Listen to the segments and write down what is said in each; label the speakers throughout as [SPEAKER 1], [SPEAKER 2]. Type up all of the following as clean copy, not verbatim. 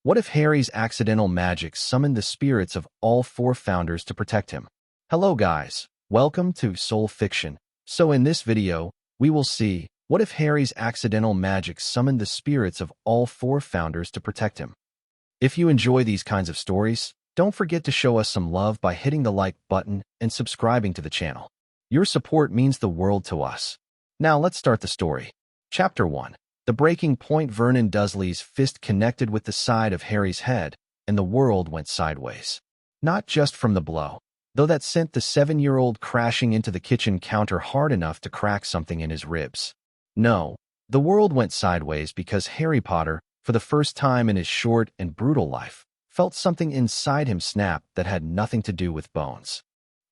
[SPEAKER 1] What if Harry's accidental magic summoned the spirits of all four founders to protect him? Hello guys, welcome to Soul Fiction. So in this video, we will see, what if Harry's accidental magic summoned the spirits of all four founders to protect him? If you enjoy these kinds of stories, don't forget to show us some love by hitting the like button and subscribing to the channel. Your support means the world to us. Now let's start the story. Chapter 1. The breaking point. Vernon Dursley's fist connected with the side of Harry's head, and the world went sideways. Not just from the blow, though that sent the 7-year-old crashing into the kitchen counter hard enough to crack something in his ribs. No, the world went sideways because Harry Potter, for the first time in his short and brutal life, felt something inside him snap that had nothing to do with bones.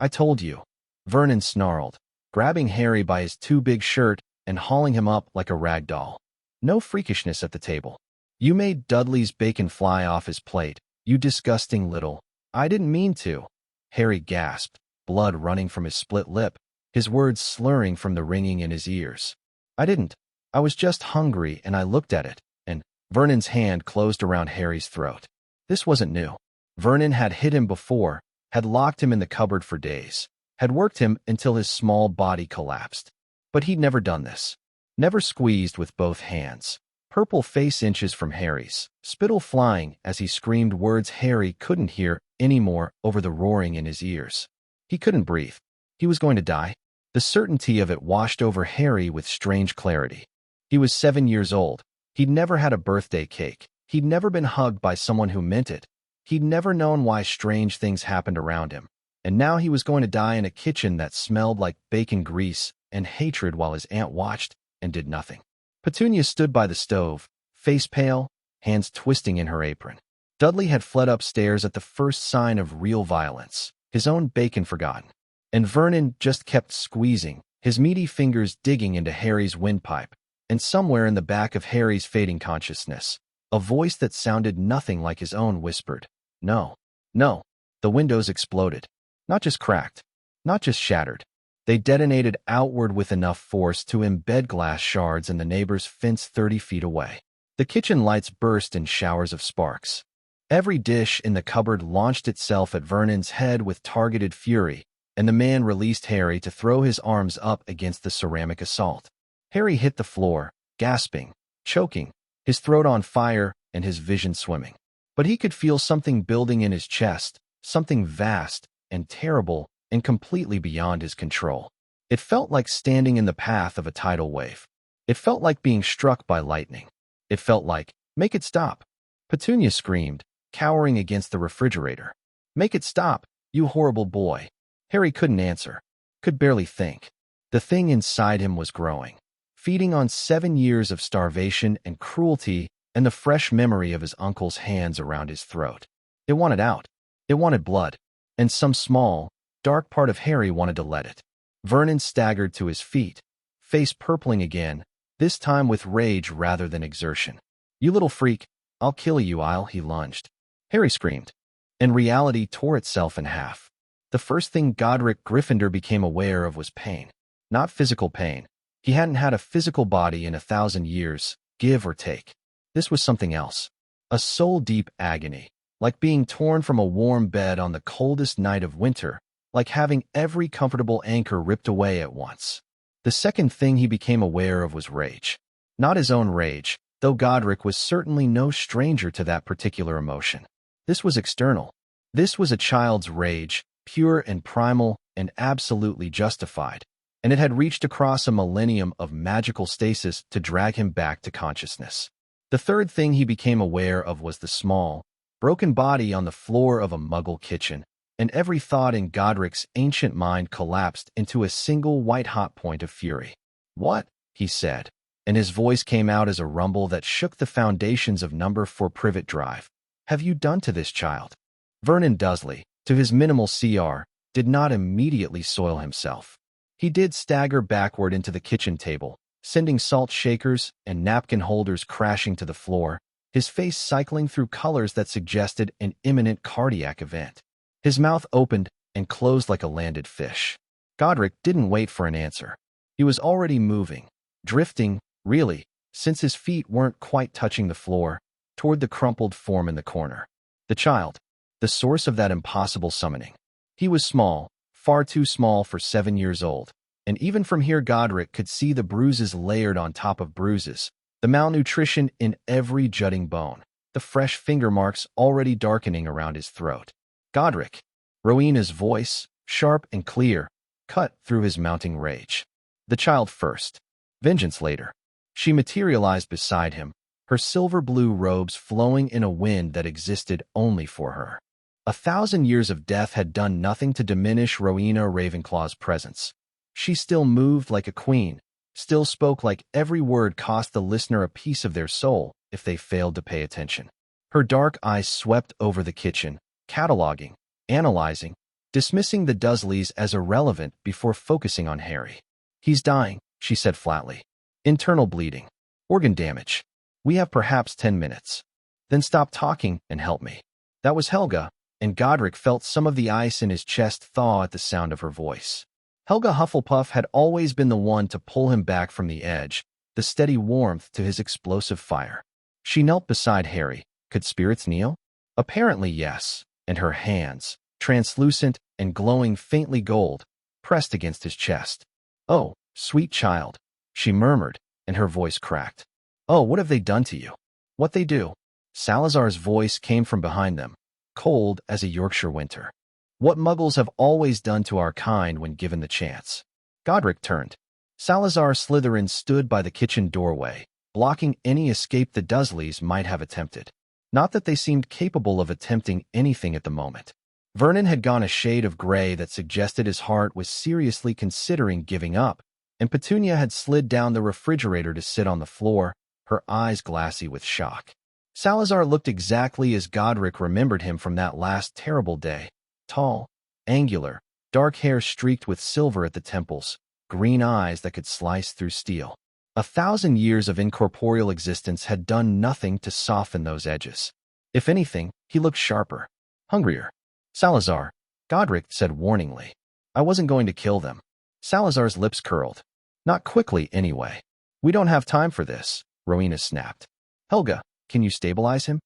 [SPEAKER 1] I told you, Vernon snarled, grabbing Harry by his too big shirt and hauling him up like a rag doll. No freakishness at the table. You made Dudley's bacon fly off his plate, you disgusting little. I didn't mean to. Harry gasped, blood running from his split lip, his words slurring from the ringing in his ears. I didn't. I was just hungry and I looked at it, and Vernon's hand closed around Harry's throat. This wasn't new. Vernon had hit him before, had locked him in the cupboard for days, had worked him until his small body collapsed. But he'd never done this. Never squeezed with both hands. Purple face inches from Harry's, spittle flying as he screamed words Harry couldn't hear anymore over the roaring in his ears. He couldn't breathe. He was going to die. The certainty of it washed over Harry with strange clarity. He was 7 years old. He'd never had a birthday cake. He'd never been hugged by someone who meant it. He'd never known why strange things happened around him. And now he was going to die in a kitchen that smelled like bacon grease and hatred while his aunt watched and did nothing. Petunia stood by the stove, face pale, hands twisting in her apron. Dudley had fled upstairs at the first sign of real violence, his own bacon forgotten. And Vernon just kept squeezing, his meaty fingers digging into Harry's windpipe. And somewhere in the back of Harry's fading consciousness, a voice that sounded nothing like his own whispered, "No, no." The windows exploded. Not just cracked, not just shattered. They detonated outward with enough force to embed glass shards in the neighbor's fence 30 feet away. The kitchen lights burst in showers of sparks. Every dish in the cupboard launched itself at Vernon's head with targeted fury, and the man released Harry to throw his arms up against the ceramic assault. Harry hit the floor, gasping, choking, his throat on fire and his vision swimming. But he could feel something building in his chest, something vast and terrible and completely beyond his control. It felt like standing in the path of a tidal wave. It felt like being struck by lightning. It felt like, "Make it stop." Petunia screamed, cowering against the refrigerator. "Make it stop, you horrible boy." Harry couldn't answer, could barely think. The thing inside him was growing, feeding on 7 years of starvation and cruelty and the fresh memory of his uncle's hands around his throat. It wanted out. It wanted blood. And some small, dark part of Harry wanted to let it. Vernon staggered to his feet, face purpling again, this time with rage rather than exertion. "You little freak, I'll kill you, he lunged. Harry screamed, and reality tore itself in half. The first thing Godric Gryffindor became aware of was pain. Not physical pain. He hadn't had a physical body in 1,000 years, give or take. This was something else. A soul-deep agony, like being torn from a warm bed on the coldest night of winter, like having every comfortable anchor ripped away at once. The second thing he became aware of was rage. Not his own rage, though Godric was certainly no stranger to that particular emotion. This was external. This was a child's rage, pure and primal and absolutely justified, and it had reached across a millennium of magical stasis to drag him back to consciousness. The third thing he became aware of was the small, broken body on the floor of a Muggle kitchen, and every thought in Godric's ancient mind collapsed into a single white-hot point of fury. "What?" he said, and his voice came out as a rumble that shook the foundations of Number 4 Privet Drive. "Have you done to this child?" Vernon Dursley, to his minimal CR, did not immediately soil himself. He did stagger backward into the kitchen table, sending salt shakers and napkin holders crashing to the floor, his face cycling through colors that suggested an imminent cardiac event. His mouth opened and closed like a landed fish. Godric didn't wait for an answer. He was already moving, drifting, really, since his feet weren't quite touching the floor, toward the crumpled form in the corner. The child, the source of that impossible summoning. He was small, far too small for 7 years old, and even from here Godric could see the bruises layered on top of bruises, the malnutrition in every jutting bone, the fresh finger marks already darkening around his throat. Godric. Rowena's voice, sharp and clear, cut through his mounting rage. The child first. Vengeance later. She materialized beside him, her silver-blue robes flowing in a wind that existed only for her. 1,000 years of death had done nothing to diminish Rowena Ravenclaw's presence. She still moved like a queen, still spoke like every word cost the listener a piece of their soul if they failed to pay attention. Her dark eyes swept over the kitchen, cataloging, analyzing, dismissing the Dursleys as irrelevant before focusing on Harry. "He's dying," she said flatly. "Internal bleeding. Organ damage. We have perhaps 10 minutes. Then stop talking and help me." That was Helga, and Godric felt some of the ice in his chest thaw at the sound of her voice. Helga Hufflepuff had always been the one to pull him back from the edge, the steady warmth to his explosive fire. She knelt beside Harry. Could spirits kneel? Apparently yes, and her hands, translucent and glowing faintly gold, pressed against his chest. "Oh, sweet child," she murmured, and her voice cracked. "Oh, what have they done to you?" "What they do?" Salazar's voice came from behind them, cold as a Yorkshire winter. "What Muggles have always done to our kind when given the chance." Godric turned. Salazar Slytherin stood by the kitchen doorway, blocking any escape the Dursleys might have attempted. Not that they seemed capable of attempting anything at the moment. Vernon had gone a shade of gray that suggested his heart was seriously considering giving up, and Petunia had slid down the refrigerator to sit on the floor, her eyes glassy with shock. Salazar looked exactly as Godric remembered him from that last terrible day. Tall, angular, dark hair streaked with silver at the temples, green eyes that could slice through steel. 1,000 years of incorporeal existence had done nothing to soften those edges. If anything, he looked sharper, hungrier. "Salazar," Godric said warningly. "I wasn't going to kill them." Salazar's lips curled. "Not quickly, anyway." "We don't have time for this," Rowena snapped. "Helga, can you stabilize him?"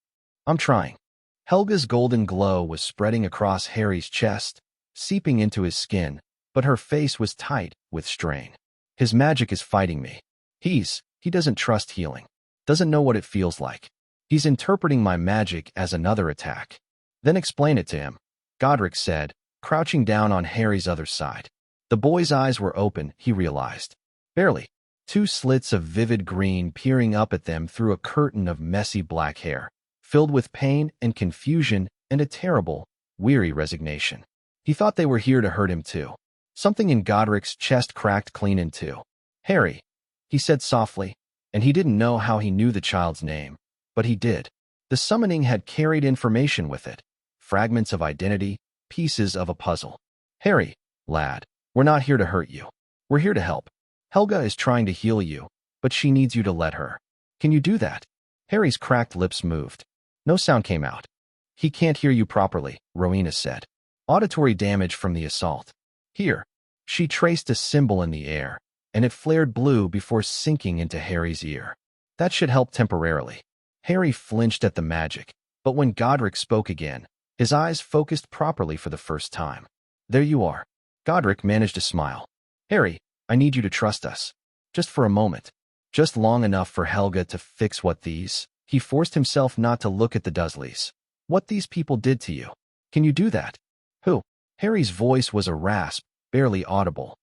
[SPEAKER 1] "I'm trying." Helga's golden glow was spreading across Harry's chest, seeping into his skin, but her face was tight with strain. "His magic is fighting me. He doesn't trust healing. Doesn't know what it feels like. He's interpreting my magic as another attack." "Then explain it to him," Godric said, crouching down on Harry's other side. The boy's eyes were open, he realized. Barely. 2 slits of vivid green peering up at them through a curtain of messy black hair, filled with pain and confusion and a terrible, weary resignation. He thought they were here to hurt him too. Something in Godric's chest cracked clean in two. "Harry," he said softly, and he didn't know how he knew the child's name, but he did. The summoning had carried information with it, fragments of identity, pieces of a puzzle. "Harry, lad, we're not here to hurt you. We're here to help. Helga is trying to heal you, but she needs you to let her. Can you do that?" Harry's cracked lips moved. No sound came out. "He can't hear you properly," Rowena said. "Auditory damage from the assault." "Here." She traced a symbol in the air, and it flared blue before sinking into Harry's ear. "That should help temporarily." Harry flinched at the magic, but when Godric spoke again, his eyes focused properly for the first time. "There you are." Godric managed a smile. "Harry, I need you to trust us. Just for a moment. Just long enough for Helga to fix what these—" He forced himself not to look at the Dursleys. "What these people did to you. Can you do that?" "Who?" Harry's voice was a rasp, barely audible.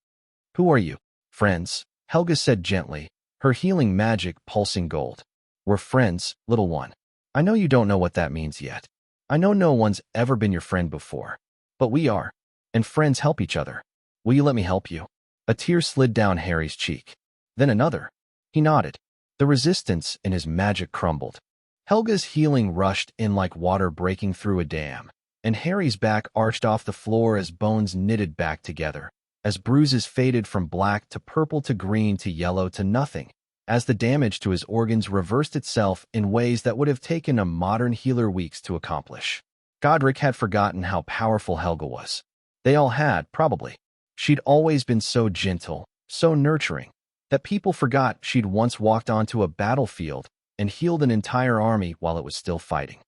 [SPEAKER 1] "Who are you?" "Friends," Helga said gently, her healing magic pulsing gold. "We're friends, little one. I know you don't know what that means yet. I know no one's ever been your friend before. But we are. And friends help each other. Will you let me help you?" A tear slid down Harry's cheek. Then another. He nodded. The resistance in his magic crumbled. Helga's healing rushed in like water breaking through a dam, and Harry's back arched off the floor as bones knitted back together, as bruises faded from black to purple to green to yellow to nothing, as the damage to his organs reversed itself in ways that would have taken a modern healer weeks to accomplish. Godric had forgotten how powerful Helga was. They all had, probably. She'd always been so gentle, so nurturing, that people forgot she'd once walked onto a battlefield and healed an entire army while it was still fighting.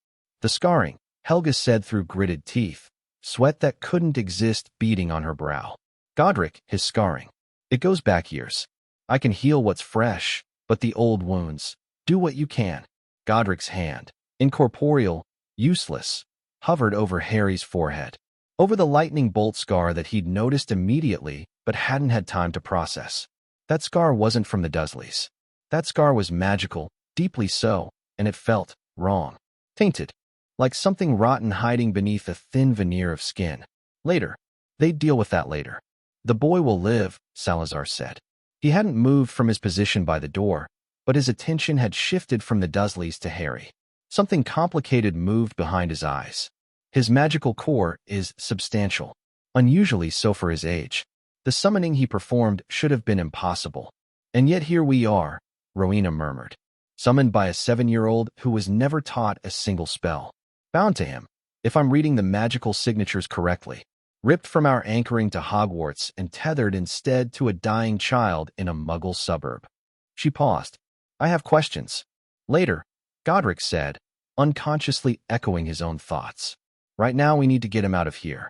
[SPEAKER 1] The scarring, Helga said through gritted teeth, sweat that couldn't exist beading on her brow. Godric, his scarring. It goes back years. I can heal what's fresh, but the old wounds. Do what you can. Godric's hand, incorporeal, useless, hovered over Harry's forehead. Over the lightning bolt scar that he'd noticed immediately but hadn't had time to process. That scar wasn't from the Dursleys. That scar was magical, deeply so, and it felt wrong. Tainted. Like something rotten hiding beneath a thin veneer of skin. Later. They'd deal with that later. The boy will live, Salazar said. He hadn't moved from his position by the door, but his attention had shifted from the Dursleys to Harry. Something complicated moved behind his eyes. His magical core is substantial, unusually so for his age. The summoning he performed should have been impossible. And yet here we are, Rowena murmured. Summoned by a 7-year-old who was never taught a single spell. Bound to him, if I'm reading the magical signatures correctly. Ripped from our anchoring to Hogwarts and tethered instead to a dying child in a Muggle suburb. She paused. I have questions. Later, Godric said, unconsciously echoing his own thoughts. Right now we need to get him out of here.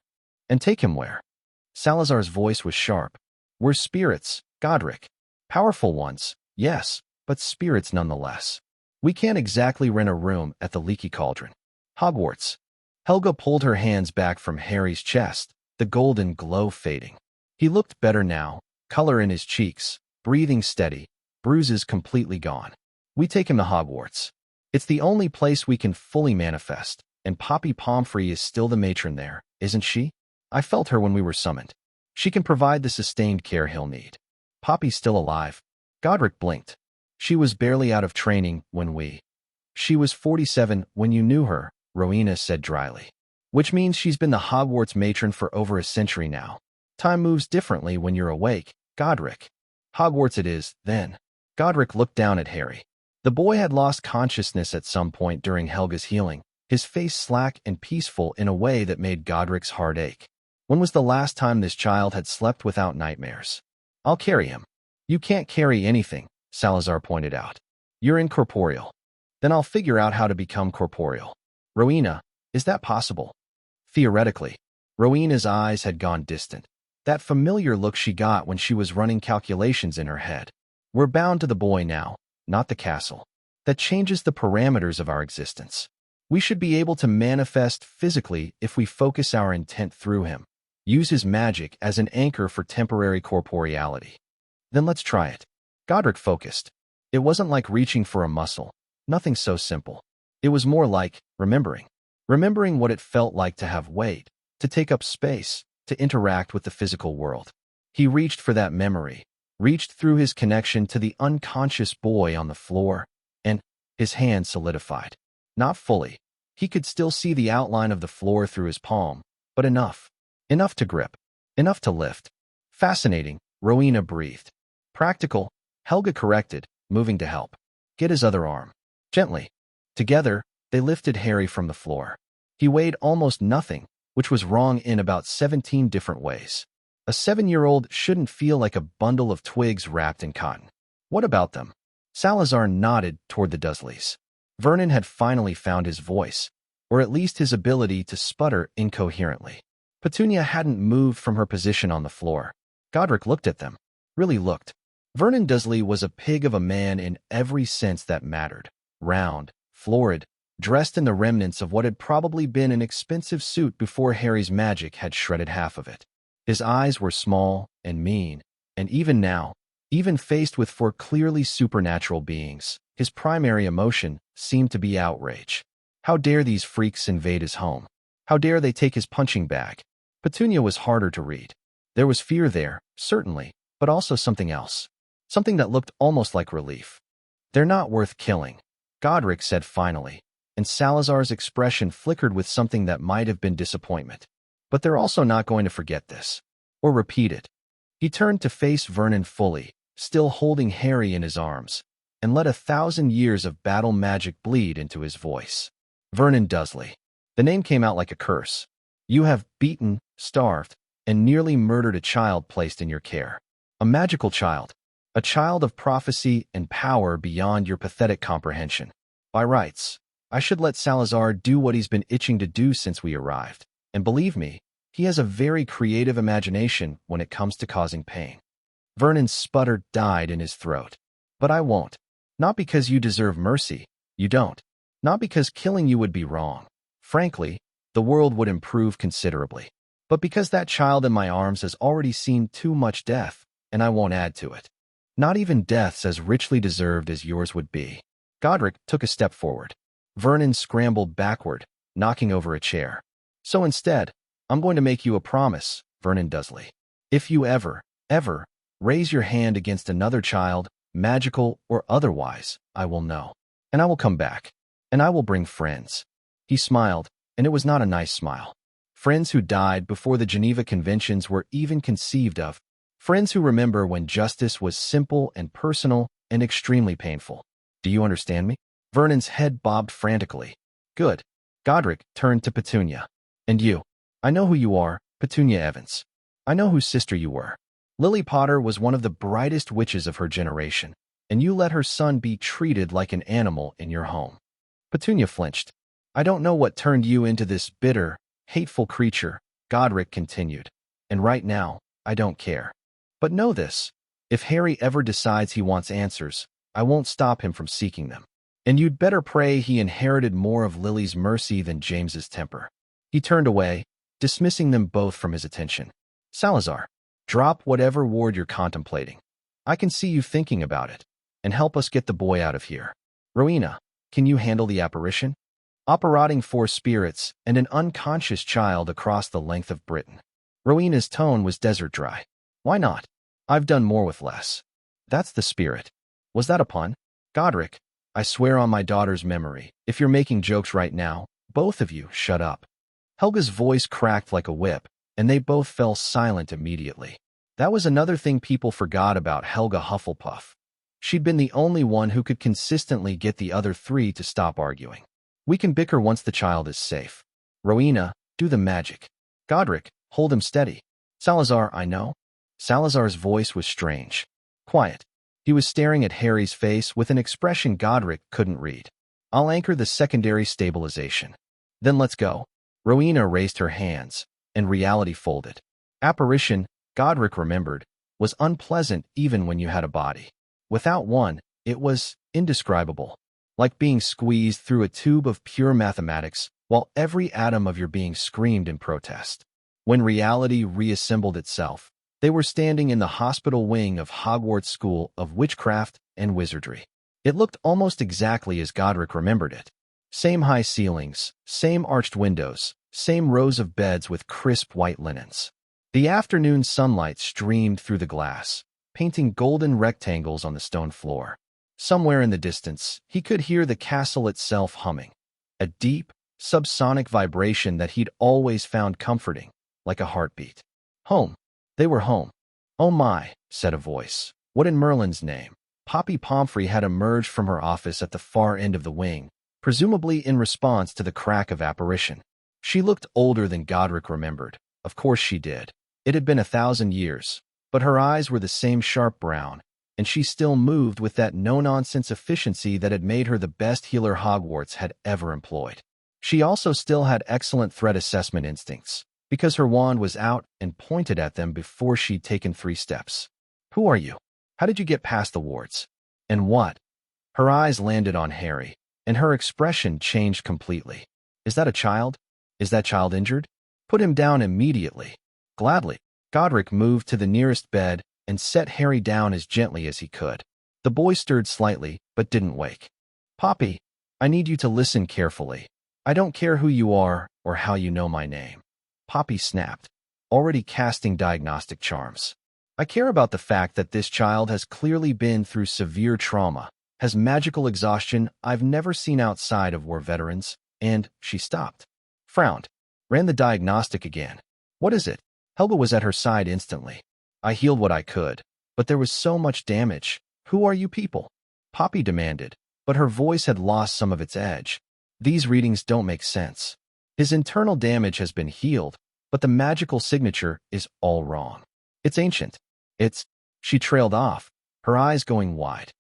[SPEAKER 1] And take him where? Salazar's voice was sharp. We're spirits, Godric. Powerful ones, yes, but spirits nonetheless. We can't exactly rent a room at the Leaky Cauldron. Hogwarts. Helga pulled her hands back from Harry's chest, the golden glow fading. He looked better now, color in his cheeks, breathing steady, bruises completely gone. We take him to Hogwarts. It's the only place we can fully manifest, and Poppy Pomfrey is still the matron there, isn't she? I felt her when we were summoned. She can provide the sustained care he'll need. Poppy's still alive. Godric blinked. She was barely out of training when She was 47 when you knew her, Rowena said dryly. Which means she's been the Hogwarts matron for over a century now. Time moves differently when you're awake, Godric. Hogwarts it is, then. Godric looked down at Harry. The boy had lost consciousness at some point during Helga's healing, his face slack and peaceful in a way that made Godric's heart ache. When was the last time this child had slept without nightmares? I'll carry him. You can't carry anything, Salazar pointed out. You're incorporeal. Then I'll figure out how to become corporeal. Rowena, is that possible? Theoretically. Rowena's eyes had gone distant. That familiar look she got when she was running calculations in her head. We're bound to the boy now, not the castle. That changes the parameters of our existence. We should be able to manifest physically if we focus our intent through him. Use his magic as an anchor for temporary corporeality. Then let's try it. Godric focused. It wasn't like reaching for a muscle. Nothing so simple. It was more like remembering. Remembering what it felt like to have weight, to take up space, to interact with the physical world. He reached for that memory, reached through his connection to the unconscious boy on the floor, and his hand solidified. Not fully. He could still see the outline of the floor through his palm, but enough. Enough to grip. Enough to lift. Fascinating, Rowena breathed. Practical, Helga corrected, moving to help. Get his other arm. Gently. Together, they lifted Harry from the floor. He weighed almost nothing, which was wrong in about 17 different ways. A 7-year-old shouldn't feel like a bundle of twigs wrapped in cotton. What about them? Salazar nodded toward the Dursleys. Vernon had finally found his voice, or at least his ability to sputter incoherently. Petunia hadn't moved from her position on the floor. Godric looked at them. Really looked. Vernon Dursley was a pig of a man in every sense that mattered. Round, florid, dressed in the remnants of what had probably been an expensive suit before Harry's magic had shredded half of it. His eyes were small and mean, and even now, even faced with four clearly supernatural beings, his primary emotion seemed to be outrage. How dare these freaks invade his home? How dare they take his punching bag? Petunia was harder to read. There was fear there, certainly, but also something else. Something that looked almost like relief. They're not worth killing, Godric said finally, and Salazar's expression flickered with something that might have been disappointment. But they're also not going to forget this. Or repeat it. He turned to face Vernon fully, still holding Harry in his arms, and let 1,000 years of battle magic bleed into his voice. Vernon Dursley. The name came out like a curse. You have beaten, starved, and nearly murdered a child placed in your care. A magical child. A child of prophecy and power beyond your pathetic comprehension. By rights, I should let Salazar do what he's been itching to do since we arrived. And believe me, he has a very creative imagination when it comes to causing pain. Vernon's sputter died in his throat. But I won't. Not because you deserve mercy. You don't. Not because killing you would be wrong. Frankly, the world would improve considerably. But because that child in my arms has already seen too much death, and I won't add to it. Not even deaths as richly deserved as yours would be. Godric took a step forward. Vernon scrambled backward, knocking over a chair. So instead, I'm going to make you a promise, Vernon Dudley. If you ever raise your hand against another child, magical or otherwise, I will know. And I will come back. And I will bring friends. He smiled, and it was not a nice smile. Friends who died before the Geneva Conventions were even conceived of. Friends who remember when justice was simple and personal and extremely painful. Do you understand me? Vernon's head bobbed frantically. Good. Godric turned to Petunia. And you? I know who you are, Petunia Evans. I know whose sister you were. Lily Potter was one of the brightest witches of her generation, and you let her son be treated like an animal in your home. Petunia flinched. I don't know what turned you into this bitter, hateful creature, Godric continued. And right now, I don't care. But know this. If Harry ever decides he wants answers, I won't stop him from seeking them. And you'd better pray he inherited more of Lily's mercy than James's temper. He turned away, dismissing them both from his attention. Salazar, drop whatever ward you're contemplating. I can see you thinking about it. And help us get the boy out of here. Rowena, can you handle the apparition? Operating 4 spirits and an unconscious child across the length of Britain. Rowena's tone was desert dry. Why not? I've done more with less. That's the spirit. Was that a pun? Godric, I swear on my daughter's memory, if you're making jokes right now, both of you shut up. Helga's voice cracked like a whip, and they both fell silent immediately. That was another thing people forgot about Helga Hufflepuff. She'd been the only one who could consistently get the other 3 to stop arguing. We can bicker once the child is safe. Rowena, do the magic. Godric, hold him steady. Salazar, I know. Salazar's voice was strange. Quiet. He was staring at Harry's face with an expression Godric couldn't read. I'll anchor the secondary stabilization. Then let's go. Rowena raised her hands, and reality folded. Apparition, Godric remembered, was unpleasant even when you had a body. Without one, it was indescribable. Like being squeezed through a tube of pure mathematics while every atom of your being screamed in protest. When reality reassembled itself, they were standing in the hospital wing of Hogwarts School of Witchcraft and Wizardry. It looked almost exactly as Godric remembered it. Same high ceilings, same arched windows, same rows of beds with crisp white linens. The afternoon sunlight streamed through the glass, painting golden rectangles on the stone floor. Somewhere in the distance, he could hear the castle itself humming, a deep, subsonic vibration that he'd always found comforting, like a heartbeat. Home. They were home. Oh my, said a voice. What in Merlin's name? Poppy Pomfrey had emerged from her office at the far end of the wing, presumably in response to the crack of apparition. She looked older than Godric remembered. Of course she did. It had been 1,000 years, but her eyes were the same sharp brown, and she still moved with that no-nonsense efficiency that had made her the best healer Hogwarts had ever employed. She also still had excellent threat assessment instincts, because her wand was out and pointed at them before she'd taken 3 steps. Who are you? How did you get past the wards? And what? Her eyes landed on Harry, and her expression changed completely. Is that a child? Is that child injured? Put him down immediately. Gladly. Godric moved to the nearest bed and set Harry down as gently as he could. The boy stirred slightly, but didn't wake. Poppy, I need you to listen carefully. I don't care who you are or how you know my name. Poppy snapped, already casting diagnostic charms. I care about the fact that this child has clearly been through severe trauma, has magical exhaustion I've never seen outside of war veterans, and she stopped. Frowned. Ran the diagnostic again. What is it? Helga was at her side instantly. I healed what I could, but there was so much damage. Who are you people? Poppy demanded, but her voice had lost some of its edge. These readings don't make sense. His internal damage has been healed, but the magical signature is all wrong. It's ancient. She trailed off, her eyes going wide.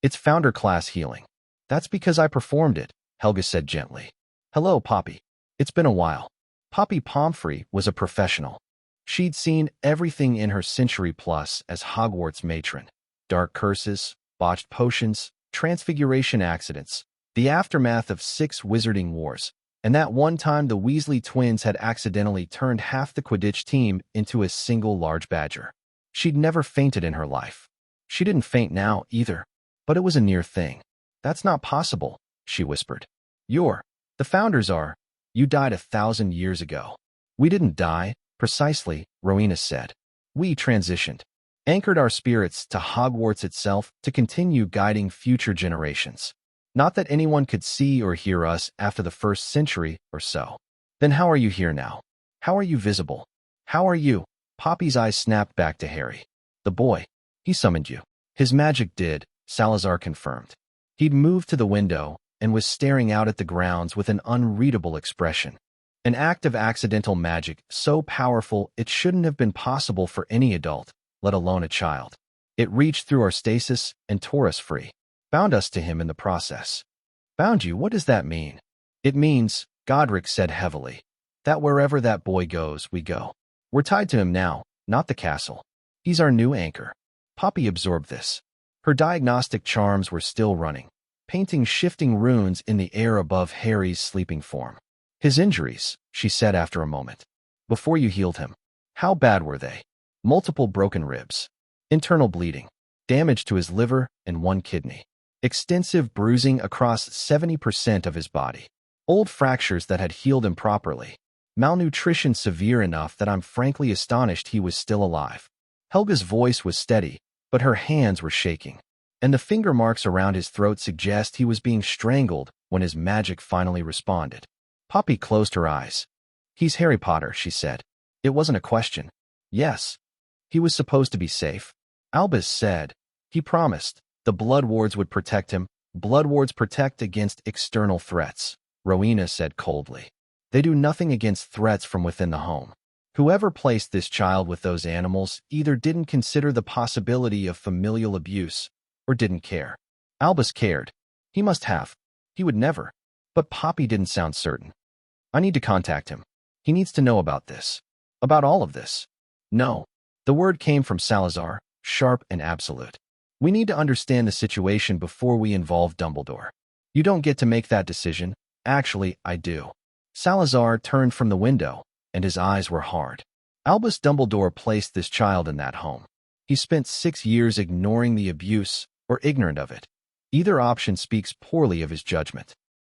[SPEAKER 1] It's founder class healing. That's because I performed it, Helga said gently. Hello, Poppy. It's been a while. Poppy Pomfrey was a professional. She'd seen everything in her century plus as Hogwarts matron. Dark curses, botched potions, transfiguration accidents, the aftermath of 6 wizarding wars, and that one time the Weasley twins had accidentally turned half the Quidditch team into a single large badger. She'd never fainted in her life. She didn't faint now, either. But it was a near thing. That's not possible, she whispered. The founders are. You died 1,000 years ago. We didn't die, precisely, Rowena said. We transitioned. Anchored our spirits to Hogwarts itself to continue guiding future generations. Not that anyone could see or hear us after the first century or so. Then how are you here now? How are you visible? How are you? Poppy's eyes snapped back to Harry. The boy. He summoned you. His magic did, Salazar confirmed. He'd moved to the window and was staring out at the grounds with an unreadable expression. An act of accidental magic so powerful it shouldn't have been possible for any adult, let alone a child. It reached through our stasis and tore us free. Bound us to him in the process. Bound you? What does that mean? It means, Godric said heavily, that wherever that boy goes, we go. We're tied to him now, not the castle. He's our new anchor. Poppy absorbed this. Her diagnostic charms were still running, painting shifting runes in the air above Harry's sleeping form. His injuries, she said after a moment. Before you healed him. How bad were they? Multiple broken ribs. Internal bleeding. Damage to his liver and 1 kidney. Extensive bruising across 70% of his body. Old fractures that had healed improperly. Malnutrition severe enough that I'm frankly astonished he was still alive. Helga's voice was steady, but her hands were shaking. And the finger marks around his throat suggest he was being strangled when his magic finally responded. Poppy closed her eyes. He's Harry Potter, she said. It wasn't a question. Yes. He was supposed to be safe. Albus said. He promised. The Blood Wards would protect him. Blood Wards protect against external threats, Rowena said coldly. They do nothing against threats from within the home. Whoever placed this child with those animals either didn't consider the possibility of familial abuse or didn't care. Albus cared. He must have. He would never. But Poppy didn't sound certain. I need to contact him. He needs to know about this. About all of this. No. The word came from Salazar, sharp and absolute. We need to understand the situation before we involve Dumbledore. You don't get to make that decision. Actually, I do. Salazar turned from the window, and his eyes were hard. Albus Dumbledore placed this child in that home. He spent 6 years ignoring the abuse or ignorant of it. Either option speaks poorly of his judgment.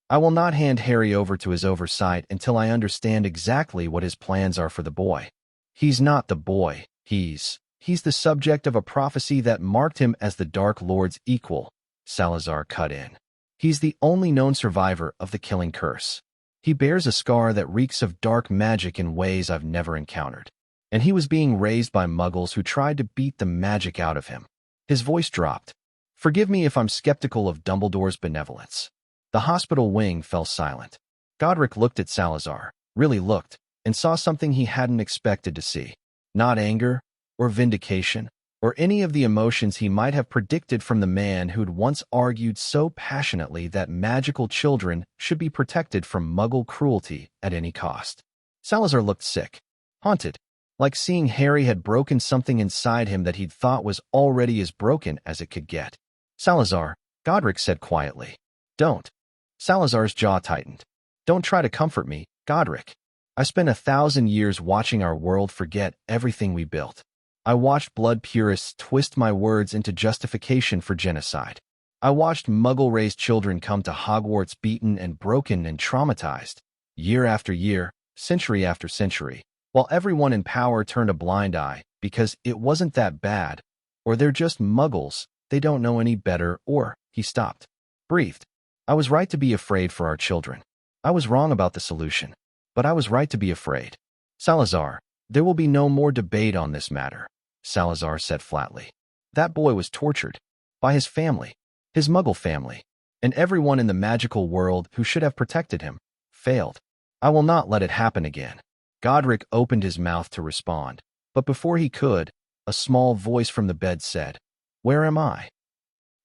[SPEAKER 1] I will not hand Harry over to his oversight until I understand exactly what his plans are for the boy. He's not the boy. He's the subject of a prophecy that marked him as the Dark Lord's equal, Salazar cut in. He's the only known survivor of the killing curse. He bears a scar that reeks of dark magic in ways I've never encountered. And he was being raised by muggles who tried to beat the magic out of him. His voice dropped. Forgive me if I'm skeptical of Dumbledore's benevolence. The hospital wing fell silent. Godric looked at Salazar, really looked, and saw something he hadn't expected to see. Not anger, or vindication, or any of the emotions he might have predicted from the man who'd once argued so passionately that magical children should be protected from muggle cruelty at any cost. Salazar looked sick, haunted, like seeing Harry had broken something inside him that he'd thought was already as broken as it could get. Salazar, Godric said quietly. Don't. Salazar's jaw tightened. Don't try to comfort me, Godric. I spent 1,000 years watching our world forget everything we built. I watched blood purists twist my words into justification for genocide. I watched Muggle-raised children come to Hogwarts beaten and broken and traumatized, year after year, century after century, while everyone in power turned a blind eye because it wasn't that bad, or they're just Muggles, they don't know any better, or, he stopped. Breathed. I was right to be afraid for our children. I was wrong about the solution, but I was right to be afraid. Salazar, there will be no more debate on this matter, Salazar said flatly. That boy was tortured. By his family. His Muggle family. And everyone in the magical world who should have protected him. Failed. I will not let it happen again. Godric opened his mouth to respond, but before he could, a small voice from the bed said, Where am I?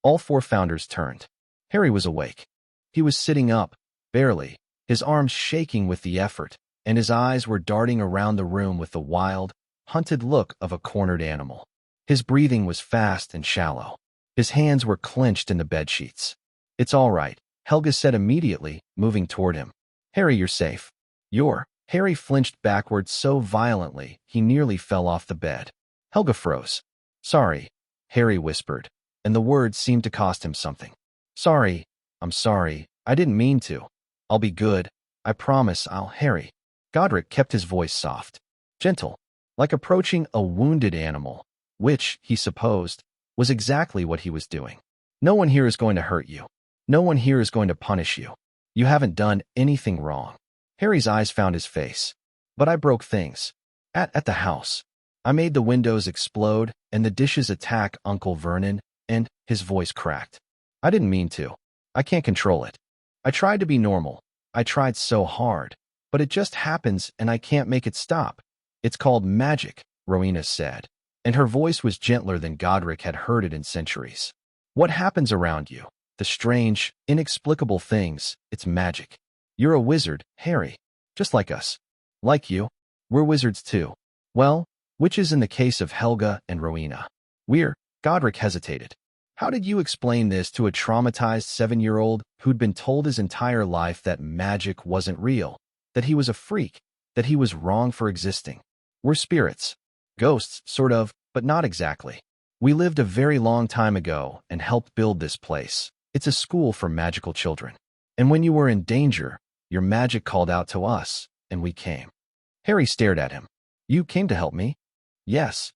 [SPEAKER 1] All four founders turned. Harry was awake. He was sitting up, barely, his arms shaking with the effort, and his eyes were darting around the room with the wild, hunted look of a cornered animal. His breathing was fast and shallow. His hands were clenched in the bedsheets. It's all right, Helga said immediately, moving toward him. Harry, you're safe. Harry flinched backward so violently he nearly fell off the bed. Helga froze. Sorry, Harry whispered, and the words seemed to cost him something. Sorry, I'm sorry, I didn't mean to. I'll be good. I promise Harry. Godric kept his voice soft, gentle, like approaching a wounded animal, which, he supposed, was exactly what he was doing. No one here is going to hurt you. No one here is going to punish you. You haven't done anything wrong. Harry's eyes found his face. But I broke things. At the house. I made the windows explode and the dishes attack Uncle Vernon, and his voice cracked. I didn't mean to. I can't control it. I tried to be normal. I tried so hard. But it just happens and I can't make it stop. It's called magic, Rowena said, and her voice was gentler than Godric had heard it in centuries. What happens around you? The strange, inexplicable things, it's magic. You're a wizard, Harry. Just like us. Like you. We're wizards too. Well, which is in the case of Helga and Rowena. Godric hesitated. How did you explain this to a traumatized 7-year-old who'd been told his entire life that magic wasn't real, that he was a freak, that he was wrong for existing? We're spirits. Ghosts, sort of, but not exactly. We lived a very long time ago and helped build this place. It's a school for magical children. And when you were in danger, your magic called out to us, and we came. Harry stared at him. You came to help me? Yes.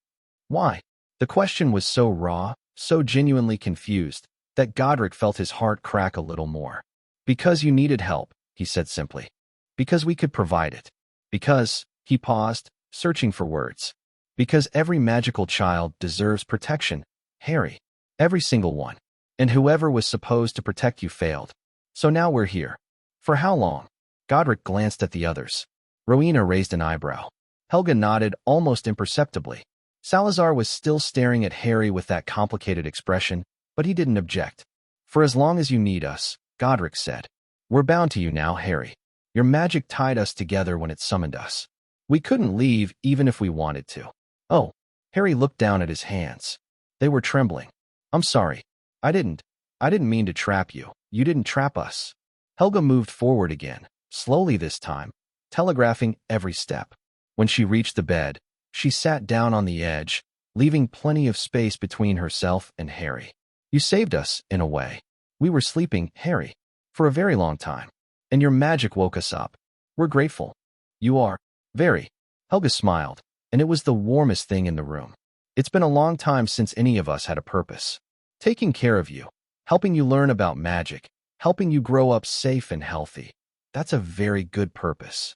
[SPEAKER 1] Why? The question was so raw, so genuinely confused, that Godric felt his heart crack a little more. Because you needed help, he said simply. Because we could provide it. Because, he paused, searching for words. Because every magical child deserves protection, Harry. Every single one. And whoever was supposed to protect you failed. So now we're here. For how long? Godric glanced at the others. Rowena raised an eyebrow. Helga nodded almost imperceptibly. Salazar was still staring at Harry with that complicated expression, but he didn't object. For as long as you need us, Godric said. We're bound to you now, Harry. Your magic tied us together when it summoned us. We couldn't leave even if we wanted to. Oh, Harry looked down at his hands. They were trembling. I'm sorry. I didn't mean to trap you. You didn't trap us. Helga moved forward again, slowly this time, telegraphing every step. When she reached the bed, she sat down on the edge, leaving plenty of space between herself and Harry. You saved us, in a way. We were sleeping, Harry, for a very long time. And your magic woke us up. We're grateful. You are. Very. Helga smiled, and it was the warmest thing in the room. It's been a long time since any of us had a purpose. Taking care of you, helping you learn about magic, helping you grow up safe and healthy. That's a very good purpose.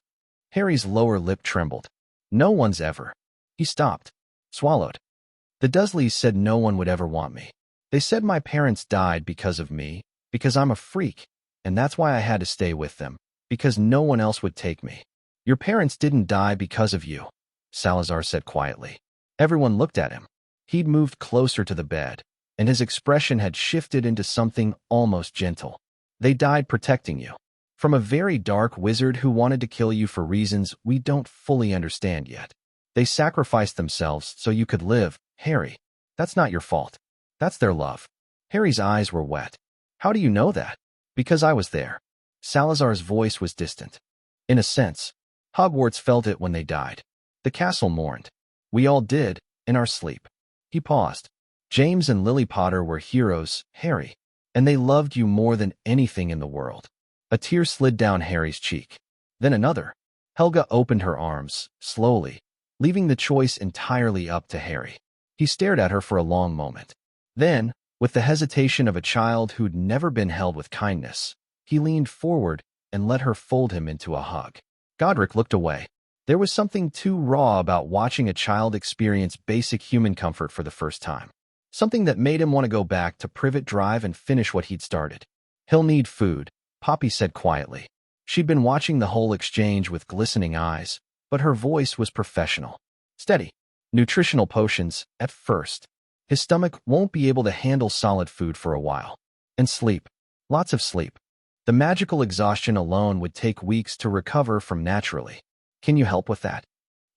[SPEAKER 1] Harry's lower lip trembled. No one's ever. He stopped, swallowed. The Dursleys said no one would ever want me. They said my parents died because of me, because I'm a freak, and that's why I had to stay with them, because no one else would take me. Your parents didn't die because of you, Salazar said quietly. Everyone looked at him. He'd moved closer to the bed, and his expression had shifted into something almost gentle. They died protecting you. From a very dark wizard who wanted to kill you for reasons we don't fully understand yet. They sacrificed themselves so you could live, Harry. That's not your fault. That's their love. Harry's eyes were wet. How do you know that? Because I was there. Salazar's voice was distant. In a sense, Hogwarts felt it when they died. The castle mourned. We all did, in our sleep. He paused. James and Lily Potter were heroes, Harry, and they loved you more than anything in the world. A tear slid down Harry's cheek. Then another. Helga opened her arms, slowly, leaving the choice entirely up to Harry. He stared at her for a long moment. Then, with the hesitation of a child who'd never been held with kindness, he leaned forward and let her fold him into a hug. Godric looked away. There was something too raw about watching a child experience basic human comfort for the first time. Something that made him want to go back to Privet Drive and finish what he'd started. He'll need food, Poppy said quietly. She'd been watching the whole exchange with glistening eyes, but her voice was professional. Steady. Nutritional potions, at first. His stomach won't be able to handle solid food for a while. And sleep. Lots of sleep. The magical exhaustion alone would take weeks to recover from naturally. Can you help with that?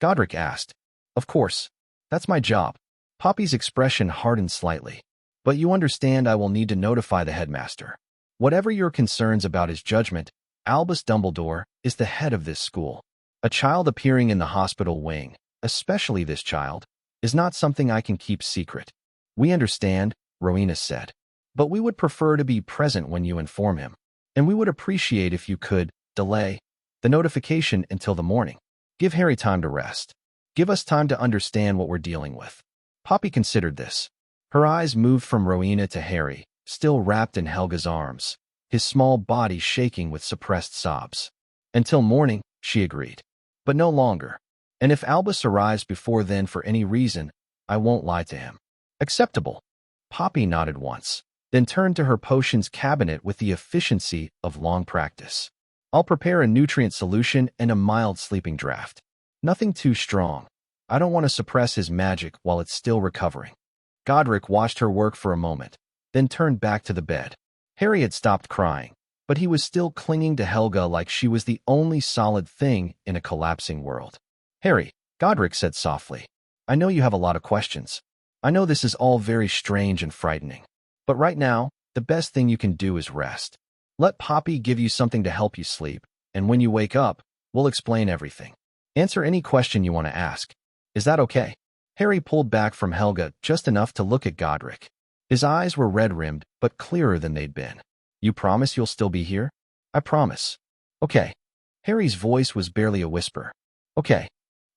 [SPEAKER 1] Godric asked. Of course. That's my job. Poppy's expression hardened slightly. But you understand I will need to notify the headmaster. Whatever your concerns about his judgment, Albus Dumbledore is the head of this school. A child appearing in the hospital wing, especially this child, is not something I can keep secret. We understand, Rowena said. But we would prefer to be present when you inform him. And we would appreciate if you could delay the notification until the morning. Give Harry time to rest. Give us time to understand what we're dealing with. Poppy considered this. Her eyes moved from Rowena to Harry, still wrapped in Helga's arms, his small body shaking with suppressed sobs. Until morning, she agreed. But no longer. And if Albus arrives before then for any reason, I won't lie to him. Acceptable. Poppy nodded once, then turned to her potions cabinet with the efficiency of long practice. I'll prepare a nutrient solution and a mild sleeping draught. Nothing too strong. I don't want to suppress his magic while it's still recovering. Godric watched her work for a moment, then turned back to the bed. Harry had stopped crying, but he was still clinging to Helga like she was the only solid thing in a collapsing world. Harry, Godric said softly, I know you have a lot of questions. I know this is all very strange and frightening. But right now, the best thing you can do is rest. Let Poppy give you something to help you sleep, and when you wake up, we'll explain everything. Answer any question you want to ask. Is that okay? Harry pulled back from Helga just enough to look at Godric. His eyes were red-rimmed, but clearer than they'd been. You promise you'll still be here? I promise. Okay. Harry's voice was barely a whisper. Okay.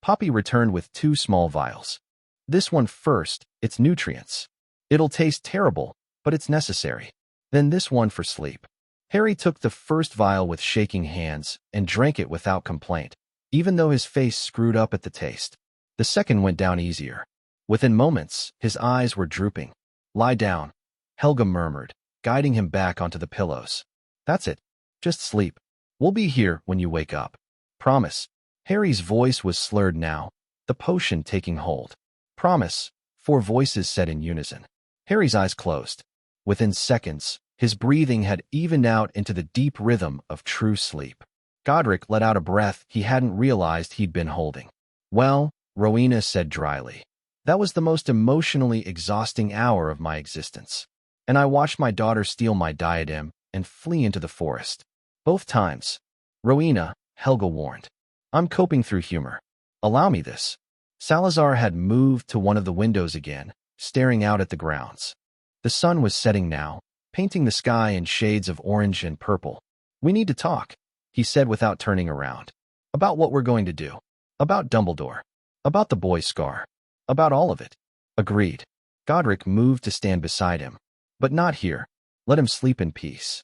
[SPEAKER 1] Poppy returned with 2 small vials. This one first, it's nutrients. It'll taste terrible, but it's necessary. Then this one for sleep. Harry took the first vial with shaking hands and drank it without complaint, even though his face screwed up at the taste. The second went down easier. Within moments, his eyes were drooping. Lie down, Helga murmured, guiding him back onto the pillows. That's it. Just sleep. We'll be here when you wake up. Promise. Harry's voice was slurred now, the potion taking hold. Promise, 4 voices said in unison. Harry's eyes closed. Within seconds, his breathing had evened out into the deep rhythm of true sleep. Godric let out a breath he hadn't realized he'd been holding. Well, Rowena said dryly, that was the most emotionally exhausting hour of my existence. And I watched my daughter steal my diadem and flee into the forest. Both times. Rowena, Helga warned. I'm coping through humor. Allow me this. Salazar had moved to one of the windows again, staring out at the grounds. The sun was setting now, painting the sky in shades of orange and purple. We need to talk, he said without turning around. About what we're going to do. About Dumbledore. About the boy's scar. About all of it. Agreed. Godric moved to stand beside him. But not here. Let him sleep in peace.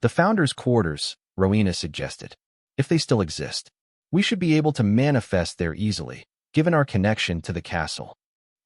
[SPEAKER 1] The Founder's quarters, Rowena suggested. If they still exist. We should be able to manifest there easily, given our connection to the castle.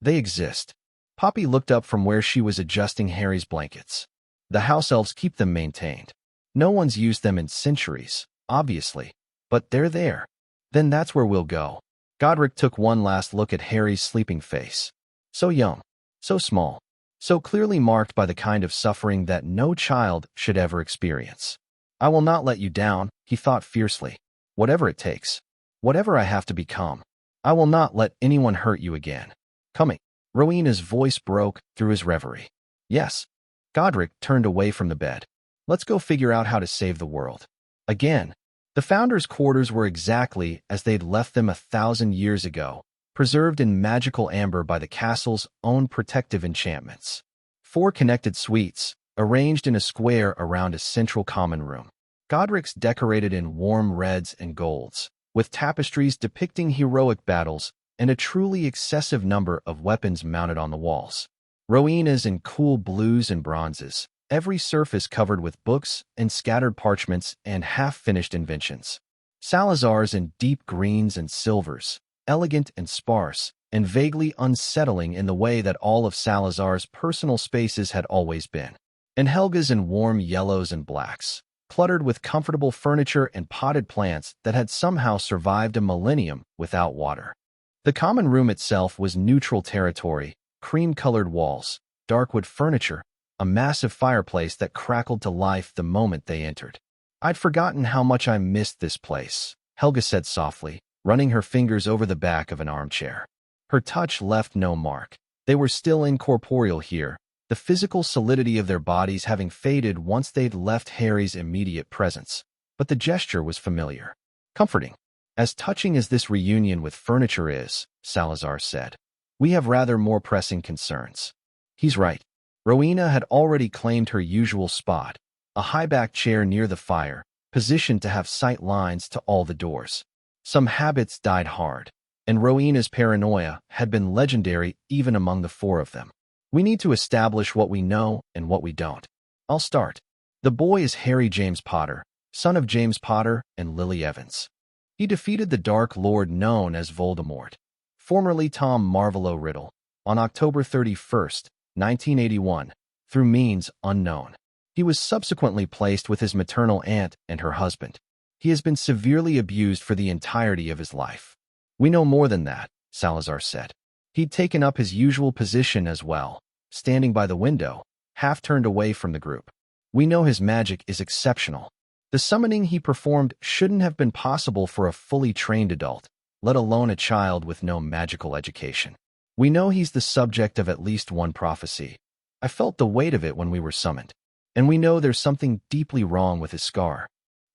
[SPEAKER 1] They exist. Poppy looked up from where she was adjusting Harry's blankets. The house elves keep them maintained. No one's used them in centuries, obviously, but they're there. Then that's where we'll go. Godric took one last look at Harry's sleeping face. So young, so small, so clearly marked by the kind of suffering that no child should ever experience. I will not let you down, he thought fiercely. Whatever it takes. Whatever I have to become. I will not let anyone hurt you again. Coming. Rowena's voice broke through his reverie. Yes. Godric turned away from the bed. Let's go figure out how to save the world. Again. The Founder's quarters were exactly as they'd left them 1,000 years ago, preserved in magical amber by the castle's own protective enchantments. 4 connected suites, arranged in a square around a central common room. Godric's decorated in warm reds and golds, with tapestries depicting heroic battles and a truly excessive number of weapons mounted on the walls. Rowena's in cool blues and bronzes, every surface covered with books and scattered parchments and half-finished inventions. Salazar's in deep greens and silvers, elegant and sparse, and vaguely unsettling in the way that all of Salazar's personal spaces had always been. And Helga's in warm yellows and blacks, cluttered with comfortable furniture and potted plants that had somehow survived a millennium without water. The common room itself was neutral territory, cream-colored walls, dark wood furniture, a massive fireplace that crackled to life the moment they entered. "I'd forgotten how much I missed this place," Helga said softly, running her fingers over the back of an armchair. Her touch left no mark. They were still incorporeal here, the physical solidity of their bodies having faded once they'd left Harry's immediate presence. But the gesture was familiar. Comforting. "As touching as this reunion with furniture is," Salazar said, "we have rather more pressing concerns." He's right. Rowena had already claimed her usual spot, a high-backed chair near the fire, positioned to have sight lines to all the doors. Some habits died hard, and Rowena's paranoia had been legendary even among the four of them. "We need to establish what we know and what we don't. I'll start. The boy is Harry James Potter, son of James Potter and Lily Evans. He defeated the Dark Lord known as Voldemort, formerly Tom Marvolo Riddle, on October 31st, 1981, through means unknown. He was subsequently placed with his maternal aunt and her husband. He has been severely abused for the entirety of his life." "We know more than that," Salazar said. He'd taken up his usual position as well, standing by the window, half turned away from the group. "We know his magic is exceptional. The summoning he performed shouldn't have been possible for a fully trained adult, let alone a child with no magical education. We know he's the subject of at least one prophecy. I felt the weight of it when we were summoned. And we know there's something deeply wrong with his scar."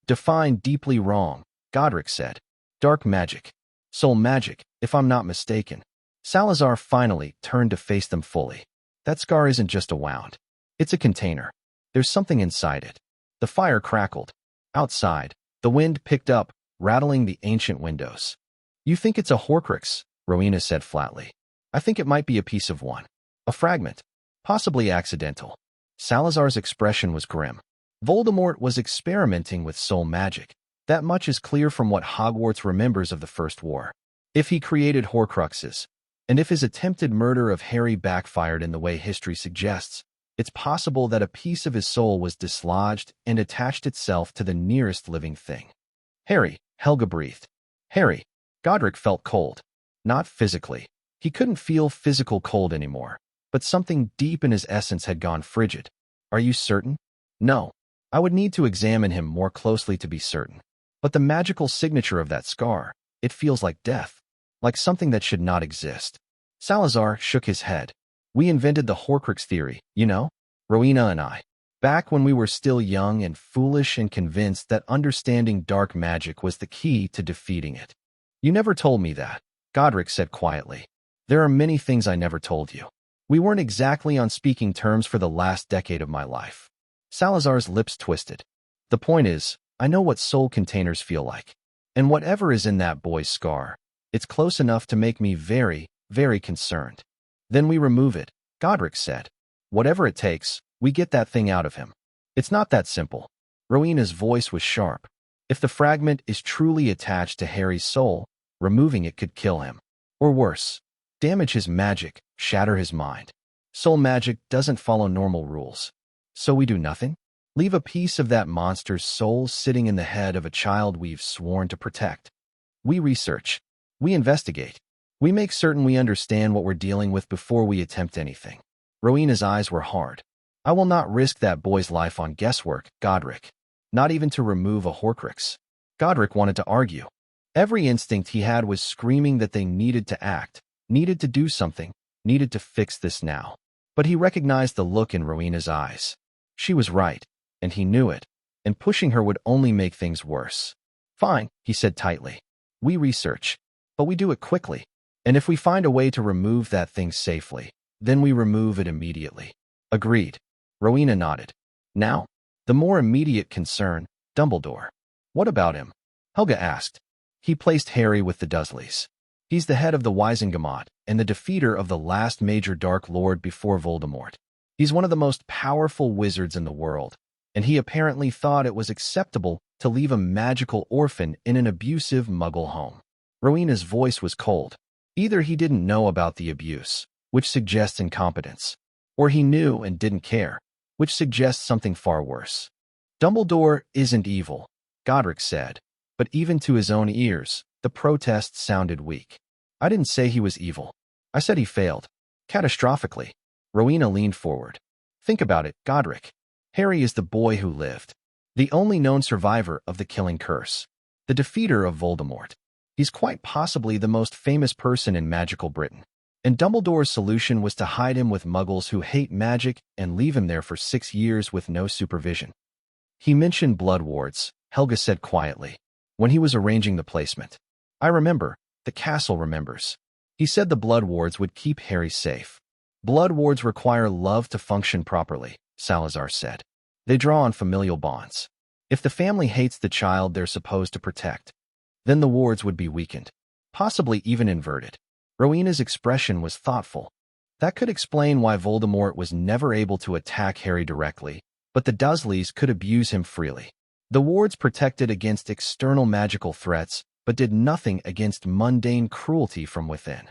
[SPEAKER 1] "Define deeply wrong," Godric said. "Dark magic. Soul magic, if I'm not mistaken." Salazar finally turned to face them fully. "That scar isn't just a wound. It's a container. There's something inside it." The fire crackled. Outside, the wind picked up, rattling the ancient windows. "You think it's a Horcrux," Rowena said flatly. "I think it might be a piece of one. A fragment. Possibly accidental." Salazar's expression was grim. Voldemort was experimenting with soul magic. That much is clear from what Hogwarts remembers of the First War. If he created Horcruxes, and if his attempted murder of Harry backfired in the way history suggests, it's possible that a piece of his soul was dislodged and attached itself to the nearest living thing. "Harry," Helga breathed. "Harry." Godric felt cold. Not physically. He couldn't feel physical cold anymore, but something deep in his essence had gone frigid. "Are you certain?" "No. I would need to examine him more closely to be certain. But the magical signature of that scar, it feels like death, like something that should not exist." Salazar shook his head. "We invented the Horcrux theory, you know? Rowena and I. Back when we were still young and foolish and convinced that understanding dark magic was the key to defeating it." "You never told me that," Godric said quietly. "There are many things I never told you. We weren't exactly on speaking terms for the last decade of my life." Salazar's lips twisted. "The point is, I know what soul containers feel like. And whatever is in that boy's scar, it's close enough to make me very, very concerned." "Then we remove it," Godric said. "Whatever it takes, we get that thing out of him." "It's not that simple." Rowena's voice was sharp. "If the fragment is truly attached to Harry's soul, removing it could kill him. Or worse, damage his magic, shatter his mind. Soul magic doesn't follow normal rules. So we do nothing? Leave a piece of that monster's soul sitting in the head of a child we've sworn to protect. We research. We investigate. We make certain we understand what we're dealing with before we attempt anything." Rowena's eyes were hard. "I will not risk that boy's life on guesswork, Godric. Not even to remove a Horcrux." Godric wanted to argue. Every instinct he had was screaming that they needed to act, needed to do something, needed to fix this now. But he recognized the look in Rowena's eyes. She was right, and he knew it, and pushing her would only make things worse. "Fine," he said tightly. "We research, but we do it quickly. And if we find a way to remove that thing safely, then we remove it immediately." "Agreed." Rowena nodded. "Now, the more immediate concern, Dumbledore. What about him?" Helga asked. "He placed Harry with the Dursleys. He's the head of the Wizengamot and the defeater of the last major Dark Lord before Voldemort. He's one of the most powerful wizards in the world, and he apparently thought it was acceptable to leave a magical orphan in an abusive Muggle home." Rowena's voice was cold. Either he didn't know about the abuse, which suggests incompetence, or he knew and didn't care, which suggests something far worse. "Dumbledore isn't evil," Godric said, but even to his own ears, the protest sounded weak. "I didn't say he was evil. I said he failed. Catastrophically. Rowena leaned forward. Think about it, Godric. Harry is the boy who lived. The only known survivor of the killing curse. The defeater of Voldemort. He's quite possibly the most famous person in magical Britain. And Dumbledore's solution was to hide him with muggles who hate magic and leave him there for 6 years with no supervision. He mentioned blood wards, Helga said quietly, when he was arranging the placement. I remember. The castle remembers. He said the blood wards would keep Harry safe. Blood wards require love to function properly, Salazar said. They draw on familial bonds. If the family hates the child they're supposed to protect, then the wards would be weakened, possibly even inverted. Rowena's expression was thoughtful. That could explain why Voldemort was never able to attack Harry directly, but the Dursleys could abuse him freely. The wards protected against external magical threats, but did nothing against mundane cruelty from within.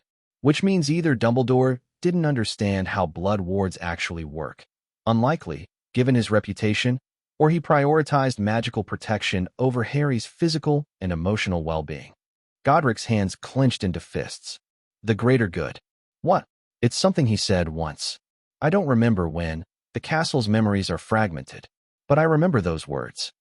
[SPEAKER 1] Which means either Dumbledore didn't understand how blood wards actually work, unlikely, given his reputation, or he prioritized magical protection over Harry's physical and emotional well-being. Godric's hands clenched into fists. The greater good. What? It's something he said once. I don't remember when. The castle's memories are fragmented. But I remember those words.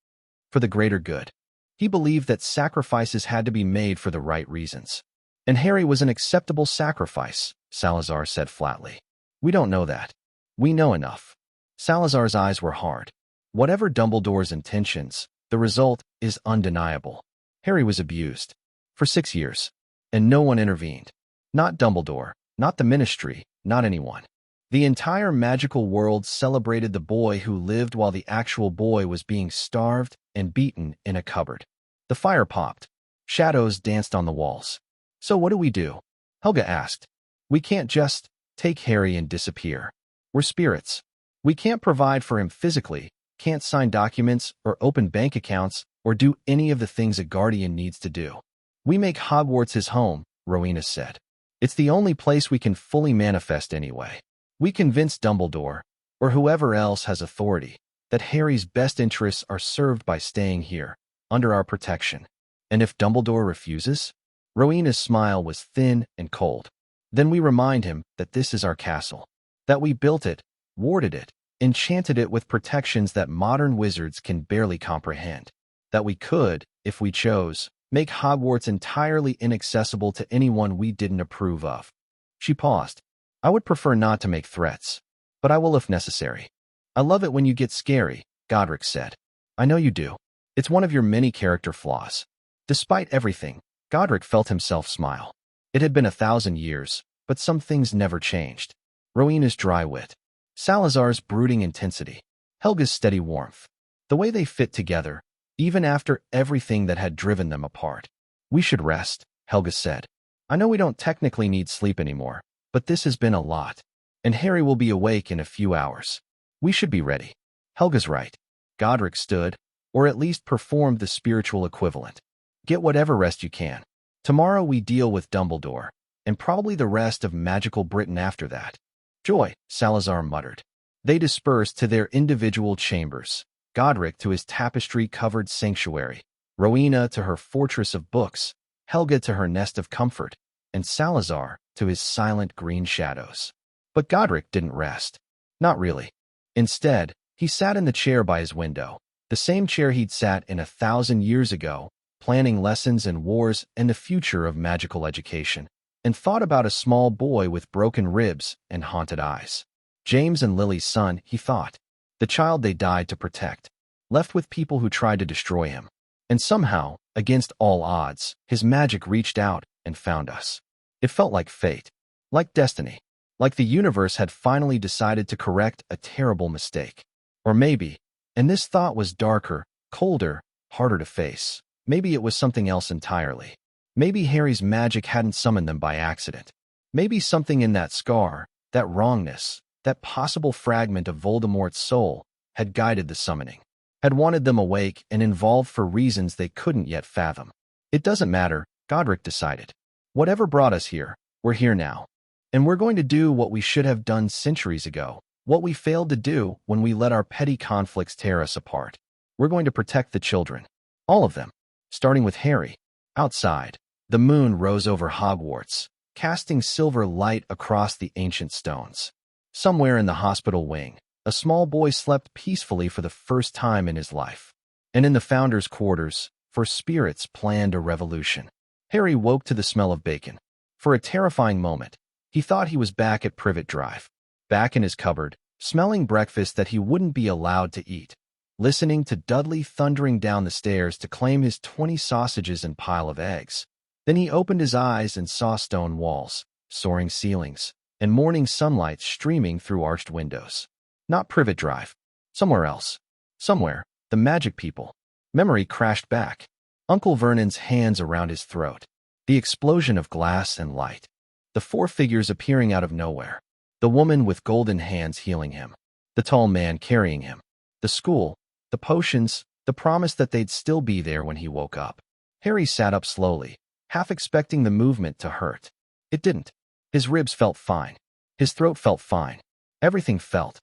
[SPEAKER 1] For the greater good. He believed that sacrifices had to be made for the right reasons. And Harry was an acceptable sacrifice, Salazar said flatly. We don't know that. We know enough. Salazar's eyes were hard. Whatever Dumbledore's intentions, the result is undeniable. Harry was abused. For 6 years. And no one intervened. Not Dumbledore, not the Ministry, not anyone. The entire magical world celebrated the boy who lived while the actual boy was being starved and beaten in a cupboard. The fire popped. Shadows danced on the walls. So what do we do? Helga asked. We can't just take Harry and disappear. We're spirits. We can't provide for him physically, can't sign documents or open bank accounts or do any of the things a guardian needs to do. We make Hogwarts his home, Rowena said. It's the only place we can fully manifest anyway. We convince Dumbledore, or whoever else has authority, that Harry's best interests are served by staying here, under our protection. And if Dumbledore refuses? Rowena's smile was thin and cold. Then we remind him that this is our castle, that we built it, warded it, enchanted it with protections that modern wizards can barely comprehend, that we could, if we chose, make Hogwarts entirely inaccessible to anyone we didn't approve of. She paused. I would prefer not to make threats, but I will if necessary. I love it when you get scary, Godric said. I know you do. It's one of your many character flaws. Despite everything, Godric felt himself smile. It had been 1,000 years, but some things never changed. Rowena's dry wit. Salazar's brooding intensity. Helga's steady warmth. The way they fit together, even after everything that had driven them apart. We should rest, Helga said. I know we don't technically need sleep anymore, but this has been a lot. And Harry will be awake in a few hours. We should be ready. Helga's right. Godric stood, or at least performed the spiritual equivalent. Get whatever rest you can. Tomorrow we deal with Dumbledore, and probably the rest of magical Britain after that. Joy, Salazar muttered. They dispersed to their individual chambers, Godric to his tapestry-covered sanctuary, Rowena to her fortress of books, Helga to her nest of comfort, and Salazar to his silent green shadows. But Godric didn't rest. Not really. Instead, he sat in the chair by his window, the same chair he'd sat in 1,000 years ago, planning lessons and wars and the future of magical education, and thought about a small boy with broken ribs and haunted eyes. James and Lily's son, he thought. The child they died to protect, left with people who tried to destroy him. And somehow, against all odds, his magic reached out and found us. It felt like fate, like destiny, like the universe had finally decided to correct a terrible mistake. Or maybe, and this thought was darker, colder, harder to face, maybe it was something else entirely. Maybe Harry's magic hadn't summoned them by accident. Maybe something in that scar, that wrongness, that possible fragment of Voldemort's soul, had guided the summoning, had wanted them awake and involved for reasons they couldn't yet fathom. It doesn't matter, Godric decided. Whatever brought us here, we're here now. And we're going to do what we should have done centuries ago, what we failed to do when we let our petty conflicts tear us apart. We're going to protect the children. All of them. Starting with Harry. Outside, the moon rose over Hogwarts, casting silver light across the ancient stones. Somewhere in the hospital wing, a small boy slept peacefully for the first time in his life. And in the founder's quarters, for spirits planned a revolution. Harry woke to the smell of bacon. For a terrifying moment, he thought he was back at Privet Drive, back in his cupboard, smelling breakfast that he wouldn't be allowed to eat, listening to Dudley thundering down the stairs to claim his 20 sausages and pile of eggs. Then he opened his eyes and saw stone walls, soaring ceilings, and morning sunlight streaming through arched windows. Not Privet Drive. Somewhere else. Somewhere. The magic people. Memory crashed back. Uncle Vernon's hands around his throat. The explosion of glass and light. The 4 figures appearing out of nowhere. The woman with golden hands healing him. The tall man carrying him. The school. The potions. The promise that they'd still be there when he woke up. Harry sat up slowly, half expecting the movement to hurt. It didn't. His ribs felt fine. His throat felt fine. Everything felt.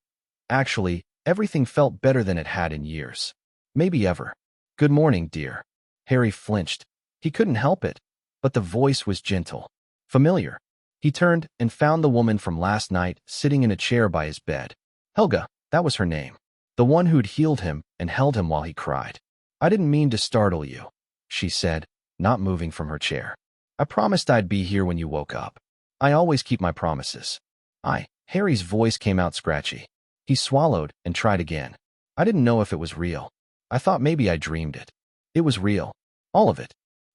[SPEAKER 1] Actually, everything felt better than it had in years. Maybe ever. Good morning, dear. Harry flinched. He couldn't help it. But the voice was gentle. Familiar. He turned and found the woman from last night sitting in a chair by his bed. Helga, that was her name. The one who'd healed him and held him while he cried. I didn't mean to startle you, she said, not moving from her chair. I promised I'd be here when you woke up. I always keep my promises. Harry's voice came out scratchy. He swallowed and tried again. I didn't know if it was real. I thought maybe I dreamed it. It was real. All of it.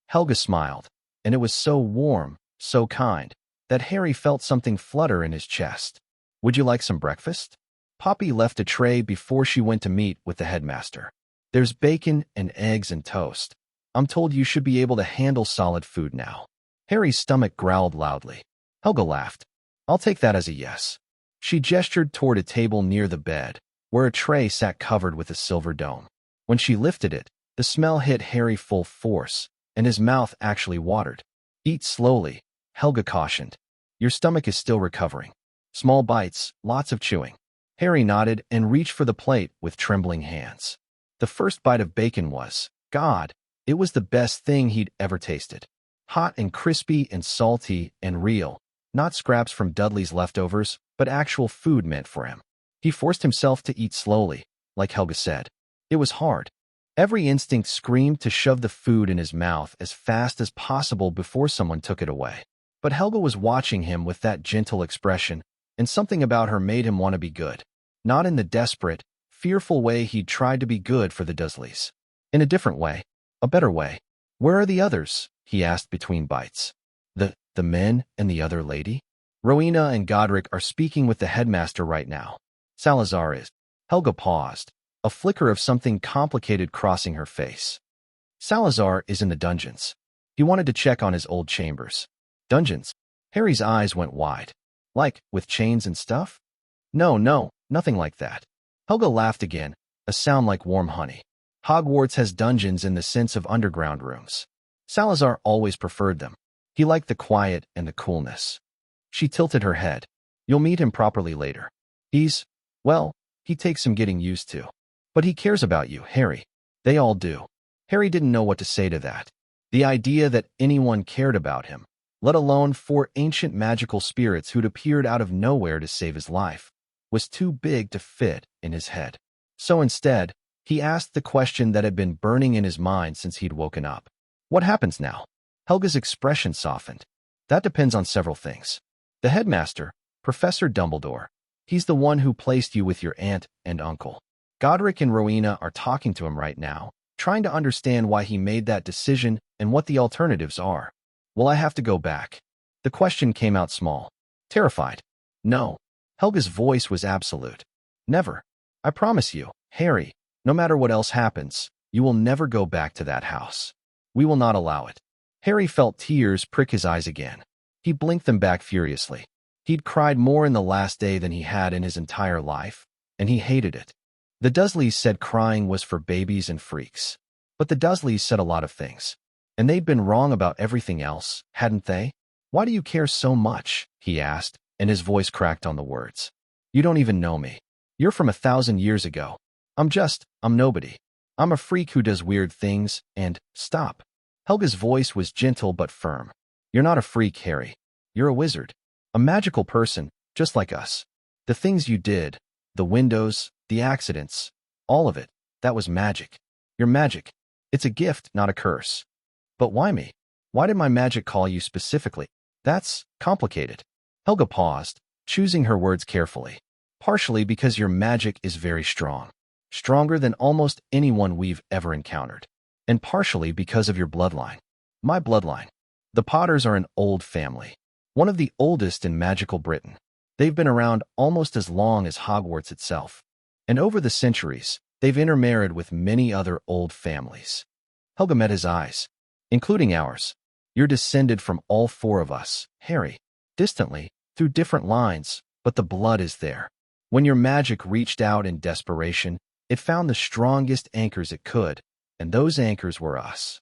[SPEAKER 1] Helga smiled, and it was so warm, so kind, that Harry felt something flutter in his chest. Would you like some breakfast? Poppy left a tray before she went to meet with the headmaster. There's bacon and eggs and toast. I'm told you should be able to handle solid food now. Harry's stomach growled loudly. Helga laughed. I'll take that as a yes. She gestured toward a table near the bed, where a tray sat covered with a silver dome. When she lifted it, the smell hit Harry full force, and his mouth actually watered. Eat slowly, Helga cautioned. Your stomach is still recovering. Small bites, lots of chewing. Harry nodded and reached for the plate with trembling hands. The first bite of bacon was, God, it was the best thing he'd ever tasted. Hot and crispy and salty and real, not scraps from Dudley's leftovers, but actual food meant for him. He forced himself to eat slowly, like Helga said. It was hard. Every instinct screamed to shove the food in his mouth as fast as possible before someone took it away. But Helga was watching him with that gentle expression, and something about her made him want to be good. Not in the desperate, fearful way he'd tried to be good for the Dursleys. In a different way. A better way. Where are the others? He asked between bites. The men and the other lady? Rowena and Godric are speaking with the headmaster right now. Salazar is. Helga paused, a flicker of something complicated crossing her face. Salazar is in the dungeons. He wanted to check on his old chambers. Dungeons? Harry's eyes went wide. Like, with chains and stuff? No, nothing like that. Helga laughed again, a sound like warm honey. Hogwarts has dungeons in the sense of underground rooms. Salazar always preferred them. He liked the quiet and the coolness. She tilted her head. You'll meet him properly later. He takes some getting used to. But he cares about you, Harry. They all do. Harry didn't know what to say to that. The idea that anyone cared about him, let alone 4 ancient magical spirits who'd appeared out of nowhere to save his life, was too big to fit in his head. So instead, he asked the question that had been burning in his mind since he'd woken up. What happens now? Helga's expression softened. That depends on several things. The headmaster, Professor Dumbledore, he's the one who placed you with your aunt and uncle. Godric and Rowena are talking to him right now, trying to understand why he made that decision and what the alternatives are. Will I have to go back? The question came out small. Terrified. No. Helga's voice was absolute. Never. I promise you, Harry, no matter what else happens, you will never go back to that house. We will not allow it. Harry felt tears prick his eyes again. He blinked them back furiously. He'd cried more in the last day than he had in his entire life, and he hated it. The Dursleys said crying was for babies and freaks. But the Dursleys said a lot of things. And they'd been wrong about everything else, hadn't they? Why do you care so much? He asked, and his voice cracked on the words. You don't even know me. You're from 1,000 years ago. I'm nobody. I'm a freak who does weird things, and, stop. Helga's voice was gentle but firm. You're not a freak, Harry. You're a wizard. A magical person, just like us. The things you did, the windows, the accidents, all of it, that was magic. You're magic. It's a gift, not a curse. But why me? Why did my magic call you specifically? That's complicated. Helga paused, choosing her words carefully. Partially because your magic is very strong. Stronger than almost anyone we've ever encountered. And partially because of your bloodline. My bloodline. The Potters are an old family. One of the oldest in magical Britain. They've been around almost as long as Hogwarts itself. And over the centuries, they've intermarried with many other old families. Helga met his eyes, including ours. You're descended from all four of us, Harry. Distantly, through different lines, but the blood is there. When your magic reached out in desperation, it found the strongest anchors it could, and those anchors were us.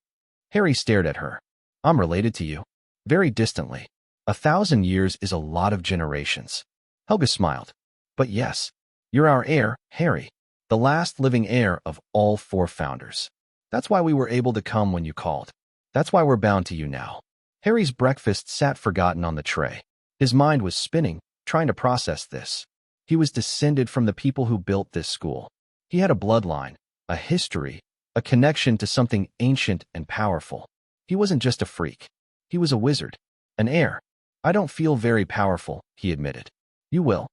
[SPEAKER 1] Harry stared at her. I'm related to you. Very distantly. 1,000 years is a lot of generations. Helga smiled. But yes, you're our heir, Harry. The last living heir of all four founders. That's why we were able to come when you called. That's why we're bound to you now. Harry's breakfast sat forgotten on the tray. His mind was spinning, trying to process this. He was descended from the people who built this school. He had a bloodline, a history, a connection to something ancient and powerful. He wasn't just a freak. He was a wizard, an heir. I don't feel very powerful, he admitted. You will.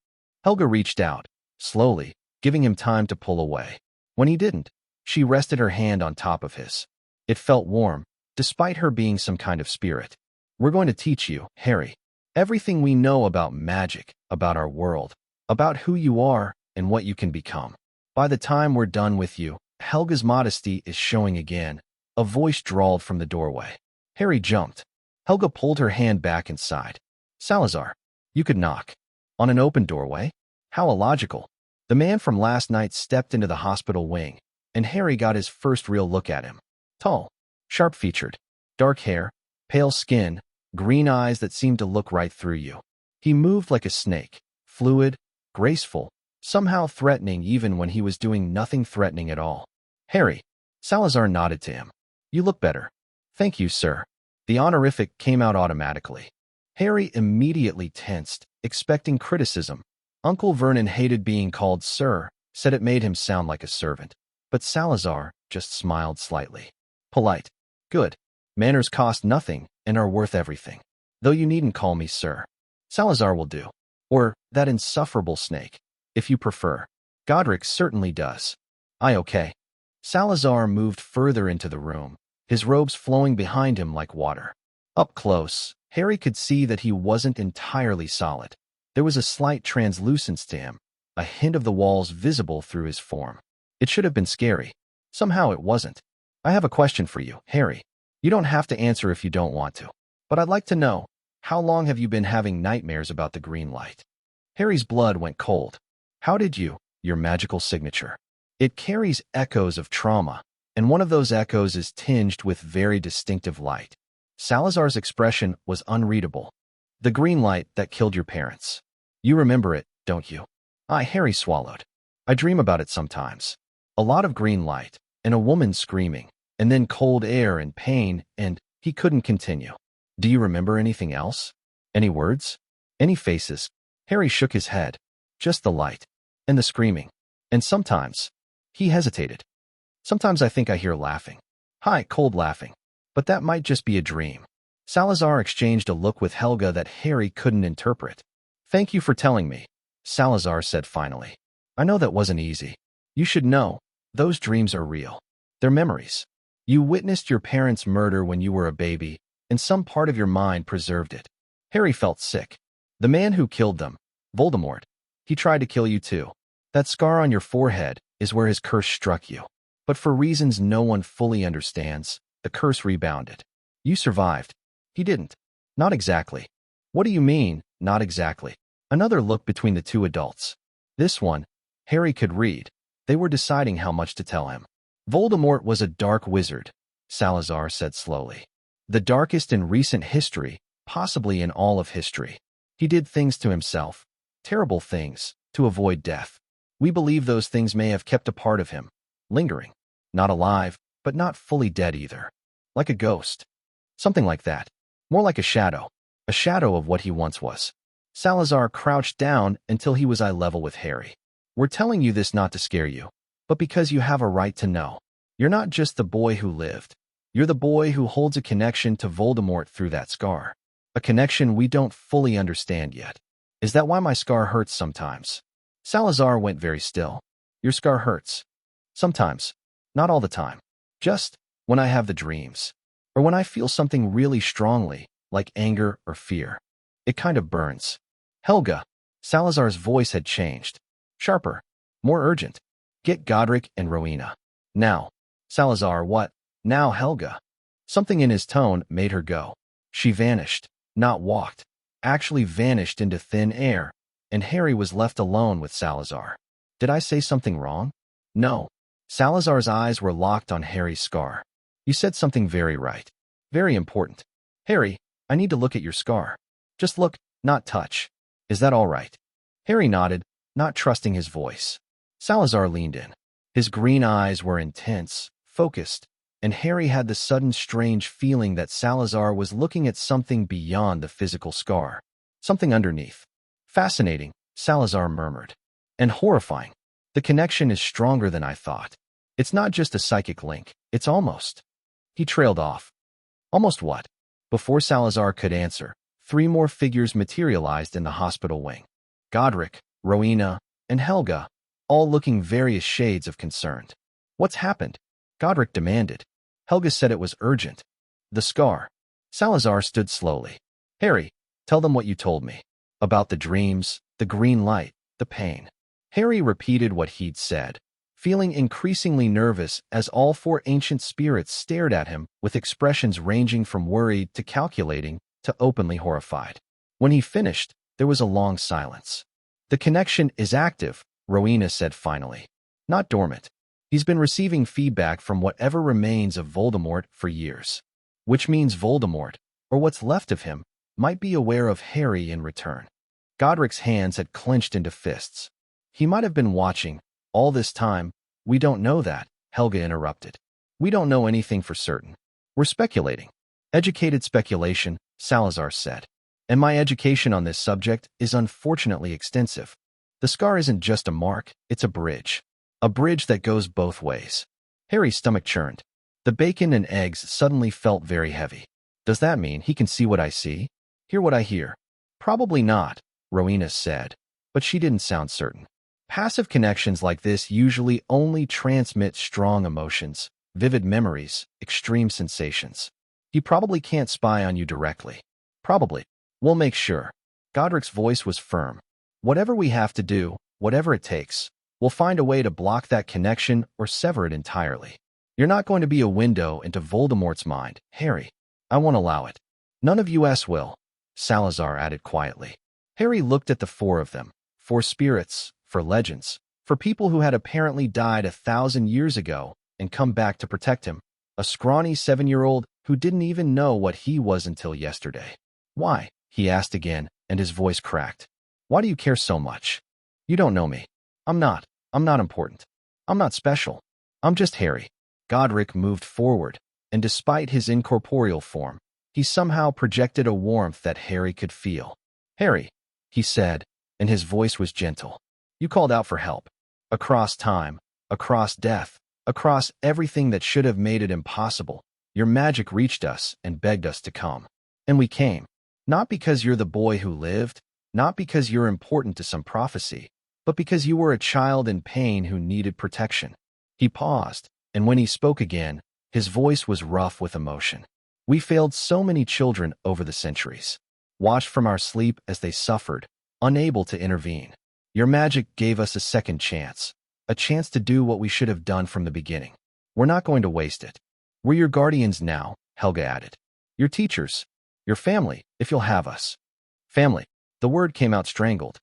[SPEAKER 1] Helga reached out, slowly, giving him time to pull away. When he didn't, she rested her hand on top of his. It felt warm, despite her being some kind of spirit. We're going to teach you, Harry, everything we know about magic, about our world, about who you are and what you can become. By the time we're done with you, Helga's modesty is showing again. A voice drawled from the doorway. Harry jumped. Helga pulled her hand back inside. Salazar, you could knock. On an open doorway? How illogical. The man from last night stepped into the hospital wing, and Harry got his first real look at him. Tall, sharp-featured, dark hair, pale skin, green eyes that seemed to look right through you. He moved like a snake, fluid, graceful, somehow threatening even when he was doing nothing threatening at all. Harry. Salazar nodded to him. You look better. Thank you, sir. The honorific came out automatically. Harry immediately tensed, expecting criticism. Uncle Vernon hated being called sir, said it made him sound like a servant. But Salazar just smiled slightly. Polite. Good. Manners cost nothing and are worth everything. Though you needn't call me sir. Salazar will do. Or that insufferable snake, if you prefer. Godric certainly does. Okay. Salazar moved further into the room, his robes flowing behind him like water. Up close, Harry could see that he wasn't entirely solid. There was a slight translucence to him, a hint of the walls visible through his form. It should have been scary. Somehow it wasn't. I have a question for you, Harry. You don't have to answer if you don't want to. But I'd like to know, how long have you been having nightmares about the green light? Harry's blood went cold. How did you, your magical signature? It carries echoes of trauma, and one of those echoes is tinged with very distinctive light. Salazar's expression was unreadable. The green light that killed your parents. You remember it, don't you? Harry swallowed. I dream about it sometimes. A lot of green light, and a woman screaming, and then cold air and pain, and he couldn't continue. Do you remember anything else? Any words? Any faces? Harry shook his head. Just the light. And the screaming. And sometimes. He hesitated. Sometimes I think I hear laughing. Cold laughing. But that might just be a dream. Salazar exchanged a look with Helga that Harry couldn't interpret. Thank you for telling me, Salazar said finally. I know that wasn't easy. You should know, those dreams are real. They're memories. You witnessed your parents' murder when you were a baby, and some part of your mind preserved it. Harry felt sick. The man who killed them, Voldemort, he tried to kill you too. That scar on your forehead is where his curse struck you. But for reasons no one fully understands, the curse rebounded. You survived. He didn't. Not exactly. What do you mean, not exactly? Another look between the two adults. This one, Harry could read. They were deciding how much to tell him. Voldemort was a dark wizard, Salazar said slowly. The darkest in recent history, possibly in all of history. He did things to himself, terrible things, to avoid death. We believe those things may have kept a part of him, lingering. Not alive, but not fully dead either. Like a ghost. Something like that. More like a shadow. a shadow of what he once was. Salazar crouched down until he was eye level with Harry. We're telling you this not to scare you, but because you have a right to know. You're not just the boy who lived. You're the boy who holds a connection to Voldemort through that scar. A connection we don't fully understand yet. Is that why my scar hurts sometimes? Salazar went very still. Your scar hurts. Sometimes. Not all the time. Just when I have the dreams. Or when I feel something really strongly, like anger or fear. It kind of burns. Helga. Salazar's voice had changed. Sharper. More urgent. Get Godric and Rowena. Now. Salazar, what? Now, Helga. Something in his tone made her go. She vanished. Not walked. Actually vanished into thin air, and Harry was left alone with Salazar. Did I say something wrong? No. Salazar's eyes were locked on Harry's scar. You said something very right. Very important. Harry, I need to look at your scar. Just look, not touch. Is that all right? Harry nodded, not trusting his voice. Salazar leaned in. His green eyes were intense, focused, and Harry had the sudden strange feeling that Salazar was looking at something beyond the physical scar. Something underneath. Fascinating, Salazar murmured. And horrifying. The connection is stronger than I thought. It's not just a psychic link, it's almost. He trailed off. Almost what? Before Salazar could answer, 3 more figures materialized in the hospital wing. Godric, Rowena, and Helga, all looking various shades of concerned. What's happened? Godric demanded. Helga said it was urgent. The scar. Salazar stood slowly. Harry, tell them what you told me. About the dreams, the green light, the pain. Harry repeated what he'd said, feeling increasingly nervous as all 4 ancient spirits stared at him with expressions ranging from worried to calculating to openly horrified. When he finished, there was a long silence. The connection is active, Rowena said finally. Not dormant. He's been receiving feedback from whatever remains of Voldemort for years. Which means Voldemort, or what's left of him, might be aware of Harry in return. Godric's hands had clenched into fists. He might have been watching. All this time, we don't know that, Helga interrupted. We don't know anything for certain. We're speculating. Educated speculation, Salazar said. And my education on this subject is unfortunately extensive. The scar isn't just a mark, it's a bridge. A bridge that goes both ways. Harry's stomach churned. The bacon and eggs suddenly felt very heavy. Does that mean he can see what I see? Hear what I hear? Probably not, Rowena said, but she didn't sound certain. Passive connections like this usually only transmit strong emotions, vivid memories, extreme sensations. He probably can't spy on you directly. Probably. We'll make sure. Godric's voice was firm. Whatever we have to do, whatever it takes, we'll find a way to block that connection or sever it entirely. You're not going to be a window into Voldemort's mind, Harry. I won't allow it. None of us will, Salazar added quietly. Harry looked at the 4 of them. 4 spirits, for legends, for people who had apparently died 1,000 years ago and come back to protect him. A scrawny 7-year-old who didn't even know what he was until yesterday. Why? He asked again, and his voice cracked. Why do you care so much? You don't know me. I'm not important. I'm not special. I'm just Harry. Godric moved forward, and despite his incorporeal form, he somehow projected a warmth that Harry could feel. Harry, he said, and his voice was gentle. You called out for help. Across time, across death, across everything that should have made it impossible, your magic reached us and begged us to come. And we came. Not because you're the boy who lived, not because you're important to some prophecy, but because you were a child in pain who needed protection. He paused, and when he spoke again, his voice was rough with emotion. We failed so many children over the centuries, watched from our sleep as they suffered, unable to intervene. Your magic gave us a second chance, a chance to do what we should have done from the beginning. We're not going to waste it. We're your guardians now, Helga added. Your teachers, your family, if you'll have us. Family. The word came out strangled.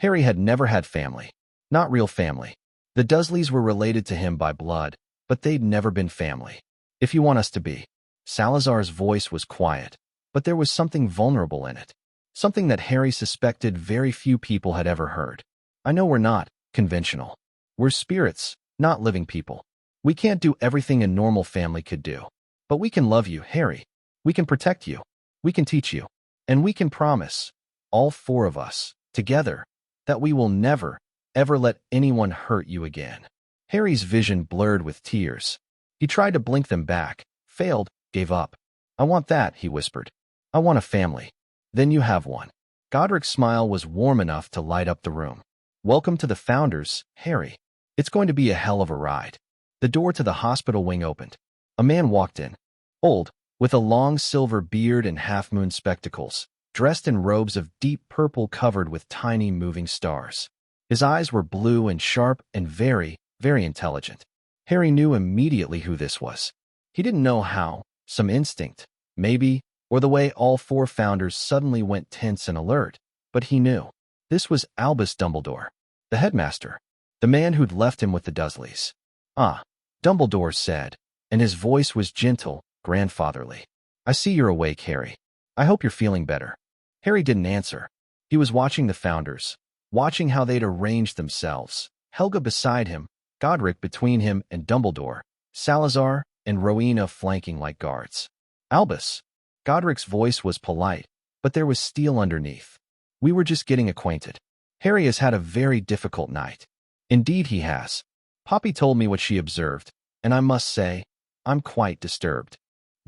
[SPEAKER 1] Harry had never had family. Not real family. The Dursleys were related to him by blood, but they'd never been family. If you want us to be. Salazar's voice was quiet, but there was something vulnerable in it. Something that Harry suspected very few people had ever heard. I know we're not conventional. We're spirits, not living people. We can't do everything a normal family could do. But we can love you, Harry. We can protect you. We can teach you. And we can promise, all four of us, together, that we will never, ever let anyone hurt you again." Harry's vision blurred with tears. He tried to blink them back, failed, gave up. "I want that," he whispered. "I want a family." "Then you have one." Godric's smile was warm enough to light up the room. "Welcome to the Founders, Harry. It's going to be a hell of a ride." The door to the hospital wing opened. A man walked in, old, with a long silver beard and half-moon spectacles, dressed in robes of deep purple covered with tiny moving stars. His eyes were blue and sharp and very, very intelligent. Harry knew immediately who this was. He didn't know how, some instinct, maybe, or the way all four Founders suddenly went tense and alert, but he knew. This was Albus Dumbledore, the headmaster, the man who'd left him with the Dursleys. "Ah," Dumbledore said, and his voice was gentle, grandfatherly. "I see you're awake, Harry. I hope you're feeling better." Harry didn't answer. He was watching the Founders, watching how they'd arranged themselves. Helga beside him, Godric between him and Dumbledore, Salazar and Rowena flanking like guards. "Albus." Godric's voice was polite, but there was steel underneath. "We were just getting acquainted. Harry has had a very difficult night." "Indeed he has. Poppy told me what she observed, and I must say, I'm quite disturbed."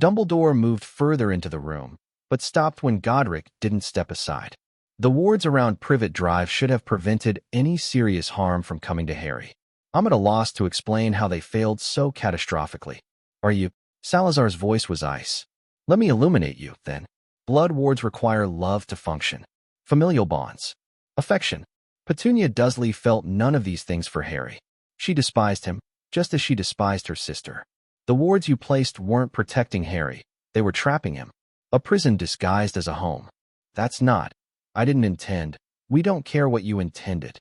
[SPEAKER 1] Dumbledore moved further into the room, but stopped when Godric didn't step aside. The wards around Privet Drive should have prevented any serious harm from coming to Harry. "I'm at a loss to explain how they failed so catastrophically." "Are you?" Salazar's voice was ice. "Let me illuminate you, then. Blood wards require love to function. Familial bonds. Affection." Petunia Dursley felt none of these things for Harry. She despised him, just as she despised her sister. The wards you placed weren't protecting Harry. They were trapping him. A prison disguised as a home. "That's not. I didn't intend." "We don't care what you intended."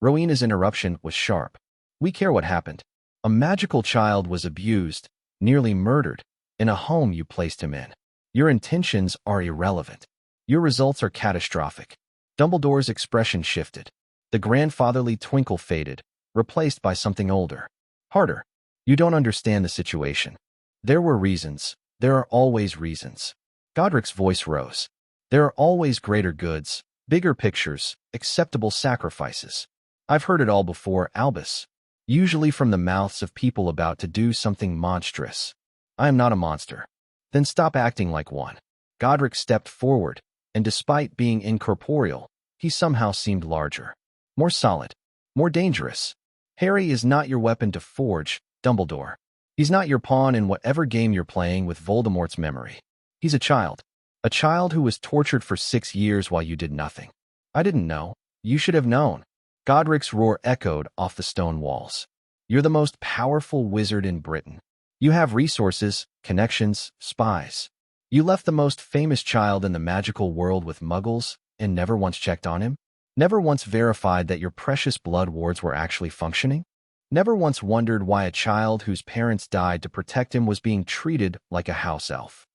[SPEAKER 1] Rowena's interruption was sharp. "We care what happened. A magical child was abused, nearly murdered, in a home you placed him in. Your intentions are irrelevant. Your results are catastrophic." Dumbledore's expression shifted. The grandfatherly twinkle faded, replaced by something older. Harder. "You don't understand the situation. There were reasons. There are always reasons." Godric's voice rose. "There are always greater goods, bigger pictures, acceptable sacrifices. I've heard it all before, Albus. Usually from the mouths of people about to do something monstrous. I am not a monster." "Then stop acting like one." Godric stepped forward, and despite being incorporeal, he somehow seemed larger. More solid. More dangerous. "Harry is not your weapon to forge, Dumbledore. He's not your pawn in whatever game you're playing with Voldemort's memory. He's a child. A child who was tortured for 6 years while you did nothing." "I didn't know. You should have known." Godric's roar echoed off the stone walls. "You're the most powerful wizard in Britain. You have resources, connections, spies. You left the most famous child in the magical world with muggles and never once checked on him? Never once verified that your precious blood wards were actually functioning? Never once wondered why a child whose parents died to protect him was being treated like a house elf?"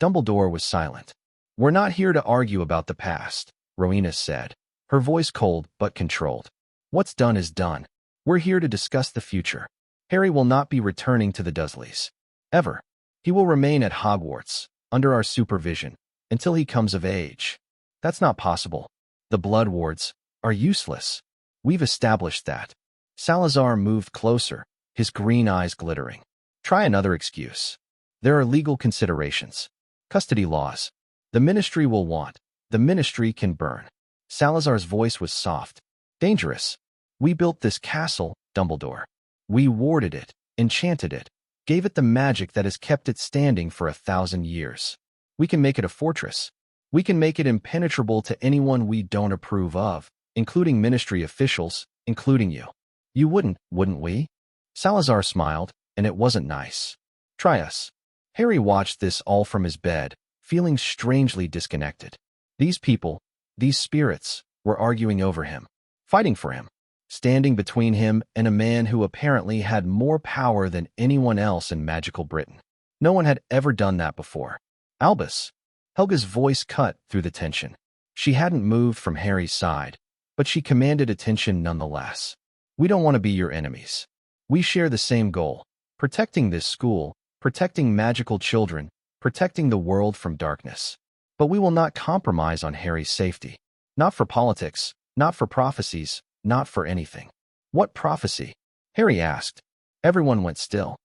[SPEAKER 1] Dumbledore was silent. "We're not here to argue about the past," Rowena said, her voice cold but controlled. "What's done is done. We're here to discuss the future. Harry will not be returning to the Dursleys. Ever. He will remain at Hogwarts, under our supervision, until he comes of age." "That's not possible. The blood wards are useless. We've established that." Salazar moved closer, his green eyes glittering. "Try another excuse. There are legal considerations. Custody laws. The Ministry will want. The Ministry can burn." Salazar's voice was soft. "Dangerous. We built this castle, Dumbledore. We warded it, enchanted it, gave it the magic that has kept it standing for 1,000 years. We can make it a fortress. We can make it impenetrable to anyone we don't approve of, including Ministry officials, including you. You wouldn't we?" Salazar smiled, and it wasn't nice. "Try us." Harry watched this all from his bed, feeling strangely disconnected. These people, these spirits, were arguing over him, fighting for him, standing between him and a man who apparently had more power than anyone else in magical Britain. No one had ever done that before. "Albus." Helga's voice cut through the tension. She hadn't moved from Harry's side, but she commanded attention nonetheless. "We don't want to be your enemies. We share the same goal, protecting this school, protecting magical children, protecting the world from darkness. But we will not compromise on Harry's safety. Not for politics, not for prophecies, not for anything. What prophecy? Harry asked. Everyone went still.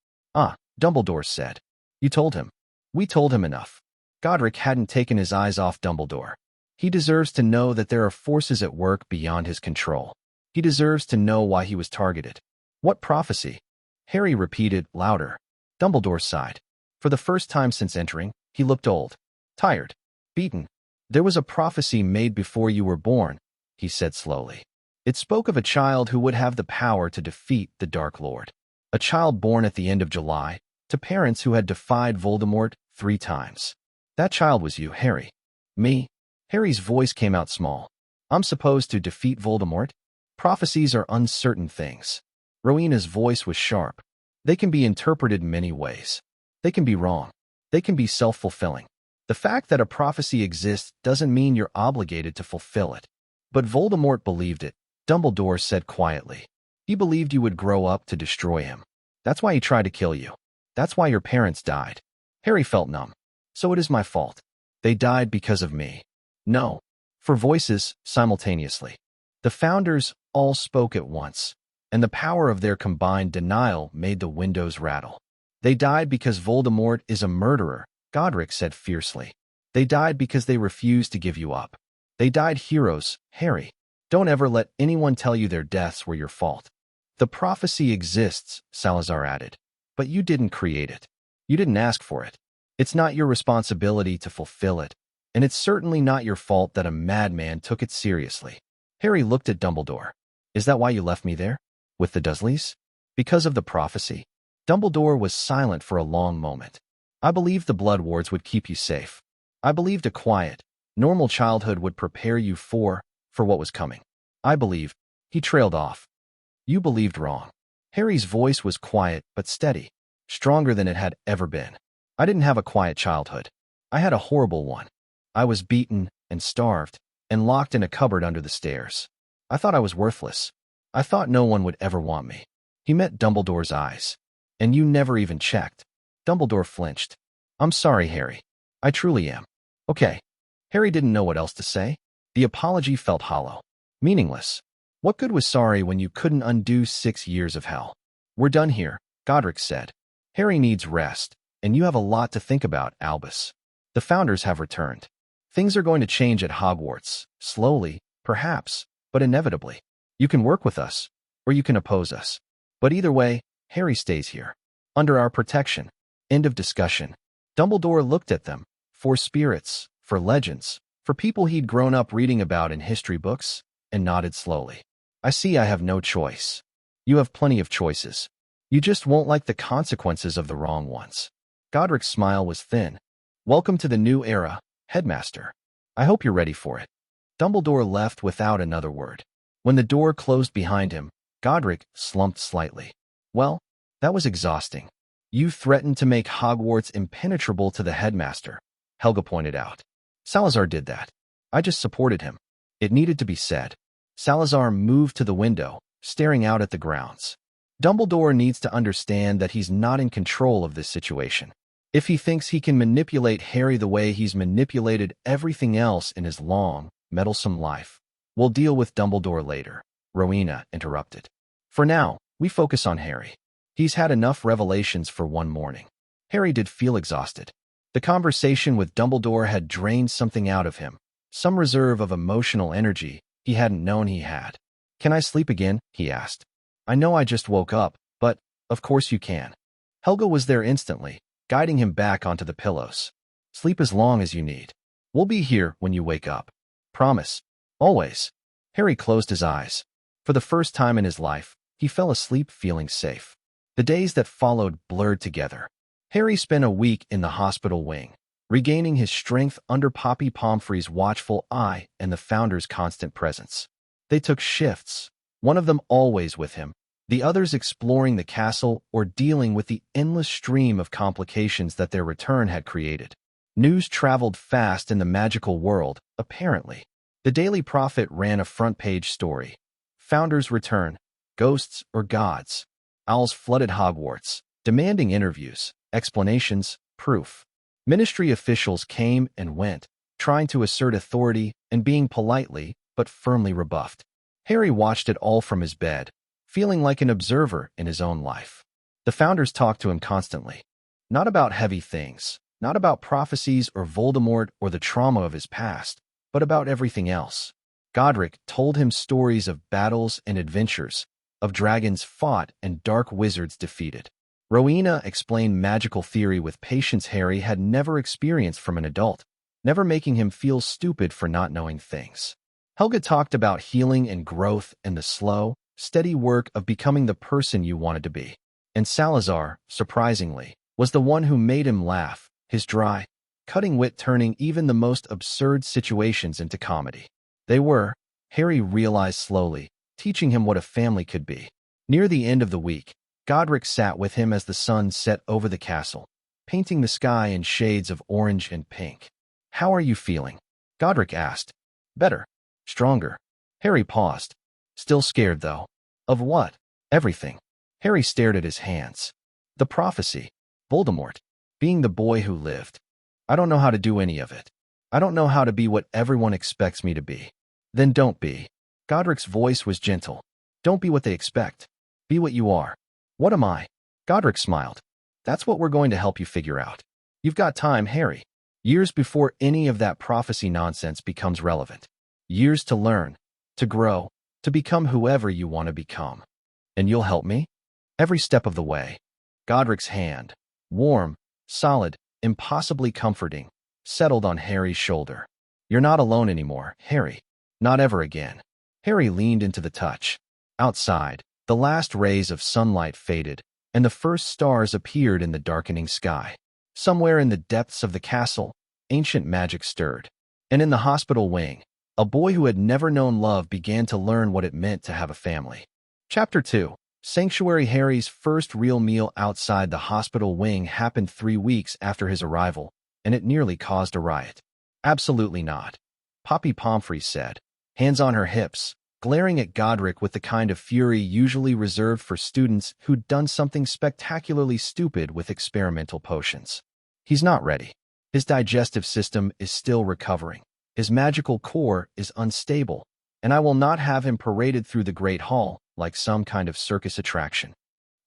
[SPEAKER 1] Dumbledore said. You told him. We told him enough. Godric hadn't taken his eyes off Dumbledore. He deserves to know that there are forces at work beyond his control. He deserves to know why he was targeted. What prophecy? Harry repeated, louder. Dumbledore sighed. For the first time since entering, he looked old, tired, beaten. There was a prophecy made before you were born, he said slowly. It spoke of a child who would have the power to defeat the Dark Lord. A child born at the end of July, to parents who had defied Voldemort 3 times. That child was you, Harry. Me? Harry's voice came out small. I'm supposed to defeat Voldemort? Prophecies are uncertain things. Rowena's voice was sharp. They can be interpreted many ways. They can be wrong. They can be self-fulfilling. The fact that a prophecy exists doesn't mean you're obligated to fulfill it. But Voldemort believed it, Dumbledore said quietly. He believed you would grow up to destroy him. That's why he tried to kill you. That's why your parents died. Harry felt numb. So it is my fault. They died because of me. No. 4 voices simultaneously. The founders all spoke at once, and the power of their combined denial made the windows rattle. They died because Voldemort is a murderer, Godric said fiercely. They died because they refused to give you up. They died heroes, Harry. Don't ever let anyone tell you their deaths were your fault. The prophecy exists, Salazar added, but you didn't create it. You didn't ask for it. It's not your responsibility to fulfill it, and it's certainly not your fault that a madman took it seriously. Harry looked at Dumbledore. Is that why you left me there? With the Dursleys? Because of the prophecy? Dumbledore was silent for a long moment. I believed the Blood Wards would keep you safe. I believed a quiet, normal childhood would prepare you for what was coming. I believed. He trailed off. You believed wrong. Harry's voice was quiet but steady, stronger than it had ever been. I didn't have a quiet childhood. I had a horrible one. I was beaten and starved and locked in a cupboard under the stairs. I thought I was worthless. I thought no one would ever want me. He met Dumbledore's eyes. And you never even checked. Dumbledore flinched. I'm sorry, Harry. I truly am. Okay. Harry didn't know what else to say. The apology felt hollow, meaningless. What good was sorry when you couldn't undo 6 years of hell? We're done here, Godric said. Harry needs rest, and you have a lot to think about, Albus. The founders have returned. Things are going to change at Hogwarts, slowly, perhaps, but inevitably. You can work with us, or you can oppose us. But either way, Harry stays here, under our protection. End of discussion. Dumbledore looked at them, for spirits, for legends, for people he'd grown up reading about in history books, and nodded slowly. I see I have no choice. You have plenty of choices. You just won't like the consequences of the wrong ones. Godric's smile was thin. Welcome to the new era, Headmaster. I hope you're ready for it. Dumbledore left without another word. When the door closed behind him, Godric slumped slightly. Well, that was exhausting. You threatened to make Hogwarts impenetrable to the Headmaster, Helga pointed out. Salazar did that. I just supported him. It needed to be said. Salazar moved to the window, staring out at the grounds. Dumbledore needs to understand that he's not in control of this situation. If he thinks he can manipulate Harry the way he's manipulated everything else in his long, meddlesome life, we'll deal with Dumbledore later, Rowena interrupted. For now, we focus on Harry. He's had enough revelations for one morning. Harry did feel exhausted. The conversation with Dumbledore had drained something out of him, some reserve of emotional energy he hadn't known he had. Can I sleep again? He asked. I know I just woke up, but, of course you can. Helga was there instantly, guiding him back onto the pillows. Sleep as long as you need. We'll be here when you wake up. Promise. Always. Harry closed his eyes. For the first time in his life, he fell asleep feeling safe. The days that followed blurred together. Harry spent a week in the hospital wing, regaining his strength under Poppy Pomfrey's watchful eye and the Founder's constant presence. They took shifts, one of them always with him, the others exploring the castle or dealing with the endless stream of complications that their return had created. News traveled fast in the magical world, apparently. The Daily Prophet ran a front-page story. Founders return, ghosts or gods. Owls flooded Hogwarts, demanding interviews, explanations, proof. Ministry officials came and went, trying to assert authority and being politely but firmly rebuffed. Harry watched it all from his bed, feeling like an observer in his own life. The founders talked to him constantly. Not about heavy things, not about prophecies or Voldemort or the trauma of his past, but about everything else. Godric told him stories of battles and adventures, of dragons fought and dark wizards defeated. Rowena explained magical theory with patience Harry had never experienced from an adult, never making him feel stupid for not knowing things. Helga talked about healing and growth and the slow, steady work of becoming the person you wanted to be. And Salazar, surprisingly, was the one who made him laugh, his dry, cutting wit turning even the most absurd situations into comedy. They were, Harry realized slowly, teaching him what a family could be. Near the end of the week, Godric sat with him as the sun set over the castle, painting the sky in shades of orange and pink. "How are you feeling?" Godric asked. "Better. Stronger." Harry paused. "Still scared, though." "Of what?" "Everything." Harry stared at his hands. "The prophecy. Voldemort. Being the boy who lived. I don't know how to do any of it. I don't know how to be what everyone expects me to be." "Then don't be." Godric's voice was gentle. "Don't be what they expect. Be what you are." "What am I?" Godric smiled. "That's what we're going to help you figure out. You've got time, Harry. Years before any of that prophecy nonsense becomes relevant. Years to learn, to grow, to become whoever you want to become. And you'll help me? Every step of the way." Godric's hand, warm, solid, impossibly comforting, settled on Harry's shoulder. "You're not alone anymore, Harry. Not ever again." Harry leaned into the touch. Outside, the last rays of sunlight faded, and the first stars appeared in the darkening sky. Somewhere in the depths of the castle, ancient magic stirred. And in the hospital wing, a boy who had never known love began to learn what it meant to have a family. Chapter 2. Sanctuary. Harry's first real meal outside the hospital wing happened 3 weeks after his arrival, and it nearly caused a riot. "Absolutely not," Poppy Pomfrey said, hands on her hips, glaring at Godric with the kind of fury usually reserved for students who'd done something spectacularly stupid with experimental potions. "He's not ready. His digestive system is still recovering. His magical core is unstable, and I will not have him paraded through the Great Hall like some kind of circus attraction."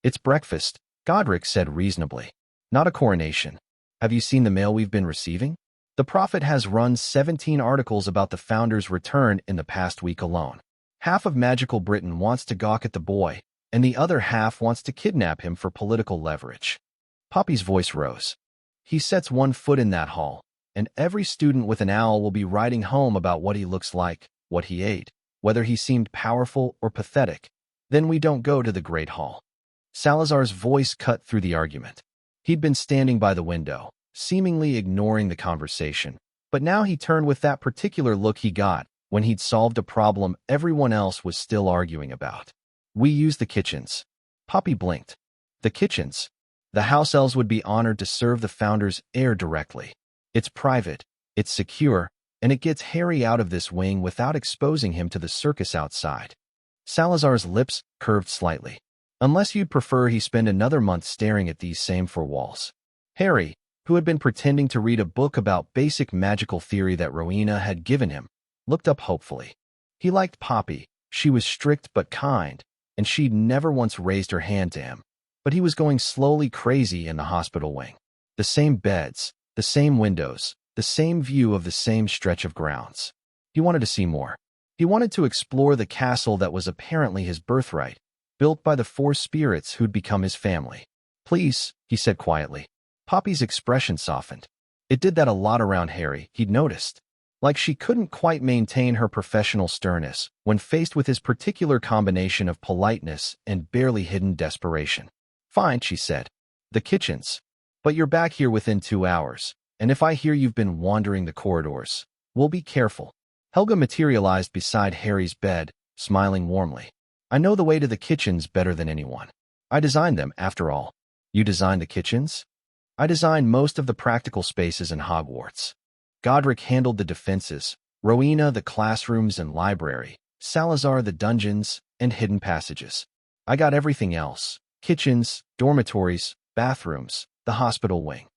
[SPEAKER 1] "It's breakfast," Godric said reasonably. "Not a coronation. Have you seen the mail we've been receiving? The Prophet has run 17 articles about the Founder's return in the past week alone. Half of magical Britain wants to gawk at the boy, and the other half wants to kidnap him for political leverage." Poppy's voice rose. "He sets one foot in that hall, and every student with an owl will be writing home about what he looks like, what he ate, whether he seemed powerful or pathetic. Then we don't go to the Great Hall." Salazar's voice cut through the argument. He'd been standing by the window, seemingly ignoring the conversation, but now he turned with that particular look he got when he'd solved a problem everyone else was still arguing about. "We use the kitchens." Poppy blinked. "The kitchens?" "The house elves would be honored to serve the Founder's heir directly. It's private, it's secure, and it gets Harry out of this wing without exposing him to the circus outside." Salazar's lips curved slightly. "Unless you'd prefer he spend another month staring at these same 4 walls." Harry, who had been pretending to read a book about basic magical theory that Rowena had given him, looked up hopefully. He liked Poppy. She was strict but kind, and she'd never once raised her hand to him. But he was going slowly crazy in the hospital wing. The same beds, the same windows, the same view of the same stretch of grounds. He wanted to see more. He wanted to explore the castle that was apparently his birthright, built by the 4 spirits who'd become his family. "Please," he said quietly. Poppy's expression softened. It did that a lot around Harry, he'd noticed. Like she couldn't quite maintain her professional sternness when faced with his particular combination of politeness and barely hidden desperation. "Fine," she said. "The kitchens. But you're back here within 2 hours, and if I hear you've been wandering the corridors, we'll be careful." Helga materialized beside Harry's bed, smiling warmly. "I know the way to the kitchens better than anyone. I designed them, after all." "You designed the kitchens?" "I designed most of the practical spaces in Hogwarts. Godric handled the defenses, Rowena the classrooms and library, Salazar the dungeons and hidden passages. I got everything else: kitchens, dormitories, bathrooms, the hospital wing."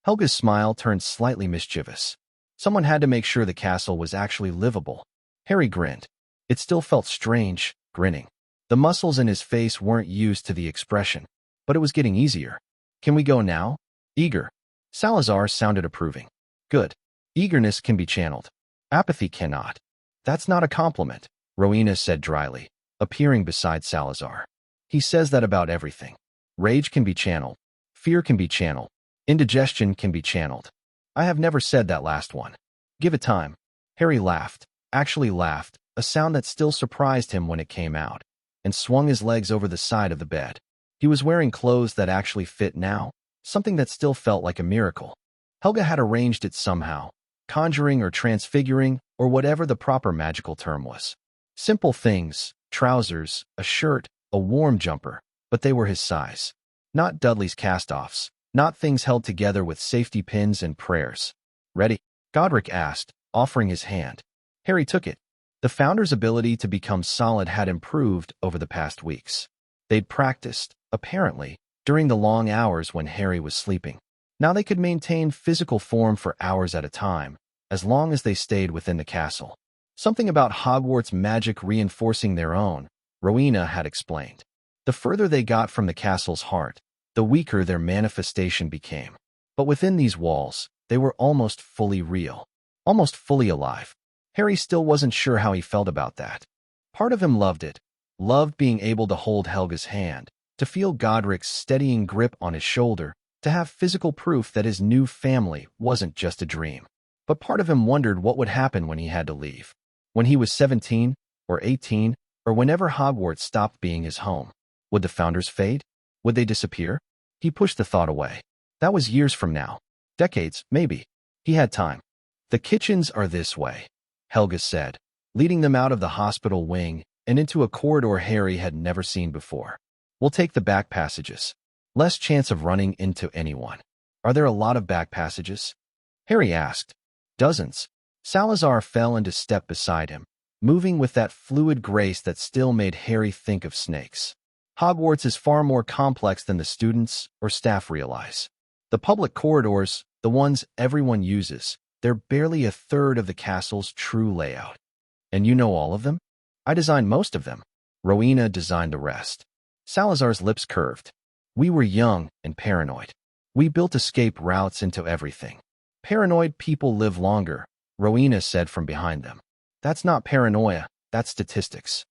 [SPEAKER 1] Helga's smile turned slightly mischievous. Someone had to make sure the castle was actually livable. Harry grinned. It still felt strange, grinning. The muscles in his face weren't used to the expression, but it was getting easier. Can we go now? Eager. Salazar sounded approving. Good. Eagerness can be channeled. Apathy cannot. That's not a compliment, Rowena said dryly, appearing beside Salazar. He says that about everything. Rage can be channeled. Fear can be channeled. Indigestion can be channeled. I have never said that last one. Give it time. Harry laughed, actually laughed, a sound that still surprised him when it came out, and swung his legs over the side of the bed. He was wearing clothes that actually fit now, something that still felt like a miracle. Helga had arranged it somehow, conjuring or transfiguring, or whatever the proper magical term was. Simple things, trousers, a shirt, a warm jumper, but they were his size. Not Dudley's cast-offs, not things held together with safety pins and prayers. Ready? Godric asked, offering his hand. Harry took it. The Founder's ability to become solid had improved over the past weeks. They'd practiced, apparently, during the long hours when Harry was sleeping. Now they could maintain physical form for hours at a time, as long as they stayed within the castle. Something about Hogwarts magic reinforcing their own, Rowena had explained. The further they got from the castle's heart, the weaker their manifestation became. But within these walls, they were almost fully real, almost fully alive. Harry still wasn't sure how he felt about that. Part of him loved it, loved being able to hold Helga's hand, to feel Godric's steadying grip on his shoulder, to have physical proof that his new family wasn't just a dream. But part of him wondered what would happen when he had to leave. When he was 17, or 18, or whenever Hogwarts stopped being his home. Would the Founders fade? Would they disappear? He pushed the thought away. That was years from now. Decades, maybe. He had time. The kitchens are this way, Helga said, leading them out of the hospital wing and into a corridor Harry had never seen before. We'll take the back passages. Less chance of running into anyone. Are there a lot of back passages? Harry asked. Dozens. Salazar fell into step beside him, moving with that fluid grace that still made Harry think of snakes. Hogwarts is far more complex than the students or staff realize. The public corridors, the ones everyone uses, they're barely a third of the castle's true layout. And you know all of them? I designed most of them. Rowena designed the rest. Salazar's lips curved. We were young and paranoid. We built escape routes into everything. Paranoid people live longer, Rowena said from behind them. That's not paranoia, that's statistics.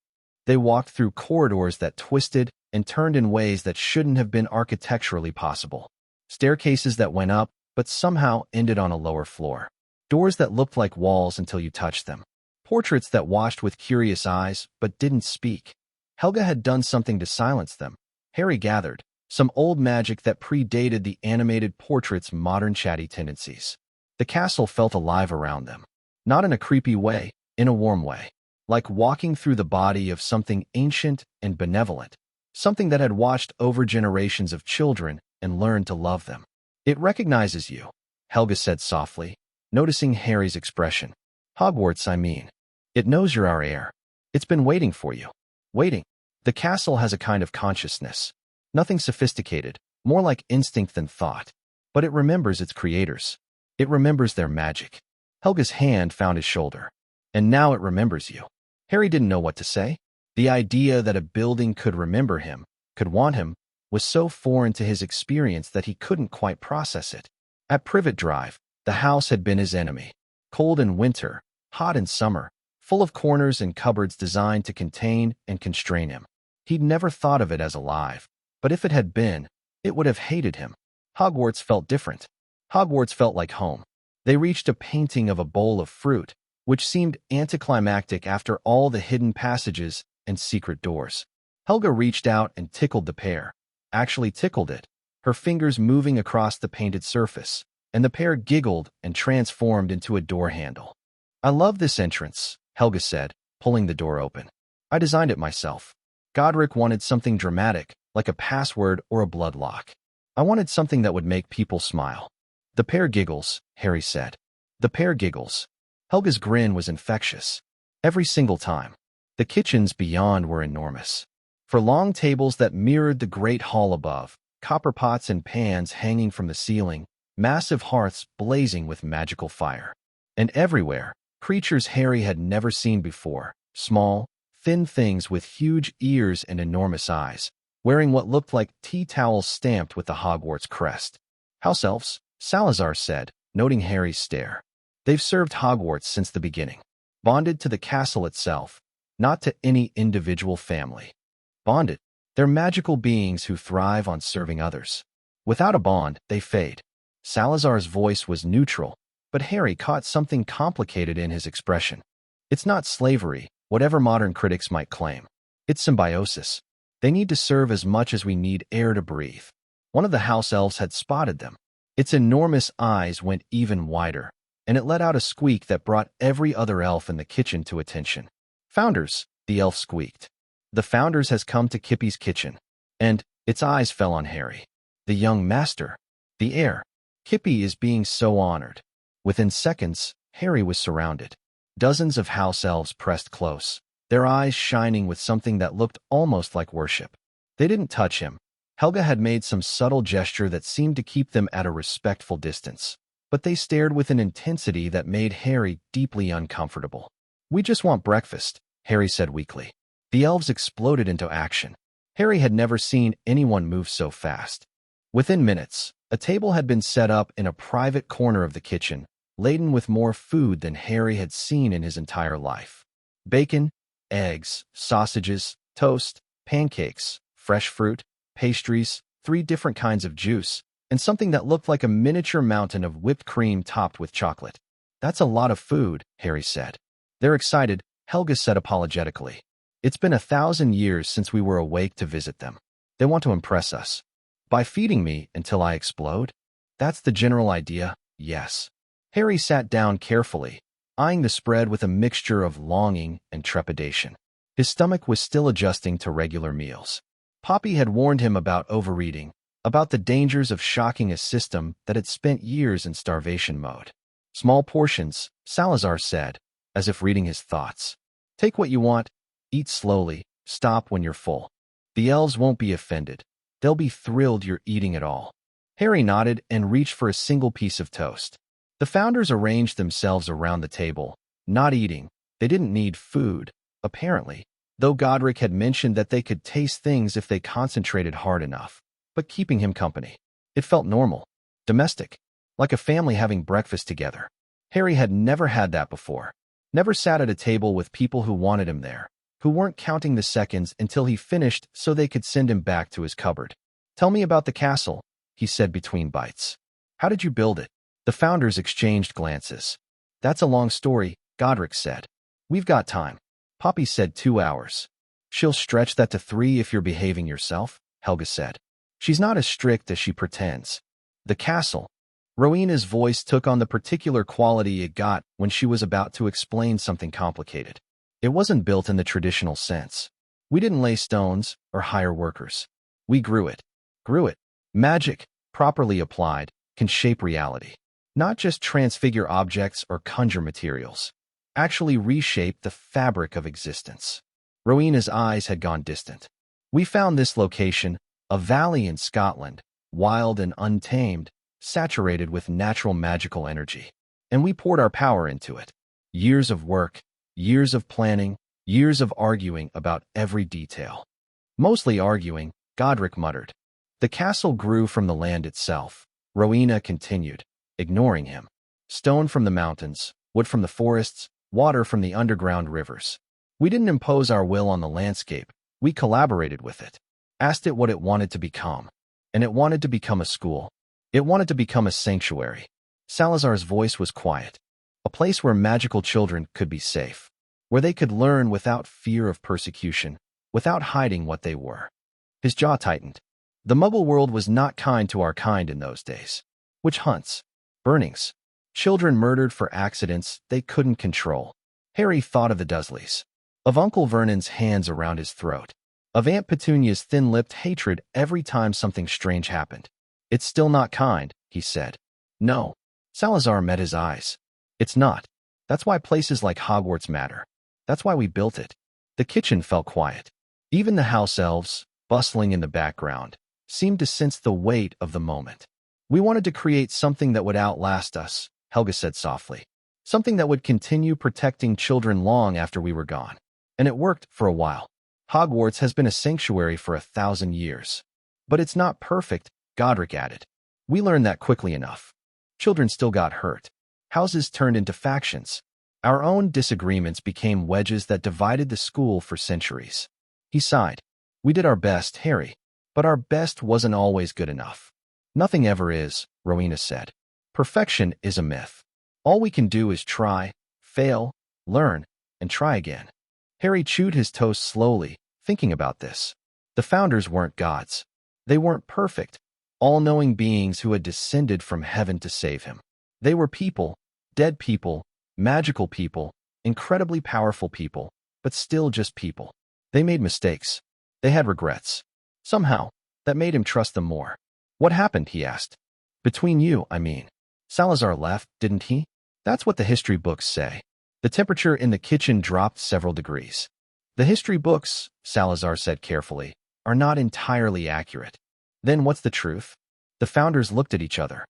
[SPEAKER 1] They walked through corridors that twisted and turned in ways that shouldn't have been architecturally possible. Staircases that went up, but somehow ended on a lower floor. Doors that looked like walls until you touched them. Portraits that watched with curious eyes, but didn't speak. Helga had done something to silence them. Harry gathered. Some old magic that predated the animated portrait's modern chatty tendencies. The castle felt alive around them. Not in a creepy way, in a warm way. Like walking through the body of something ancient and benevolent. Something that had watched over generations of children and learned to love them. It recognizes you, Helga said softly, noticing Harry's expression. Hogwarts, I mean. It knows you're our heir. It's been waiting for you. Waiting. The castle has a kind of consciousness. Nothing sophisticated, more like instinct than thought. But it remembers its creators. It remembers their magic. Helga's hand found his shoulder. And now it remembers you. Harry didn't know what to say. The idea that a building could remember him, could want him, was so foreign to his experience that he couldn't quite process it. At Privet Drive, the house had been his enemy. Cold in winter, hot in summer, full of corners and cupboards designed to contain and constrain him. He'd never thought of it as alive. But if it had been, it would have hated him. Hogwarts felt different. Hogwarts felt like home. They reached a painting of a bowl of fruit, which seemed anticlimactic after all the hidden passages and secret doors. Helga reached out and tickled the pear. Actually tickled it, her fingers moving across the painted surface, and the pear giggled and transformed into a door handle. I love this entrance, Helga said, pulling the door open. I designed it myself. Godric wanted something dramatic, like a password or a blood lock. I wanted something that would make people smile. The pear giggles, Harry said. The pear giggles. Helga's grin was infectious. Every single time. The kitchens beyond were enormous. For long tables that mirrored the great hall above, copper pots and pans hanging from the ceiling, massive hearths blazing with magical fire. And everywhere, creatures Harry had never seen before, small, thin things with huge ears and enormous eyes, wearing what looked like tea towels stamped with the Hogwarts crest. House elves, Salazar said, noting Harry's stare. They've served Hogwarts since the beginning. Bonded to the castle itself, not to any individual family. Bonded, they're magical beings who thrive on serving others. Without a bond, they fade. Salazar's voice was neutral, but Harry caught something complicated in his expression. It's not slavery, whatever modern critics might claim. It's symbiosis. They need to serve as much as we need air to breathe. One of the house elves had spotted them. Its enormous eyes went even wider, and it let out a squeak that brought every other elf in the kitchen to attention. Founders, the elf squeaked. The Founders has come to Kippy's kitchen. And its eyes fell on Harry. The young master. The heir. Kippy is being so honored. Within seconds, Harry was surrounded. Dozens of house elves pressed close, their eyes shining with something that looked almost like worship. They didn't touch him. Helga had made some subtle gesture that seemed to keep them at a respectful distance, but they stared with an intensity that made Harry deeply uncomfortable. "We just want breakfast," Harry said weakly. The elves exploded into action. Harry had never seen anyone move so fast. Within minutes, a table had been set up in a private corner of the kitchen, laden with more food than Harry had seen in his entire life. Bacon, eggs, sausages, toast, pancakes, fresh fruit, pastries, 3 different kinds of juice, and something that looked like a miniature mountain of whipped cream topped with chocolate. "That's a lot of food," Harry said. "They're excited," Helga said apologetically. "It's been 1,000 years since we were awake to visit them. They want to impress us. By feeding me until I explode? That's the general idea, yes." Harry sat down carefully, eyeing the spread with a mixture of longing and trepidation. His stomach was still adjusting to regular meals. Poppy had warned him about overeating, about the dangers of shocking a system that had spent years in starvation mode. "Small portions," Salazar said, as if reading his thoughts. "Take what you want, eat slowly, stop when you're full. The elves won't be offended. They'll be thrilled you're eating it all." Harry nodded and reached for a single piece of toast. The Founders arranged themselves around the table, not eating. They didn't need food, apparently, though Godric had mentioned that they could taste things if they concentrated hard enough, but keeping him company. It felt normal, domestic, like a family having breakfast together. Harry had never had that before. Never sat at a table with people who wanted him there, who weren't counting the seconds until he finished so they could send him back to his cupboard. "Tell me about the castle," he said between bites. "How did you build it?" The Founders exchanged glances. "That's a long story," Godric said. "We've got time." Poppy said 2 hours. "She'll stretch that to 3 if you're behaving yourself," Helga said. "She's not as strict as she pretends." The castle. Rowena's voice took on the particular quality it got when she was about to explain something complicated. "It wasn't built in the traditional sense. We didn't lay stones or hire workers. We grew it. Grew it. Magic, properly applied, can shape reality. Not just transfigure objects or conjure materials. Actually reshape the fabric of existence." Rowena's eyes had gone distant. "We found this location, a valley in Scotland, wild and untamed, saturated with natural magical energy. And we poured our power into it. Years of work, years of planning, years of arguing about every detail." "Mostly arguing," Godric muttered. "The castle grew from the land itself," Rowena continued, ignoring him. "Stone from the mountains, wood from the forests, water from the underground rivers. We didn't impose our will on the landscape, we collaborated with it, asked it what it wanted to become. And it wanted to become a school. It wanted to become a sanctuary." Salazar's voice was quiet. "A place where magical children could be safe. Where they could learn without fear of persecution, without hiding what they were." His jaw tightened. The Muggle world was not kind to our kind in those days. Witch hunts, burnings, children murdered for accidents they couldn't control. Harry thought of the Dursleys, of Uncle Vernon's hands around his throat, of Aunt Petunia's thin-lipped hatred every time something strange happened. "It's still not kind," he said. "No." Salazar met his eyes. "It's not. That's why places like Hogwarts matter. That's why we built it." The kitchen felt quiet. Even the house elves, bustling in the background, seemed to sense the weight of the moment. "We wanted to create something that would outlast us," Helga said softly. something that would continue protecting children long after we were gone. And it worked for a while. Hogwarts has been a sanctuary for 1,000 years. But it's not perfect, Godric added. We learned that quickly enough. Children still got hurt. Houses turned into factions. Our own disagreements became wedges that divided the school for centuries. He sighed. We did our best, Harry. But our best wasn't always good enough. Nothing ever is, Rowena said. Perfection is a myth. All we can do is try, fail, learn, and try again. Harry chewed his toast slowly, thinking about this. The founders weren't gods. They weren't perfect, all-knowing beings who had descended from heaven to save him. They were people, dead people, magical people, incredibly powerful people, but still just people. They made mistakes. They had regrets. Somehow, that made him trust them more. What happened, he asked. Between you, I mean. Salazar left, didn't he? That's what the history books say. The temperature in the kitchen dropped several degrees. The history books, Salazar said carefully, are not entirely accurate. Then what's the truth? The founders looked at each other.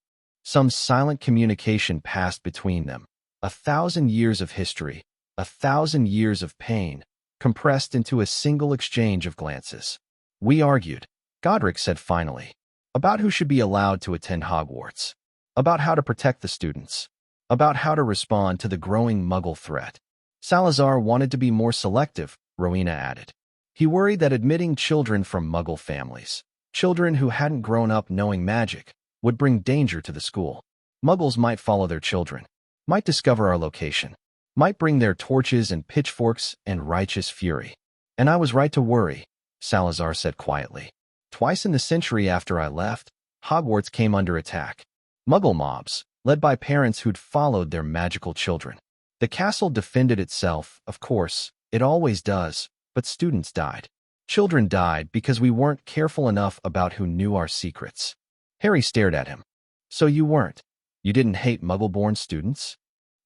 [SPEAKER 1] Some silent communication passed between them. 1,000 years of history, 1,000 years of pain, compressed into a single exchange of glances. We argued, Godric said finally, about who should be allowed to attend Hogwarts, about how to protect the students, about how to respond to the growing Muggle threat. Salazar wanted to be more selective, Rowena added. He worried that admitting children from Muggle families, children who hadn't grown up knowing magic, would bring danger to the school. Muggles might follow their children, might discover our location, might bring their torches and pitchforks and righteous fury. And I was right to worry, Salazar said quietly. Twice in the century after I left, Hogwarts came under attack. Muggle mobs, led by parents who'd followed their magical children. The castle defended itself, of course, it always does, but students died. Children died because we weren't careful enough about who knew our secrets. Harry stared at him. So you weren't. You didn't hate Muggle-born students?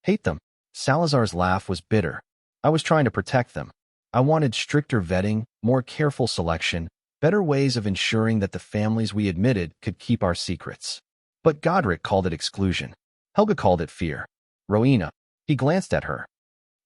[SPEAKER 1] Hate them? Salazar's laugh was bitter. I was trying to protect them. I wanted stricter vetting, more careful selection, better ways of ensuring that the families we admitted could keep our secrets. But Godric called it exclusion. Helga called it fear. Rowena. He glanced at her.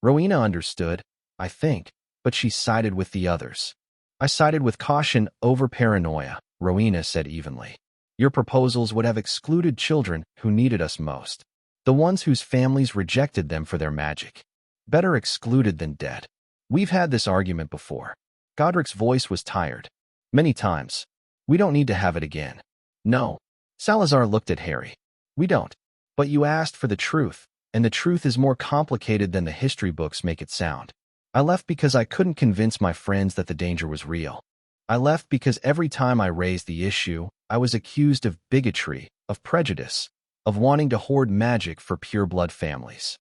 [SPEAKER 1] Rowena understood, I think, but she sided with the others. I sided with caution over paranoia, Rowena said evenly. Your proposals would have excluded children who needed us most. The ones whose families rejected them for their magic. Better excluded than dead. We've had this argument before. Godric's voice was tired. Many times. We don't need to have it again. No. Salazar looked at Harry. We don't. But you asked for the truth, and the truth is more complicated than the history books make it sound. I left because I couldn't convince my friends that the danger was real. I left because every time I raised the issue, I was accused of bigotry, of prejudice, of wanting to hoard magic for pure-blood families.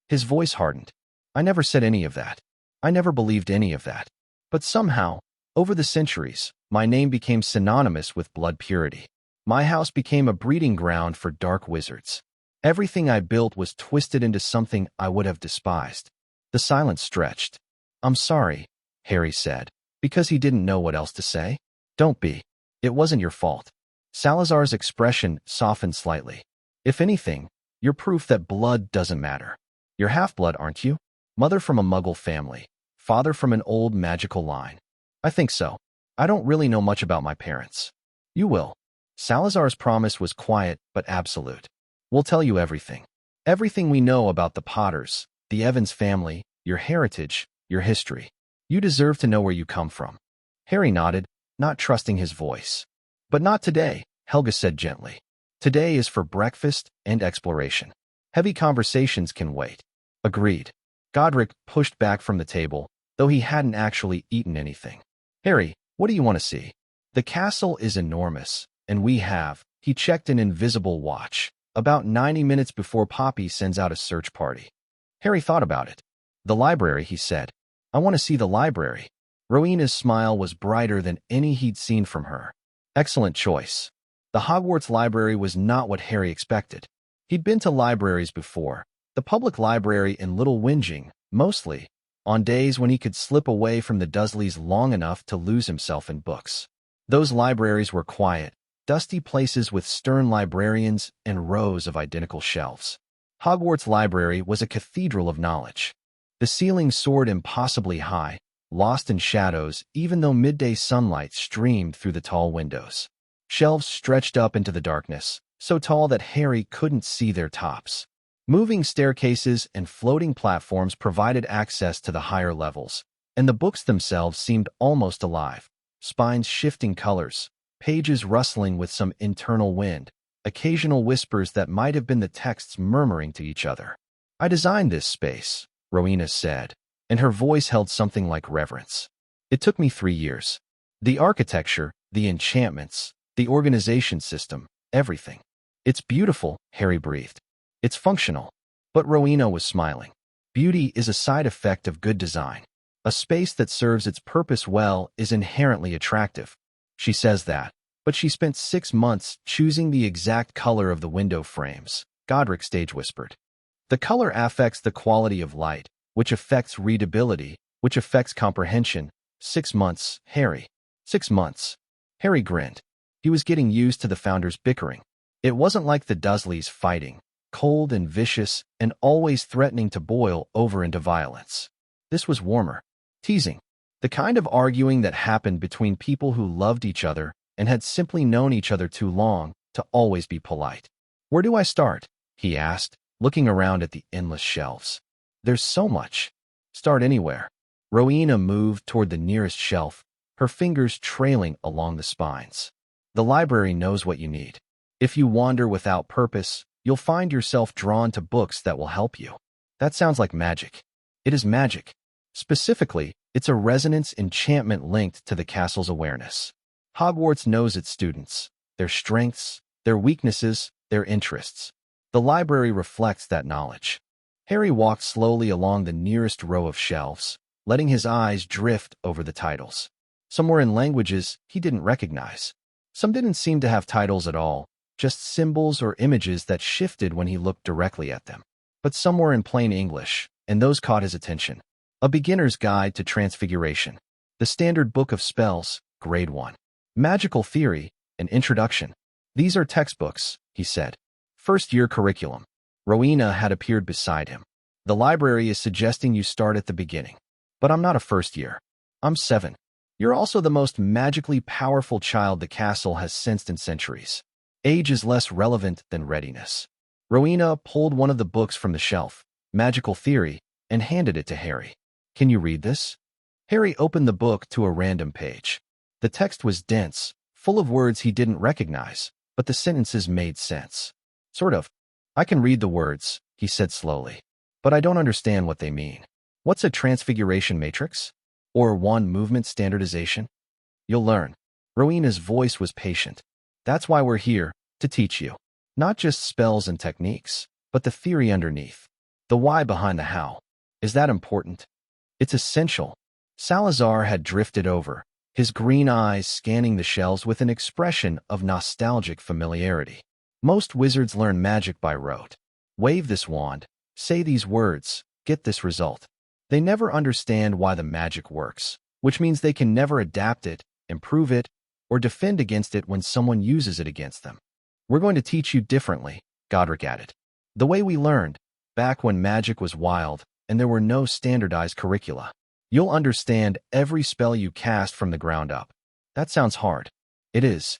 [SPEAKER 1] His voice hardened. I never said any of that. I never believed any of that. But somehow, over the centuries, my name became synonymous with blood purity. My house became a breeding ground for dark wizards. Everything I built was twisted into something I would have despised. The silence stretched. I'm sorry, Harry said, because he didn't know what else to say. Don't be. It wasn't your fault. Salazar's expression softened slightly. If anything, you're proof that blood doesn't matter. You're half-blood, aren't you? Mother from a Muggle family, father from an old magical line. I think so. I don't really know much about my parents. You will. Salazar's promise was quiet but absolute. We'll tell you everything. Everything we know about the Potters, the Evans family, your heritage, your history. You deserve to know where you come from. Harry nodded, not trusting his voice. But not today, Helga said gently. Today is for breakfast and exploration. Heavy conversations can wait. Agreed. Godric pushed back from the table, though he hadn't actually eaten anything. Harry, what do you want to see? The castle is enormous, and we have, he checked an invisible watch, about 90 minutes before Poppy sends out a search party. Harry thought about it. The library, he said. I want to see the library. Rowena's smile was brighter than any he'd seen from her. Excellent choice. The Hogwarts library was not what Harry expected. He'd been to libraries before, the public library in Little Whinging, mostly, on days when he could slip away from the Dursleys long enough to lose himself in books. Those libraries were quiet, dusty places with stern librarians and rows of identical shelves. Hogwarts Library was a cathedral of knowledge. The ceiling soared impossibly high, lost in shadows even though midday sunlight streamed through the tall windows. Shelves stretched up into the darkness, so tall that Harry couldn't see their tops. Moving staircases and floating platforms provided access to the higher levels, and the books themselves seemed almost alive, spines shifting colors, pages rustling with some internal wind, occasional whispers that might have been the texts murmuring to each other. "I designed this space," Rowena said, and her voice held something like reverence. "It took me 3 years. The architecture, the enchantments, the organization system, everything. It's beautiful," Harry breathed. "It's functional." But Rowena was smiling. Beauty is a side effect of good design. A space that serves its purpose well is inherently attractive. She says that, but she spent 6 months choosing the exact color of the window frames, Godric Stage whispered. "The color affects the quality of light, which affects readability, which affects comprehension. 6 months, Harry. 6 months." Harry grinned. He was getting used to the founders bickering. It wasn't like the Dursleys fighting, cold and vicious and always threatening to boil over into violence. This was warmer, teasing, the kind of arguing that happened between people who loved each other and had simply known each other too long to always be polite. "Where do I start?" he asked, looking around at the endless shelves. "There's so much." "Start anywhere." Rowena moved toward the nearest shelf, her fingers trailing along the spines. "The library knows what you need. If you wander without purpose, you'll find yourself drawn to books that will help you." "That sounds like magic." "It is magic. Specifically, it's a resonance enchantment linked to the castle's awareness. Hogwarts knows its students, their strengths, their weaknesses, their interests. The library reflects that knowledge." Harry walked slowly along the nearest row of shelves, letting his eyes drift over the titles. Some were in languages he didn't recognize. Some didn't seem to have titles at all, just symbols or images that shifted when he looked directly at them. But some were in plain English, and those caught his attention. A Beginner's Guide to Transfiguration, The Standard Book of Spells, Grade 1, Magical Theory, an Introduction. "These are textbooks," he said. "First-year curriculum." Rowena had appeared beside him. "The library is suggesting you start at the beginning. But I'm not a first year. I'm 7. You're also the most magically powerful child the castle has sensed in centuries. Age is less relevant than readiness." Rowena pulled one of the books from the shelf, Magical Theory, and handed it to Harry. "Can you read this?" Harry opened the book to a random page. The text was dense, full of words he didn't recognize, but the sentences made sense. "Sort of. I can read the words," he said slowly, "but I don't understand what they mean. What's a transfiguration matrix? Or wand movement standardization?" "You'll learn." Rowena's voice was patient. "That's why we're here, to teach you. Not just spells and techniques, but the theory underneath. The why behind the how. Is that important?" "It's essential." Salazar had drifted over, his green eyes scanning the shelves with an expression of nostalgic familiarity. "Most wizards learn magic by rote. Wave this wand, say these words, get this result. They never understand why the magic works, which means they can never adapt it, improve it, or defend against it when someone uses it against them. We're going to teach you differently," Godric added. "The way we learned, back when magic was wild and there were no standardized curricula. You'll understand every spell you cast from the ground up." "That sounds hard." "It is."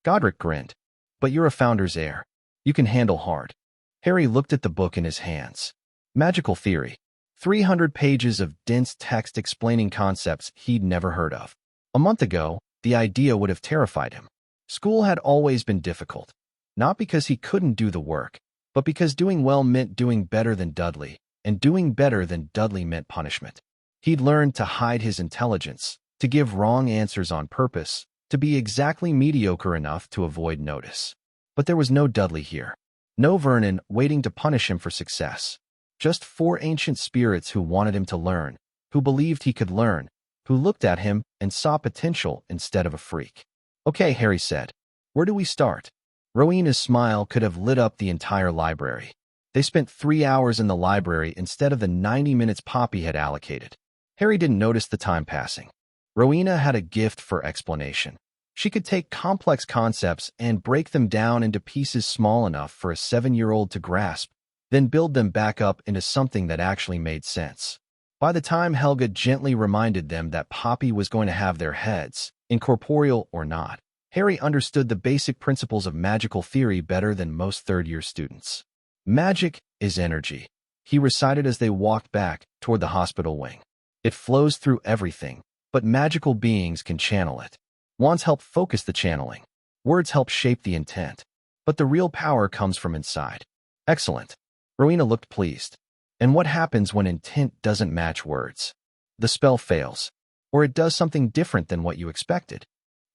[SPEAKER 1] Godric grinned. "But you're a founder's heir. You can handle hard." Harry looked at the book in his hands. Magical Theory. 300 pages of dense text explaining concepts he'd never heard of. A month ago, the idea would have terrified him. School had always been difficult. Not because he couldn't do the work, but because doing well meant doing better than Dudley, and doing better than Dudley meant punishment. He'd learned to hide his intelligence, to give wrong answers on purpose, to be exactly mediocre enough to avoid notice. But there was no Dudley here. No Vernon waiting to punish him for success. Just 4 ancient spirits who wanted him to learn, who believed he could learn, who looked at him and saw potential instead of a freak. "Okay," Harry said. "Where do we start?" Rowena's smile could have lit up the entire library. They spent 3 hours in the library instead of the 90 minutes Poppy had allocated. Harry didn't notice the time passing. Rowena had a gift for explanation. She could take complex concepts and break them down into pieces small enough for a 7-year-old to grasp, then build them back up into something that actually made sense. By the time Helga gently reminded them that Poppy was going to have their heads, incorporeal or not, Harry understood the basic principles of magical theory better than most third-year students. Magic is energy, he recited as they walked back toward the hospital wing. It flows through everything, but magical beings can channel it. Wands help focus the channeling. Words help shape the intent. But the real power comes from inside. Excellent. Rowena looked pleased. And what happens when intent doesn't match words? The spell fails. Or it does something different than what you expected.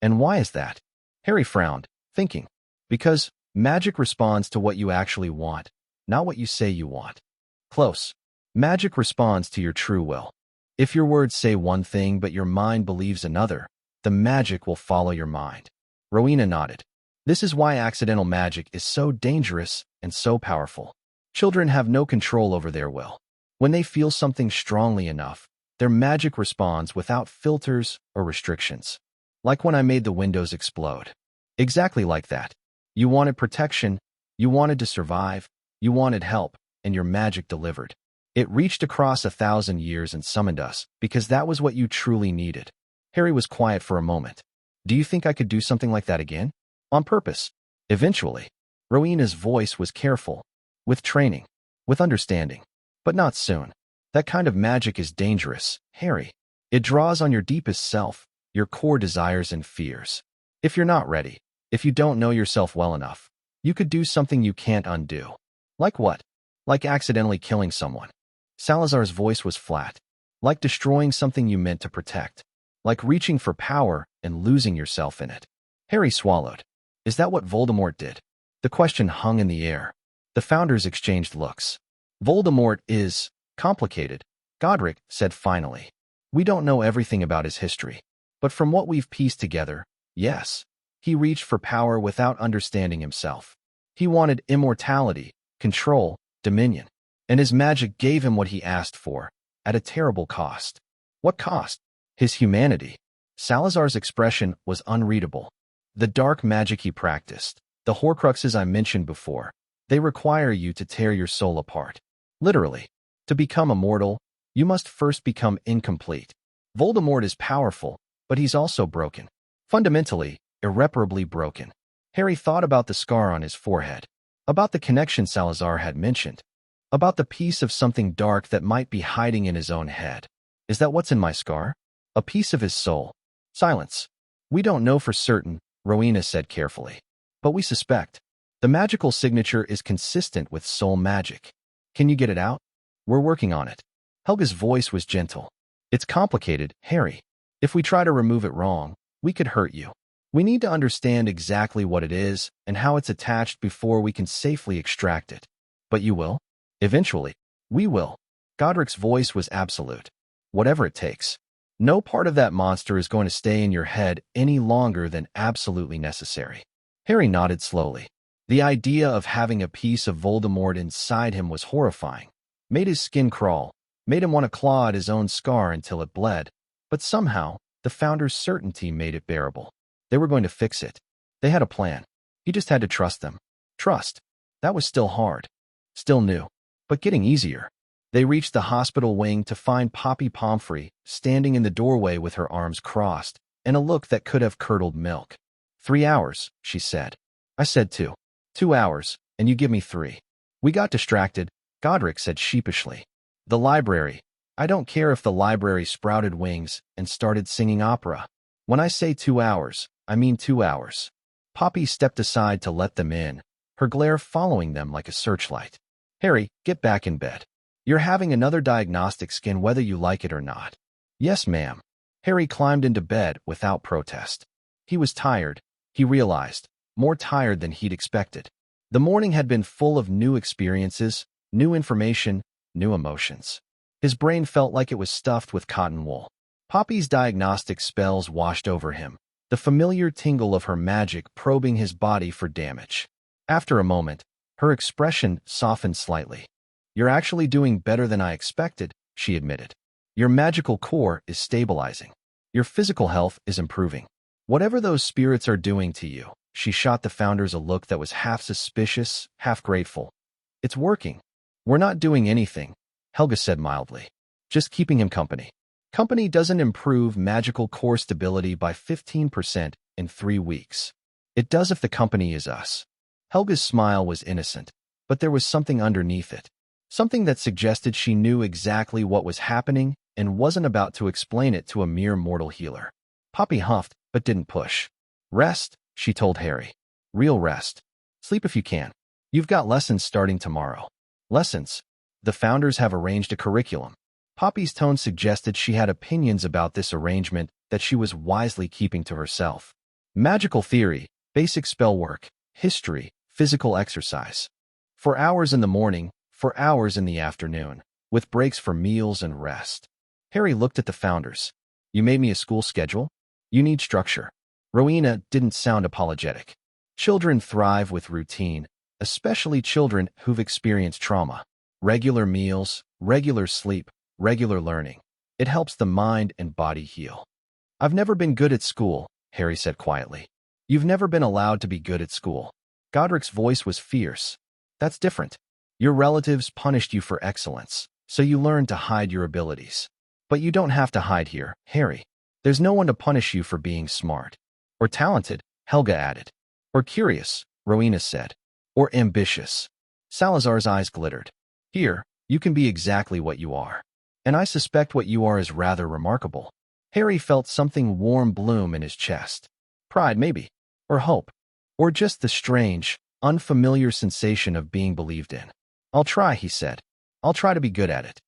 [SPEAKER 1] And why is that? Harry frowned, thinking. Because magic responds to what you actually want, not what you say you want. Close. Magic responds to your true will. If your words say one thing but your mind believes another, the magic will follow your mind. Rowena nodded. This is why accidental magic is so dangerous and so powerful. Children have no control over their will. When they feel something strongly enough, their magic responds without filters or restrictions. Like when I made the windows explode. Exactly like that. You wanted protection, you wanted to survive, you wanted help, and your magic delivered. It reached across 1,000 years and summoned us, because that was what you truly needed. Harry was quiet for a moment. Do you think I could do something like that again? On purpose. Eventually. Rowena's voice was careful. With training. With understanding. But not soon. That kind of magic is dangerous, Harry. It draws on your deepest self, your core desires and fears. If you're not ready, if you don't know yourself well enough, you could do something you can't undo. Like what? Like accidentally killing someone. Salazar's voice was flat. Like destroying something you meant to protect. Like reaching for power and losing yourself in it. Harry swallowed. Is that what Voldemort did? The question hung in the air. The founders exchanged looks. Voldemort is complicated, Godric said finally. We don't know everything about his history. But from what we've pieced together, yes. He reached for power without understanding himself. He wanted immortality, control, dominion. And his magic gave him what he asked for, at a terrible cost. What cost? His humanity. Salazar's expression was unreadable. The dark magic he practiced, the Horcruxes I mentioned before, they require you to tear your soul apart. Literally. To become immortal, you must first become incomplete. Voldemort is powerful, but he's also broken. Fundamentally, irreparably broken. Harry thought about the scar on his forehead, about the connection Salazar had mentioned, about the piece of something dark that might be hiding in his own head. Is that what's in my scar? A piece of his soul. Silence. We don't know for certain, Rowena said carefully. But we suspect. The magical signature is consistent with soul magic. Can you get it out? We're working on it. Helga's voice was gentle. It's complicated, Harry. If we try to remove it wrong, we could hurt you. We need to understand exactly what it is and how it's attached before we can safely extract it. But you will? Eventually. We will. Godric's voice was absolute. Whatever it takes. No part of that monster is going to stay in your head any longer than absolutely necessary. Harry nodded slowly. The idea of having a piece of Voldemort inside him was horrifying. Made his skin crawl, made him want to claw at his own scar until it bled. But somehow, the Founders' certainty made it bearable. They were going to fix it. They had a plan. He just had to trust them. Trust. That was still hard. Still new. But getting easier. They reached the hospital wing to find Poppy Pomfrey standing in the doorway with her arms crossed and a look that could have curdled milk. 3 hours, she said. I said 2. 2 hours, and you give me 3. We got distracted, Godric said sheepishly. The library. I don't care if the library sprouted wings and started singing opera. When I say 2 hours, I mean 2 hours. Poppy stepped aside to let them in, her glare following them like a searchlight. Harry, get back in bed. You're having another diagnostic scan whether you like it or not. Yes, ma'am. Harry climbed into bed without protest. He was tired, he realized, more tired than he'd expected. The morning had been full of new experiences, new information, new emotions. His brain felt like it was stuffed with cotton wool. Poppy's diagnostic spells washed over him, the familiar tingle of her magic probing his body for damage. After a moment, her expression softened slightly. You're actually doing better than I expected, she admitted. Your magical core is stabilizing. Your physical health is improving. Whatever those spirits are doing to you, she shot the Founders a look that was half suspicious, half grateful. It's working. We're not doing anything, Helga said mildly. Just keeping him company. Company doesn't improve magical core stability by 15% in 3 weeks. It does if the company is us. Helga's smile was innocent, but there was something underneath it. Something that suggested she knew exactly what was happening and wasn't about to explain it to a mere mortal healer. Poppy huffed, but didn't push. Rest, she told Harry. Real rest. Sleep if you can. You've got lessons starting tomorrow. Lessons? The founders have arranged a curriculum. Poppy's tone suggested she had opinions about this arrangement that she was wisely keeping to herself. Magical theory, basic spell work, history, physical exercise. For hours in the morning, for hours in the afternoon, with breaks for meals and rest. Harry looked at the founders. You made me a school schedule? You need structure. Rowena didn't sound apologetic. Children thrive with routine, especially children who've experienced trauma. Regular meals, regular sleep, regular learning. It helps the mind and body heal. I've never been good at school, Harry said quietly. You've never been allowed to be good at school. Godric's voice was fierce. That's different. Your relatives punished you for excellence, so you learned to hide your abilities. But you don't have to hide here, Harry. There's no one to punish you for being smart. Or talented, Helga added. Or curious, Rowena said. Or ambitious. Salazar's eyes glittered. Here, you can be exactly what you are. And I suspect what you are is rather remarkable. Harry felt something warm bloom in his chest. Pride, maybe. Or hope. Or just the strange, unfamiliar sensation of being believed in. I'll try, he said. I'll try to be good at it.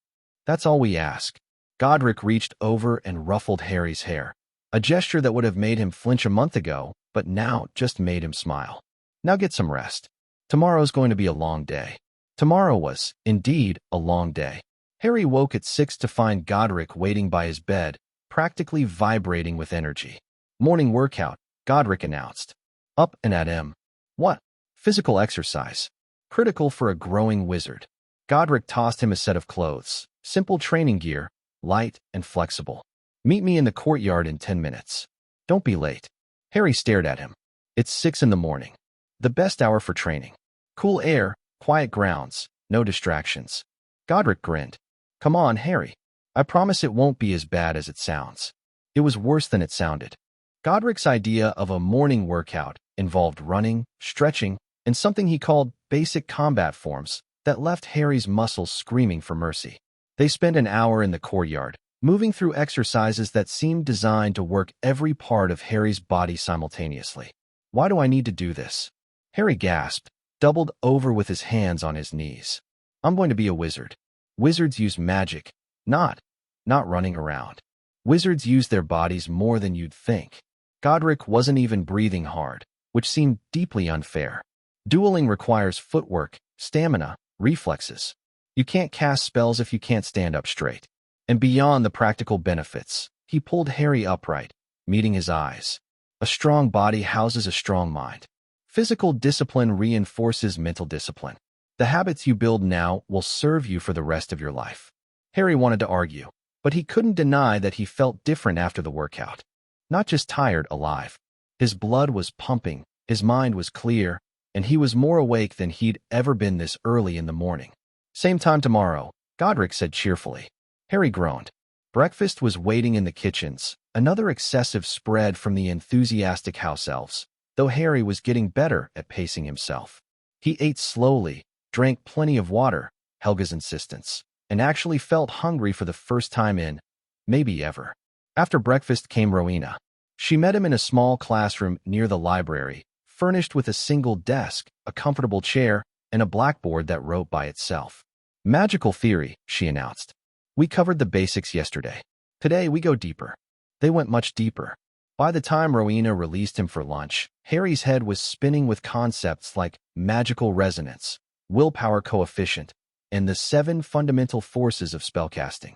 [SPEAKER 1] That's all we ask. Godric reached over and ruffled Harry's hair. A gesture that would have made him flinch a month ago, but now just made him smile. Now get some rest. Tomorrow's going to be a long day. Tomorrow was, indeed, a long day. Harry woke at 6 to find Godric waiting by his bed, practically vibrating with energy. Morning workout, Godric announced. Up and at him. What? Physical exercise. Critical for a growing wizard. Godric tossed him a set of clothes. Simple training gear, light and flexible. Meet me in the courtyard in 10 minutes. Don't be late. Harry stared at him. It's 6 in the morning. The best hour for training. Cool air, quiet grounds, no distractions. Godric grinned. Come on, Harry. I promise it won't be as bad as it sounds. It was worse than it sounded. Godric's idea of a morning workout involved running, stretching, and something he called basic combat forms that left Harry's muscles screaming for mercy. They spent an hour in the courtyard, moving through exercises that seemed designed to work every part of Harry's body simultaneously. Why do I need to do this? Harry gasped, doubled over with his hands on his knees. I'm going to be a wizard. Wizards use magic, not running around. Wizards use their bodies more than you'd think. Godric wasn't even breathing hard, which seemed deeply unfair. Dueling requires footwork, stamina, reflexes. You can't cast spells if you can't stand up straight. And beyond the practical benefits, he pulled Harry upright, meeting his eyes. A strong body houses a strong mind. Physical discipline reinforces mental discipline. The habits you build now will serve you for the rest of your life. Harry wanted to argue, but he couldn't deny that he felt different after the workout. Not just tired, alive. His blood was pumping, his mind was clear, and he was more awake than he'd ever been this early in the morning. Same time tomorrow, Godric said cheerfully. Harry groaned. Breakfast was waiting in the kitchens, another excessive spread from the enthusiastic house elves, though Harry was getting better at pacing himself. He ate slowly, drank plenty of water, Helga's insistence, and actually felt hungry for the first time in, maybe ever. After breakfast came Rowena. She met him in a small classroom near the library, furnished with a single desk, a comfortable chair, and a blackboard that wrote by itself. Magical theory, she announced. We covered the basics yesterday. Today we go deeper. They went much deeper. By the time Rowena released him for lunch, Harry's head was spinning with concepts like magical resonance, willpower coefficient, and the 7 fundamental forces of spellcasting.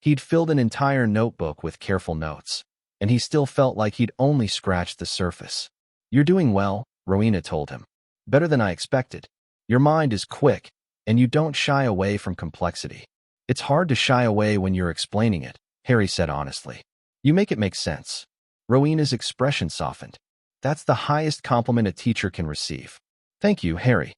[SPEAKER 1] He'd filled an entire notebook with careful notes, and he still felt like he'd only scratched the surface. You're doing well, Rowena told him. Better than I expected. Your mind is quick, and you don't shy away from complexity. It's hard to shy away when you're explaining it, Harry said honestly. You make it make sense. Rowena's expression softened. That's the highest compliment a teacher can receive. Thank you, Harry.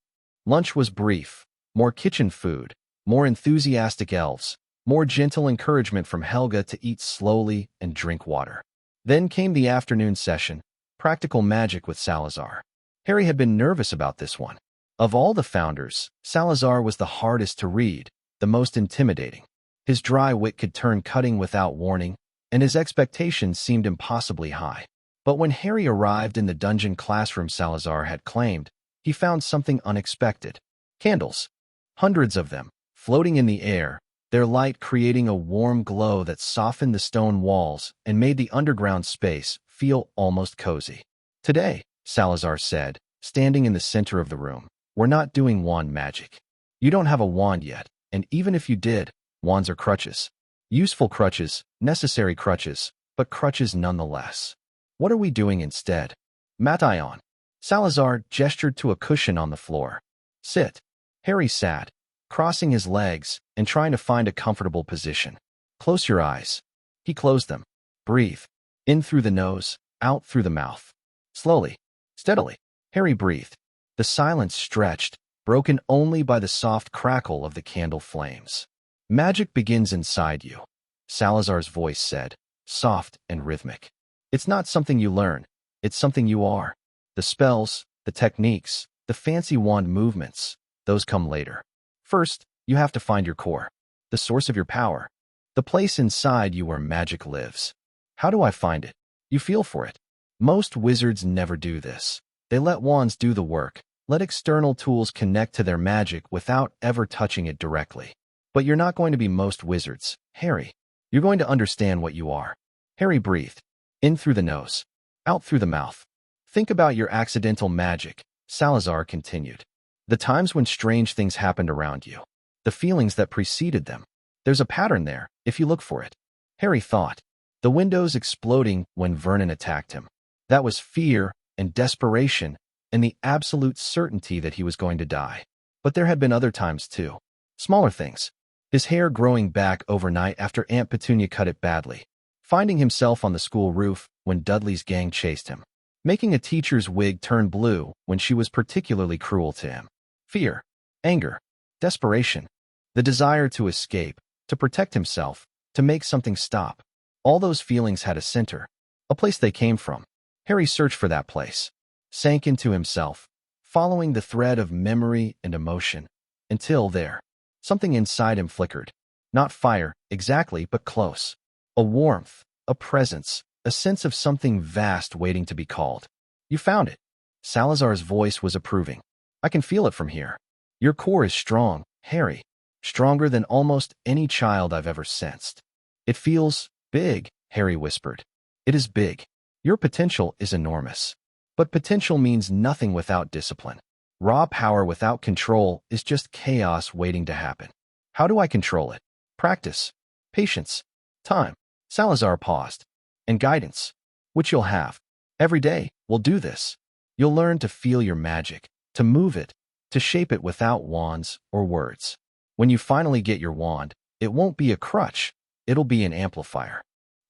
[SPEAKER 1] Lunch was brief. More kitchen food, more enthusiastic elves, more gentle encouragement from Helga to eat slowly and drink water. Then came the afternoon session, Practical Magic with Salazar. Harry had been nervous about this one. Of all the founders, Salazar was the hardest to read, the most intimidating. His dry wit could turn cutting without warning, and his expectations seemed impossibly high. But when Harry arrived in the dungeon classroom Salazar had claimed, he found something unexpected. Candles. Hundreds of them, floating in the air, their light creating a warm glow that softened the stone walls and made the underground space feel almost cozy. Today, Salazar said, standing in the center of the room, we're not doing wand magic. You don't have a wand yet, and even if you did, wands are crutches. Useful crutches, necessary crutches, but crutches nonetheless. What are we doing instead? Matation. Salazar gestured to a cushion on the floor. Sit. Harry sat, crossing his legs and trying to find a comfortable position. Close your eyes. He closed them. Breathe. In through the nose, out through the mouth. Slowly, steadily. Harry breathed. The silence stretched, broken only by the soft crackle of the candle flames. Magic begins inside you, Salazar's voice said, soft and rhythmic. It's not something you learn, it's something you are. The spells, the techniques, the fancy wand movements, those come later. First, you have to find your core, the source of your power, the place inside you where magic lives. How do I find it? You feel for it. Most wizards never do this. They let wands do the work, let external tools connect to their magic without ever touching it directly. But you're not going to be most wizards, Harry. You're going to understand what you are. Harry breathed. In through the nose, out through the mouth. Think about your accidental magic, Salazar continued. The times when strange things happened around you. The feelings that preceded them. There's a pattern there, if you look for it. Harry thought. The windows exploding when Vernon attacked him. That was fear and desperation and the absolute certainty that he was going to die. But there had been other times too. Smaller things. His hair growing back overnight after Aunt Petunia cut it badly. Finding himself on the school roof when Dudley's gang chased him. Making a teacher's wig turn blue when she was particularly cruel to him. Fear, anger, desperation, the desire to escape, to protect himself, to make something stop. All those feelings had a center, a place they came from. Harry searched for that place, sank into himself, following the thread of memory and emotion, until there, something inside him flickered. Not fire, exactly, but close. A warmth, a presence, a sense of something vast waiting to be called. You found it. Salazar's voice was approving. I can feel it from here. Your core is strong, Harry. Stronger than almost any child I've ever sensed. It feels big, Harry whispered. It is big. Your potential is enormous. But potential means nothing without discipline. Raw power without control is just chaos waiting to happen. How do I control it? Practice. Patience. Time. Salazar paused. And guidance. Which you'll have. Every day, we'll do this. You'll learn to feel your magic, to move it, to shape it without wands or words. When you finally get your wand, it won't be a crutch. It'll be an amplifier.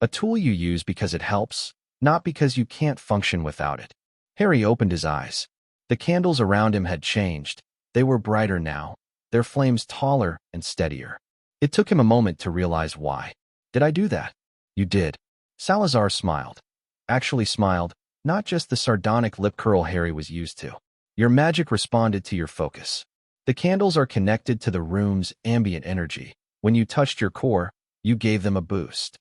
[SPEAKER 1] A tool you use because it helps, not because you can't function without it. Harry opened his eyes. The candles around him had changed. They were brighter now, their flames taller and steadier. It took him a moment to realize why. Did I do that? You did. Salazar smiled. Actually smiled, not just the sardonic lip curl Harry was used to. Your magic responded to your focus. The candles are connected to the room's ambient energy. When you touched your core, you gave them a boost.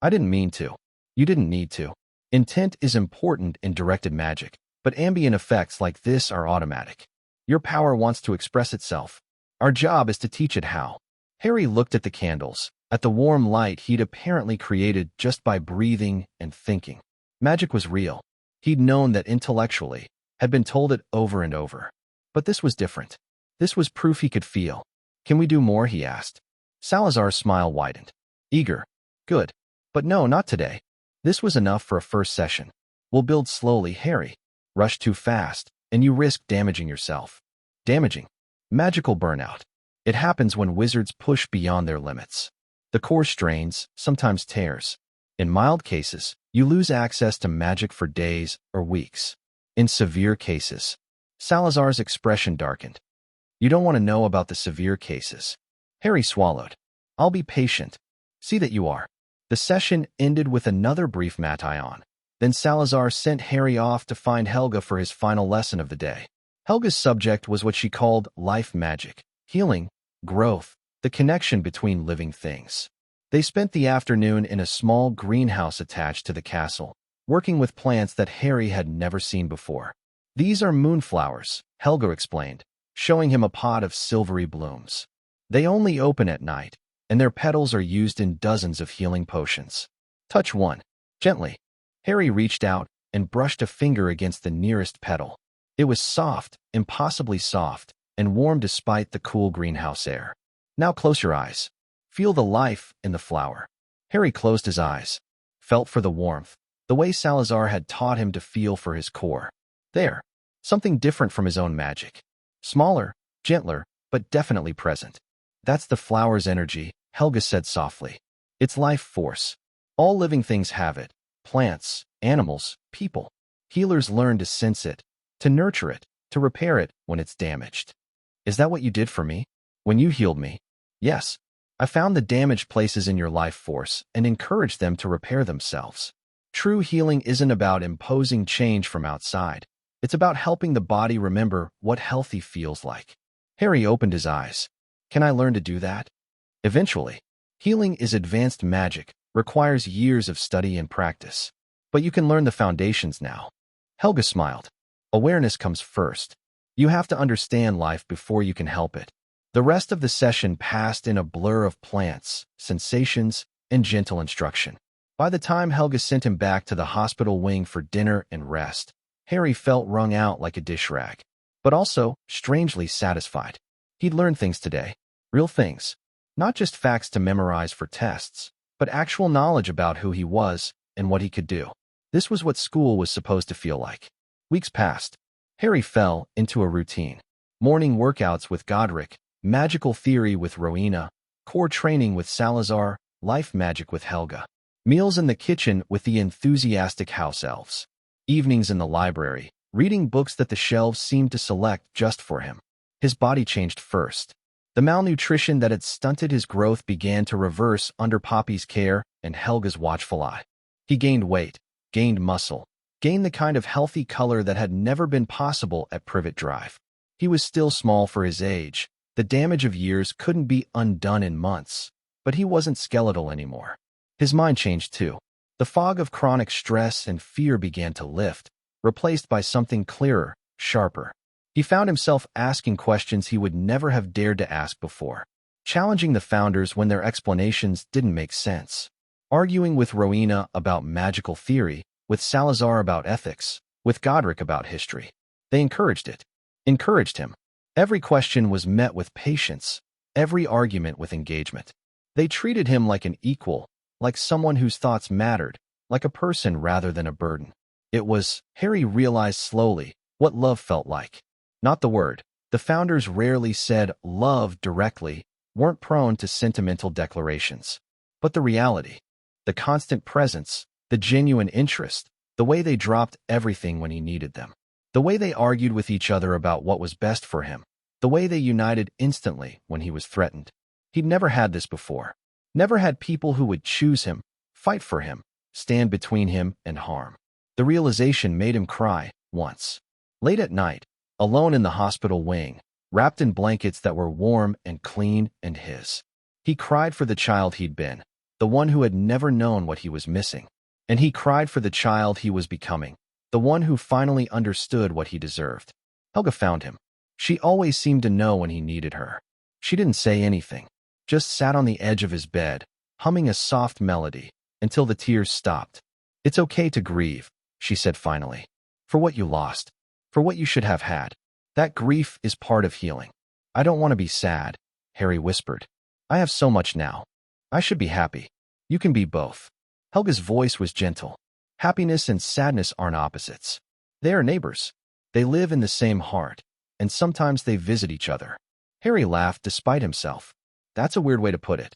[SPEAKER 1] I didn't mean to. You didn't need to. Intent is important in directed magic, but ambient effects like this are automatic. Your power wants to express itself. Our job is to teach it how. Harry looked at the candles, at the warm light he'd apparently created just by breathing and thinking. Magic was real. He'd known that intellectually, had been told it over and over. But this was different. This was proof he could feel. Can we do more, he asked. Salazar's smile widened. Eager. Good. But no, not today. This was enough for a first session. We'll build slowly, Harry. Rush too fast, and you risk damaging yourself. Damaging. Magical burnout. It happens when wizards push beyond their limits. The core strains, sometimes tears. In mild cases, you lose access to magic for days or weeks. In severe cases, Salazar's expression darkened. You don't want to know about the severe cases. Harry swallowed. I'll be patient. See that you are. The session ended with another brief mat-on. Then Salazar sent Harry off to find Helga for his final lesson of the day. Helga's subject was what she called life magic, healing, growth, the connection between living things. They spent the afternoon in a small greenhouse attached to the castle, working with plants that Harry had never seen before. These are moonflowers, Helga explained, showing him a pot of silvery blooms. They only open at night, and their petals are used in dozens of healing potions. Touch one. Gently. Harry reached out and brushed a finger against the nearest petal. It was soft, impossibly soft, and warm despite the cool greenhouse air. Now close your eyes. Feel the life in the flower. Harry closed his eyes, felt for the warmth, the way Salazar had taught him to feel for his core. There, something different from his own magic. Smaller, gentler, but definitely present. That's the flower's energy, Helga said softly. It's life force. All living things have it. Plants, animals, people. Healers learn to sense it, to nurture it, to repair it when it's damaged. Is that what you did for me? When you healed me? Yes. I found the damaged places in your life force and encouraged them to repair themselves. True healing isn't about imposing change from outside. It's about helping the body remember what healthy feels like. Harry opened his eyes. Can I learn to do that? Eventually. Healing is advanced magic, requires years of study and practice. But you can learn the foundations now. Helga smiled. Awareness comes first. You have to understand life before you can help it. The rest of the session passed in a blur of plants, sensations, and gentle instruction. By the time Helga sent him back to the hospital wing for dinner and rest, Harry felt wrung out like a dish rag, but also strangely satisfied. He'd learned things today, real things, not just facts to memorize for tests, but actual knowledge about who he was and what he could do. This was what school was supposed to feel like. Weeks passed. Harry fell into a routine. Morning workouts with Godric, magical theory with Rowena, core training with Salazar, life magic with Helga. Meals in the kitchen with the enthusiastic house elves. Evenings in the library, reading books that the shelves seemed to select just for him. His body changed first. The malnutrition that had stunted his growth began to reverse under Poppy's care and Helga's watchful eye. He gained weight, gained muscle, gained the kind of healthy color that had never been possible at Privet Drive. He was still small for his age. The damage of years couldn't be undone in months, but he wasn't skeletal anymore. His mind changed too. The fog of chronic stress and fear began to lift, replaced by something clearer, sharper. He found himself asking questions he would never have dared to ask before, challenging the founders when their explanations didn't make sense, arguing with Rowena about magical theory, with Salazar about ethics, with Godric about history. They encouraged him. Every question was met with patience, every argument with engagement. They treated him like an equal, like someone whose thoughts mattered, like a person rather than a burden. It was, Harry realized slowly, what love felt like. Not the word. The founders rarely said love directly, weren't prone to sentimental declarations. But the reality, the constant presence, the genuine interest, the way they dropped everything when he needed them, the way they argued with each other about what was best for him, the way they united instantly when he was threatened. He'd never had this before. Never had people who would choose him, fight for him, stand between him and harm. The realization made him cry, once. Late at night, alone in the hospital wing, wrapped in blankets that were warm and clean and his. He cried for the child he'd been, the one who had never known what he was missing. And he cried for the child he was becoming, the one who finally understood what he deserved. Helga found him. She always seemed to know when he needed her. She didn't say anything, just sat on the edge of his bed, humming a soft melody, until the tears stopped. It's okay to grieve, she said finally. For what you lost. For what you should have had. That grief is part of healing. I don't want to be sad, Harry whispered. I have so much now. I should be happy. You can be both. Helga's voice was gentle. Happiness and sadness aren't opposites. They are neighbors. They live in the same heart, and sometimes they visit each other. Harry laughed despite himself. That's a weird way to put it.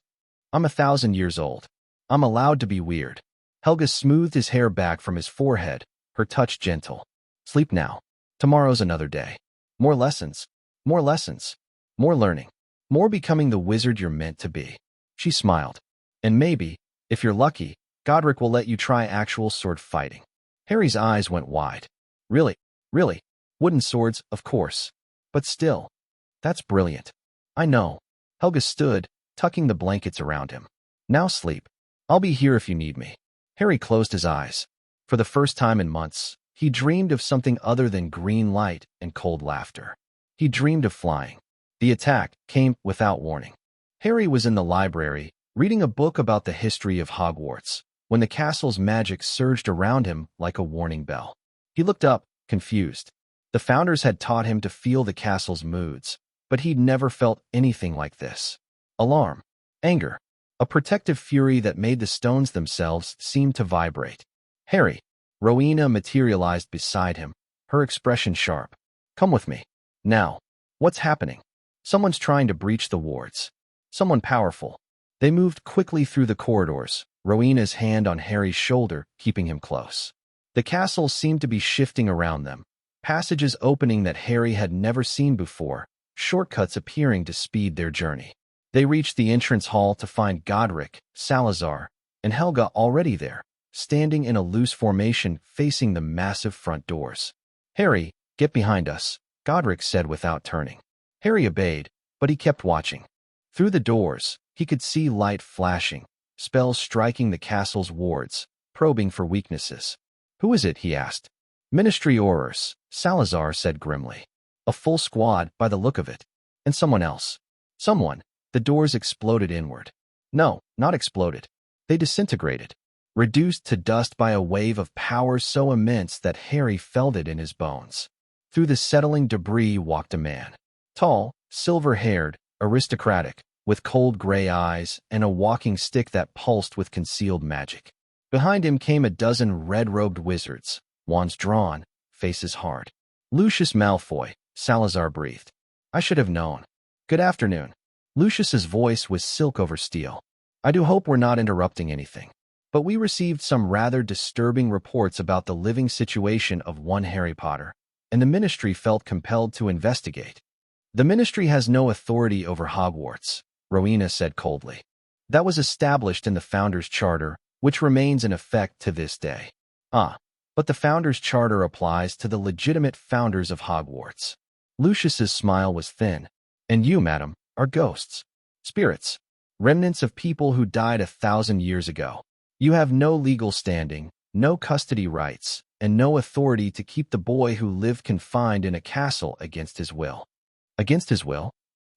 [SPEAKER 1] I'm 1,000 years old. I'm allowed to be weird. Helga smoothed his hair back from his forehead, her touch gentle. Sleep now. Tomorrow's another day. More lessons. More lessons. More learning. More becoming the wizard you're meant to be. She smiled. And maybe, if you're lucky, Godric will let you try actual sword fighting. Harry's eyes went wide. Really? Really? Wooden swords, of course. But still. That's brilliant. I know. Helga stood, tucking the blankets around him. Now sleep. I'll be here if you need me. Harry closed his eyes. For the first time in months, he dreamed of something other than green light and cold laughter. He dreamed of flying. The attack came without warning. Harry was in the library, reading a book about the history of Hogwarts, when the castle's magic surged around him like a warning bell. He looked up, confused. The founders had taught him to feel the castle's moods, but he'd never felt anything like this. Alarm, anger, a protective fury that made the stones themselves seem to vibrate. Harry. Rowena materialized beside him, her expression sharp. Come with me. Now. What's happening? Someone's trying to breach the wards. Someone powerful. They moved quickly through the corridors, Rowena's hand on Harry's shoulder, keeping him close. The castle seemed to be shifting around them, passages opening that Harry had never seen before, shortcuts appearing to speed their journey. They reached the entrance hall to find Godric, Salazar, and Helga already there, standing in a loose formation facing the massive front doors. Harry, get behind us, Godric said without turning. Harry obeyed, but he kept watching. Through the doors, he could see light flashing, spells striking the castle's wards, probing for weaknesses. Who is it? He asked. Ministry Aurors, Salazar said grimly. A full squad by the look of it. And someone else. Someone. The doors exploded inward. No, not exploded. They disintegrated, reduced to dust by a wave of power so immense that Harry felt it in his bones. Through the settling debris walked a man. Tall, silver-haired, aristocratic, with cold gray eyes and a walking stick that pulsed with concealed magic. Behind him came a dozen red-robed wizards, wands drawn, faces hard. Lucius Malfoy, Salazar breathed. I should have known. Good afternoon. Lucius's voice was silk over steel. I do hope we're not interrupting anything. But we received some rather disturbing reports about the living situation of one Harry Potter, and the Ministry felt compelled to investigate. The Ministry has no authority over Hogwarts, Rowena said coldly. That was established in the Founders' Charter, which remains in effect to this day. But the Founders' Charter applies to the legitimate founders of Hogwarts. Lucius's smile was thin. And you, madam, are ghosts. Spirits. Remnants of people who died 1,000 years ago. You have no legal standing, no custody rights, and no authority to keep the boy who lived confined in a castle against his will. Against his will?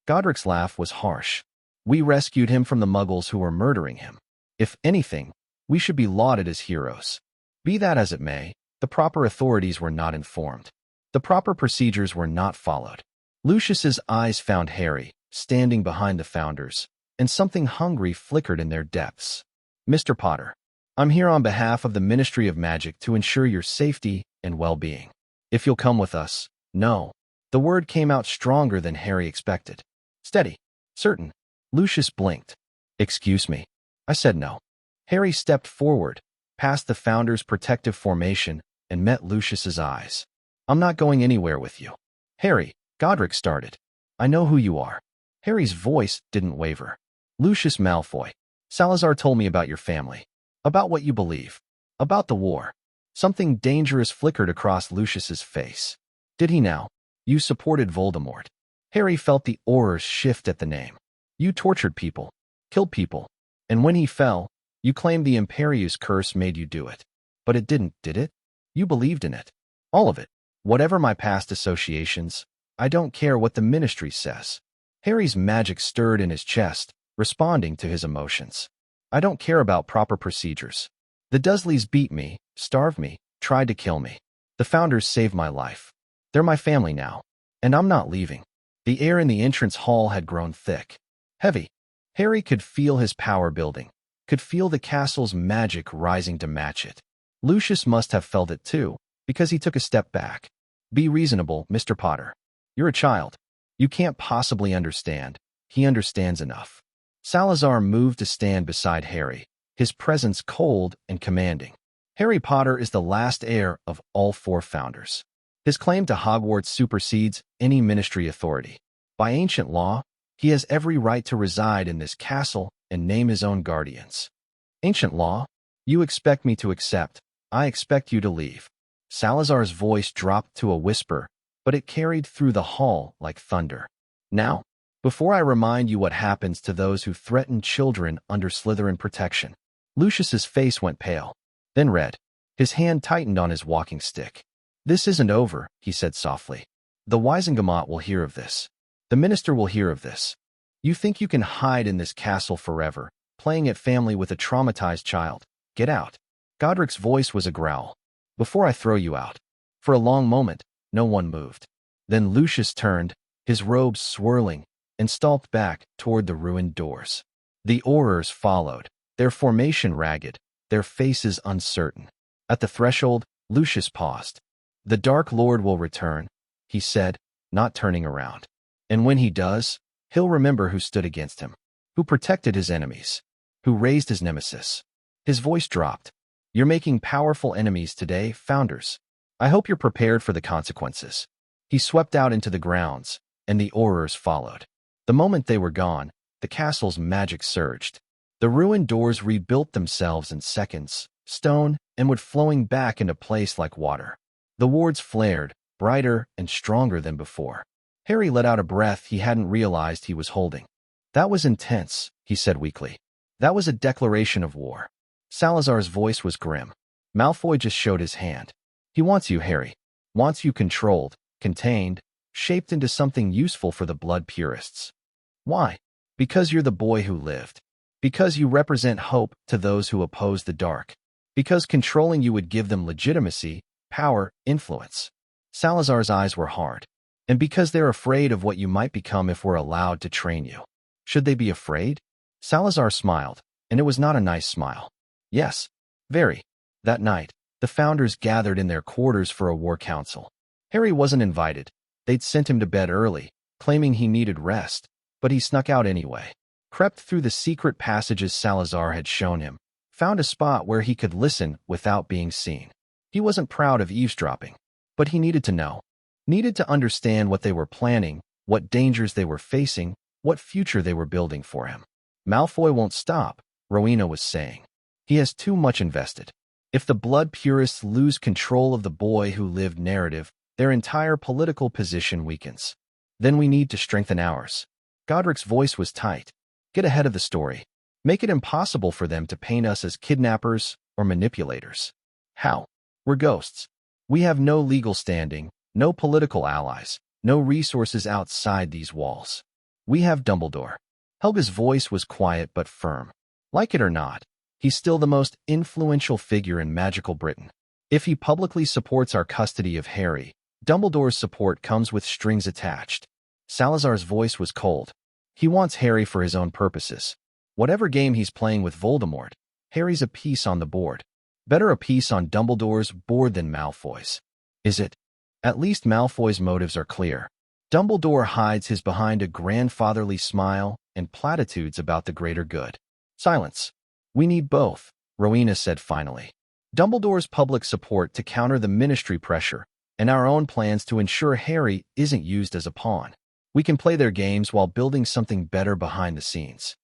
[SPEAKER 1] Godric's laugh was harsh. We rescued him from the muggles who were murdering him. If anything, we should be lauded as heroes. Be that as it may, the proper authorities were not informed. The proper procedures were not followed. Lucius's eyes found Harry, standing behind the founders, and something hungry flickered in their depths. Mr. Potter, I'm here on behalf of the Ministry of Magic to ensure your safety and well-being. If you'll come with us. No. The word came out stronger than Harry expected. Steady. Certain. Lucius blinked. Excuse me. I said no. Harry stepped forward, past the founder's protective formation, and met Lucius's eyes. I'm not going anywhere with you. Harry, Godric started. I know who you are. Harry's voice didn't waver. Lucius Malfoy. Salazar told me about your family. About what you believe. About the war. Something dangerous flickered across Lucius's face. Did he now? You supported Voldemort. Harry felt the aura shift at the name. You tortured people. Killed people. And when he fell, you claimed the Imperius curse made you do it. But it didn't, did it? You believed in it. All of it. Whatever my past associations, I don't care what the Ministry says. Harry's magic stirred in his chest, responding to his emotions. I don't care about proper procedures. The Dursleys beat me, starved me, tried to kill me. The founders saved my life. They're my family now. And I'm not leaving. The air in the entrance hall had grown thick. Heavy. Harry could feel his power building, could feel the castle's magic rising to match it. Lucius must have felt it too, because he took a step back. Be reasonable, Mr. Potter. You're a child. You can't possibly understand. He understands enough. Salazar moved to stand beside Harry, his presence cold and commanding. Harry Potter is the last heir of all four founders. His claim to Hogwarts supersedes any Ministry authority. By ancient law, He has every right to reside in this castle and name his own guardians. Ancient law? You expect me to accept. I expect you to leave. Salazar's voice dropped to a whisper, but it carried through the hall like thunder. Now, before I remind you what happens to those who threaten children under Slytherin protection. Lucius's face went pale, then red. His hand tightened on his walking stick. This isn't over, he said softly. The Wisengamot will hear of this. The minister will hear of this. You think you can hide in this castle forever, playing at family with a traumatized child? Get out. Godric's voice was a growl. Before I throw you out. For a long moment, no one moved. Then Lucius turned, his robes swirling, and stalked back toward the ruined doors. The Aurors followed, their formation ragged, their faces uncertain. At the threshold, Lucius paused. The Dark Lord will return, he said, not turning around. And when he does, he'll remember who stood against him, who protected his enemies, who raised his nemesis. His voice dropped. You're making powerful enemies today, Founders. I hope you're prepared for the consequences. He swept out into the grounds, and the Aurors followed. The moment they were gone, the castle's magic surged. The ruined doors rebuilt themselves in seconds, stone and wood flowing back into place like water. The wards flared, brighter and stronger than before. Harry let out a breath he hadn't realized he was holding. That was intense, he said weakly. That was a declaration of war. Salazar's voice was grim. Malfoy just showed his hand. He wants you, Harry. Wants you controlled, contained, shaped into something useful for the blood purists. Why? Because you're the boy who lived. Because you represent hope to those who oppose the dark. Because controlling you would give them legitimacy, power, influence. Salazar's eyes were hard. And because they're afraid of what you might become if we're allowed to train you. Should they be afraid? Salazar smiled, and it was not a nice smile. Yes, very. That night, the Founders gathered in their quarters for a war council. Harry wasn't invited. They'd sent him to bed early, claiming he needed rest, but he snuck out anyway. Crept through the secret passages Salazar had shown him, found a spot where he could listen without being seen. He wasn't proud of eavesdropping, but he needed to know. Needed to understand what they were planning, what dangers they were facing, what future they were building for him. Malfoy won't stop, Rowena was saying. He has too much invested. If the blood purists lose control of the boy who lived narrative, their entire political position weakens. Then we need to strengthen ours. Godric's voice was tight. Get ahead of the story. Make it impossible for them to paint us as kidnappers or manipulators. How? We're ghosts. We have no legal standing, no political allies, no resources outside these walls. We have Dumbledore. Helga's voice was quiet but firm. Like it or not, he's still the most influential figure in magical Britain. If he publicly supports our custody of Harry, Dumbledore's support comes with strings attached. Salazar's voice was cold. He wants Harry for his own purposes. Whatever game he's playing with Voldemort, Harry's a piece on the board. Better a piece on Dumbledore's board than Malfoy's. Is it? At least Malfoy's motives are clear. Dumbledore hides his behind a grandfatherly smile and platitudes about the greater good. Silence. We need both, Rowena said finally. Dumbledore's public support to counter the Ministry pressure, and our own plans to ensure Harry isn't used as a pawn. We can play their games while building something better behind the scenes.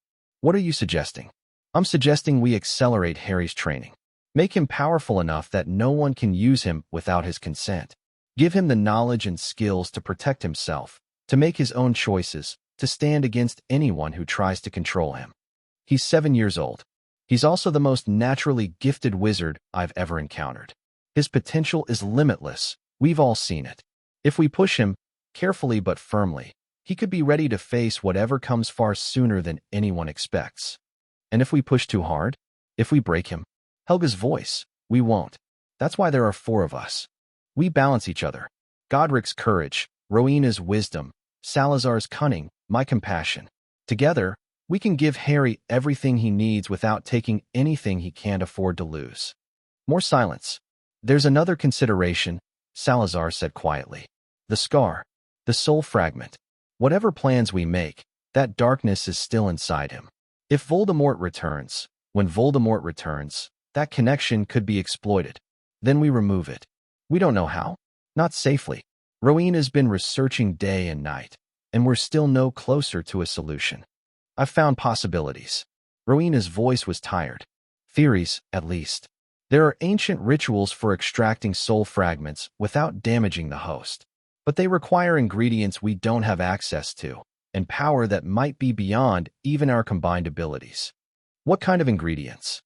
[SPEAKER 1] What are you suggesting? I'm suggesting we accelerate Harry's training. Make him powerful enough that no one can use him without his consent. Give him the knowledge and skills to protect himself, to make his own choices, to stand against anyone who tries to control him. He's 7 years old. He's also the most naturally gifted wizard I've ever encountered. His potential is limitless. We've all seen it. If we push him, carefully but firmly, he could be ready to face whatever comes far sooner than anyone expects. And if we push too hard, if we break him, Helga's voice, we won't. That's why there are 4 of us. We balance each other. Godric's courage, Rowena's wisdom, Salazar's cunning, my compassion. Together, we can give Harry everything he needs without taking anything he can't afford to lose. More silence. There's another consideration, Salazar said quietly. The scar. The soul fragment. Whatever plans we make, that darkness is still inside him. If Voldemort returns, when Voldemort returns, that connection could be exploited. Then we remove it. We don't know how. Not safely. Rowena's been researching day and night. and we're still no closer to a solution. I've found possibilities. Rowena's voice was tired. Theories, at least. There are ancient rituals for extracting soul fragments without damaging the host. But they require ingredients we don't have access to, and power that might be beyond even our combined abilities. What kind of ingredients?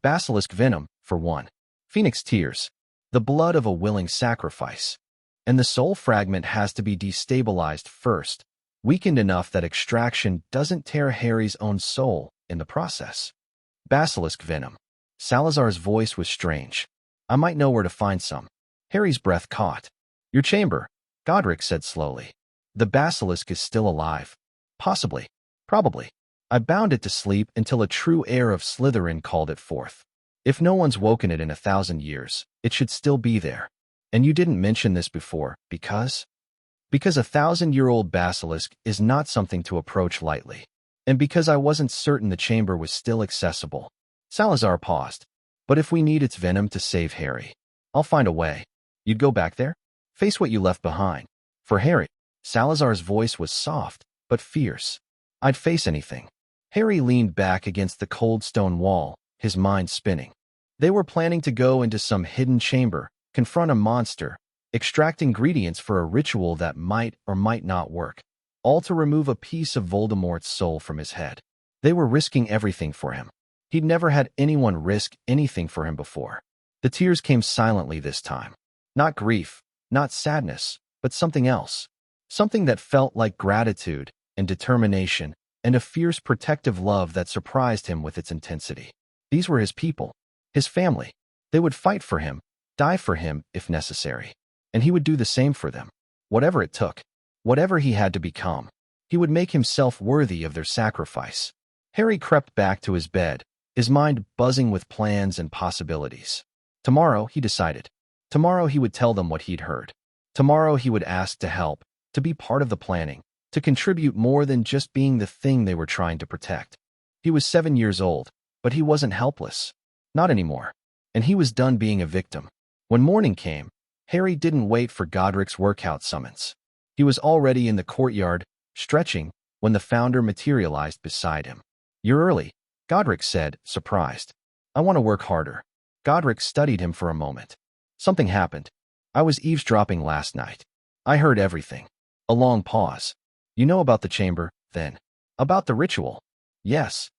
[SPEAKER 1] Basilisk venom, for one. Phoenix tears, the blood of a willing sacrifice. And the soul fragment has to be destabilized first, weakened enough that extraction doesn't tear Harry's own soul in the process. Basilisk venom. Salazar's voice was strange. I might know where to find some. Harry's breath caught. Your chamber, Godric said slowly. The basilisk is still alive. Possibly. Probably. I bound it to sleep until a true heir of Slytherin called it forth. If no one's woken it in 1,000 years, it should still be there. And you didn't mention this before, because? Because a 1,000-year-old basilisk is not something to approach lightly. And because I wasn't certain the chamber was still accessible. Salazar paused. But if we need its venom to save Harry, I'll find a way. You'd go back there? Face what you left behind. For Harry, Salazar's voice was soft, but fierce. I'd face anything. Harry leaned back against the cold stone wall, his mind spinning. They were planning to go into some hidden chamber, confront a monster, extract ingredients for a ritual that might or might not work, all to remove a piece of Voldemort's soul from his head. They were risking everything for him. He'd never had anyone risk anything for him before. The tears came silently this time. Not grief, not sadness, but something else. Something that felt like gratitude and determination and a fierce protective love that surprised him with its intensity. These were his people, his family. They would fight for him, die for him if necessary. And he would do the same for them. Whatever it took, whatever he had to become, he would make himself worthy of their sacrifice. Harry crept back to his bed, his mind buzzing with plans and possibilities. Tomorrow, he decided. Tomorrow he would tell them what he'd heard. Tomorrow he would ask to help, to be part of the planning, to contribute more than just being the thing they were trying to protect. He was 7 years old, but he wasn't helpless. Not anymore. And he was done being a victim. When morning came, Harry didn't wait for Godric's workout summons. He was already in the courtyard, stretching, when the Founder materialized beside him. You're early, Godric said, surprised. I want to work harder. Godric studied him for a moment. Something happened. I was eavesdropping last night. I heard everything. A long pause. You know about the chamber, then? About the ritual? Yes.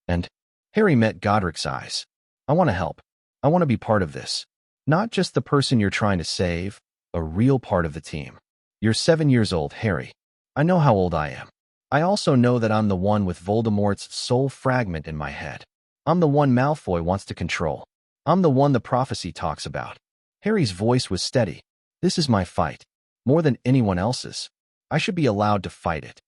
[SPEAKER 1] And? Harry met Godric's eyes. I want to help. I want to be part of this. Not just the person you're trying to save, a real part of the team. You're 7 years old, Harry. I know how old I am. I also know that I'm the one with Voldemort's soul fragment in my head. I'm the one Malfoy wants to control. I'm the one the prophecy talks about. Harry's voice was steady. This is my fight. More than anyone else's. I should be allowed to fight it.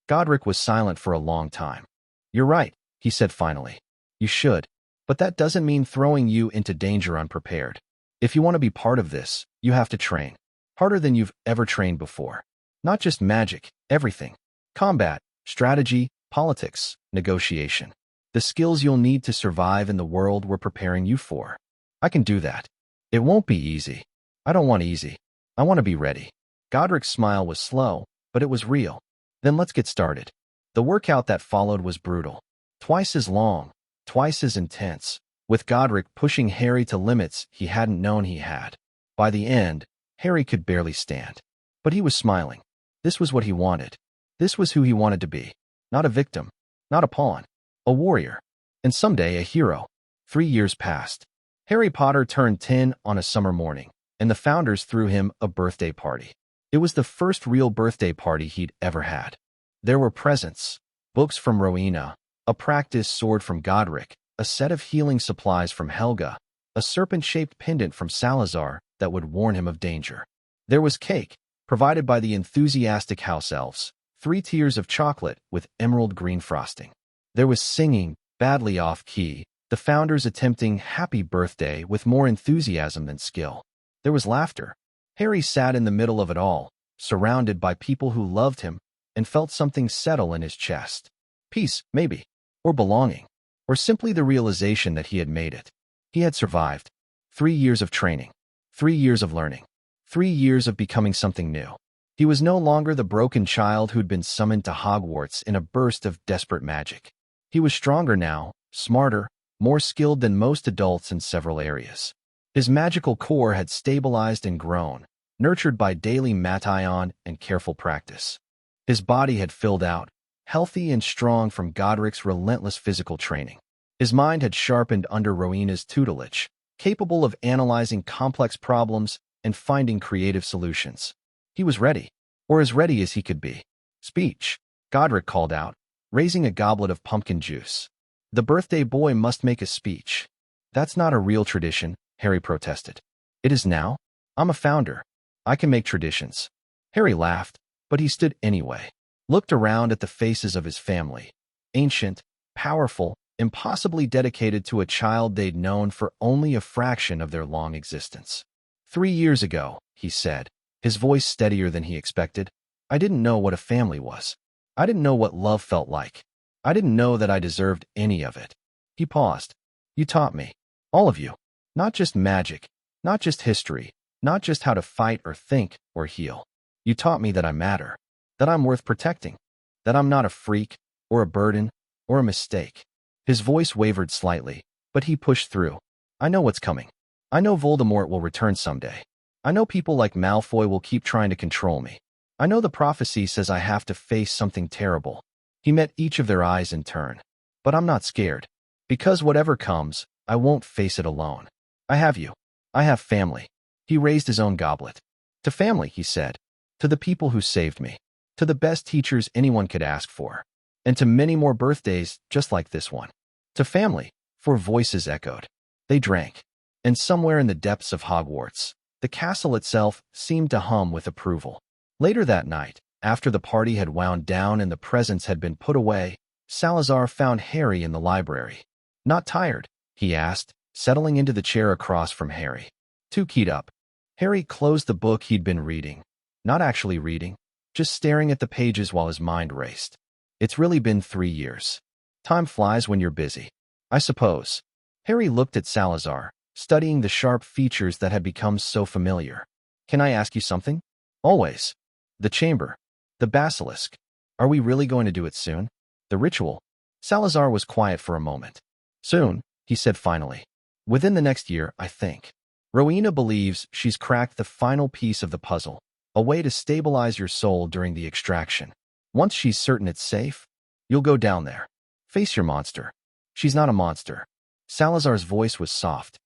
[SPEAKER 1] Godric was silent for a long time. You're right, he said finally. You should. But that doesn't mean throwing you into danger unprepared. If you want to be part of this, you have to train. Harder than you've ever trained before. Not just magic, everything. Combat, strategy, politics, negotiation. The skills you'll need to survive in the world we're preparing you for. I can do that. It won't be easy. I don't want easy. I want to be ready. Godric's smile was slow, but it was real. Then let's get started. The workout that followed was brutal. Twice as long, twice as intense, with Godric pushing Harry to limits he hadn't known he had. By the end, Harry could barely stand. But he was smiling. This was what he wanted. This was who he wanted to be. Not a victim, not a pawn, a warrior, and someday a hero. 3 years passed. Harry Potter turned 10 on a summer morning, and the Founders threw him a birthday party. It was the first real birthday party he'd ever had. There were presents, books from Rowena, a practice sword from Godric, a set of healing supplies from Helga, a serpent-shaped pendant from Salazar that would warn him of danger. There was cake, provided by the enthusiastic house elves, 3 tiers of chocolate with emerald green frosting. There was singing, badly off-key, the Founders attempting happy birthday with more enthusiasm than skill. There was laughter. Harry sat in the middle of it all, surrounded by people who loved him, and felt something settle in his chest. Peace, maybe, or belonging, or simply the realization that he had made it. He had survived. 3 years of training, 3 years of learning, 3 years of becoming something new. He was no longer the broken child who'd been summoned to Hogwarts in a burst of desperate magic. He was stronger now, smarter, more skilled than most adults in several areas. His magical core had stabilized and grown, nurtured by daily Matation and careful practice. His body had filled out, healthy and strong from Godric's relentless physical training. His mind had sharpened under Rowena's tutelage, capable of analyzing complex problems and finding creative solutions. He was ready, or as ready as he could be. Speech, Godric called out, raising a goblet of pumpkin juice. The birthday boy must make a speech. That's not a real tradition, Harry protested. It is now. I'm a founder. I can make traditions. Harry laughed, but he stood anyway, looked around at the faces of his family. Ancient, powerful, impossibly dedicated to a child they'd known for only a fraction of their long existence. 3 years ago, he said, his voice steadier than he expected, I didn't know what a family was. I didn't know what love felt like. I didn't know that I deserved any of it. He paused. You taught me. All of you. Not just magic, not just history, not just how to fight or think or heal. You taught me that I matter, that I'm worth protecting, that I'm not a freak or a burden or a mistake. His voice wavered slightly, but he pushed through. I know what's coming. I know Voldemort will return someday. I know people like Malfoy will keep trying to control me. I know the prophecy says I have to face something terrible. He met each of their eyes in turn. But I'm not scared. Because whatever comes, I won't face it alone. I have you. I have family. He raised his own goblet. To family, he said. To the people who saved me. To the best teachers anyone could ask for. And to many more birthdays just like this one. To family, for voices echoed. They drank. And somewhere in the depths of Hogwarts, the castle itself seemed to hum with approval. Later that night, after the party had wound down and the presents had been put away, Salazar found Harry in the library. Not tired? He asked, settling into the chair across from Harry. Too keyed up. Harry closed the book he'd been reading. Not actually reading, just staring at the pages while his mind raced. It's really been 3 years. Time flies when you're busy. I suppose. Harry looked at Salazar, studying the sharp features that had become so familiar. Can I ask you something? Always. The chamber. The basilisk. Are we really going to do it soon? The ritual. Salazar was quiet for a moment. Soon, he said finally. Within the next year, I think. Rowena believes she's cracked the final piece of the puzzle, a way to stabilize your soul during the extraction. Once she's certain it's safe, you'll go down there. Face your monster. She's not a monster. Salazar's voice was soft.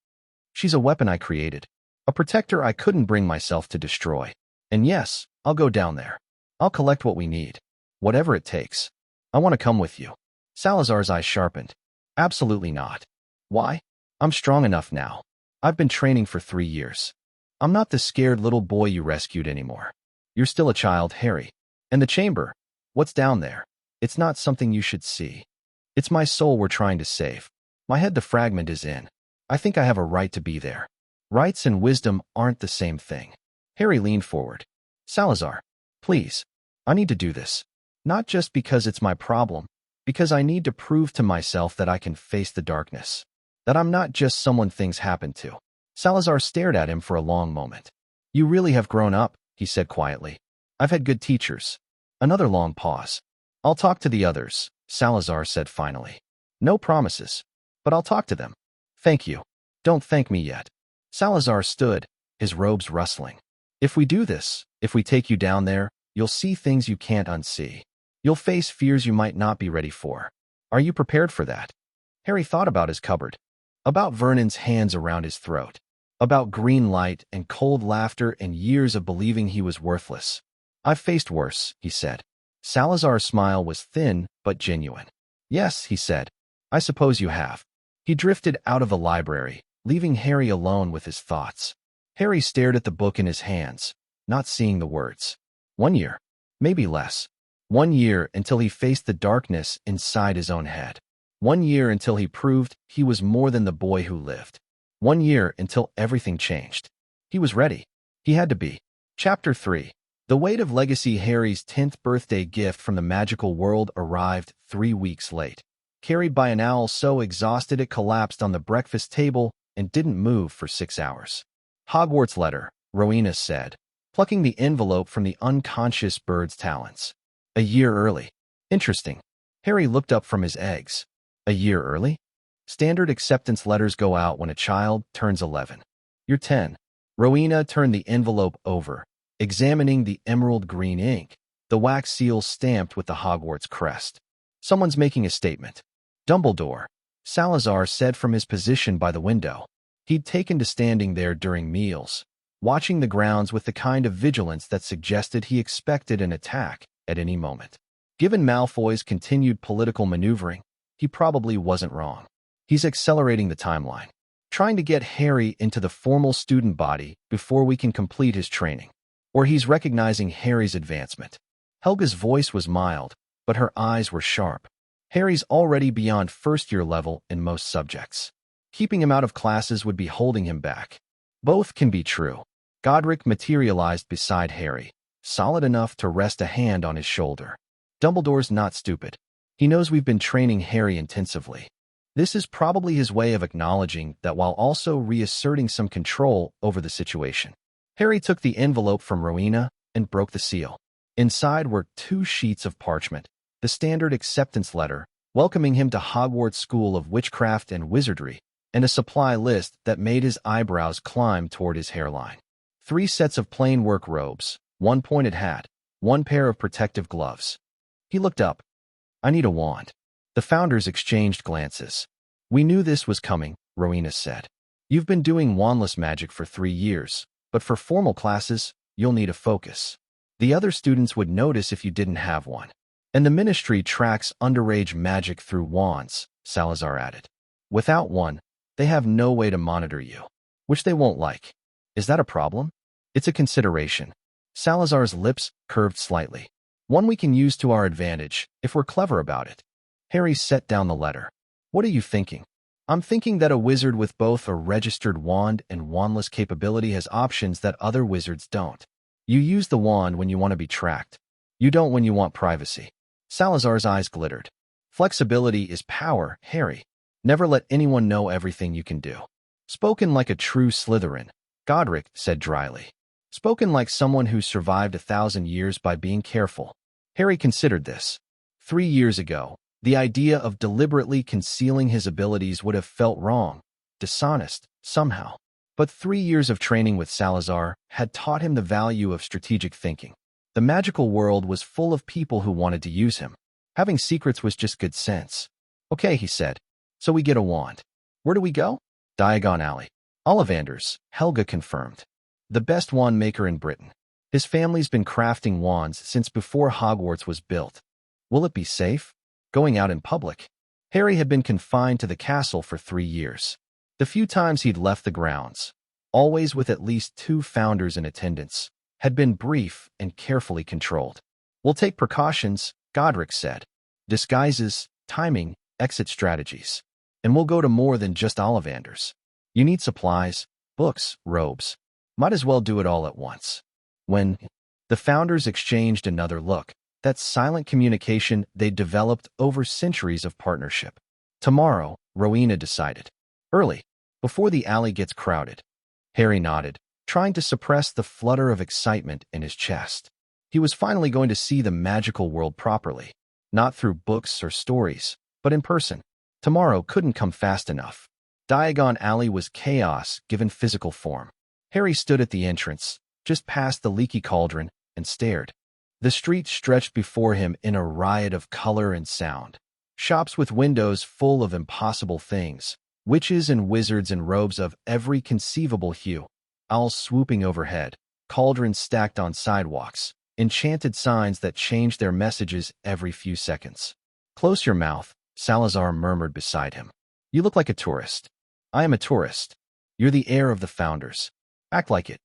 [SPEAKER 1] She's a weapon I created, a protector I couldn't bring myself to destroy. And yes, I'll go down there. I'll collect what we need. Whatever it takes. I want to come with you. Salazar's eyes sharpened. Absolutely not. Why? I'm strong enough now. I've been training for 3 years. I'm not the scared little boy you rescued anymore. You're still a child, Harry. And the chamber, what's down there? It's not something you should see. It's my soul we're trying to save. My head the fragment is in. I think I have a right to be there. Rights and wisdom aren't the same thing. Harry leaned forward. Salazar, please. I need to do this. Not just because it's my problem, because I need to prove to myself that I can face the darkness. That I'm not just someone things happen to. Salazar stared at him for a long moment. You really have grown up, he said quietly. I've had good teachers. Another long pause. I'll talk to the others, Salazar said finally. No promises, but I'll talk to them. Thank you. Don't thank me yet. Salazar stood, his robes rustling. If we do this, if we take you down there, you'll see things you can't unsee. You'll face fears you might not be ready for. Are you prepared for that? Harry thought about his cupboard. About Vernon's hands around his throat. About green light and cold laughter and years of believing he was worthless. I've faced worse, he said. Salazar's smile was thin but genuine. Yes, he said. I suppose you have. He drifted out of the library, leaving Harry alone with his thoughts. Harry stared at the book in his hands, not seeing the words. 1 year. Maybe less. 1 year until he faced the darkness inside his own head. 1 year until he proved he was more than the boy who lived. 1 year until everything changed. He was ready. He had to be. Chapter 3. The weight of legacy. Harry's 10th birthday gift from the magical world arrived 3 weeks late. Carried by an owl so exhausted it collapsed on the breakfast table and didn't move for 6 hours. Hogwarts letter, Rowena said, plucking the envelope from the unconscious bird's talons. A year early. Interesting. Harry looked up from his eggs. A year early? Standard acceptance letters go out when a child turns 11. You're 10. Rowena turned the envelope over, examining the emerald green ink, the wax seal stamped with the Hogwarts crest. Someone's making a statement. Dumbledore, Salazar said from his position by the window. He'd taken to standing there during meals, watching the grounds with the kind of vigilance that suggested he expected an attack at any moment. Given Malfoy's continued political maneuvering, he probably wasn't wrong. He's accelerating the timeline, trying to get Harry into the formal student body before we can complete his training. Or he's recognizing Harry's advancement. Helga's voice was mild, but her eyes were sharp. Harry's already beyond first-year level in most subjects. Keeping him out of classes would be holding him back. Both can be true. Godric materialized beside Harry, solid enough to rest a hand on his shoulder. Dumbledore's not stupid. He knows we've been training Harry intensively. This is probably his way of acknowledging that while also reasserting some control over the situation. Harry took the envelope from Rowena and broke the seal. Inside were 2 sheets of parchment, the standard acceptance letter, welcoming him to Hogwarts School of Witchcraft and Wizardry, and a supply list that made his eyebrows climb toward his hairline. 3 sets of plain work robes, 1 pointed hat, 1 pair of protective gloves. He looked up. I need a wand. The founders exchanged glances. We knew this was coming, Rowena said. You've been doing wandless magic for 3 years, but for formal classes, you'll need a focus. The other students would notice if you didn't have one. And the Ministry tracks underage magic through wands, Salazar added. Without one, they have no way to monitor you, which they won't like. Is that a problem? It's a consideration. Salazar's lips curved slightly. One we can use to our advantage, if we're clever about it. Harry set down the letter. What are you thinking? I'm thinking that a wizard with both a registered wand and wandless capability has options that other wizards don't. You use the wand when you want to be tracked. You don't when you want privacy. Salazar's eyes glittered. Flexibility is power, Harry. Never let anyone know everything you can do. Spoken like a true Slytherin, Godric said dryly. Spoken like someone who survived 1,000 years by being careful. Harry considered this. 3 years ago, the idea of deliberately concealing his abilities would have felt wrong, dishonest, somehow. But 3 years of training with Salazar had taught him the value of strategic thinking. The magical world was full of people who wanted to use him. Having secrets was just good sense. Okay, he said. So we get a wand. Where do we go? Diagon Alley. Ollivanders, Helga confirmed. The best wand maker in Britain. His family's been crafting wands since before Hogwarts was built. Will it be safe? Going out in public? Harry had been confined to the castle for 3 years. The few times he'd left the grounds, always with at least 2 founders in attendance, had been brief and carefully controlled. We'll take precautions, Godric said. Disguises, timing, exit strategies. And we'll go to more than just Ollivanders. You need supplies, books, robes. Might as well do it all at once. When the founders exchanged another look, that silent communication they'd developed over centuries of partnership. Tomorrow, Rowena decided. Early, before the alley gets crowded. Harry nodded, trying to suppress the flutter of excitement in his chest. He was finally going to see the magical world properly, not through books or stories, but in person. Tomorrow couldn't come fast enough. Diagon Alley was chaos given physical form. Harry stood at the entrance, just past the leaky cauldron, and stared. The street stretched before him in a riot of color and sound. Shops with windows full of impossible things, witches and wizards in robes of every conceivable hue, owls swooping overhead, cauldrons stacked on sidewalks, enchanted signs that changed their messages every few seconds. Close your mouth, Salazar murmured beside him. You look like a tourist. I am a tourist. You're the heir of the founders. Act like it.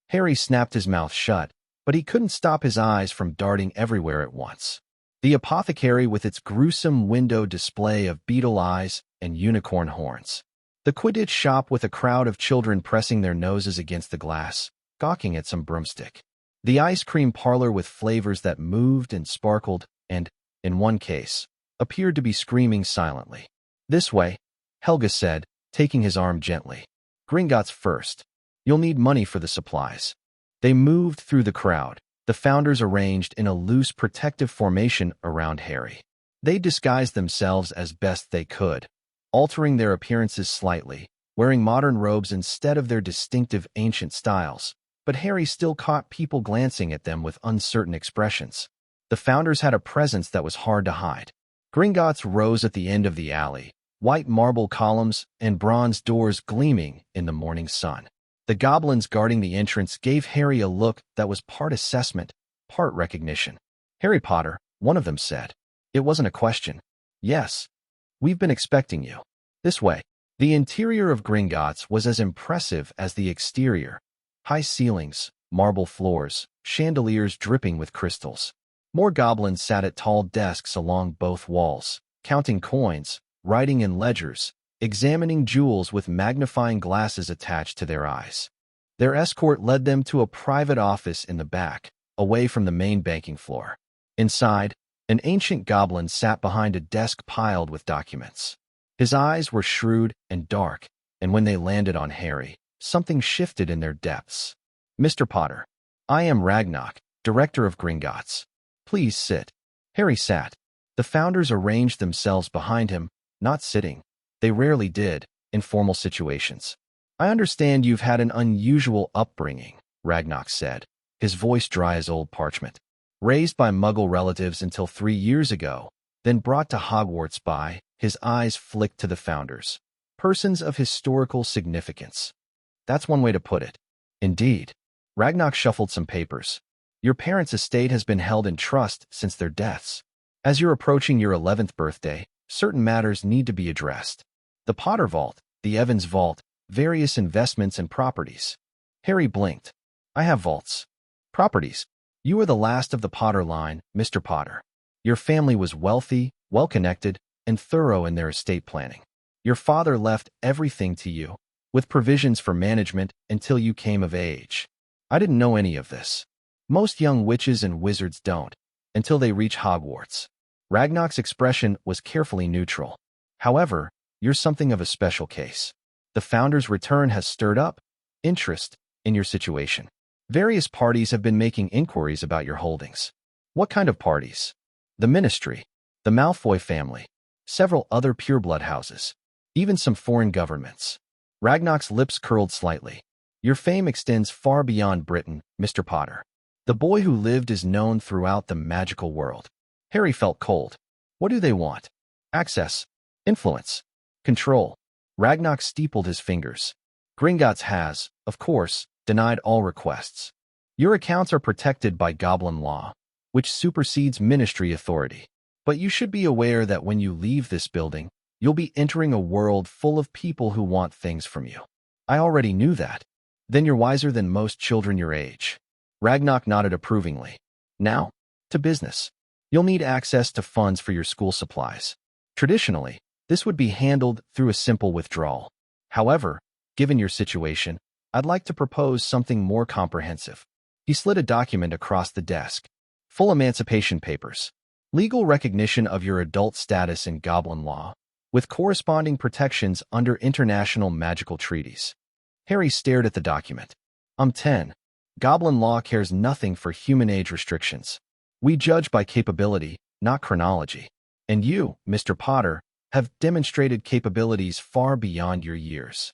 [SPEAKER 1] Harry snapped his mouth shut, but he couldn't stop his eyes from darting everywhere at once. The apothecary with its gruesome window display of beetle eyes and unicorn horns. The Quidditch shop with a crowd of children pressing their noses against the glass, gawking at some broomstick. The ice cream parlor with flavors that moved and sparkled and, in one case, appeared to be screaming silently. This way, Helga said, taking his arm gently. Gringotts first. You'll need money for the supplies. They moved through the crowd, the founders arranged in a loose protective formation around Harry. They disguised themselves as best they could, altering their appearances slightly, wearing modern robes instead of their distinctive ancient styles. But Harry still caught people glancing at them with uncertain expressions. The founders had a presence that was hard to hide. Gringotts rose at the end of the alley, white marble columns and bronze doors gleaming in the morning sun. The goblins guarding the entrance gave Harry a look that was part assessment, part recognition. "Harry Potter," one of them said. It wasn't a question. "Yes. We've been expecting you. This way." The interior of Gringotts was as impressive as the exterior. High ceilings, marble floors, chandeliers dripping with crystals. More goblins sat at tall desks along both walls, counting coins, writing in ledgers, examining jewels with magnifying glasses attached to their eyes. Their escort led them to a private office in the back, away from the main banking floor. Inside, an ancient goblin sat behind a desk piled with documents. His eyes were shrewd and dark, and when they landed on Harry, something shifted in their depths. "Mr. Potter, I am Ragnarok, director of Gringotts. Please sit." Harry sat. The founders arranged themselves behind him, not sitting. They rarely did, in formal situations. "I understand you've had an unusual upbringing," Ragnarok said, his voice dry as old parchment. "Raised by Muggle relatives until 3 years ago, then brought to Hogwarts by," his eyes flicked to the founders, "persons of historical significance." "That's one way to put it." "Indeed." Ragnarok shuffled some papers. "Your parents' estate has been held in trust since their deaths. As you're approaching your 11th birthday, certain matters need to be addressed. The Potter Vault, the Evans Vault, various investments and properties." Harry blinked. "I have vaults. Properties. You are the last of the Potter line, Mr. Potter. Your family was wealthy, well-connected, and thorough in their estate planning. Your father left everything to you, with provisions for management until you came of age. I didn't know any of this. Most young witches and wizards don't, until they reach Hogwarts." Ragnarok's expression was carefully neutral. "However, you're something of a special case. The founder's return has stirred up interest in your situation. Various parties have been making inquiries about your holdings." "What kind of parties?" "The Ministry, the Malfoy family, several other pureblood houses, even some foreign governments." Ragnarok's lips curled slightly. "Your fame extends far beyond Britain, Mr. Potter. The boy who lived is known throughout the magical world." Harry felt cold. What do they want? Access, influence, control. Ragnarok steepled his fingers. "Gringotts has, of course, denied all requests. Your accounts are protected by Goblin law, which supersedes Ministry authority. But you should be aware that when you leave this building, you'll be entering a world full of people who want things from you." "I already knew that." "Then you're wiser than most children your age." Ragnarok nodded approvingly. "Now, to business. You'll need access to funds for your school supplies. Traditionally, this would be handled through a simple withdrawal. However, given your situation, I'd like to propose something more comprehensive." He slid a document across the desk. "Full emancipation papers. Legal recognition of your adult status in Goblin law, with corresponding protections under international magical treaties." Harry stared at the document. "I'm 10. Goblin law cares nothing for human age restrictions. We judge by capability, not chronology. And you, Mr. Potter, have demonstrated capabilities far beyond your years."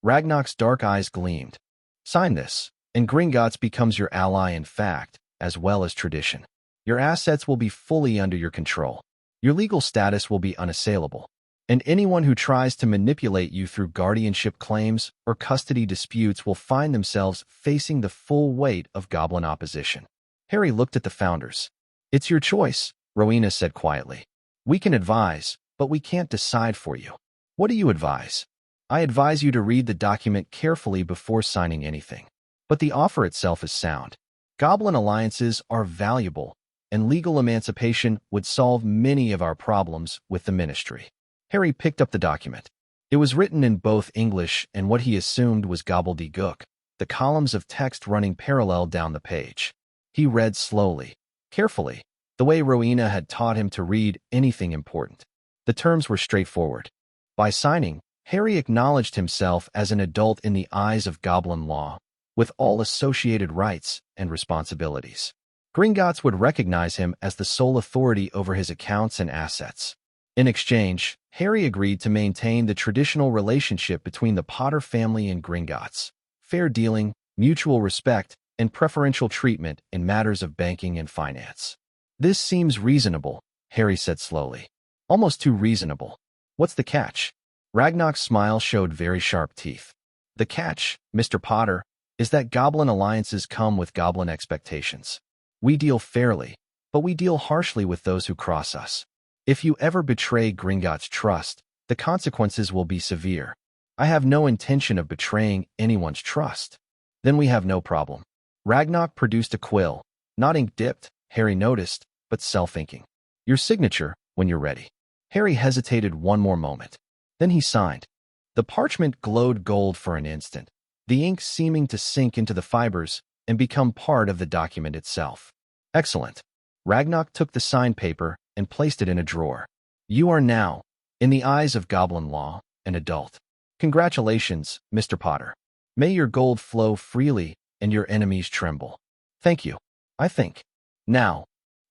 [SPEAKER 1] Ragnarok's dark eyes gleamed. "Sign this, and Gringotts becomes your ally in fact, as well as tradition. Your assets will be fully under your control. Your legal status will be unassailable. And anyone who tries to manipulate you through guardianship claims or custody disputes will find themselves facing the full weight of Goblin opposition." Harry looked at the founders. "It's your choice," Rowena said quietly. "We can advise, but we can't decide for you." "What do you advise?" "I advise you to read the document carefully before signing anything. But the offer itself is sound. Goblin alliances are valuable, and legal emancipation would solve many of our problems with the Ministry." Harry picked up the document. It was written in both English and what he assumed was gobbledygook, the columns of text running parallel down the page. He read slowly, carefully, the way Rowena had taught him to read anything important. The terms were straightforward. By signing, Harry acknowledged himself as an adult in the eyes of Goblin law, with all associated rights and responsibilities. Gringotts would recognize him as the sole authority over his accounts and assets. In exchange, Harry agreed to maintain the traditional relationship between the Potter family and Gringotts: fair dealing, mutual respect, and preferential treatment in matters of banking and finance. "This seems reasonable," Harry said slowly. "Almost too reasonable. What's the catch?" Ragnarok's smile showed very sharp teeth. "The catch, Mr. Potter, is that goblin alliances come with goblin expectations. We deal fairly, but we deal harshly with those who cross us. If you ever betray Gringotts' trust, the consequences will be severe. I have no intention of betraying anyone's trust." "Then we have no problem." Ragnarok produced a quill, not ink-dipped, Harry noticed, but self-inking. "Your signature, when you're ready." Harry hesitated one more moment. Then he signed. The parchment glowed gold for an instant, the ink seeming to sink into the fibers and become part of the document itself. "Excellent." Ragnarok took the signed paper and placed it in a drawer. "You are now, in the eyes of Goblin law, an adult. Congratulations, Mr. Potter. May your gold flow freely and your enemies tremble." "Thank you. I think." Now,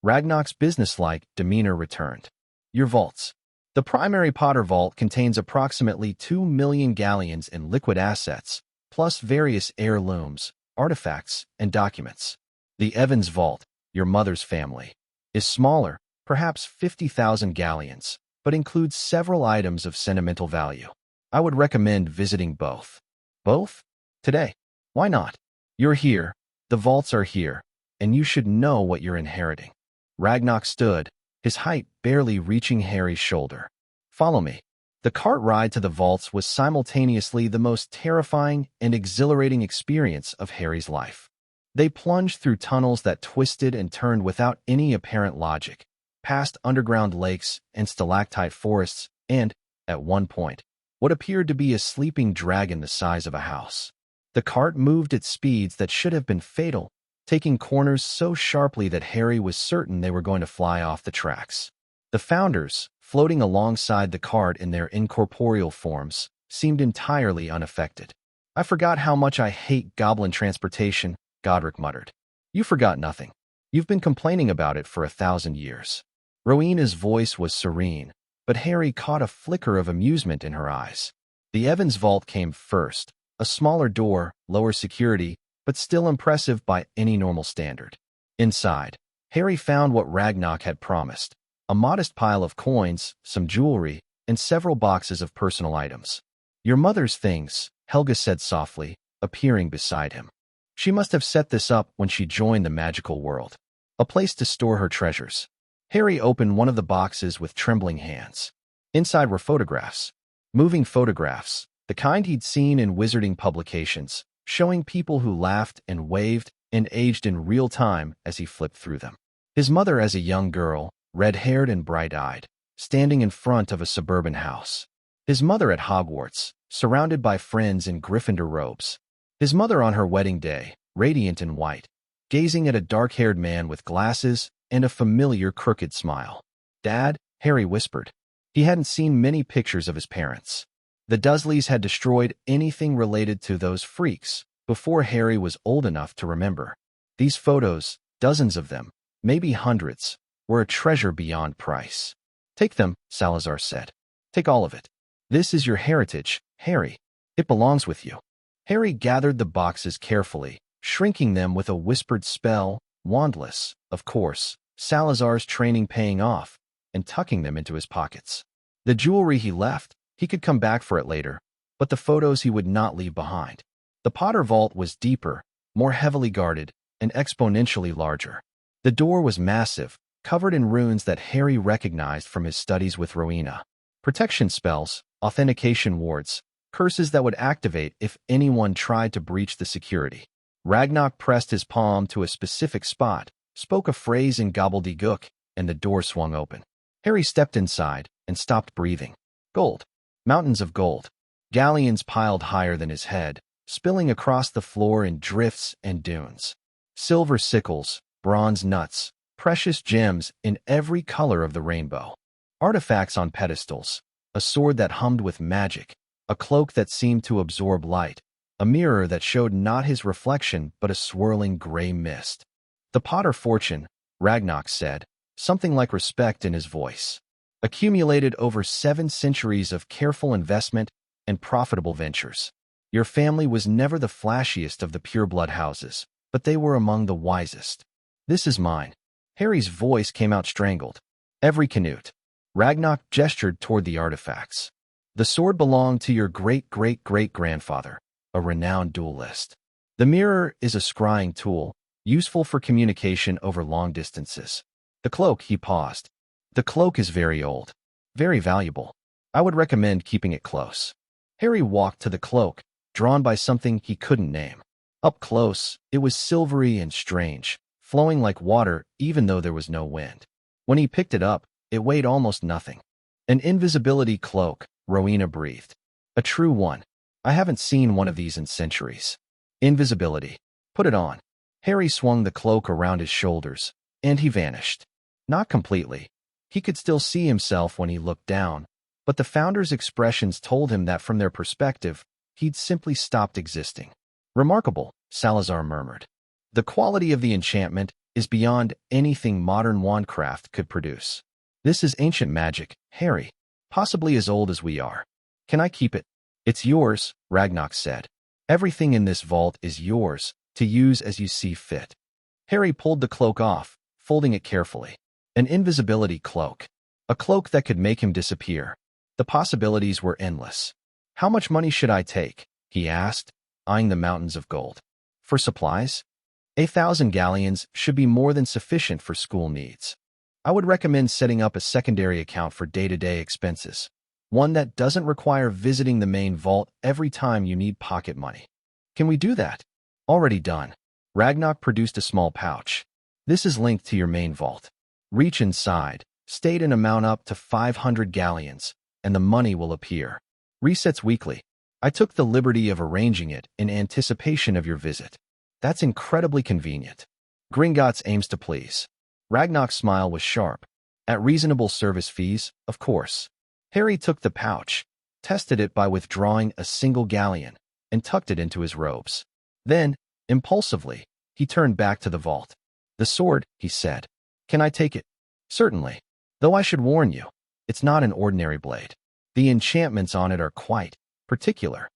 [SPEAKER 1] Ragnarok's businesslike demeanor returned. "Your vaults." The primary Potter vault contains approximately 2 million galleons in liquid assets, plus various heirlooms, artifacts, and documents. The Evans vault, your mother's family, is smaller, perhaps 50,000 galleons, but includes several items of sentimental value. I would recommend visiting both. Both? Today. Why not? You're here, the vaults are here, and you should know what you're inheriting. Ragnarok stood, his height barely reaching Harry's shoulder. "Follow me." The cart ride to the vaults was simultaneously the most terrifying and exhilarating experience of Harry's life. They plunged through tunnels that twisted and turned without any apparent logic, past underground lakes and stalactite forests, and, at one point, what appeared to be a sleeping dragon the size of a house. The cart moved at speeds that should have been fatal, taking corners so sharply that Harry was certain they were going to fly off the tracks. The founders, floating alongside the cart in their incorporeal forms, seemed entirely unaffected. "I forgot how much I hate goblin transportation," Godric muttered. "You forgot nothing. You've been complaining about it for 1,000 years." Rowena's voice was serene, but Harry caught a flicker of amusement in her eyes. The Evans vault came first, a smaller door, lower security, but still impressive by any normal standard. Inside, Harry found what Ragnarok had promised: a modest pile of coins, some jewelry, and several boxes of personal items. "Your mother's things," Helga said softly, appearing beside him. "She must have set this up when she joined the magical world. A place to store her treasures." Harry opened one of the boxes with trembling hands. Inside were photographs. Moving photographs, the kind he'd seen in wizarding publications, showing people who laughed and waved and aged in real time as he flipped through them. His mother as a young girl, red-haired and bright-eyed, standing in front of a suburban house. His mother at Hogwarts, surrounded by friends in Gryffindor robes. His mother on her wedding day, radiant in white, gazing at a dark-haired man with glasses and a familiar crooked smile. "Dad," Harry whispered. He hadn't seen many pictures of his parents. The Dursleys had destroyed anything related to those freaks before Harry was old enough to remember. These photos, dozens of them, maybe hundreds, were a treasure beyond price. "Take them," Salazar said. "Take all of it. This is your heritage, Harry. It belongs with you." Harry gathered the boxes carefully, shrinking them with a whispered spell, wandless, of course, Salazar's training paying off, and tucking them into his pockets. The jewelry he left, he could come back for it later, but the photos he would not leave behind. The Potter vault was deeper, more heavily guarded, and exponentially larger. The door was massive, covered in runes that Harry recognized from his studies with Rowena. Protection spells, authentication wards, curses that would activate if anyone tried to breach the security. Ragnarok pressed his palm to a specific spot, spoke a phrase in gobbledygook, and the door swung open. Harry stepped inside and stopped breathing. Gold. Mountains of gold. Galleons piled higher than his head, spilling across the floor in drifts and dunes. Silver sickles, bronze nuts, precious gems in every color of the rainbow. Artifacts on pedestals, a sword that hummed with magic, a cloak that seemed to absorb light, a mirror that showed not his reflection but a swirling gray mist. "The Potter fortune," Ragnarok said, something like respect in his voice, "accumulated over 7 centuries of careful investment and profitable ventures. Your family was never the flashiest of the pureblood houses, but they were among the wisest. This is mine." Harry's voice came out strangled. "Every Canute." Ragnarok gestured toward the artifacts. "The sword belonged to your great-great-great-grandfather, a renowned duelist. The mirror is a scrying tool, useful for communication over long distances. The cloak," he paused. "The cloak is very old, very valuable. I would recommend keeping it close." Harry walked to the cloak, drawn by something he couldn't name. Up close, it was silvery and strange, flowing like water even though there was no wind. When he picked it up, it weighed almost nothing. "An invisibility cloak," Rowena breathed. "A true one. I haven't seen one of these in centuries." "Invisibility. Put it on." Harry swung the cloak around his shoulders, and he vanished. Not completely. He could still see himself when he looked down, but the Founder's expressions told him that from their perspective, he'd simply stopped existing. "Remarkable," Salazar murmured. "The quality of the enchantment is beyond anything modern wandcraft could produce. This is ancient magic, Harry, possibly as old as we are. Can I keep it?" "It's yours," Ragnarok said. "Everything in this vault is yours, to use as you see fit." Harry pulled the cloak off, folding it carefully. An invisibility cloak. A cloak that could make him disappear. The possibilities were endless. "How much money should I take?" he asked, eyeing the mountains of gold. "For supplies? 1,000 galleons should be more than sufficient for school needs. I would recommend setting up a secondary account for day-to-day expenses, one that doesn't require visiting the main vault every time you need pocket money." "Can we do that?" "Already done." Ragnarok produced a small pouch. "This is linked to your main vault. Reach inside, state an amount up to 500 galleons, and the money will appear. Resets weekly. I took the liberty of arranging it in anticipation of your visit. That's incredibly convenient." Gringotts aims to please. Ragnarok's smile was sharp. "At reasonable service fees, of course." Harry took the pouch, tested it by withdrawing a single galleon, and tucked it into his robes. Then, impulsively, he turned back to the vault. "The sword," he said. "Can I take it?" "Certainly. Though I should warn you, it's not an ordinary blade. The enchantments on it are quite particular."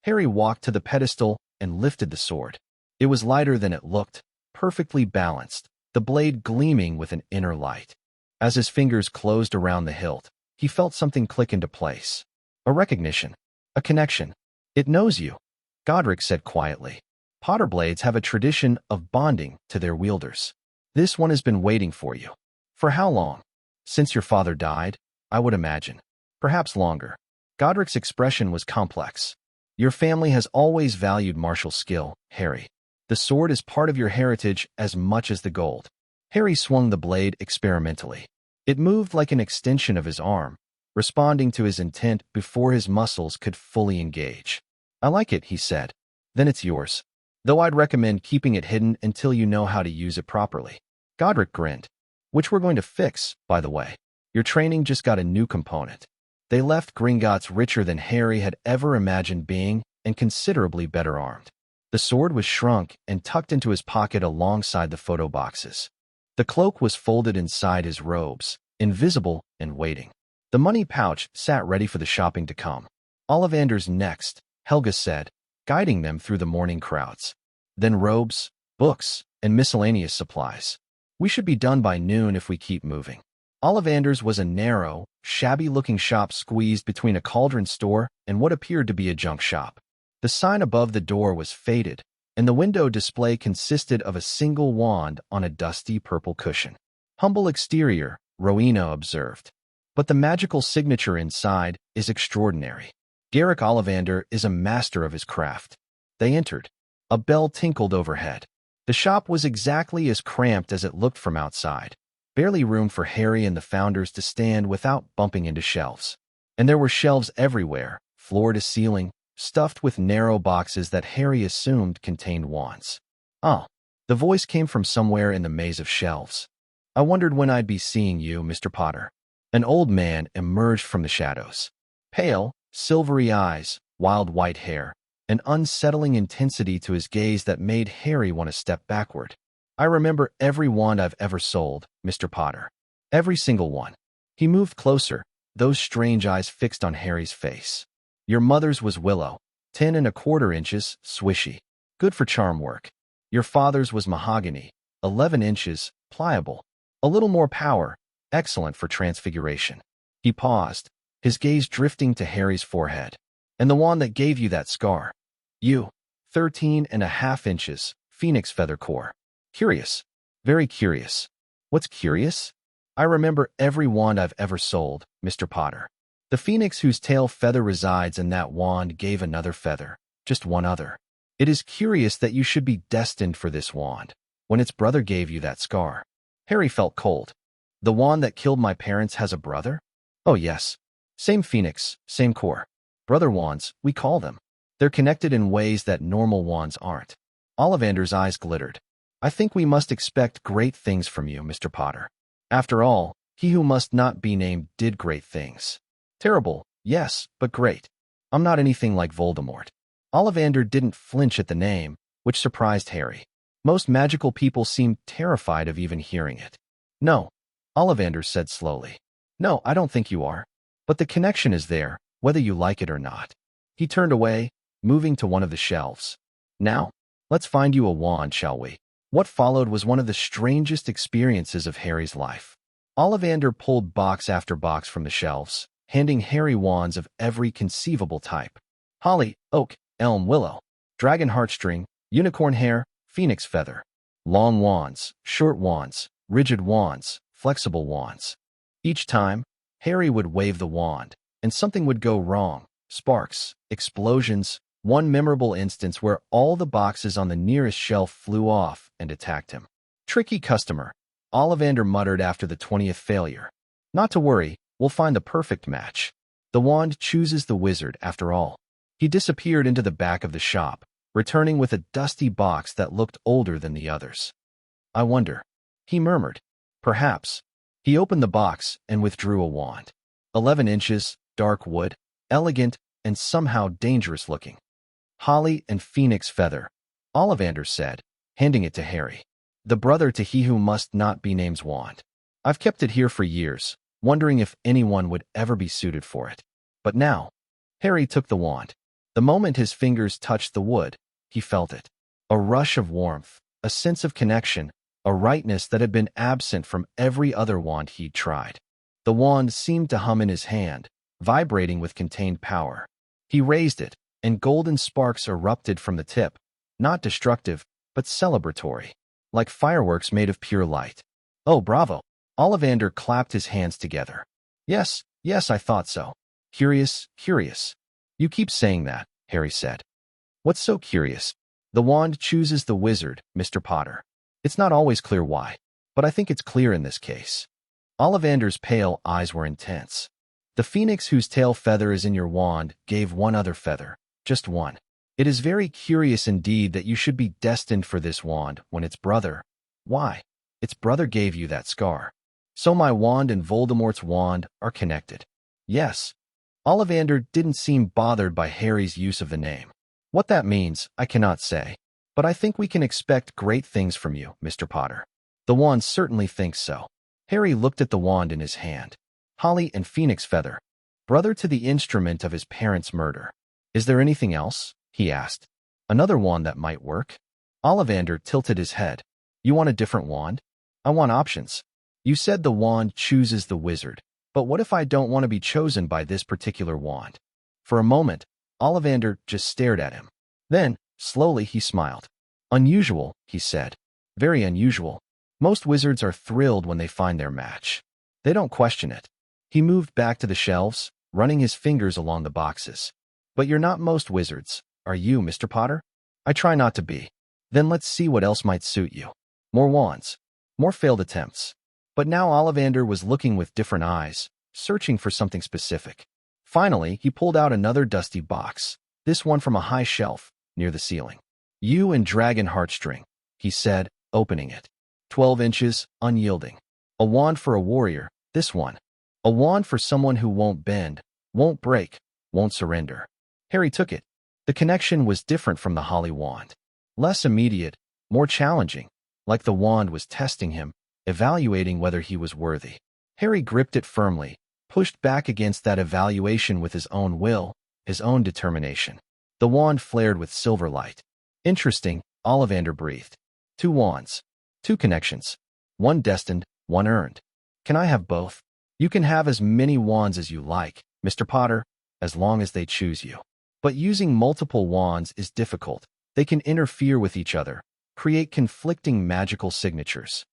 [SPEAKER 1] Harry walked to the pedestal and lifted the sword. It was lighter than it looked, perfectly balanced, the blade gleaming with an inner light. As his fingers closed around the hilt, he felt something click into place. A recognition. A connection. "It knows you," Godric said quietly. "Potter blades have a tradition of bonding to their wielders. This one has been waiting for you. For how long? Since your father died, I would imagine. Perhaps longer." Godric's expression was complex. "Your family has always valued martial skill, Harry. The sword is part of your heritage as much as the gold." Harry swung the blade experimentally. It moved like an extension of his arm, responding to his intent before his muscles could fully engage. "I like it," he said. "Then it's yours. Though I'd recommend keeping it hidden until you know how to use it properly." Godric grinned. "Which we're going to fix, by the way. Your training just got a new component." They left Gringotts richer than Harry had ever imagined being, and considerably better armed. The sword was shrunk and tucked into his pocket alongside the photo boxes. The cloak was folded inside his robes, invisible and waiting. The money pouch sat ready for the shopping to come. "Ollivander's next," Helga said, guiding them through the morning crowds. "Then robes, books, and miscellaneous supplies. We should be done by noon if we keep moving." Ollivander's was a narrow, shabby-looking shop squeezed between a cauldron store and what appeared to be a junk shop. The sign above the door was faded, and the window display consisted of a single wand on a dusty purple cushion. "Humble exterior," Rowena observed. "But the magical signature inside is extraordinary. Garrick Ollivander is a master of his craft." They entered. A bell tinkled overhead. The shop was exactly as cramped as it looked from outside. Barely room for Harry and the Founders to stand without bumping into shelves. And there were shelves everywhere, floor to ceiling, stuffed with narrow boxes that Harry assumed contained wands. "Oh." The voice came from somewhere in the maze of shelves. "I wondered when I'd be seeing you, Mr. Potter." An old man emerged from the shadows. Pale, silvery eyes, wild white hair, an unsettling intensity to his gaze that made Harry want to step backward. I remember every wand I've ever sold, Mr. Potter. Every single one. He moved closer, those strange eyes fixed on Harry's face. Your mother's was willow, 10¼ inches, swishy, good for charm work. Your father's was mahogany, 11 inches, pliable, a little more power, excellent for transfiguration. He paused, his gaze drifting to Harry's forehead. And the wand that gave you that scar. You, 13½ inches, phoenix feather core. Curious. Very curious. What's curious? I remember every wand I've ever sold, Mr. Potter. The phoenix whose tail feather resides in that wand gave another feather, just one other. It is curious that you should be destined for this wand, when its brother gave you that scar. Harry felt cold. The wand that killed my parents has a brother? Oh yes. Same phoenix, same core. Brother wands, we call them. They're connected in ways that normal wands aren't. Ollivander's eyes glittered. I think we must expect great things from you, Mr. Potter. After all, he who must not be named did great things. Terrible, yes, but great. I'm not anything like Voldemort. Ollivander didn't flinch at the name, which surprised Harry. Most magical people seemed terrified of even hearing it. No, Ollivander said slowly. No, I don't think you are. But the connection is there, whether you like it or not. He turned away, moving to one of the shelves. Now, let's find you a wand, shall we? What followed was one of the strangest experiences of Harry's life. Ollivander pulled box after box from the shelves, handing Harry wands of every conceivable type. Holly, oak, elm, willow, dragon heartstring, unicorn hair, phoenix feather. Long wands, short wands, rigid wands, flexible wands. Each time, Harry would wave the wand, and something would go wrong. Sparks, explosions, one memorable instance where all the boxes on the nearest shelf flew off and attacked him. Tricky customer, Ollivander muttered after the 20th failure. Not to worry, we'll find the perfect match. The wand chooses the wizard, after all. He disappeared into the back of the shop, returning with a dusty box that looked older than the others. I wonder, he murmured. Perhaps. He opened the box and withdrew a wand. 11 inches, dark wood, elegant, and somehow dangerous looking. Holly and phoenix feather, Ollivander said, handing it to Harry. The brother to he who must not be named's wand. I've kept it here for years, wondering if anyone would ever be suited for it. But now, Harry took the wand. The moment his fingers touched the wood, he felt it. A rush of warmth, a sense of connection, a rightness that had been absent from every other wand he'd tried. The wand seemed to hum in his hand, vibrating with contained power. He raised it, and golden sparks erupted from the tip, not destructive, but celebratory, like fireworks made of pure light. Oh, bravo! Ollivander clapped his hands together. Yes, yes, I thought so. Curious, curious. You keep saying that, Harry said. What's so curious? The wand chooses the wizard, Mr. Potter. It's not always clear why, but I think it's clear in this case. Ollivander's pale eyes were intense. The phoenix whose tail feather is in your wand gave one other feather, just one. It is very curious indeed that you should be destined for this wand when its brother— Why? Its brother gave you that scar. So my wand and Voldemort's wand are connected. Yes. Ollivander didn't seem bothered by Harry's use of the name. What that means, I cannot say. But I think we can expect great things from you, Mr. Potter. The wand certainly thinks so. Harry looked at the wand in his hand. Holly and phoenix feather, brother to the instrument of his parents' murder. Is there anything else? He asked. Another wand that might work? Ollivander tilted his head. You want a different wand? I want options. You said the wand chooses the wizard, but what if I don't want to be chosen by this particular wand? For a moment, Ollivander just stared at him. Then, slowly he smiled. Unusual, he said. Very unusual. Most wizards are thrilled when they find their match. They don't question it. He moved back to the shelves, running his fingers along the boxes. But you're not most wizards, are you, Mr. Potter? I try not to be. Then let's see what else might suit you. More wands. More failed attempts. But now Ollivander was looking with different eyes, searching for something specific. Finally, he pulled out another dusty box, this one from a high shelf, near the ceiling. You and dragon heartstring, he said, opening it. 12 inches, unyielding. A wand for a warrior, this one. A wand for someone who won't bend, won't break, won't surrender. Harry took it. The connection was different from the Holly wand. Less immediate, more challenging, like the wand was testing him, evaluating whether he was worthy. Harry gripped it firmly, pushed back against that evaluation with his own will, his own determination. The wand flared with silver light. Interesting, Ollivander breathed. 2 wands. 2 connections. One destined, one earned. Can I have both? You can have as many wands as you like, Mr. Potter, as long as they choose you. But using multiple wands is difficult. They can interfere with each other, create conflicting magical signatures.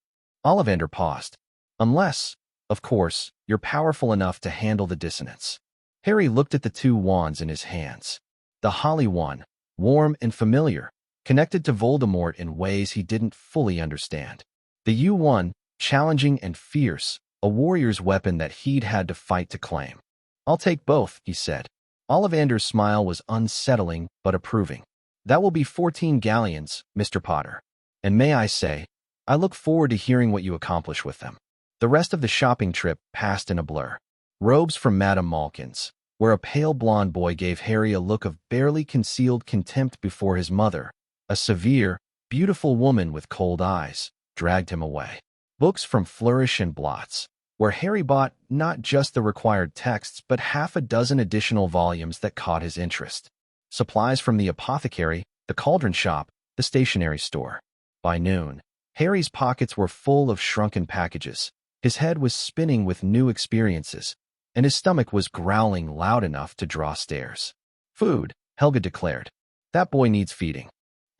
[SPEAKER 1] Ollivander paused. Unless, of course, you're powerful enough to handle the dissonance. Harry looked at the 2 wands in his hands. The Holly one, warm and familiar, connected to Voldemort in ways he didn't fully understand. The U1, challenging and fierce, a warrior's weapon that he'd had to fight to claim. I'll take both, he said. Ollivander's smile was unsettling but approving. That will be 14 galleons, Mr. Potter. And may I say, I look forward to hearing what you accomplish with them. The rest of the shopping trip passed in a blur. Robes from Madame Malkin's, where a pale blonde boy gave Harry a look of barely concealed contempt before his mother, a severe, beautiful woman with cold eyes, dragged him away. Books from Flourish and Blots, where Harry bought not just the required texts but half a dozen additional volumes that caught his interest. Supplies from the apothecary, the cauldron shop, the stationery store. By noon, Harry's pockets were full of shrunken packages. His head was spinning with new experiences, and his stomach was growling loud enough to draw stares. Food, Helga declared. That boy needs feeding.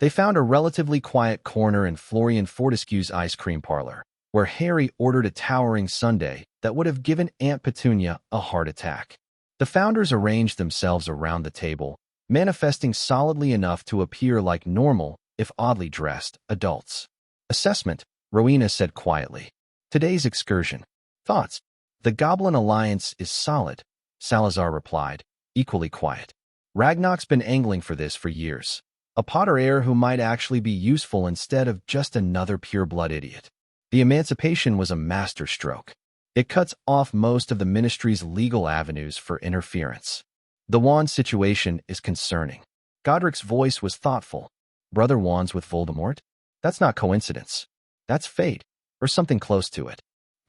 [SPEAKER 1] They found a relatively quiet corner in Florian Fortescue's ice cream parlor, where Harry ordered a towering sundae that would have given Aunt Petunia a heart attack. The founders arranged themselves around the table, manifesting solidly enough to appear like normal, if oddly dressed, adults. Assessment, Rowena said quietly. Today's excursion. Thoughts? The Goblin Alliance is solid, Salazar replied, equally quiet. Ragnarok's been angling for this for years. A Potter heir who might actually be useful instead of just another pure-blood idiot. The emancipation was a masterstroke. It cuts off most of the Ministry's legal avenues for interference. The wand situation is concerning. Godric's voice was thoughtful. Brother wands with Voldemort? That's not coincidence. That's fate, or something close to it.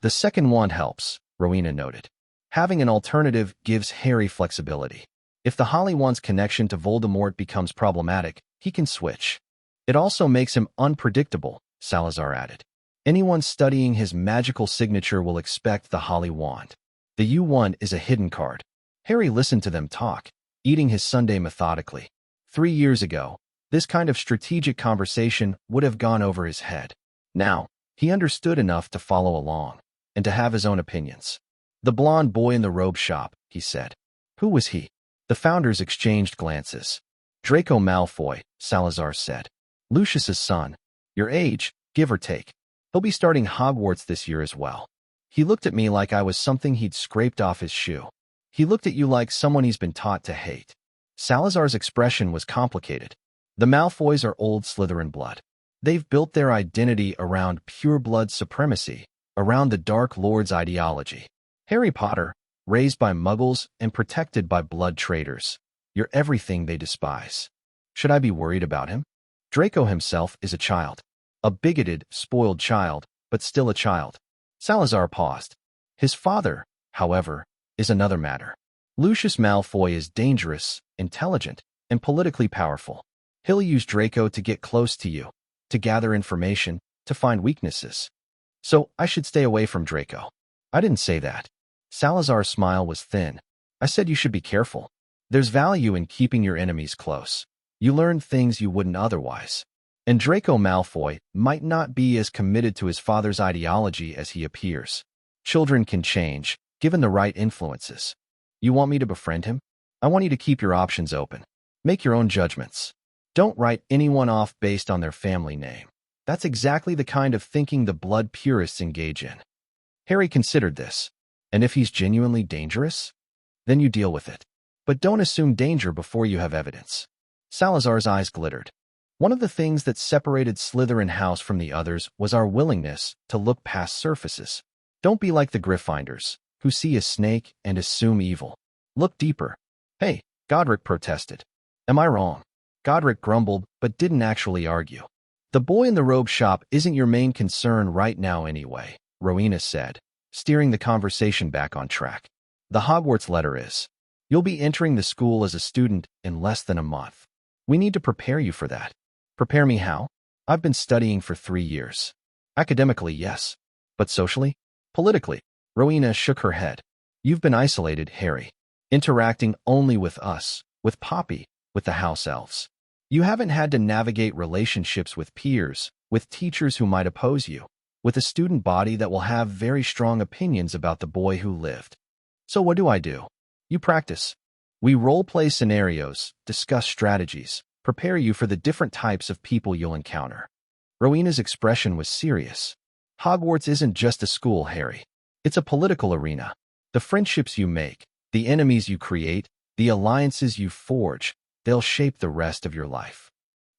[SPEAKER 1] The second wand helps, Rowena noted. Having an alternative gives Harry flexibility. If the Holly wand's connection to Voldemort becomes problematic, he can switch. It also makes him unpredictable, Salazar added. Anyone studying his magical signature will expect the Holly wand. The U1 is a hidden card. Harry listened to them talk, eating his sundae methodically. 3 years ago, this kind of strategic conversation would have gone over his head. Now, he understood enough to follow along, and to have his own opinions. The blonde boy in the robe shop, he said. Who was he? The founders exchanged glances. Draco Malfoy, Salazar said. Lucius's son. Your age, give or take. He'll be starting Hogwarts this year as well. He looked at me like I was something he'd scraped off his shoe. He looked at you like someone he's been taught to hate. Salazar's expression was complicated. The Malfoys are old Slytherin blood. They've built their identity around pure-blood supremacy, around the Dark Lord's ideology. Harry Potter, raised by muggles and protected by blood traitors. You're everything they despise. Should I be worried about him? Draco himself is a child. A bigoted, spoiled child, but still a child. Salazar paused. His father, however, is another matter. Lucius Malfoy is dangerous, intelligent, and politically powerful. He'll use Draco to get close to you, to gather information, to find weaknesses. So I should stay away from Draco. I didn't say that. Salazar's smile was thin. I said you should be careful. There's value in keeping your enemies close. You learn things you wouldn't otherwise. And Draco Malfoy might not be as committed to his father's ideology as he appears. Children can change, given the right influences. You want me to befriend him? I want you to keep your options open. Make your own judgments. Don't write anyone off based on their family name. That's exactly the kind of thinking the blood purists engage in. Harry considered this. And if he's genuinely dangerous? Then you deal with it. But don't assume danger before you have evidence. Salazar's eyes glittered. One of the things that separated Slytherin House from the others was our willingness to look past surfaces. Don't be like the Gryffindors, who see a snake and assume evil. Look deeper. Hey, Godric protested. Am I wrong? Godric grumbled, but didn't actually argue. The boy in the robe shop isn't your main concern right now anyway, Rowena said, steering the conversation back on track. The Hogwarts letter is. You'll be entering the school as a student in less than a month. We need to prepare you for that. Prepare me how? I've been studying for 3 years. Academically, yes. But socially? Politically? Rowena shook her head. You've been isolated, Harry. Interacting only with us, with Poppy, with the house elves. You haven't had to navigate relationships with peers, with teachers who might oppose you, with a student body that will have very strong opinions about the boy who lived. So what do? You practice. We role-play scenarios, discuss strategies, prepare you for the different types of people you'll encounter. Rowena's expression was serious. Hogwarts isn't just a school, Harry. It's a political arena. The friendships you make, the enemies you create, the alliances you forge, they'll shape the rest of your life.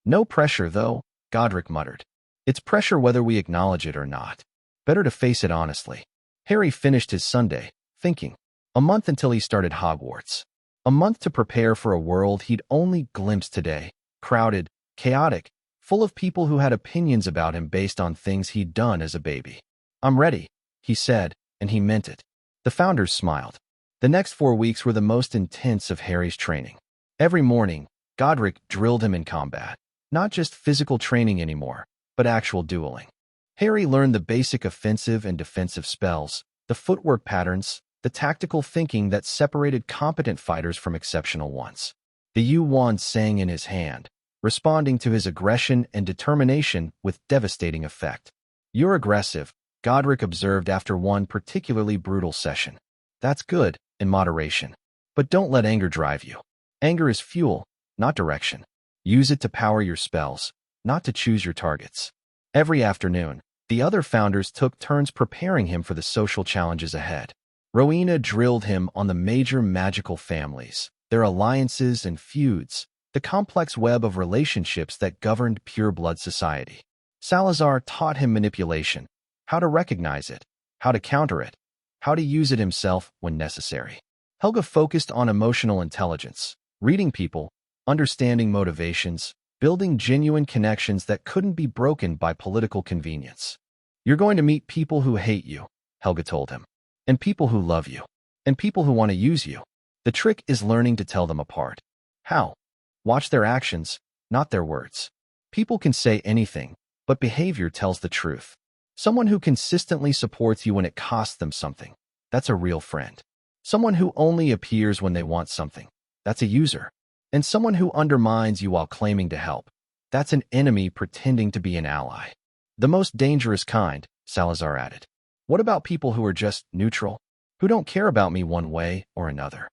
[SPEAKER 1] No pressure, though, Godric muttered. It's pressure whether we acknowledge it or not. Better to face it honestly. Harry finished his Sunday, thinking. A month until he started Hogwarts. A month to prepare for a world he'd only glimpsed today, crowded, chaotic, full of people who had opinions about him based on things he'd done as a baby. I'm ready, he said, and he meant it. The founders smiled. The next 4 weeks were the most intense of Harry's training. Every morning, Godric drilled him in combat. Not just physical training anymore, but actual dueling. Harry learned the basic offensive and defensive spells, the footwork patterns, the tactical thinking that separated competent fighters from exceptional ones. The Yuan sang in his hand, responding to his aggression and determination with devastating effect. You're aggressive, Godric observed after one particularly brutal session. That's good, in moderation. But don't let anger drive you. Anger is fuel, not direction. Use it to power your spells, not to choose your targets. Every afternoon, the other founders took turns preparing him for the social challenges ahead. Rowena drilled him on the major magical families, their alliances and feuds, the complex web of relationships that governed pure-blood society. Salazar taught him manipulation, how to recognize it, how to counter it, how to use it himself when necessary. Helga focused on emotional intelligence, reading people, understanding motivations, building genuine connections that couldn't be broken by political convenience. You're going to meet people who hate you, Helga told him. And people who love you, and people who want to use you. The trick is learning to tell them apart. How? Watch their actions, not their words. People can say anything, but behavior tells the truth. Someone who consistently supports you when it costs them something, that's a real friend. Someone who only appears when they want something, that's a user. And someone who undermines you while claiming to help, that's an enemy pretending to be an ally. The most dangerous kind, Salazar added. What about people who are just neutral, who don't care about me one way or another?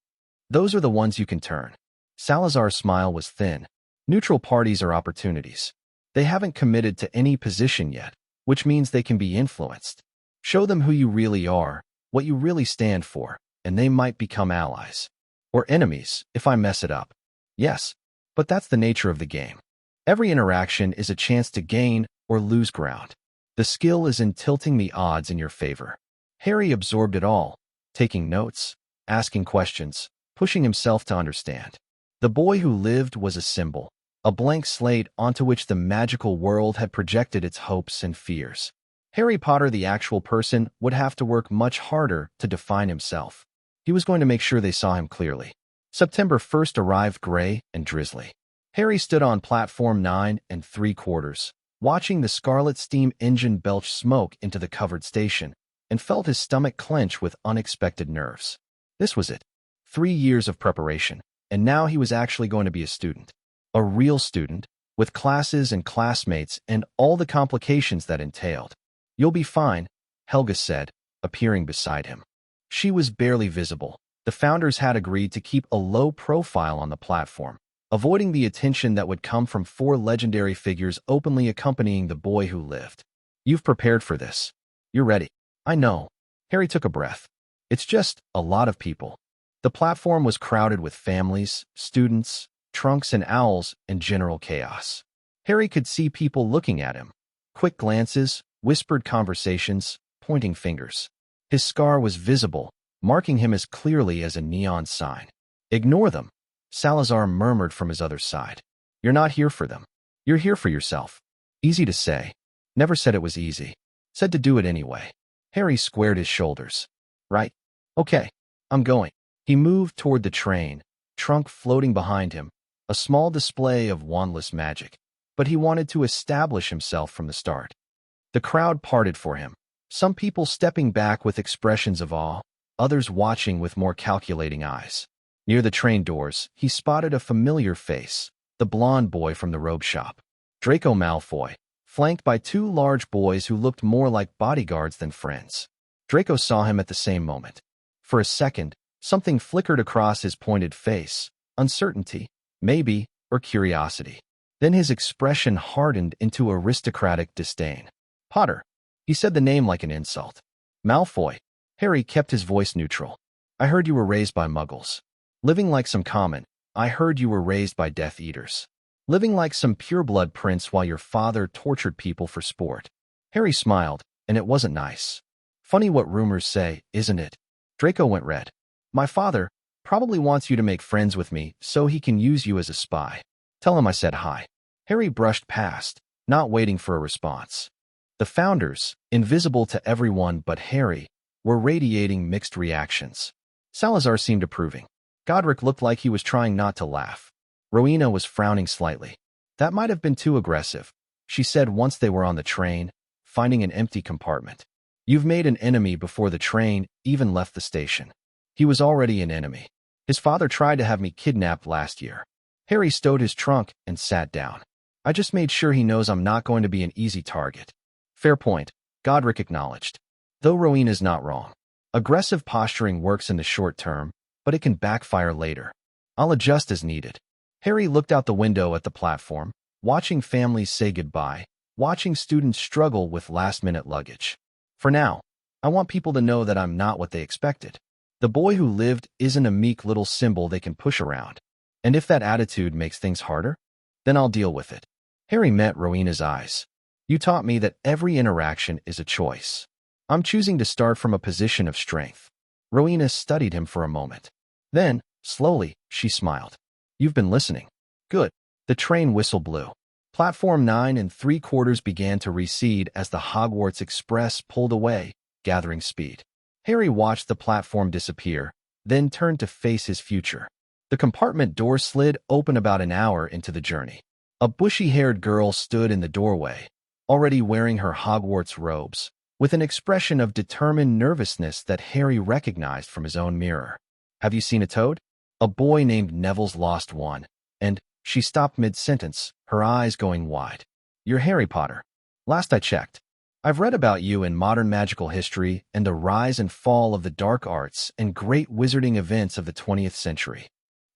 [SPEAKER 1] Those are the ones you can turn. Salazar's smile was thin. Neutral parties are opportunities. They haven't committed to any position yet, which means they can be influenced. Show them who you really are, what you really stand for, and they might become allies. Or enemies, if I mess it up. Yes, but that's the nature of the game. Every interaction is a chance to gain or lose ground. The skill is in tilting the odds in your favor. Harry absorbed it all, taking notes, asking questions, pushing himself to understand. The boy who lived was a symbol, a blank slate onto which the magical world had projected its hopes and fears. Harry Potter, the actual person, would have to work much harder to define himself. He was going to make sure they saw him clearly. September 1st arrived gray and drizzly. Harry stood on platform 9 3/4, watching the Scarlet steam engine belch smoke into the covered station, and felt his stomach clench with unexpected nerves. This was it. 3 years of preparation, and now he was actually going to be a student. A real student, with classes and classmates and all the complications that entailed. You'll be fine, Helga said, appearing beside him. She was barely visible. The founders had agreed to keep a low profile on the platform, avoiding the attention that would come from 4 legendary figures openly accompanying the boy who lived. You've prepared for this. You're ready. I know. Harry took a breath. It's just a lot of people. The platform was crowded with families, students, trunks and owls, and general chaos. Harry could see people looking at him. Quick glances, whispered conversations, pointing fingers. His scar was visible, marking him as clearly as a neon sign. Ignore them. Salazar murmured from his other side. You're not here for them. You're here for yourself. Easy to say. Never said it was easy. Said to do it anyway. Harry squared his shoulders. Right. Okay. I'm going. He moved toward the train, trunk floating behind him, a small display of wandless magic. But he wanted to establish himself from the start. The crowd parted for him, some people stepping back with expressions of awe, others watching with more calculating eyes. Near the train doors, he spotted a familiar face, the blond boy from the robe shop. Draco Malfoy, flanked by two large boys who looked more like bodyguards than friends. Draco saw him at the same moment. For a second, something flickered across his pointed face, uncertainty, maybe, or curiosity. Then his expression hardened into aristocratic disdain. Potter. He said the name like an insult. Malfoy. Harry kept his voice neutral. I heard you were raised by muggles. Living like some common. I heard you were raised by Death Eaters. Living like some pureblood prince while your father tortured people for sport. Harry smiled, and it wasn't nice. Funny what rumors say, isn't it? Draco went red. My father probably wants you to make friends with me so he can use you as a spy. Tell him I said hi. Harry brushed past, not waiting for a response. The founders, invisible to everyone but Harry, were radiating mixed reactions. Salazar seemed approving. Godric looked like he was trying not to laugh. Rowena was frowning slightly. That might have been too aggressive, she said once they were on the train, finding an empty compartment. You've made an enemy before the train even left the station. He was already an enemy. His father tried to have me kidnapped last year. Harry stowed his trunk and sat down. I just made sure he knows I'm not going to be an easy target. Fair point, Godric acknowledged. Though Rowena's not wrong. Aggressive posturing works in the short term, but it can backfire later. I'll adjust as needed. Harry looked out the window at the platform, watching families say goodbye, watching students struggle with last-minute luggage. For now, I want people to know that I'm not what they expected. The boy who lived isn't a meek little symbol they can push around. And if that attitude makes things harder, then I'll deal with it. Harry met Rowena's eyes. You taught me that every interaction is a choice. I'm choosing to start from a position of strength. Rowena studied him for a moment. Then, slowly, she smiled. You've been listening. Good. The train whistle blew. Platform 9 3/4 began to recede as the Hogwarts Express pulled away, gathering speed. Harry watched the platform disappear, then turned to face his future. The compartment door slid open about an hour into the journey. A bushy-haired girl stood in the doorway, already wearing her Hogwarts robes, with an expression of determined nervousness that Harry recognized from his own mirror. Have you seen a toad? A boy named Neville's lost one, and she stopped mid-sentence, her eyes going wide. You're Harry Potter. Last I checked. I've read about you in modern magical history and the rise and fall of the dark arts and great wizarding events of the 20th century.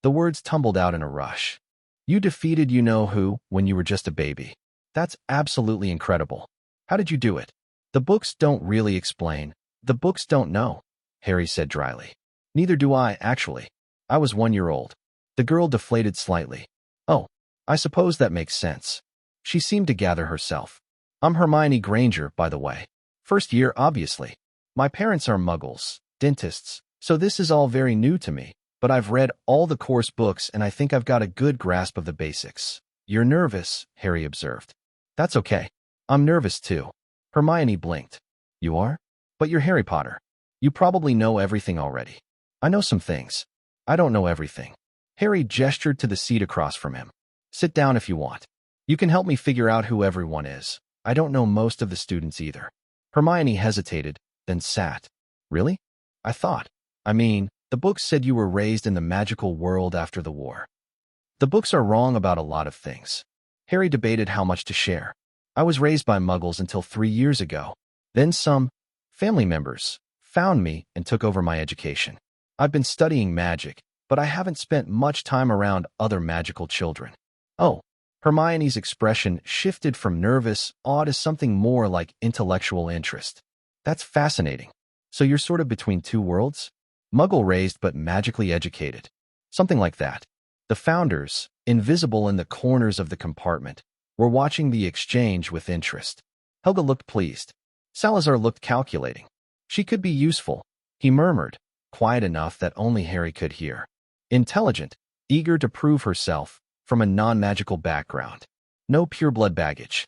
[SPEAKER 1] The words tumbled out in a rush. You defeated you-know-who when you were just a baby. That's absolutely incredible. How did you do it? The books don't really explain. The books don't know, Harry said dryly. Neither do I, actually. I was 1 year old. The girl deflated slightly. Oh, I suppose that makes sense. She seemed to gather herself. I'm Hermione Granger, by the way. First year, obviously. My parents are muggles, dentists, so this is all very new to me, but I've read all the course books and I think I've got a good grasp of the basics. You're nervous, Harry observed. That's okay. I'm nervous too. Hermione blinked. You are? But you're Harry Potter. You probably know everything already. I know some things. I don't know everything. Harry gestured to the seat across from him. Sit down if you want. You can help me figure out who everyone is. I don't know most of the students either. Hermione hesitated, then sat. Really? I mean, the books said you were raised in the magical world after the war. The books are wrong about a lot of things. Harry debated how much to share. I was raised by muggles until 3 years ago. Then some family members found me and took over my education. I've been studying magic, but I haven't spent much time around other magical children. Oh, Hermione's expression shifted from nervous awe to something more like intellectual interest. That's fascinating. So you're sort of between two worlds? Muggle-raised but magically educated. Something like that. The founders, invisible in the corners of the compartment, were watching the exchange with interest. Helga looked pleased. Salazar looked calculating. She could be useful, he murmured, quiet enough that only Harry could hear. Intelligent, eager to prove herself from a non-magical background. No pureblood baggage.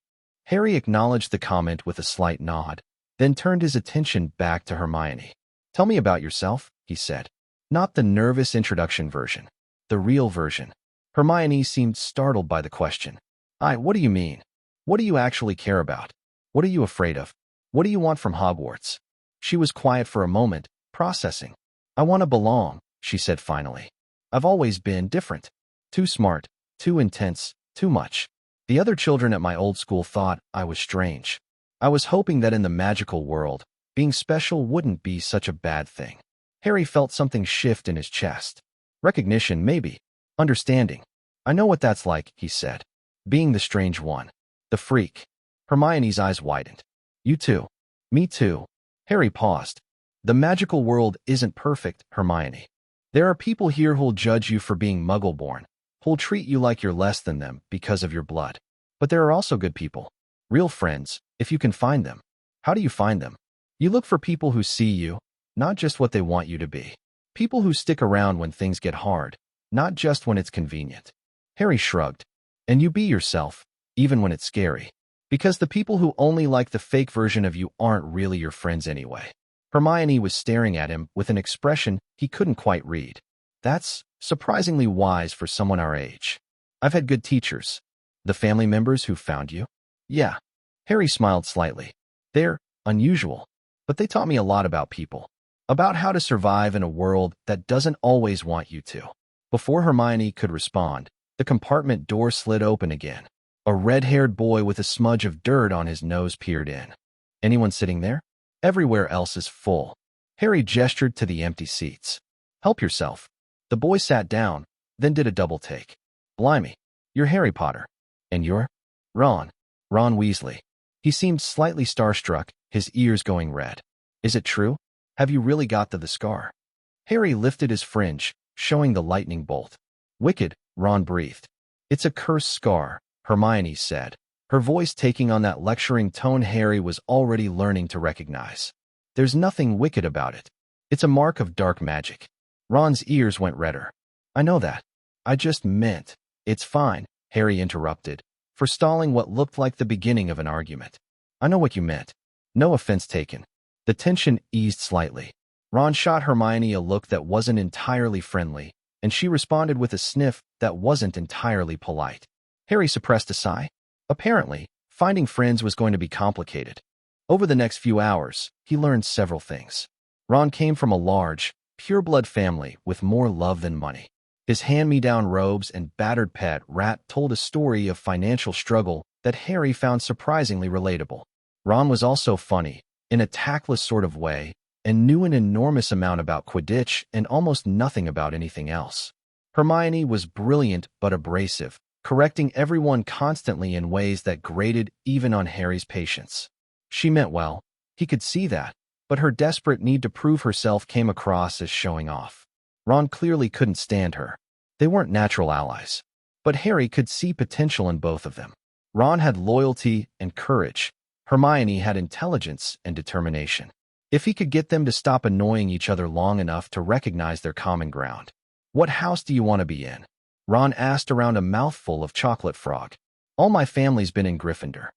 [SPEAKER 1] Harry acknowledged the comment with a slight nod, then turned his attention back to Hermione. "Tell me about yourself," he said. Not the nervous introduction version. The real version. Hermione seemed startled by the question. What do you mean? What do you actually care about? What are you afraid of? What do you want from Hogwarts?" She was quiet for a moment, processing. "I want to belong," she said finally. "I've always been different. Too smart, too intense, too much. The other children at my old school thought I was strange. I was hoping that in the magical world, being special wouldn't be such a bad thing." Harry felt something shift in his chest. Recognition, maybe. Understanding. "I know what that's like," he said. "Being the strange one. The freak." Hermione's eyes widened. "You too." "Me too." Harry paused. "The magical world isn't perfect, Hermione. There are people here who'll judge you for being Muggle-born, who'll treat you like you're less than them because of your blood. But there are also good people. Real friends, if you can find them. How do you find them? You look for people who see you, not just what they want you to be. People who stick around when things get hard, not just when it's convenient." Harry shrugged. "And you be yourself, even when it's scary. Because the people who only like the fake version of you aren't really your friends anyway." Hermione was staring at him with an expression he couldn't quite read. "That's surprisingly wise for someone our age. I've had good teachers." "The family members who found you?" "Yeah." Harry smiled slightly. "They're unusual, but they taught me a lot about people. About how to survive in a world that doesn't always want you to." Before Hermione could respond, the compartment door slid open again. A red-haired boy with a smudge of dirt on his nose peered in. "Anyone sitting there?" "Everywhere else is full." Harry gestured to the empty seats. "Help yourself." The boy sat down, then did a double take. "Blimey, you're Harry Potter. And you're?" "Ron. Ron Weasley." He seemed slightly starstruck, his ears going red. "Is it true? Have you really got the scar?" Harry lifted his fringe, showing the lightning bolt. "Wicked," Ron breathed. "It's a cursed scar," Hermione said, her voice taking on that lecturing tone Harry was already learning to recognize. "There's nothing wicked about it. It's a mark of dark magic." Ron's ears went redder. "I know that. I just meant—" "It's fine," Harry interrupted, forestalling what looked like the beginning of an argument. "I know what you meant. No offense taken." The tension eased slightly. Ron shot Hermione a look that wasn't entirely friendly, and she responded with a sniff that wasn't entirely polite. Harry suppressed a sigh. Apparently, finding friends was going to be complicated. Over the next few hours, he learned several things. Ron came from a large, pure-blood family with more love than money. His hand-me-down robes and battered pet rat told a story of financial struggle that Harry found surprisingly relatable. Ron was also funny, in a tactless sort of way, and knew an enormous amount about Quidditch and almost nothing about anything else. Hermione was brilliant but abrasive, correcting everyone constantly in ways that grated even on Harry's patience. She meant well, he could see that, but her desperate need to prove herself came across as showing off. Ron clearly couldn't stand her. They weren't natural allies. But Harry could see potential in both of them. Ron had loyalty and courage. Hermione had intelligence and determination. If he could get them to stop annoying each other long enough to recognize their common ground. "What house do you want to be in?" Ron asked around a mouthful of chocolate frog. "All my family's been in Gryffindor.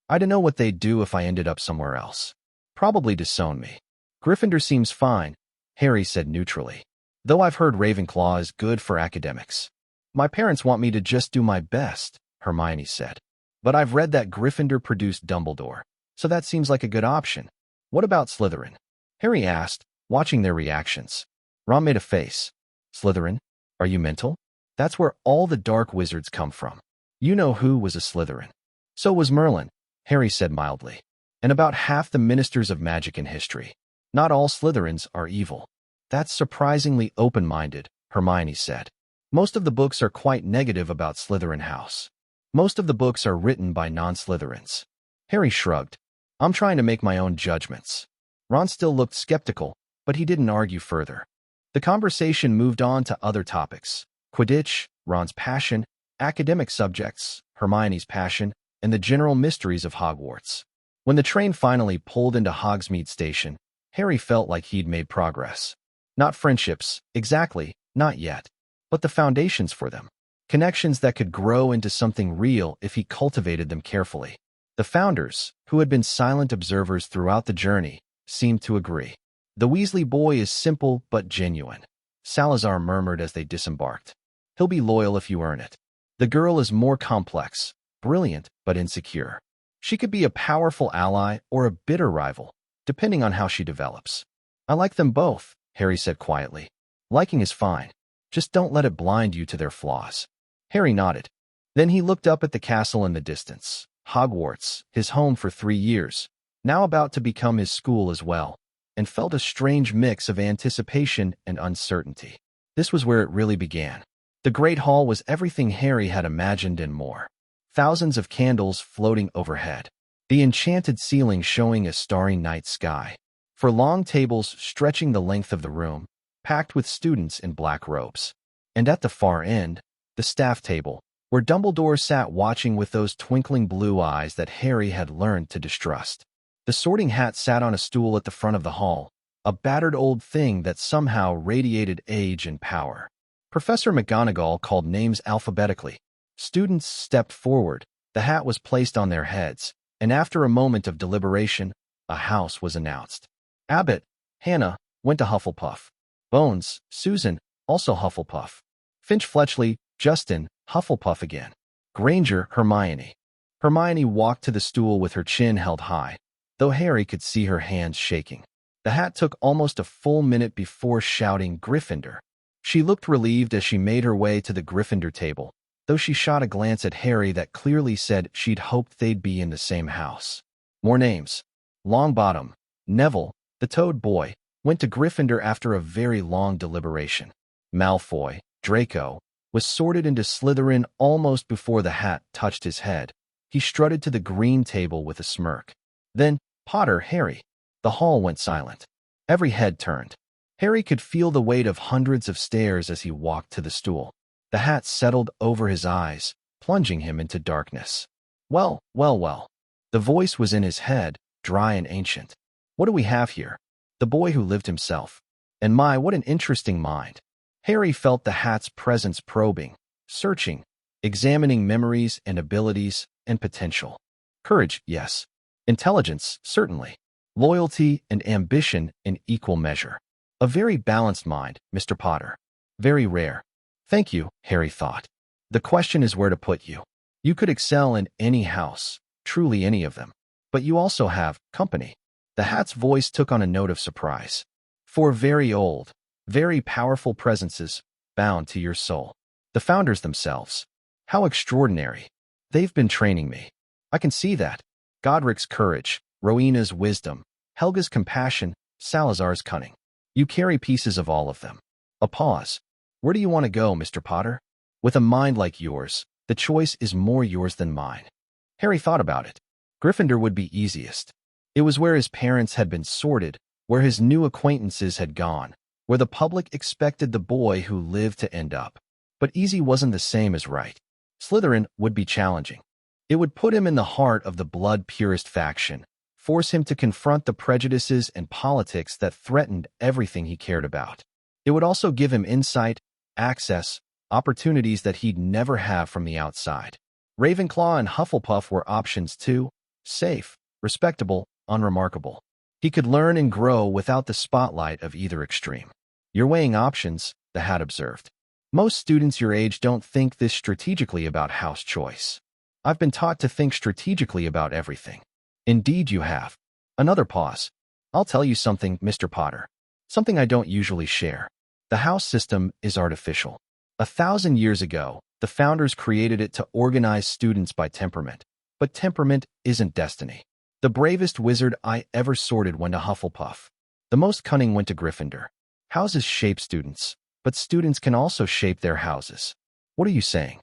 [SPEAKER 1] I don't know what they'd do if I ended up somewhere else. Probably disown me." "Gryffindor seems fine," Harry said neutrally. "Though I've heard Ravenclaw is good for academics." "My parents want me to just do my best," Hermione said. "But I've read that Gryffindor produced Dumbledore, so that seems like a good option." "What about Slytherin?" Harry asked, watching their reactions. Ron made a face. "Slytherin? Are you mental? That's where all the dark wizards come from. You know who was a Slytherin." "So was Merlin," Harry said mildly. "And about half the ministers of magic in history. Not all Slytherins are evil." "That's surprisingly open-minded," Hermione said. "Most of the books are quite negative about Slytherin House. Most of the books are written by non-Slytherins." Harry shrugged. "I'm trying to make my own judgments." Ron still looked skeptical, but he didn't argue further. The conversation moved on to other topics. Quidditch, Ron's passion, academic subjects, Hermione's passion, and the general mysteries of Hogwarts. When the train finally pulled into Hogsmeade Station, Harry felt like he'd made progress. Not friendships, exactly, not yet. but the foundations for them. Connections that could grow into something real if he cultivated them carefully. The founders, who had been silent observers throughout the journey, seemed to agree. The Weasley boy is simple but genuine, Salazar murmured as they disembarked. He'll be loyal if you earn it. The girl is more complex, brilliant but insecure. She could be a powerful ally or a bitter rival, depending on how she develops. I like them both, Harry said quietly. Liking is fine. Just don't let it blind you to their flaws. Harry nodded. Then he looked up at the castle in the distance. Hogwarts, his home for 3 years, now about to become his school as well, and felt a strange mix of anticipation and uncertainty. This was where it really began. The Great Hall was everything Harry had imagined and more. Thousands of candles floating overhead. The enchanted ceiling showing a starry night sky. For long tables stretching the length of the room, packed with students in black robes. And at the far end, the staff table, where Dumbledore sat watching with those twinkling blue eyes that Harry had learned to distrust. The Sorting Hat sat on a stool at the front of the hall, a battered old thing that somehow radiated age and power. Professor McGonagall called names alphabetically. Students stepped forward, the hat was placed on their heads, and after a moment of deliberation, a house was announced. Abbott, Hannah, went to Hufflepuff. Bones, Susan, also Hufflepuff. Finch Fletchley, Justin, Hufflepuff again. Granger, Hermione. Hermione walked to the stool with her chin held high, though Harry could see her hands shaking. The hat took almost a full minute before shouting Gryffindor. She looked relieved as she made her way to the Gryffindor table, though she shot a glance at Harry that clearly said she'd hoped they'd be in the same house. More names. Longbottom, Neville, the Toad Boy, went to Gryffindor after a very long deliberation. Malfoy, Draco, was sorted into Slytherin almost before the hat touched his head. He strutted to the green table with a smirk. Then, Potter, Harry. The hall went silent. Every head turned. Harry could feel the weight of hundreds of stares as he walked to the stool. The hat settled over his eyes, plunging him into darkness. Well. The voice was in his head, dry and ancient. What do we have here? The boy who lived himself. And my, what an interesting mind. Harry felt the hat's presence probing, searching, examining memories and abilities and potential. Courage, yes. Intelligence, certainly. Loyalty and ambition in equal measure. A very balanced mind, Mr. Potter. Very rare. Thank you, Harry thought. The question is where to put you. You could excel in any house, truly any of them. But you also have company. The hat's voice took on a note of surprise. 4 very old, very powerful presences, bound to your soul. The founders themselves. How extraordinary. They've been training me. I can see that. Godric's courage, Rowena's wisdom, Helga's compassion, Salazar's cunning. You carry pieces of all of them. A pause. Where do you want to go, Mr. Potter? With a mind like yours, the choice is more yours than mine. Harry thought about it. Gryffindor would be easiest. It was where his parents had been sorted, where his new acquaintances had gone, where the public expected the boy who lived to end up. But easy wasn't the same as right. Slytherin would be challenging. It would put him in the heart of the blood-purist faction, force him to confront the prejudices and politics that threatened everything he cared about. It would also give him insight, access, opportunities that he'd never have from the outside. Ravenclaw and Hufflepuff were options too, safe, respectable, unremarkable. He could learn and grow without the spotlight of either extreme. You're weighing options, the hat observed. Most students your age don't think this strategically about house choice. I've been taught to think strategically about everything. Indeed you have. Another pause. I'll tell you something, Mr. Potter. Something I don't usually share. The house system is artificial. 1,000 years ago, the founders created it to organize students by temperament. But temperament isn't destiny. The bravest wizard I ever sorted went to Hufflepuff. The most cunning went to Gryffindor. Houses shape students, but students can also shape their houses. What are you saying?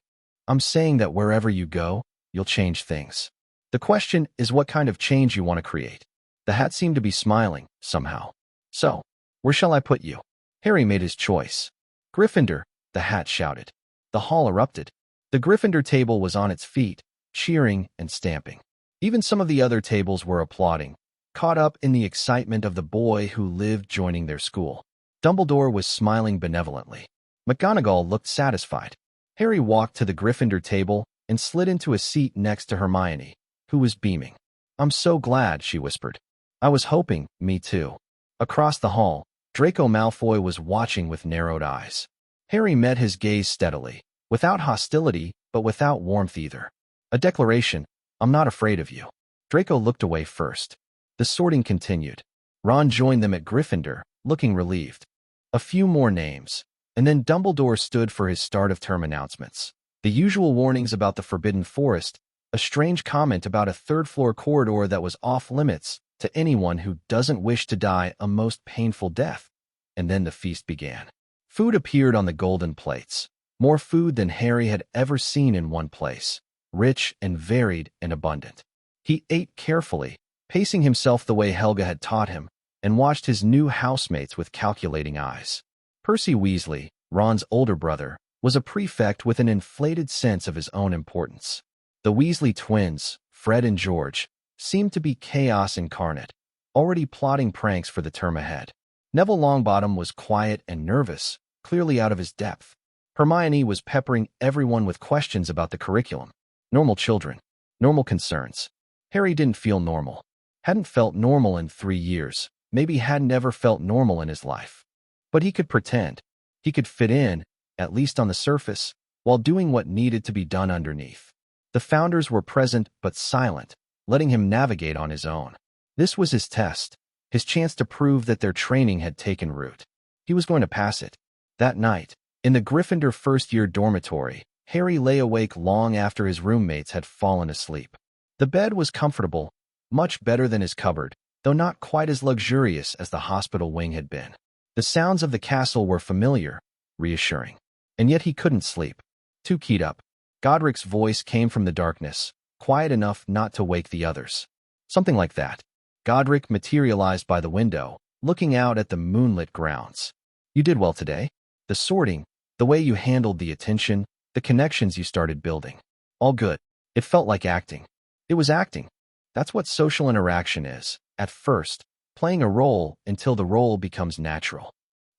[SPEAKER 1] I'm saying that wherever you go, you'll change things. The question is what kind of change you want to create. The hat seemed to be smiling, somehow. So, where shall I put you? Harry made his choice. Gryffindor, the hat shouted. The hall erupted. The Gryffindor table was on its feet, cheering and stamping. Even some of the other tables were applauding, caught up in the excitement of the boy who lived joining their school. Dumbledore was smiling benevolently. McGonagall looked satisfied. Harry walked to the Gryffindor table and slid into a seat next to Hermione, who was beaming. "I'm so glad," she whispered. "I was hoping, me too." Across the hall, Draco Malfoy was watching with narrowed eyes. Harry met his gaze steadily, without hostility, but without warmth either. A declaration, "I'm not afraid of you." Draco looked away first. The sorting continued. Ron joined them at Gryffindor, looking relieved. A few more names, and then Dumbledore stood for his start-of-term announcements. The usual warnings about the Forbidden Forest, a strange comment about a third-floor corridor that was off-limits to anyone who doesn't wish to die a most painful death. And then the feast began. Food appeared on the golden plates. More food than Harry had ever seen in one place. Rich and varied and abundant. He ate carefully, pacing himself the way Helga had taught him, and watched his new housemates with calculating eyes. Percy Weasley, Ron's older brother, was a prefect with an inflated sense of his own importance. The Weasley twins, Fred and George, seemed to be chaos incarnate, already plotting pranks for the term ahead. Neville Longbottom was quiet and nervous, clearly out of his depth. Hermione was peppering everyone with questions about the curriculum. Normal children. Normal concerns. Harry didn't feel normal. Hadn't felt normal in 3 years. Maybe hadn't ever felt normal in his life. But he could pretend. He could fit in, at least on the surface, while doing what needed to be done underneath. The founders were present but silent, letting him navigate on his own. This was his test, his chance to prove that their training had taken root. He was going to pass it. That night, in the Gryffindor first-year dormitory, Harry lay awake long after his roommates had fallen asleep. The bed was comfortable, much better than his cupboard, though not quite as luxurious as the hospital wing had been. The sounds of the castle were familiar, reassuring. And yet he couldn't sleep. Too keyed up. Godric's voice came from the darkness, quiet enough not to wake the others. Something like that. Godric materialized by the window, looking out at the moonlit grounds. "You did well today. The sorting, the way you handled the attention, the connections you started building. All good." It felt like acting. It was acting. That's what social interaction is, at first, playing a role until the role becomes natural.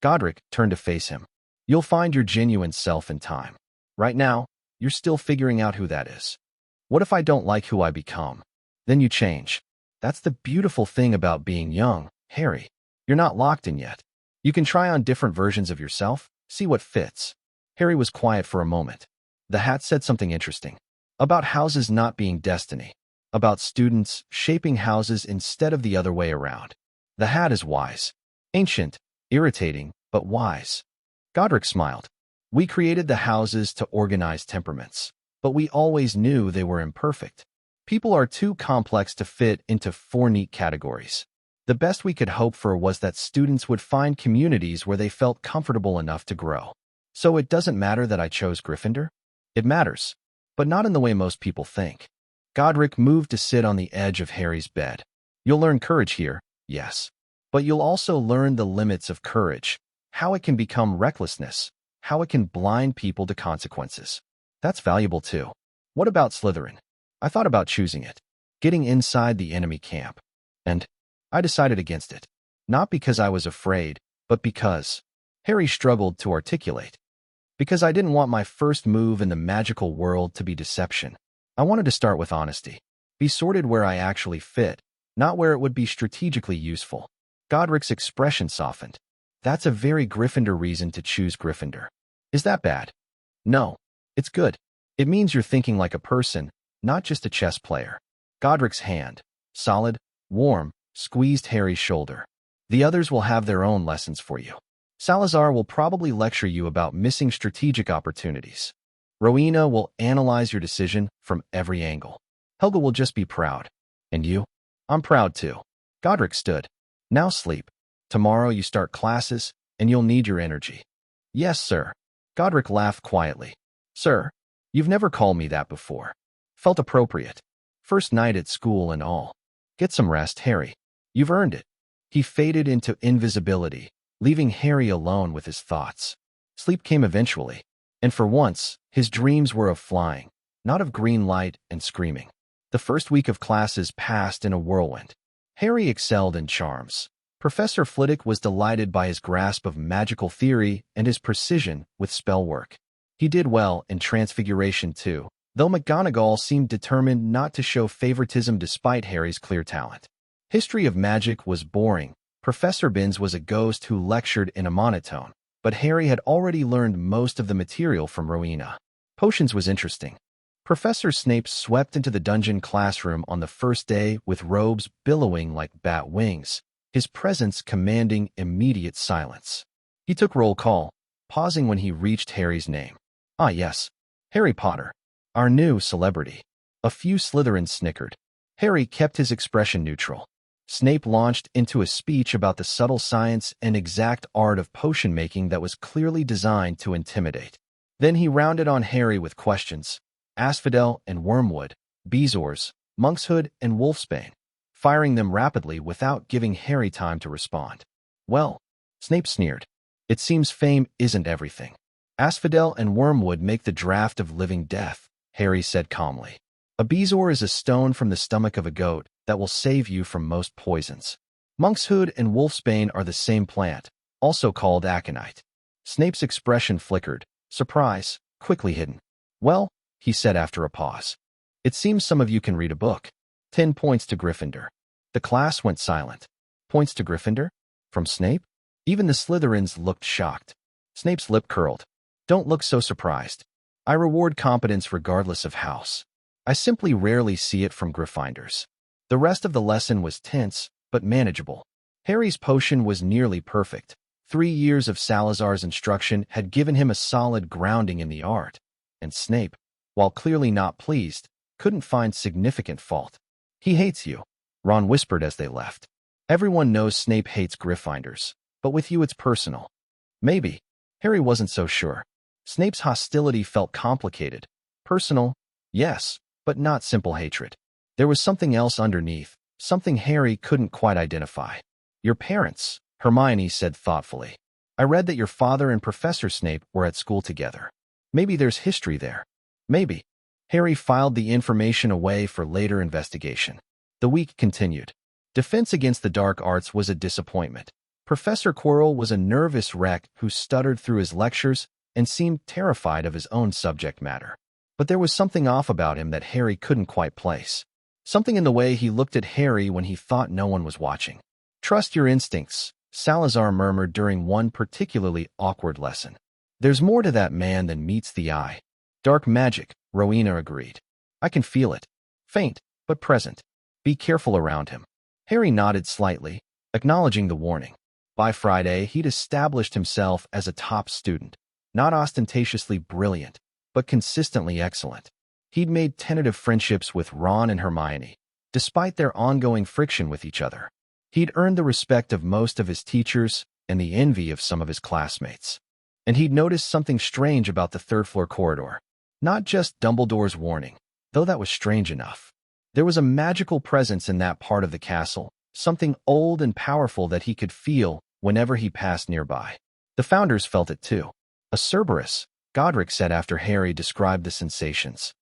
[SPEAKER 1] Godric turned to face him. "You'll find your genuine self in time. Right now, you're still figuring out who that is. What if I don't like who I become? Then you change. That's the beautiful thing about being young, Harry. You're not locked in yet. You can try on different versions of yourself, see what fits." Harry was quiet for a moment. The hat said something interesting. About houses not being destiny. About students shaping houses instead of the other way around. The hat is wise. Ancient, irritating, but wise. Godric smiled. "We created the houses to organize temperaments, but we always knew they were imperfect. People are too complex to fit into 4 neat categories. The best we could hope for was that students would find communities where they felt comfortable enough to grow. So it doesn't matter that I chose Gryffindor? It matters, but not in the way most people think." Godric moved to sit on the edge of Harry's bed. "You'll learn courage here, yes. But you'll also learn the limits of courage, how it can become recklessness, how it can blind people to consequences. That's valuable too. What about Slytherin? I thought about choosing it, getting inside the enemy camp. And I decided against it. Not because I was afraid, but because..." Harry struggled to articulate. "Because I didn't want my first move in the magical world to be deception. I wanted to start with honesty. Be sorted where I actually fit, not where it would be strategically useful." Godric's expression softened. "That's a very Gryffindor reason to choose Gryffindor. Is that bad?" "No. It's good. It means you're thinking like a person, not just a chess player." Godric's hand, solid, warm, squeezed Harry's shoulder. "The others will have their own lessons for you. Salazar will probably lecture you about missing strategic opportunities. Rowena will analyze your decision from every angle. Helga will just be proud. And you? I'm proud too." Godric stood. "Now sleep. Tomorrow you start classes, and you'll need your energy." "Yes, sir." Godric laughed quietly. "Sir, you've never called me that before. Felt appropriate. First night at school and all. Get some rest, Harry. You've earned it." He faded into invisibility, leaving Harry alone with his thoughts. Sleep came eventually, and for once, his dreams were of flying, not of green light and screaming. The first week of classes passed in a whirlwind. Harry excelled in charms. Professor Flitwick was delighted by his grasp of magical theory and his precision with spell work. He did well in Transfiguration too, though McGonagall seemed determined not to show favoritism despite Harry's clear talent. History of Magic was boring. Professor Binns was a ghost who lectured in a monotone, but Harry had already learned most of the material from Rowena. Potions was interesting. Professor Snape swept into the dungeon classroom on the first day with robes billowing like bat wings, his presence commanding immediate silence. He took roll call, pausing when he reached Harry's name. Ah yes, Harry Potter, our new celebrity. A few Slytherins snickered. Harry kept his expression neutral. Snape launched into a speech about the subtle science and exact art of potion making that was clearly designed to intimidate. Then he rounded on Harry with questions. Asphodel and Wormwood, Bezoars, Monkshood and Wolfsbane, firing them rapidly without giving Harry time to respond. Well, Snape sneered. It seems fame isn't everything. Asphodel and Wormwood make the draft of living death, Harry said calmly. A Bezoar is a stone from the stomach of a goat that will save you from most poisons. Monkshood and Wolfsbane are the same plant, also called aconite. Snape's expression flickered, surprise, quickly hidden. Well, he said after a pause. It seems some of you can read a book. 10 points to Gryffindor. The class went silent. Points to Gryffindor? From Snape? Even the Slytherins looked shocked. Snape's lip curled. Don't look so surprised. I reward competence regardless of house. I simply rarely see it from Gryffindors. The rest of the lesson was tense, but manageable. Harry's potion was nearly perfect. 3 years of Salazar's instruction had given him a solid grounding in the art. And Snape, while clearly not pleased, couldn't find significant fault. He hates you, Ron whispered as they left. Everyone knows Snape hates Gryffindors, but with you it's personal. Maybe. Harry wasn't so sure. Snape's hostility felt complicated. Personal, yes, but not simple hatred. There was something else underneath, something Harry couldn't quite identify. Your parents, Hermione said thoughtfully. I read that your father and Professor Snape were at school together. Maybe there's history there. Maybe. Harry filed the information away for later investigation. The week continued. Defense Against the Dark Arts was a disappointment. Professor Quirrell was a nervous wreck who stuttered through his lectures and seemed terrified of his own subject matter. But there was something off about him that Harry couldn't quite place. Something in the way he looked at Harry when he thought no one was watching. Trust your instincts, Salazar murmured during one particularly awkward lesson. There's more to that man than meets the eye. Dark magic, Rowena agreed. I can feel it. Faint, but present. Be careful around him. Harry nodded slightly, acknowledging the warning. By Friday, he'd established himself as a top student. Not ostentatiously brilliant, but consistently excellent. He'd made tentative friendships with Ron and Hermione, despite their ongoing friction with each other. He'd earned the respect of most of his teachers and the envy of some of his classmates. And he'd noticed something strange about the third-floor corridor. Not just Dumbledore's warning, though that was strange enough. There was a magical presence in that part of the castle, something old and powerful that he could feel whenever he passed nearby. The Founders felt it too. A Cerberus, Godric said after Harry described the sensations.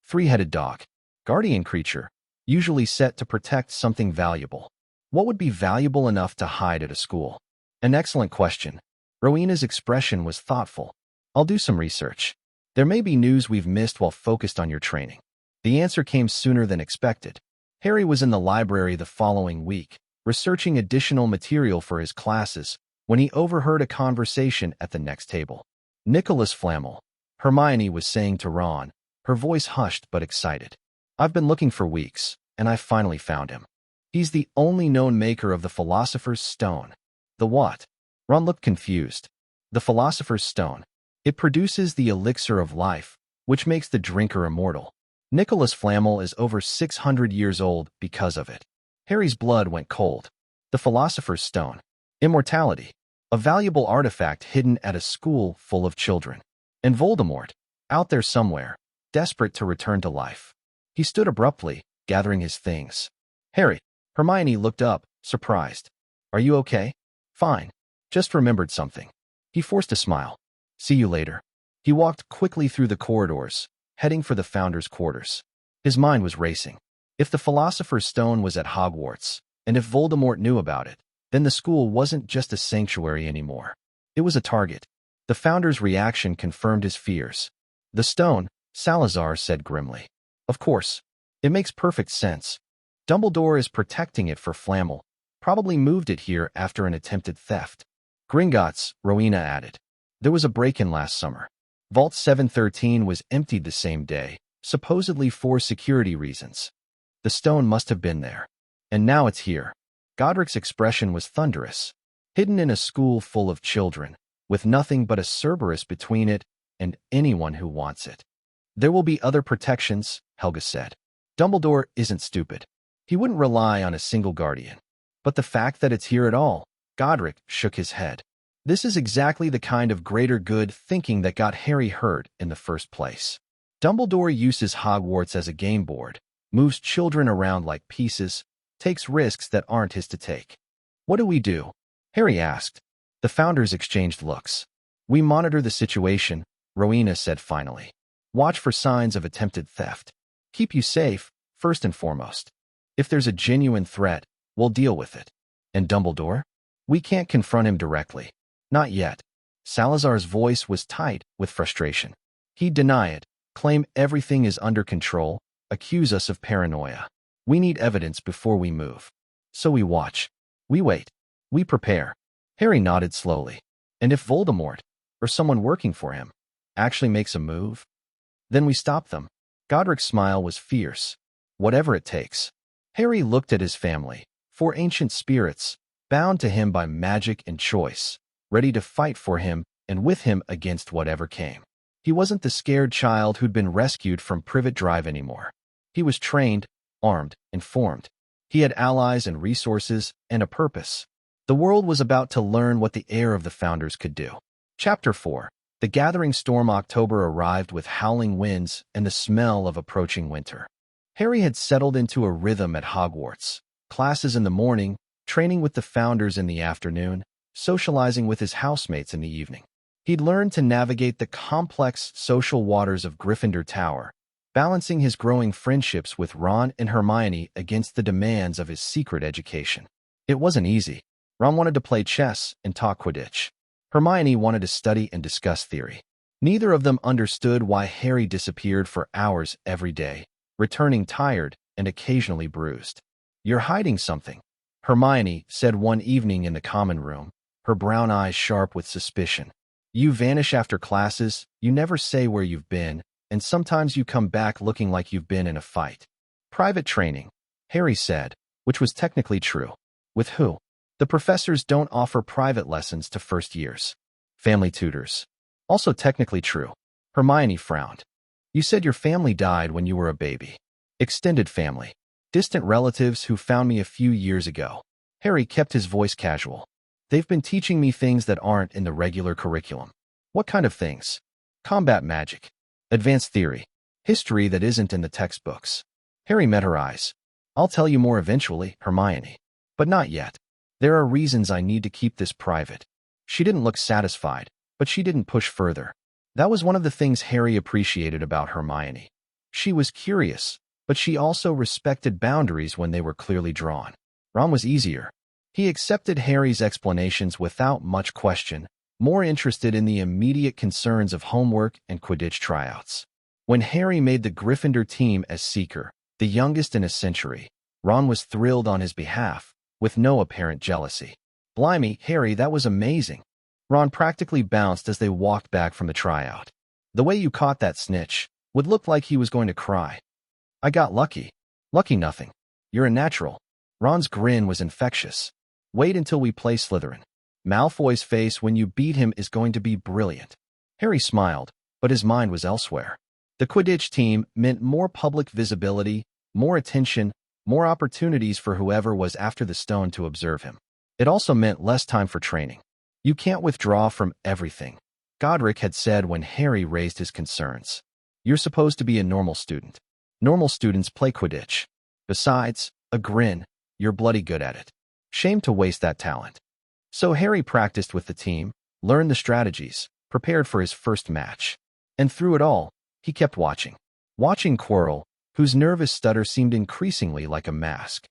[SPEAKER 1] 3-headed dog. Guardian creature, usually set to protect something valuable. What would be valuable enough to hide at a school? An excellent question. Rowena's expression was thoughtful. I'll do some research. There may be news we've missed while focused on your training. The answer came sooner than expected. Harry was in the library the following week, researching additional material for his classes, when he overheard a conversation at the next table. Nicholas Flamel, Hermione was saying to Ron, her voice hushed but excited. I've been looking for weeks, and I finally found him. He's the only known maker of the Philosopher's Stone. The what? Ron looked confused. The Philosopher's Stone. It produces the elixir of life, which makes the drinker immortal. Nicholas Flamel is over 600 years old because of it. Harry's blood went cold. The Philosopher's Stone. Immortality. A valuable artifact hidden at a school full of children. And Voldemort, out there somewhere, desperate to return to life. He stood abruptly, gathering his things. Harry. Hermione looked up, surprised. Are you okay? Fine. Just remembered something. He forced a smile. See you later. He walked quickly through the corridors, heading for the Founders' quarters. His mind was racing. If the Philosopher's Stone was at Hogwarts, and if Voldemort knew about it, then the school wasn't just a sanctuary anymore. It was a target. The founder's reaction confirmed his fears. The stone, Salazar said grimly. Of course. It makes perfect sense. Dumbledore is protecting it for Flamel. Probably moved it here after an attempted theft. Gringotts, Rowena added. There was a break-in last summer. Vault 713 was emptied the same day, supposedly for security reasons. The stone must have been there. And now it's here. Godric's expression was thunderous. Hidden in a school full of children, with nothing but a Cerberus between it and anyone who wants it. There will be other protections, Helga said. Dumbledore isn't stupid. He wouldn't rely on a single guardian. But the fact that it's here at all, Godric shook his head. This is exactly the kind of greater good thinking that got Harry hurt in the first place. Dumbledore uses Hogwarts as a game board, moves children around like pieces, takes risks that aren't his to take. What do we do? Harry asked. The founders exchanged looks. We monitor the situation, Rowena said finally. Watch for signs of attempted theft. Keep you safe, first and foremost. If there's a genuine threat, we'll deal with it. And Dumbledore? We can't confront him directly. Not yet. Salazar's voice was tight with frustration. He'd deny it, claim everything is under control, accuse us of paranoia. We need evidence before we move. So we watch. We wait. We prepare. Harry nodded slowly. And if Voldemort, or someone working for him, actually makes a move? Then we stop them. Godric's smile was fierce. Whatever it takes. Harry looked at his family, 4 ancient spirits, bound to him by magic and choice, ready to fight for him and with him against whatever came. He wasn't the scared child who'd been rescued from Privet Drive anymore. He was trained, armed, informed. He had allies and resources and a purpose. The world was about to learn what the heir of the founders could do. Chapter 4. The gathering storm. October arrived with howling winds and the smell of approaching winter. Harry had settled into a rhythm at Hogwarts. Classes in the morning, training with the founders in the afternoon, socializing with his housemates in the evening. He'd learned to navigate the complex social waters of Gryffindor Tower, balancing his growing friendships with Ron and Hermione against the demands of his secret education. It wasn't easy. Ron wanted to play chess and talk Quidditch. Hermione wanted to study and discuss theory. Neither of them understood why Harry disappeared for hours every day, returning tired and occasionally bruised. You're hiding something, Hermione said one evening in the common room, her brown eyes sharp with suspicion. You vanish after classes, you never say where you've been, and sometimes you come back looking like you've been in a fight. Private training, Harry said, which was technically true. With who? The professors don't offer private lessons to first years. Family tutors. Also technically true. Hermione frowned. You said your family died when you were a baby. Extended family. Distant relatives who found me a few years ago. Harry kept his voice casual. They've been teaching me things that aren't in the regular curriculum. What kind of things? Combat magic. Advanced theory. History that isn't in the textbooks. Harry met her eyes. I'll tell you more eventually, Hermione. But not yet. There are reasons I need to keep this private. She didn't look satisfied, but she didn't push further. That was one of the things Harry appreciated about Hermione. She was curious, but she also respected boundaries when they were clearly drawn. Ron was easier. He accepted Harry's explanations without much question, more interested in the immediate concerns of homework and Quidditch tryouts. When Harry made the Gryffindor team as Seeker, the youngest in a century, Ron was thrilled on his behalf, with no apparent jealousy. Blimey, Harry, that was amazing. Ron practically bounced as they walked back from the tryout. The way you caught that snitch would look like he was going to cry. I got lucky. Lucky nothing. You're a natural. Ron's grin was infectious. Wait until we play Slytherin. Malfoy's face when you beat him is going to be brilliant. Harry smiled, but his mind was elsewhere. The Quidditch team meant more public visibility, more attention, more opportunities for whoever was after the stone to observe him. It also meant less time for training. You can't withdraw from everything, Godric had said when Harry raised his concerns. You're supposed to be a normal student. Normal students play Quidditch. Besides, a grin, you're bloody good at it. Shame to waste that talent. So Harry practiced with the team, learned the strategies, prepared for his first match. And through it all, he kept watching. Watching Quirrell, whose nervous stutter seemed increasingly like a mask.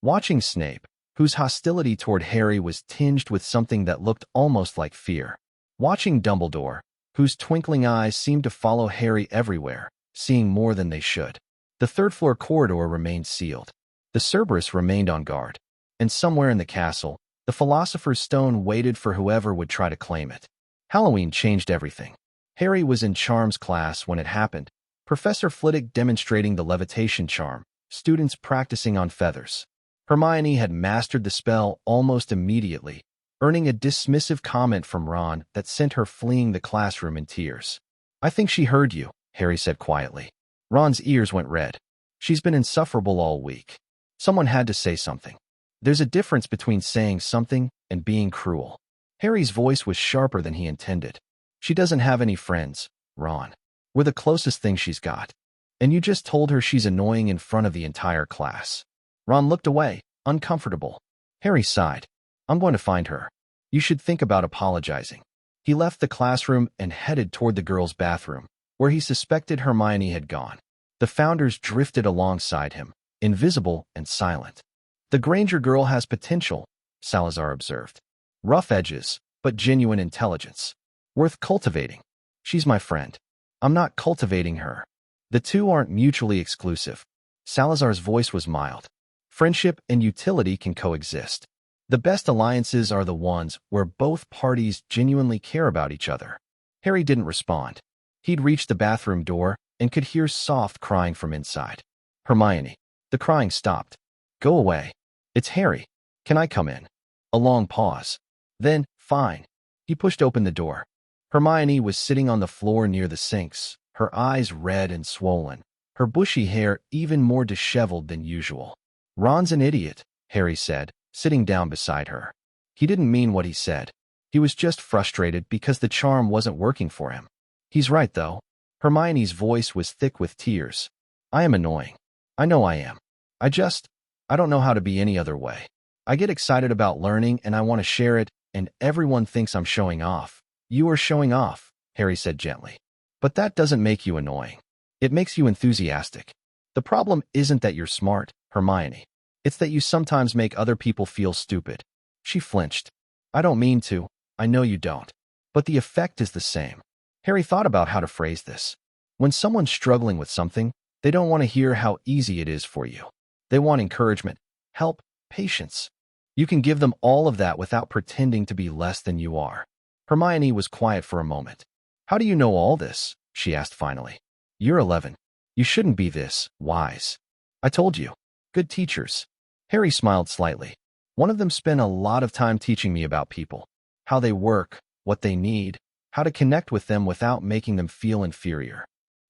[SPEAKER 1] Watching Snape, whose hostility toward Harry was tinged with something that looked almost like fear. Watching Dumbledore, whose twinkling eyes seemed to follow Harry everywhere, seeing more than they should. The third-floor corridor remained sealed. The Cerberus remained on guard. And somewhere in the castle, the Philosopher's Stone waited for whoever would try to claim it. Halloween changed everything. Harry was in Charms class when it happened, Professor Flitwick demonstrating the levitation charm, students practicing on feathers. Hermione had mastered the spell almost immediately, earning a dismissive comment from Ron that sent her fleeing the classroom in tears. "I think she heard you," Harry said quietly. Ron's ears went red. "She's been insufferable all week." Someone had to say something. There's a difference between saying something and being cruel. Harry's voice was sharper than he intended. "She doesn't have any friends, Ron. We're the closest thing she's got. And you just told her she's annoying in front of the entire class." Ron looked away, uncomfortable. Harry sighed. "I'm going to find her. You should think about apologizing." He left the classroom and headed toward the girls' bathroom, where he suspected Hermione had gone. The Founders drifted alongside him, invisible and silent. "The Granger girl has potential," Salazar observed. "Rough edges, but genuine intelligence. Worth cultivating. She's my friend. I'm not cultivating her." "The two aren't mutually exclusive." Salazar's voice was mild. "Friendship and utility can coexist. The best alliances are the ones where both parties genuinely care about each other." Harry didn't respond. He'd reached the bathroom door and could hear soft crying from inside. "Hermione." The crying stopped. "Go away. It's Harry. Can I come in?" A long pause. Then, "Fine." He pushed open the door. Hermione was sitting on the floor near the sinks, her eyes red and swollen, her bushy hair even more disheveled than usual. "Ron's an idiot," Harry said, sitting down beside her. He didn't mean what he said. He was just frustrated because the charm wasn't working for him. "He's right, though." Hermione's voice was thick with tears. "I am annoying. I know I am. I don't know how to be any other way. I get excited about learning and I want to share it, and everyone thinks I'm showing off." "You are showing off," Harry said gently. "But that doesn't make you annoying. It makes you enthusiastic. The problem isn't that you're smart, Hermione. It's that you sometimes make other people feel stupid." She flinched. "I don't mean to. I know you don't. But the effect is the same." Harry thought about how to phrase this. When someone's struggling with something, they don't want to hear how easy it is for you. They want encouragement, help, patience. You can give them all of that without pretending to be less than you are. Hermione was quiet for a moment. "How do you know all this?" she asked finally. "You're 11. You shouldn't be this wise." "I told you. Good teachers." Harry smiled slightly. "One of them spent a lot of time teaching me about people, how they work, what they need, how to connect with them without making them feel inferior.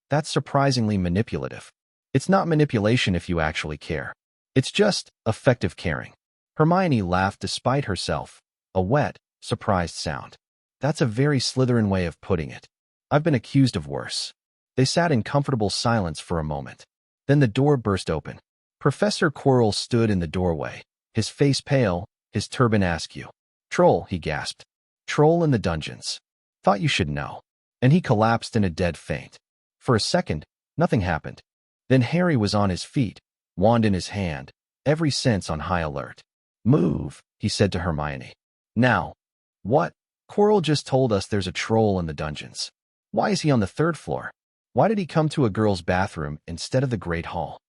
[SPEAKER 1] That's surprisingly manipulative. It's not manipulation if you actually care. It's just effective caring." Hermione laughed despite herself, a wet, surprised sound. "That's a very Slytherin way of putting it. I've been accused of worse." They sat in comfortable silence for a moment. Then the door burst open. Professor Quirrell stood in the doorway, his face pale, his turban askew. "Troll," he gasped. "Troll in the dungeons. Thought you should know." And he collapsed in a dead faint. For a second, nothing happened. Then Harry was on his feet, wand in his hand, every sense on high alert. "Move," he said to Hermione. "Now." "What?" "Quirrell just told us there's a troll in the dungeons. Why is he on the third floor? Why did he come to a girl's bathroom instead of the Great Hall?"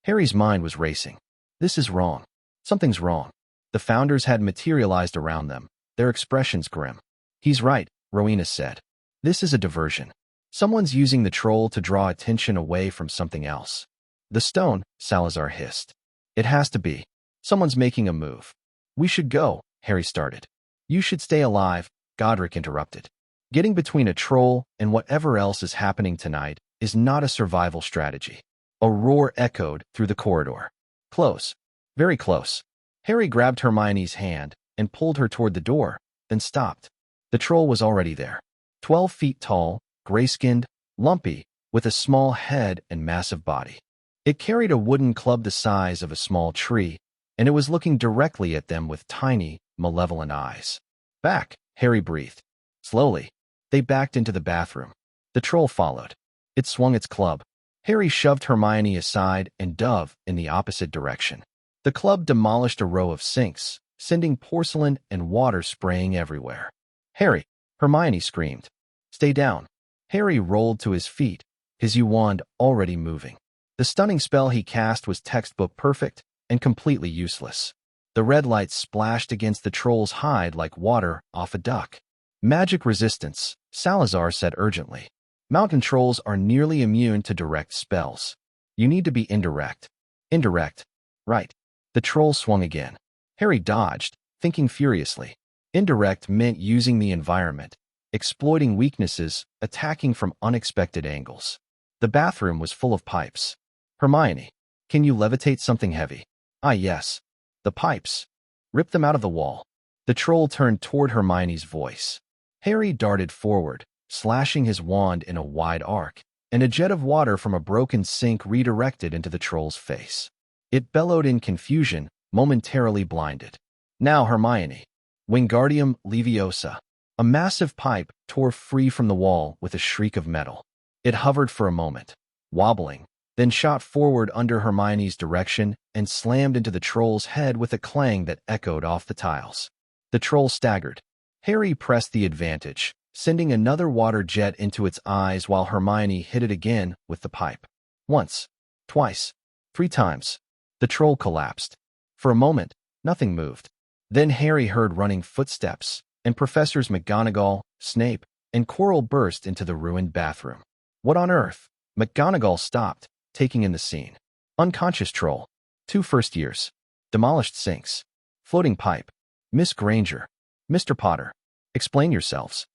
[SPEAKER 1] Harry's mind was racing. This is wrong. Something's wrong. The Founders had materialized around them, their expressions grim. "He's right," Rowena said. "This is a diversion. Someone's using the troll to draw attention away from something else." "The stone," Salazar hissed. "It has to be. Someone's making a move." "We should go," Harry started. "You should stay alive," Godric interrupted. "Getting between a troll and whatever else is happening tonight is not a survival strategy." A roar echoed through the corridor. "Close. Very close." Harry grabbed Hermione's hand and pulled her toward the door, then stopped. The troll was already there. 12 feet tall, gray-skinned, lumpy, with a small head and massive body. It carried a wooden club the size of a small tree, and it was looking directly at them with tiny, malevolent eyes. "Back," Harry breathed. Slowly, they backed into the bathroom. The troll followed. It swung its club. Harry shoved Hermione aside and dove in the opposite direction. The club demolished a row of sinks, sending porcelain and water spraying everywhere. "Harry!" Hermione screamed. "Stay down." Harry rolled to his feet, his wand already moving. The stunning spell he cast was textbook perfect and completely useless. The red light splashed against the troll's hide like water off a duck. "Magic resistance," Salazar said urgently. "Mountain trolls are nearly immune to direct spells. You need to be indirect." "Indirect. Right." The troll swung again. Harry dodged, thinking furiously. Indirect meant using the environment, exploiting weaknesses, attacking from unexpected angles. The bathroom was full of pipes. "Hermione, can you levitate something heavy?" "Ah, yes." "The pipes. Rip them out of the wall." The troll turned toward Hermione's voice. Harry darted forward, slashing his wand in a wide arc, and a jet of water from a broken sink redirected into the troll's face. It bellowed in confusion, momentarily blinded. "Now, Hermione." Wingardium Leviosa. A massive pipe tore free from the wall with a shriek of metal. It hovered for a moment, wobbling, then shot forward under Hermione's direction and slammed into the troll's head with a clang that echoed off the tiles. The troll staggered. Harry pressed the advantage, sending another water jet into its eyes while Hermione hit it again with the pipe. Once, twice, 3 times. The troll collapsed. For a moment, nothing moved. Then Harry heard running footsteps, and Professors McGonagall, Snape, and Quirrell burst into the ruined bathroom. "What on earth?" McGonagall stopped, taking in the scene. Unconscious troll. 2 first years. Demolished sinks. Floating pipe. Miss Granger. Mr. Potter. Explain yourselves.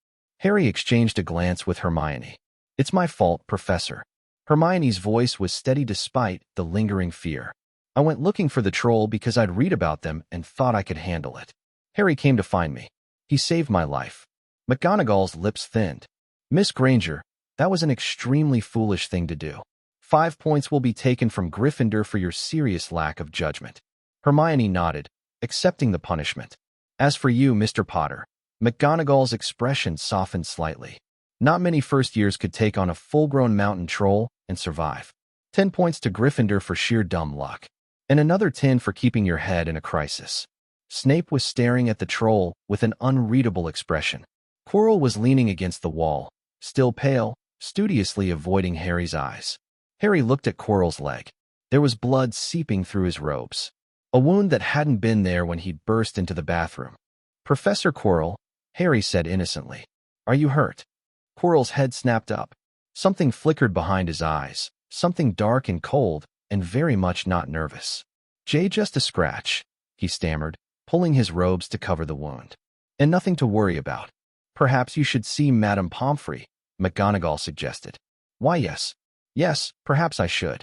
[SPEAKER 1] Harry exchanged a glance with Hermione. "It's my fault, Professor." Hermione's voice was steady despite the lingering fear. "I went looking for the troll because I'd read about them and thought I could handle it. Harry came to find me. He saved my life." McGonagall's lips thinned. "Miss Granger, that was an extremely foolish thing to do. 5 points will be taken from Gryffindor for your serious lack of judgment." Hermione nodded, accepting the punishment. "As for you, Mr. Potter," McGonagall's expression softened slightly. "Not many first years could take on a full-grown mountain troll and survive. 10 points to Gryffindor for sheer dumb luck. And another 10 for keeping your head in a crisis." Snape was staring at the troll with an unreadable expression. Quirrell was leaning against the wall, still pale, studiously avoiding Harry's eyes. Harry looked at Quirrell's leg. There was blood seeping through his robes. A wound that hadn't been there when he'd burst into the bathroom. "Professor Quirrell," Harry said innocently. "Are you hurt?" Quirrell's head snapped up. Something flickered behind his eyes, something dark and cold, and very much not nervous. Just a scratch," he stammered, pulling his robes to cover the wound. "And nothing to worry about." "Perhaps you should see Madame Pomfrey," McGonagall suggested. "Why, yes. Yes, perhaps I should."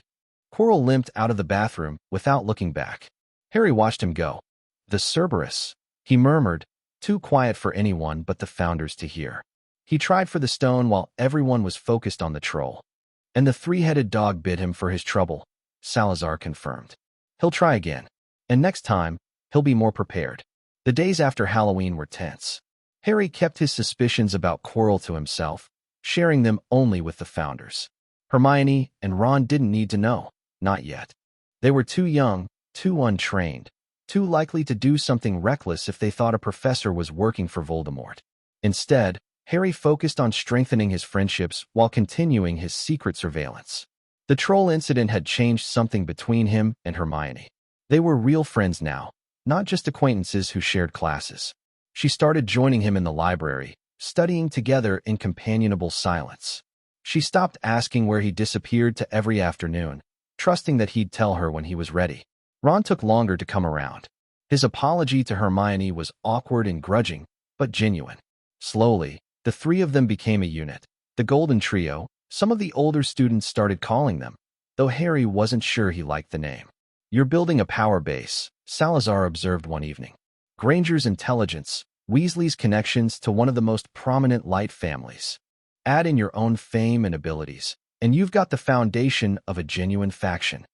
[SPEAKER 1] Quirrell limped out of the bathroom without looking back. Harry watched him go. "The Cerberus," he murmured, too quiet for anyone but the founders to hear. He tried for the stone while everyone was focused on the troll. "And the 3-headed dog bit him for his trouble," Salazar confirmed. "He'll try again. And next time, he'll be more prepared." The days after Halloween were tense. Harry kept his suspicions about Quirrell to himself, sharing them only with the founders. Hermione and Ron didn't need to know, not yet. They were too young, too untrained, too likely to do something reckless if they thought a professor was working for Voldemort. Instead, Harry focused on strengthening his friendships while continuing his secret surveillance. The troll incident had changed something between him and Hermione. They were real friends now, not just acquaintances who shared classes. She started joining him in the library, studying together in companionable silence. She stopped asking where he disappeared to every afternoon, trusting that he'd tell her when he was ready. Ron took longer to come around. His apology to Hermione was awkward and grudging, but genuine. Slowly, the 3 of them became a unit. The Golden Trio, some of the older students started calling them, though Harry wasn't sure he liked the name. "You're building a power base," Salazar observed one evening. "Granger's intelligence, Weasley's connections to one of the most prominent Light families. Add in your own fame and abilities, and you've got the foundation of a genuine faction."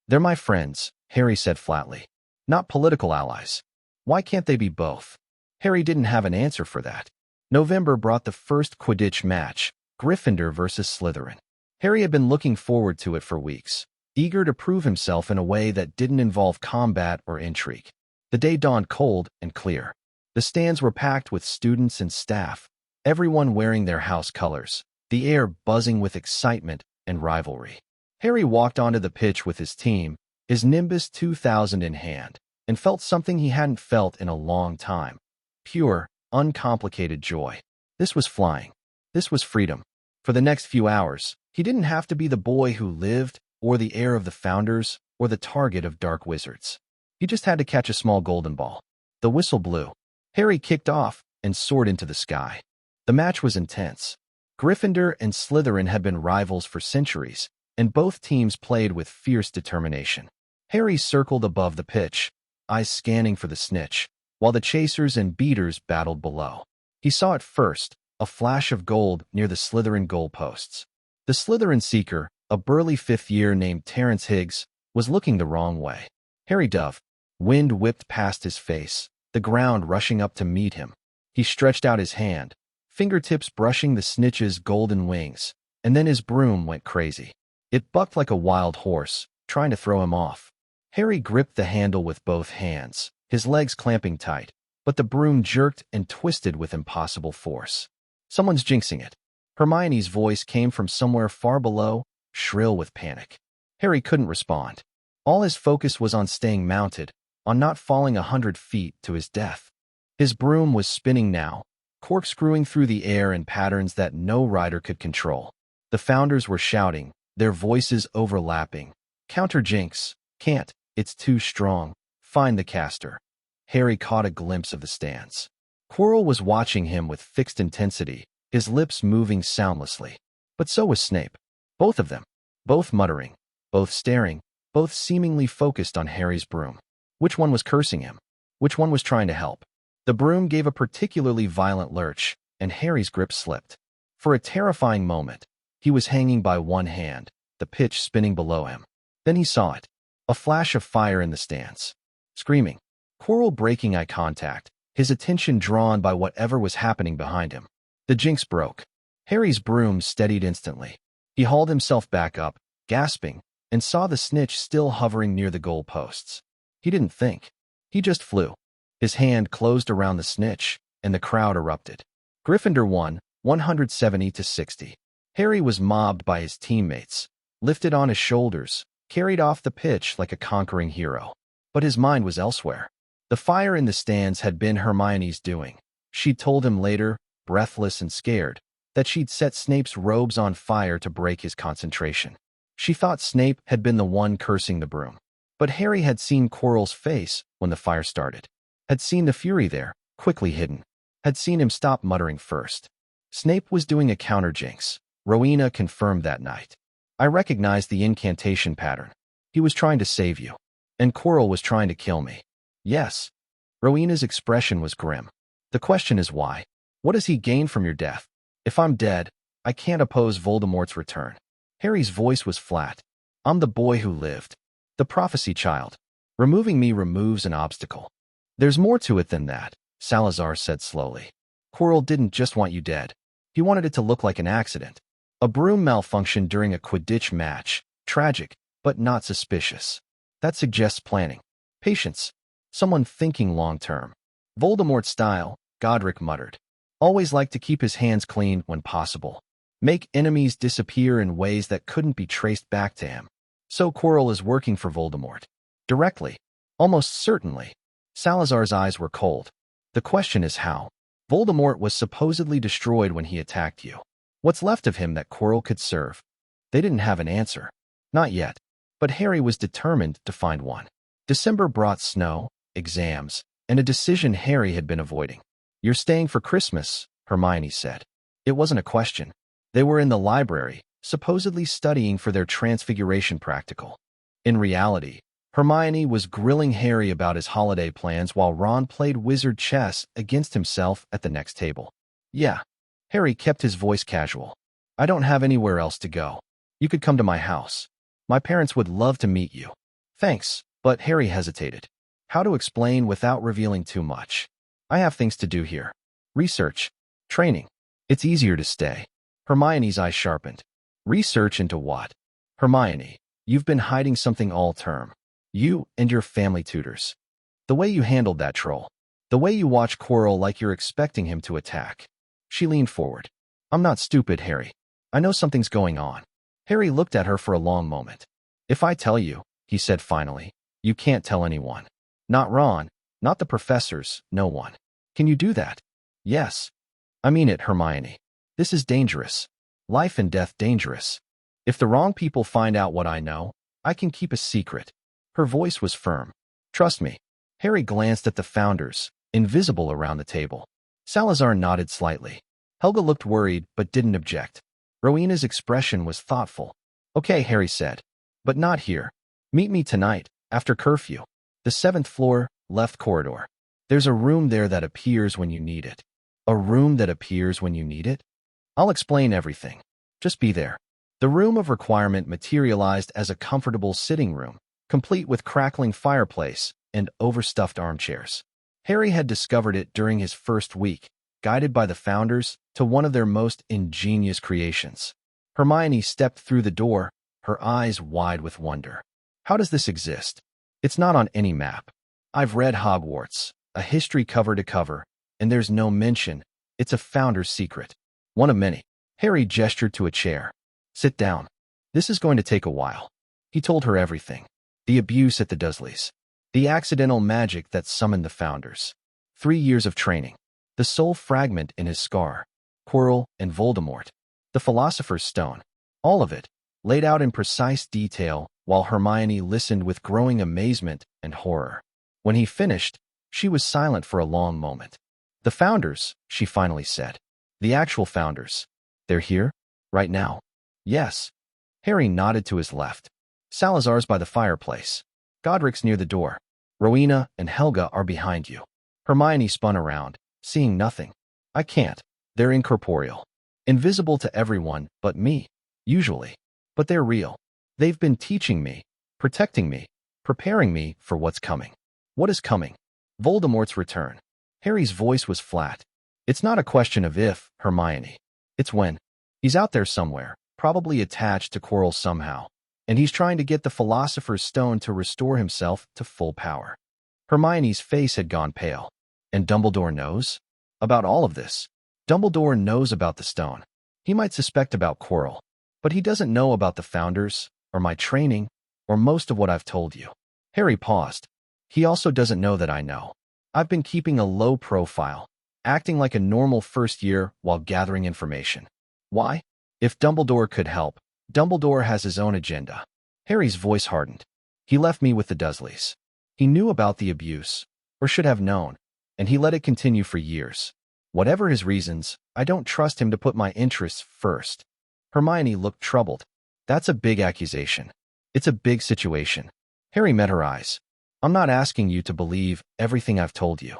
[SPEAKER 1] "They're my friends," Harry said flatly. "Not political allies. Why can't they be both?" Harry didn't have an answer for that. November brought the first Quidditch match, Gryffindor versus Slytherin. Harry had been looking forward to it for weeks. eager to prove himself in a way that didn't involve combat or intrigue. The day dawned cold and clear. The stands were packed with students and staff, everyone wearing their house colors, the air buzzing with excitement and rivalry. Harry walked onto the pitch with his team, his Nimbus 2000 in hand, and felt something he hadn't felt in a long time. Pure, uncomplicated joy. This was flying. This was freedom. For the next few hours, he didn't have to be the boy who lived, or the heir of the Founders, or the target of dark wizards. He just had to catch a small golden ball. The whistle blew. Harry kicked off and soared into the sky. The match was intense. Gryffindor and Slytherin had been rivals for centuries, and both teams played with fierce determination. Harry circled above the pitch, eyes scanning for the snitch, while the chasers and beaters battled below. He saw at first a flash of gold near the Slytherin goalposts. The Slytherin seeker, a burly fifth year named Terrence Higgs, was looking the wrong way. Harry dove. Wind whipped past his face, the ground rushing up to meet him. He stretched out his hand, fingertips brushing the snitch's golden wings, and then his broom went crazy. It bucked like a wild horse, trying to throw him off. Harry gripped the handle with both hands, his legs clamping tight, but the broom jerked and twisted with impossible force. Someone's jinxing it. Hermione's voice came from somewhere far below, shrill with panic. Harry couldn't respond. All his focus was on staying mounted, on not falling 100 feet to his death. His broom was spinning now, corkscrewing through the air in patterns that no rider could control. The Founders were shouting, their voices overlapping. Counter Jinx. Can't. It's too strong. Find the caster. Harry caught a glimpse of the stands. Quirrell was watching him with fixed intensity, his lips moving soundlessly. But so was Snape. Both of them. Both muttering. Both staring. Both seemingly focused on Harry's broom. Which one was cursing him? Which one was trying to help? The broom gave a particularly violent lurch, and Harry's grip slipped. For a terrifying moment, he was hanging by one hand, the pitch spinning below him. Then he saw it. A flash of fire in the stands. Screaming. Quirrell breaking eye contact, his attention drawn by whatever was happening behind him. The jinx broke. Harry's broom steadied instantly. He hauled himself back up, gasping, and saw the snitch still hovering near the goalposts. He didn't think. He just flew. His hand closed around the snitch, and the crowd erupted. Gryffindor won, 170-60. Harry was mobbed by his teammates, lifted on his shoulders, carried off the pitch like a conquering hero. But his mind was elsewhere. The fire in the stands had been Hermione's doing. She'd told him later, breathless and scared, that she'd set Snape's robes on fire to break his concentration. She thought Snape had been the one cursing the broom. But Harry had seen Quirrell's face when the fire started. Had seen the fury there, quickly hidden. Had seen him stop muttering first. Snape was doing a counter jinx. Rowena confirmed that night. I recognized the incantation pattern. He was trying to save you. And Quirrell was trying to kill me. Yes. Rowena's expression was grim. The question is why? What does he gain from your death? If I'm dead, I can't oppose Voldemort's return. Harry's voice was flat. I'm the boy who lived. The prophecy child. Removing me removes an obstacle. There's more to it than that, Salazar said slowly. Quirrell didn't just want you dead. He wanted it to look like an accident. A broom malfunction during a Quidditch match. Tragic, but not suspicious. That suggests planning. Patience. Someone thinking long-term. Voldemort style, Godric muttered. Always liked to keep his hands clean when possible. Make enemies disappear in ways that couldn't be traced back to him. So Quirrell is working for Voldemort. Directly. Almost certainly. Salazar's eyes were cold. The question is how. Voldemort was supposedly destroyed when he attacked you. What's left of him that Quirrell could serve? They didn't have an answer. Not yet. But Harry was determined to find one. December brought snow, exams, and a decision Harry had been avoiding. You're staying for Christmas, Hermione said. It wasn't a question. They were in the library, supposedly studying for their transfiguration practical. In reality, Hermione was grilling Harry about his holiday plans while Ron played wizard chess against himself at the next table. Yeah. Harry kept his voice casual. I don't have anywhere else to go. You could come to my house. My parents would love to meet you. Thanks, but Harry hesitated. How to explain without revealing too much? I have things to do here. Research. Training. It's easier to stay. Hermione's eyes sharpened. Research into what? Hermione. You've been hiding something all term. You and your family tutors. The way you handled that troll. The way you watch Quirrell like you're expecting him to attack. She leaned forward. I'm not stupid, Harry. I know something's going on. Harry looked at her for a long moment. If I tell you, he said finally, you can't tell anyone. Not Ron, not the professors, no one. Can you do that? Yes. I mean it, Hermione. This is dangerous. Life and death dangerous. If the wrong people find out what I know, I can keep a secret. Her voice was firm. Trust me. Harry glanced at the founders, invisible around the table. Salazar nodded slightly. Helga looked worried but didn't object. Rowena's expression was thoughtful. Okay, Harry said. But not here. Meet me tonight, after curfew. The 7th floor, left corridor. There's a room there that appears when you need it. A room that appears when you need it? I'll explain everything. Just be there. The room of requirement materialized as a comfortable sitting room, complete with crackling fireplace and overstuffed armchairs. Harry had discovered it during his first week, guided by the founders to one of their most ingenious creations. Hermione stepped through the door, her eyes wide with wonder. How does this exist? It's not on any map. I've read Hogwarts, a history cover to cover, and there's no mention. It's a founder's secret. One of many. Harry gestured to a chair. Sit down. This is going to take a while. He told her everything. The abuse at the Dursleys. The accidental magic that summoned the founders. 3 years of training. The soul fragment in his scar. Quirrell and Voldemort. The Philosopher's Stone. All of it, laid out in precise detail while Hermione listened with growing amazement and horror. When he finished, she was silent for a long moment. The founders, she finally said. The actual founders. They're here? Right now? Yes. Harry nodded to his left. Salazar's by the fireplace. Godric's near the door. Rowena and Helga are behind you. Hermione spun around, seeing nothing. I can't. They're incorporeal. Invisible to everyone but me, usually. But they're real. They've been teaching me, protecting me, preparing me for what's coming. What is coming? Voldemort's return. Harry's voice was flat. It's not a question of if, Hermione. It's when. He's out there somewhere, probably attached to Quirrell somehow. And he's trying to get the Philosopher's Stone to restore himself to full power. Hermione's face had gone pale. And Dumbledore knows? About all of this. Dumbledore knows about the stone. He might suspect about Quirrell. But he doesn't know about the founders, or my training, or most of what I've told you. Harry paused. He also doesn't know that I know. I've been keeping a low profile, acting like a normal first year while gathering information. Why? If Dumbledore could help, Dumbledore has his own agenda. Harry's voice hardened. He left me with the Dursleys. He knew about the abuse, or should have known, and he let it continue for years. Whatever his reasons, I don't trust him to put my interests first. Hermione looked troubled. That's a big accusation. It's a big situation. Harry met her eyes. I'm not asking you to believe everything I've told you.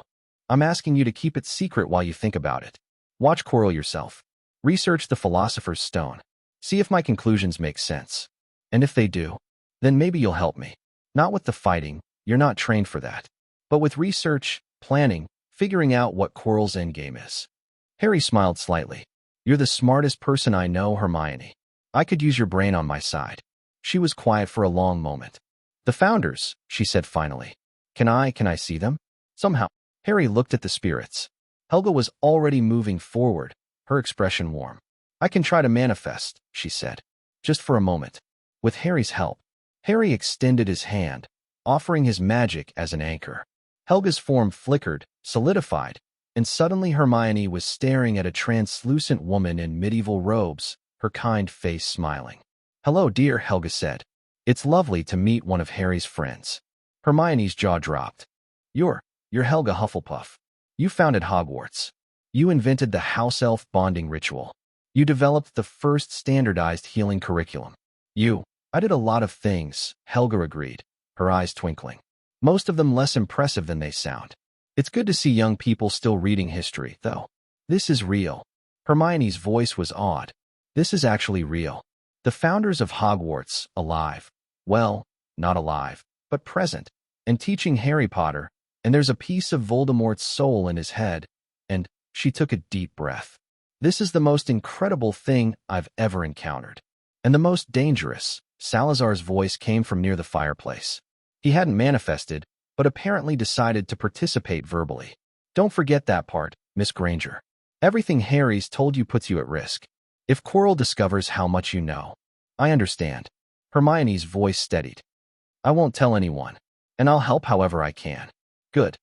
[SPEAKER 1] I'm asking you to keep it secret while you think about it. Watch Quirrell yourself. Research the Philosopher's Stone. See if my conclusions make sense. And if they do, then maybe you'll help me. Not with the fighting, you're not trained for that. But with research, planning, figuring out what Quirrell's endgame is. Harry smiled slightly. You're the smartest person I know, Hermione. I could use your brain on my side. She was quiet for a long moment. The founders, she said finally. Can I see them? Somehow. Harry looked at the spirits. Helga was already moving forward, her expression warm. I can try to manifest, she said. Just for a moment. With Harry's help. Harry extended his hand, offering his magic as an anchor. Helga's form flickered, solidified, and suddenly Hermione was staring at a translucent woman in medieval robes, her kind face smiling. Hello, dear, Helga said. It's lovely to meet one of Harry's friends. Hermione's jaw dropped. You're Helga Hufflepuff. You founded Hogwarts. You invented the house elf bonding ritual. You developed the first standardized healing curriculum. I did a lot of things, Helga agreed, her eyes twinkling. Most of them less impressive than they sound. It's good to see young people still reading history, though. This is real. Hermione's voice was awed. This is actually real. The founders of Hogwarts, alive. Well, not alive, but present, and teaching Harry Potter, and there's a piece of Voldemort's soul in his head, and she took a deep breath. This is the most incredible thing I've ever encountered. And the most dangerous, Salazar's voice came from near the fireplace. He hadn't manifested, but apparently decided to participate verbally. Don't forget that part, Miss Granger. Everything Harry's told you puts you at risk. If Quirrell discovers how much you know. I understand. Hermione's voice steadied. I won't tell anyone, and I'll help however I can. Good.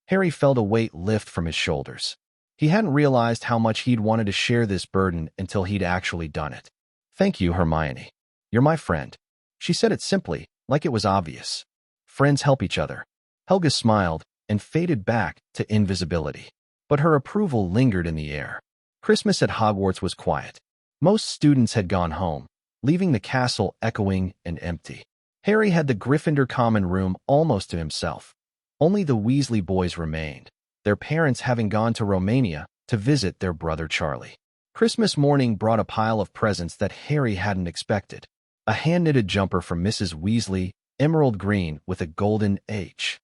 [SPEAKER 1] Harry felt a weight lift from his shoulders. He hadn't realized how much he'd wanted to share this burden until he'd actually done it. Thank you, Hermione. You're my friend. She said it simply, like it was obvious. Friends help each other. Helga smiled and faded back to invisibility. But her approval lingered in the air. Christmas at Hogwarts was quiet. Most students had gone home, leaving the castle echoing and empty. Harry had the Gryffindor common room almost to himself. Only the Weasley boys remained, their parents having gone to Romania to visit their brother Charlie. Christmas morning brought a pile of presents that Harry hadn't expected. A hand-knitted jumper from Mrs. Weasley, emerald green with a golden H.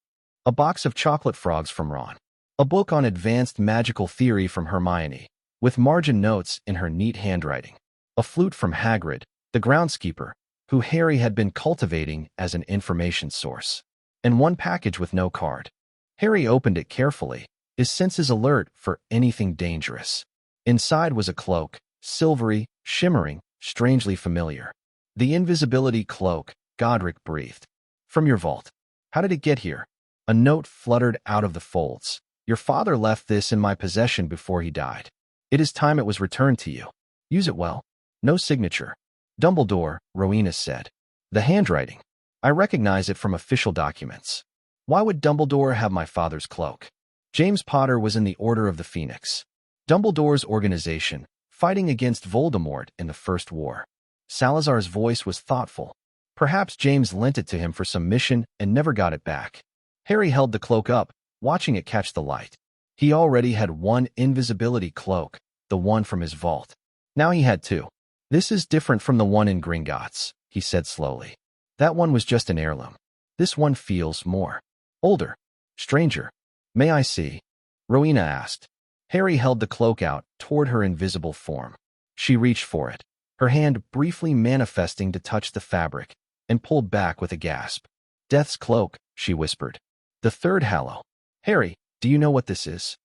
[SPEAKER 1] A box of chocolate frogs from Ron. A book on advanced magical theory from Hermione, with margin notes in her neat handwriting. A flute from Hagrid, the groundskeeper, who Harry had been cultivating as an information source. And one package with no card. Harry opened it carefully, his senses alert for anything dangerous. Inside was a cloak, silvery, shimmering, strangely familiar. The invisibility cloak, Godric breathed. From your vault. How did it get here? A note fluttered out of the folds. Your father left this in my possession before he died. It is time it was returned to you. Use it well. No signature. Dumbledore, Rowena said. The handwriting. I recognize it from official documents. Why would Dumbledore have my father's cloak? James Potter was in the Order of the Phoenix, Dumbledore's organization, fighting against Voldemort in the First War. Salazar's voice was thoughtful. Perhaps James lent it to him for some mission and never got it back. Harry held the cloak up, watching it catch the light. He already had one invisibility cloak, the one from his vault. Now he had two. This is different from the one in Gringotts, he said slowly. That one was just an heirloom. This one feels more older, stranger. May I see? Rowena asked. Harry held the cloak out toward her invisible form. She reached for it, her hand briefly manifesting to touch the fabric, and pulled back with a gasp. Death's cloak, she whispered. The third Hallow. Harry, do you know what this is?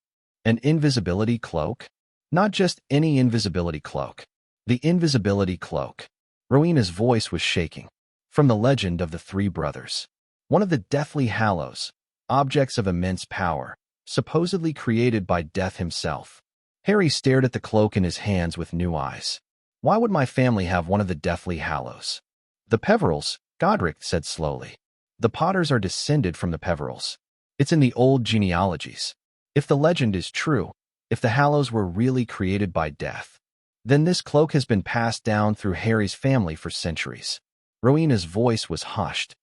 [SPEAKER 1] An invisibility cloak? Not just any invisibility cloak. The invisibility cloak. Rowena's voice was shaking. From the legend of the three brothers. One of the Deathly Hallows, objects of immense power, supposedly created by Death himself. Harry stared at the cloak in his hands with new eyes. Why would my family have one of the Deathly Hallows? The Peverils, Godric said slowly. The Potters are descended from the Peverils. It's in the old genealogies. If the legend is true, if the Hallows were really created by Death, then this cloak has been passed down through Harry's family for centuries. Rowena's voice was hushed.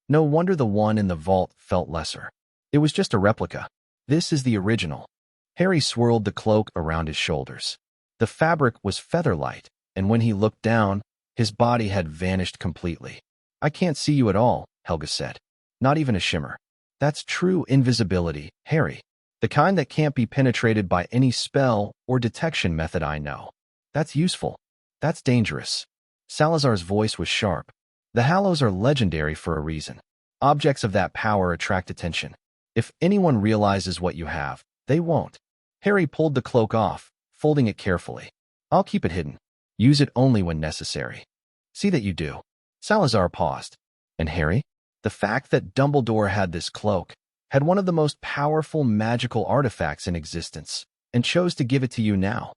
[SPEAKER 1] No wonder the one in the vault felt lesser. It was just a replica. This is the original. Harry swirled the cloak around his shoulders. The fabric was feather-light, and when he looked down, his body had vanished completely. I can't see you at all, Helga said. Not even a shimmer. That's true invisibility, Harry. The kind that can't be penetrated by any spell or detection method I know. That's useful. That's dangerous. Salazar's voice was sharp. The Hallows are legendary for a reason. Objects of that power attract attention. If anyone realizes what you have, they won't. Harry pulled the cloak off, folding it carefully. I'll keep it hidden. Use it only when necessary. See that you do. Salazar paused. And Harry? The fact that Dumbledore had this cloak, had one of the most powerful magical artifacts in existence, and chose to give it to you now.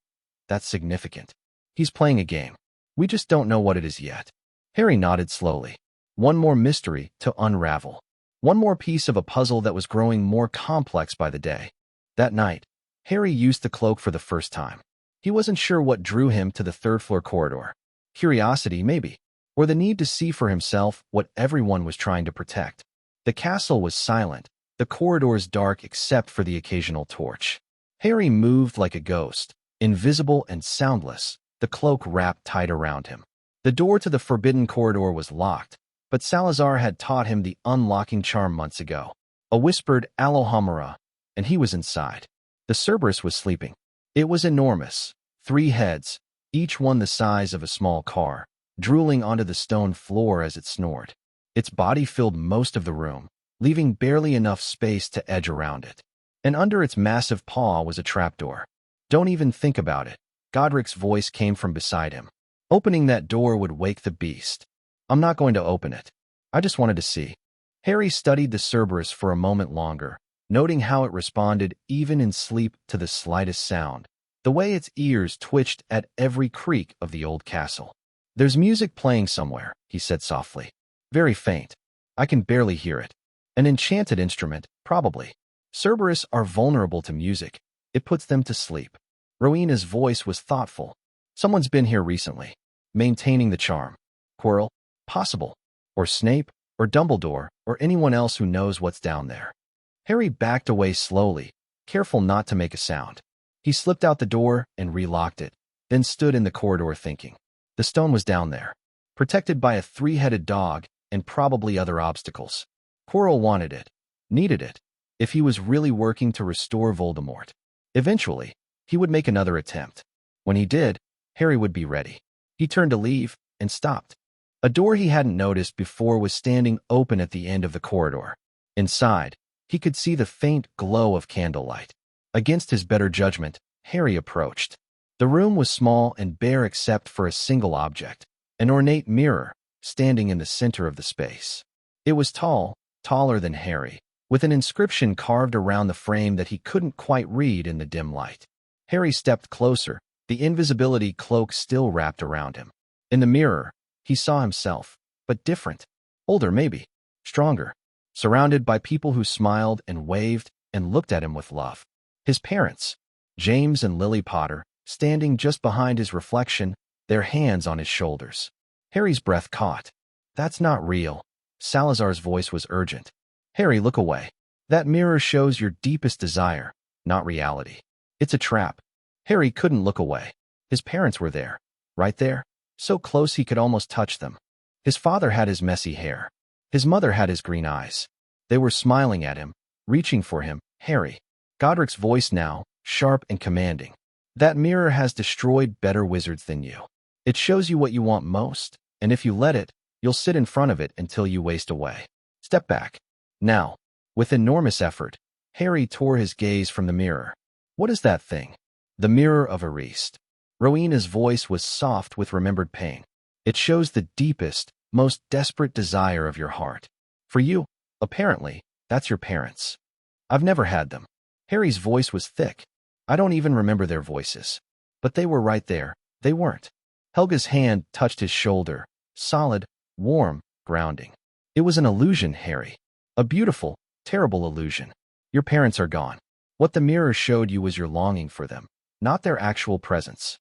[SPEAKER 1] That's significant. He's playing a game. We just don't know what it is yet. Harry nodded slowly. One more mystery to unravel. One more piece of a puzzle that was growing more complex by the day. That night, Harry used the cloak for the first time. He wasn't sure what drew him to the third-floor corridor. Curiosity, maybe, or the need to see for himself what everyone was trying to protect. The castle was silent, the corridors dark except for the occasional torch. Harry moved like a ghost, invisible and soundless, the cloak wrapped tight around him. The door to the forbidden corridor was locked, but Salazar had taught him the unlocking charm months ago. A whispered Alohomora, and he was inside. The Cerberus was sleeping. It was enormous. 3 heads, each one the size of a small car, drooling onto the stone floor as it snored. Its body filled most of the room, leaving barely enough space to edge around it. And under its massive paw was a trapdoor. "Don't even think about it." Godric's voice came from beside him. "Opening that door would wake the beast." "I'm not going to open it. I just wanted to see." Harry studied the Cerberus for a moment longer, noting how it responded even in sleep to the slightest sound, the way its ears twitched at every creak of the old castle. "There's music playing somewhere," he said softly. "Very faint. I can barely hear it. An enchanted instrument, probably. Cerberus are vulnerable to music. It puts them to sleep." Rowena's voice was thoughtful. "Someone's been here recently, maintaining the charm. Quirrell? Possible. Or Snape, or Dumbledore, or anyone else who knows what's down there." Harry backed away slowly, careful not to make a sound. He slipped out the door and relocked it, then stood in the corridor thinking. The stone was down there, protected by a three-headed dog and probably other obstacles. Quirrell wanted it, needed it, if he was really working to restore Voldemort. Eventually, he would make another attempt. When he did, Harry would be ready. He turned to leave and stopped. A door he hadn't noticed before was standing open at the end of the corridor. Inside, he could see the faint glow of candlelight. Against his better judgment, Harry approached. The room was small and bare except for a single object, an ornate mirror, standing in the center of the space. It was tall, taller than Harry, with an inscription carved around the frame that he couldn't quite read in the dim light. Harry stepped closer, the invisibility cloak still wrapped around him. In the mirror, he saw himself, but different. Older maybe, stronger, surrounded by people who smiled and waved and looked at him with love. His parents, James and Lily Potter, standing just behind his reflection, their hands on his shoulders. Harry's breath caught. "That's not real." Salazar's voice was urgent. "Harry, look away. That mirror shows your deepest desire, not reality. It's a trap." Harry couldn't look away. His parents were there, right there, so close he could almost touch them. His father had his messy hair. His mother had his green eyes. They were smiling at him, reaching for him. "Harry." Godric's voice now, sharp and commanding. "That mirror has destroyed better wizards than you. It shows you what you want most, and if you let it, you'll sit in front of it until you waste away. Step back." Now, with enormous effort, Harry tore his gaze from the mirror. "What is that thing?" "The Mirror of Ariste." Rowena's voice was soft with remembered pain. "It shows the deepest, most desperate desire of your heart. For you, apparently, that's your parents. I've never had them." Harry's voice was thick. "I don't even remember their voices. But they were right there. They weren't." Helga's hand touched his shoulder, solid, warm, grounding. "It was an illusion, Harry. A beautiful, terrible illusion. Your parents are gone. What the mirror showed you was your longing for them, not their actual presence."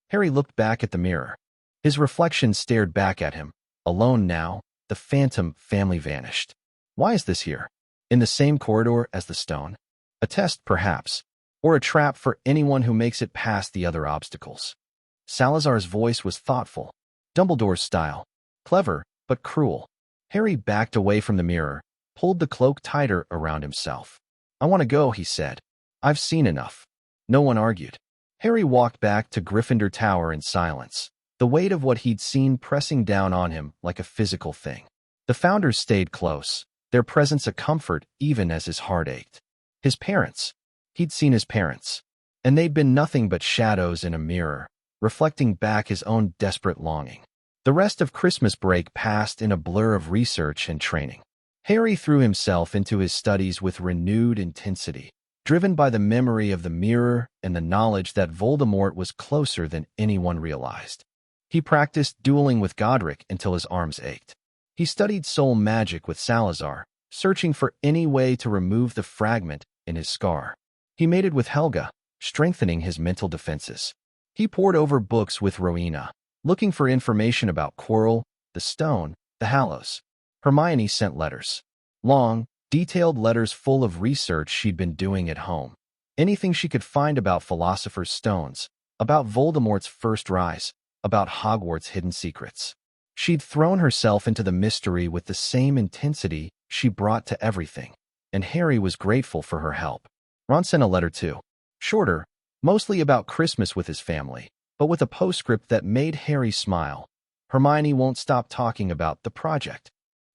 [SPEAKER 1] Harry looked back at the mirror. His reflection stared back at him. Alone now, the phantom family vanished. Why is this here? In the same corridor as the stone? A test, perhaps, or a trap for anyone who makes it past the other obstacles. Salazar's voice was thoughtful, Dumbledore's style, clever but cruel. Harry backed away from the mirror, pulled the cloak tighter around himself. "I want to go," he said. "I've seen enough." No one argued. Harry walked back to Gryffindor Tower in silence, the weight of what he'd seen pressing down on him like a physical thing. The founders stayed close, their presence a comfort even as his heart ached. His parents. He'd seen his parents, and they'd been nothing but shadows in a mirror, reflecting back his own desperate longing. The rest of Christmas break passed in a blur of research and training. Harry threw himself into his studies with renewed intensity, driven by the memory of the mirror and the knowledge that Voldemort was closer than anyone realized. He practiced dueling with Godric until his arms ached. He studied soul magic with Salazar, searching for any way to remove the fragment in his scar. He mated with Helga, strengthening his mental defenses. He pored over books with Rowena, looking for information about Quirrell, the Stone, the Hallows. Hermione sent letters. Long, detailed letters full of research she'd been doing at home. Anything she could find about Philosopher's Stones, about Voldemort's first rise, about Hogwarts' hidden secrets. She'd thrown herself into the mystery with the same intensity she brought to everything, and Harry was grateful for her help. Ron sent a letter too. Shorter, mostly about Christmas with his family, but with a postscript that made Harry smile. Hermione won't stop talking about the project.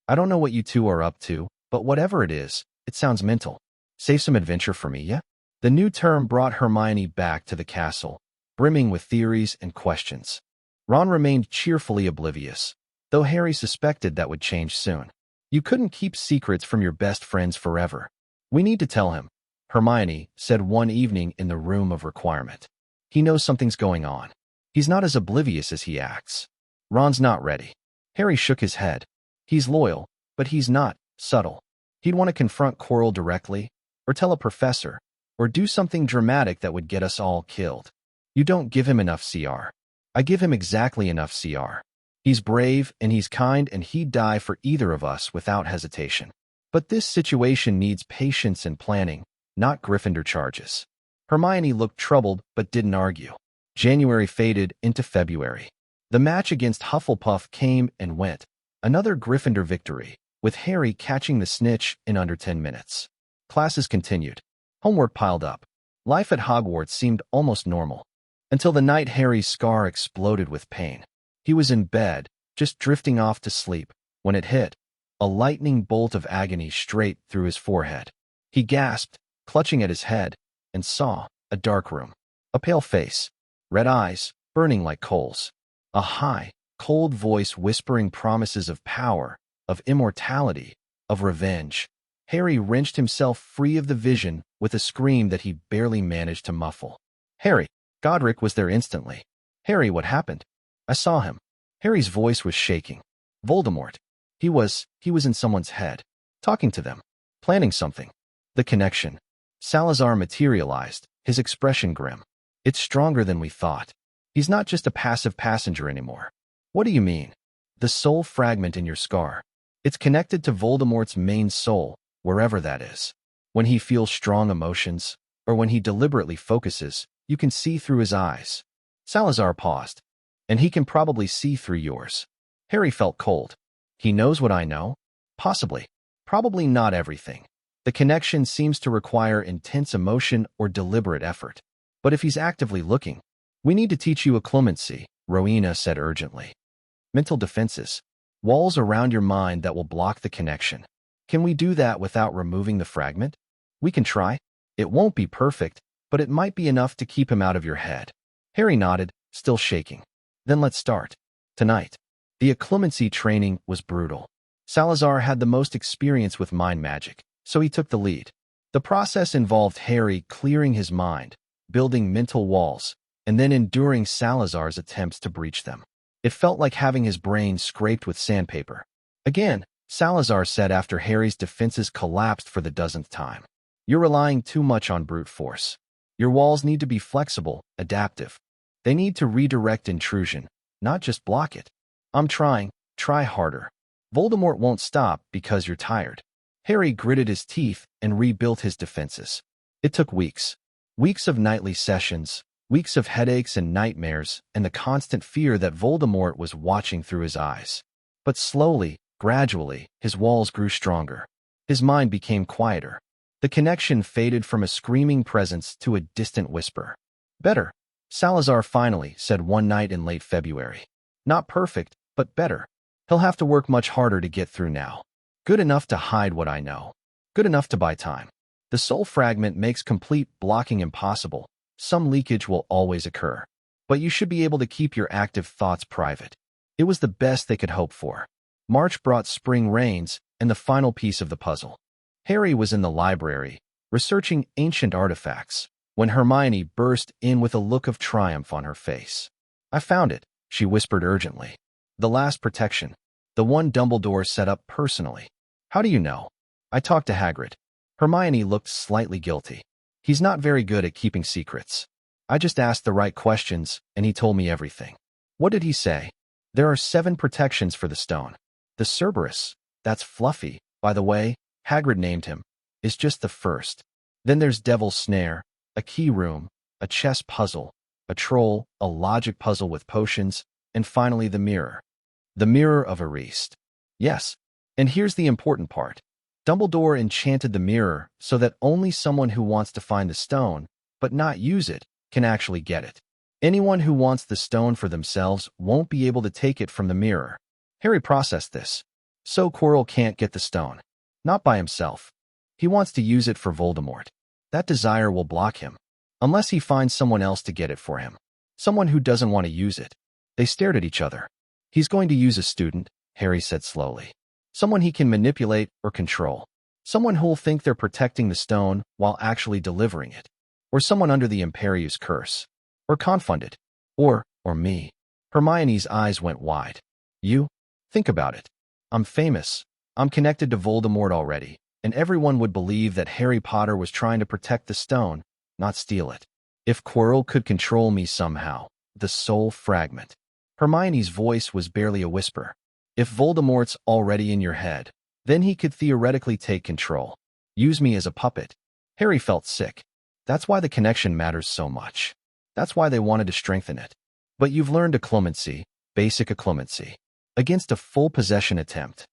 [SPEAKER 1] I don't know what you two are up to, but whatever it is, it sounds mental. Save some adventure for me, yeah? The new term brought Hermione back to the castle, brimming with theories and questions. Ron remained cheerfully oblivious, though Harry suspected that would change soon. You couldn't keep secrets from your best friends forever. We need to tell him, Hermione said one evening in the room of requirement. He knows something's going on. He's not as oblivious as he acts. Ron's not ready. Harry shook his head. He's loyal, but he's not subtle. He'd want to confront Quirrell directly, or tell a professor, or do something dramatic that would get us all killed. You don't give him enough CR. I give him exactly enough CR. He's brave and he's kind and he'd die for either of us without hesitation. But this situation needs patience and planning, not Gryffindor charges. Hermione looked troubled but didn't argue. January faded into February. The match against Hufflepuff came and went. Another Gryffindor victory, with Harry catching the snitch in under 10 minutes. Classes continued. Homework piled up. Life at Hogwarts seemed almost normal. Until the night Harry's scar exploded with pain. He was in bed, just drifting off to sleep, when it hit. A lightning bolt of agony straight through his forehead. He gasped, clutching at his head, and saw a dark room. A pale face. Red eyes, burning like coals. A high, cold voice whispering promises of power, of immortality, of revenge. Harry wrenched himself free of the vision with a scream that he barely managed to muffle. Harry! Godric was there instantly. Harry, what happened? I saw him. Harry's voice was shaking. Voldemort. He was in someone's head. Talking to them. Planning something. The connection. Salazar materialized, his expression grim. It's stronger than we thought. He's not just a passive passenger anymore. What do you mean? The soul fragment in your scar. It's connected to Voldemort's main soul, wherever that is. When he feels strong emotions, or when he deliberately focuses, you can see through his eyes. Salazar paused. And he can probably see through yours. Harry felt cold. He knows what I know? Possibly. Probably not everything. The connection seems to require intense emotion or deliberate effort. But if he's actively looking, we need to teach you occlumency, Rowena said urgently. Mental defenses. Walls around your mind that will block the connection. Can we do that without removing the fragment? We can try. It won't be perfect, but it might be enough to keep him out of your head. Harry nodded, still shaking. Then let's start. Tonight. The occlumency training was brutal. Salazar had the most experience with mind magic, so he took the lead. The process involved Harry clearing his mind, building mental walls, and then enduring Salazar's attempts to breach them. It felt like having his brain scraped with sandpaper. Again, Salazar said after Harry's defenses collapsed for the dozenth time. You're relying too much on brute force. Your walls need to be flexible, adaptive. They need to redirect intrusion, not just block it. I'm trying. Try harder. Voldemort won't stop because you're tired. Harry gritted his teeth and rebuilt his defenses. It took weeks. Weeks of nightly sessions, weeks of headaches and nightmares, and the constant fear that Voldemort was watching through his eyes. But slowly, gradually, his walls grew stronger. His mind became quieter. The connection faded from a screaming presence to a distant whisper. Better, Salazar finally said one night in late February. Not perfect, but better. He'll have to work much harder to get through now. Good enough to hide what I know. Good enough to buy time. The soul fragment makes complete blocking impossible. Some leakage will always occur. But you should be able to keep your active thoughts private. It was the best they could hope for. March brought spring rains and the final piece of the puzzle. Harry was in the library, researching ancient artifacts, when Hermione burst in with a look of triumph on her face. I found it, she whispered urgently. The last protection. The one Dumbledore set up personally. How do you know? I talked to Hagrid. Hermione looked slightly guilty. He's not very good at keeping secrets. I just asked the right questions, and he told me everything. What did he say? There are 7 protections for the stone. The Cerberus, that's Fluffy, by the way, Hagrid named him, is just the first. Then there's Devil's Snare, a key room, a chess puzzle, a troll, a logic puzzle with potions, and finally the mirror. The Mirror of Ariste. Yes, and here's the important part. Dumbledore enchanted the mirror so that only someone who wants to find the stone, but not use it, can actually get it. Anyone who wants the stone for themselves won't be able to take it from the mirror. Harry processed this. So Quirrell can't get the stone. Not by himself. He wants to use it for Voldemort. That desire will block him. Unless he finds someone else to get it for him. Someone who doesn't want to use it. They stared at each other. He's going to use a student, Harry said slowly. Someone he can manipulate or control. Someone who'll think they're protecting the stone while actually delivering it. Or someone under the Imperius curse. Or confounded. Or me. Hermione's eyes went wide. You? Think about it. I'm famous. I'm connected to Voldemort already, and everyone would believe that Harry Potter was trying to protect the stone, not steal it. If Quirrell could control me somehow, the soul fragment. Hermione's voice was barely a whisper. If Voldemort's already in your head, then he could theoretically take control. Use me as a puppet. Harry felt sick. That's why the connection matters so much. That's why they wanted to strengthen it. But you've learned occlumency, basic occlumency, against a full possession attempt.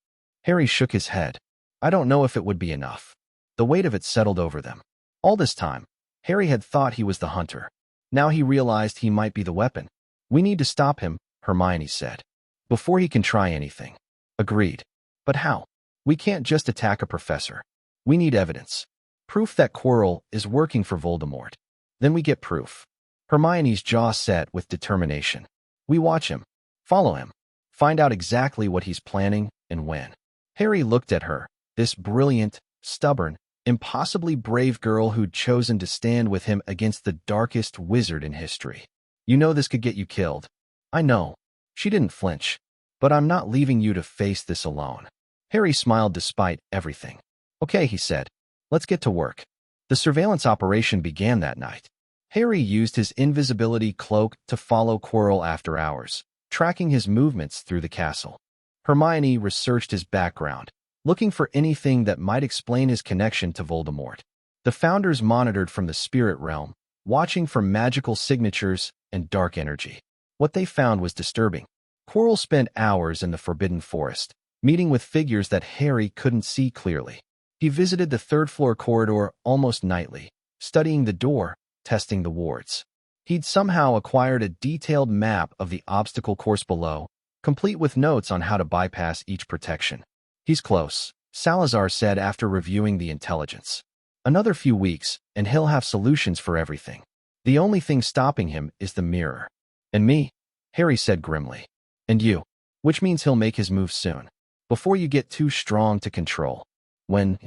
[SPEAKER 1] Harry shook his head. I don't know if it would be enough. The weight of it settled over them. All this time, Harry had thought he was the hunter. Now he realized he might be the weapon. We need to stop him, Hermione said. Before he can try anything. Agreed. But how? We can't just attack a professor. We need evidence. Proof that Quirrell is working for Voldemort. Then we get proof. Hermione's jaw set with determination. We watch him. Follow him. Find out exactly what he's planning and when. Harry looked at her, this brilliant, stubborn, impossibly brave girl who'd chosen to stand with him against the darkest wizard in history. You know this could get you killed. I know. She didn't flinch. But I'm not leaving you to face this alone. Harry smiled despite everything. Okay, he said. Let's get to work. The surveillance operation began that night. Harry used his invisibility cloak to follow Quirrell after hours, tracking his movements through the castle. Hermione researched his background, looking for anything that might explain his connection to Voldemort. The Founders monitored from the spirit realm, watching for magical signatures and dark energy. What they found was disturbing. Quirrell spent hours in the Forbidden Forest, meeting with figures that Harry couldn't see clearly. He visited the third-floor corridor almost nightly, studying the door, testing the wards. He'd somehow acquired a detailed map of the obstacle course below, complete with notes on how to bypass each protection. He's close, Salazar said after reviewing the intelligence. Another few weeks, and he'll have solutions for everything. The only thing stopping him is the mirror. And me? Harry said grimly. And you. Which means he'll make his move soon. Before you get too strong to control. When?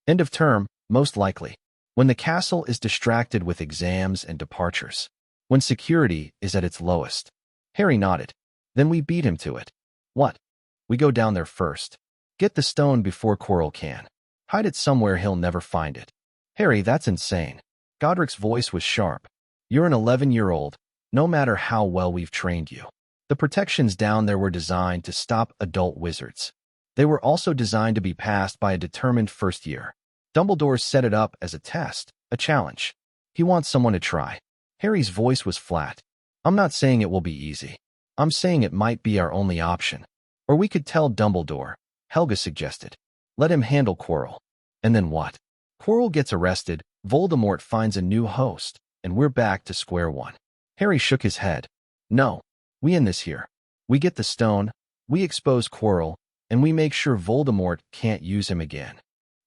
[SPEAKER 1] End of term, most likely. When the castle is distracted with exams and departures. When security is at its lowest. Harry nodded. Then we beat him to it. What? We go down there first. Get the stone before Quirrell can. Hide it somewhere he'll never find it. Harry, that's insane. Godric's voice was sharp. You're an 11-year-old, no matter how well we've trained you. The protections down there were designed to stop adult wizards. They were also designed to be passed by a determined first year. Dumbledore set it up as a test, a challenge. He wants someone to try. Harry's voice was flat. I'm not saying it will be easy. I'm saying it might be our only option. Or we could tell Dumbledore, Helga suggested. Let him handle Quirrell. And then what? Quirrell gets arrested, Voldemort finds a new host, and we're back to square one. Harry shook his head. No. We end this here. We get the stone, we expose Quirrell, and we make sure Voldemort can't use him again.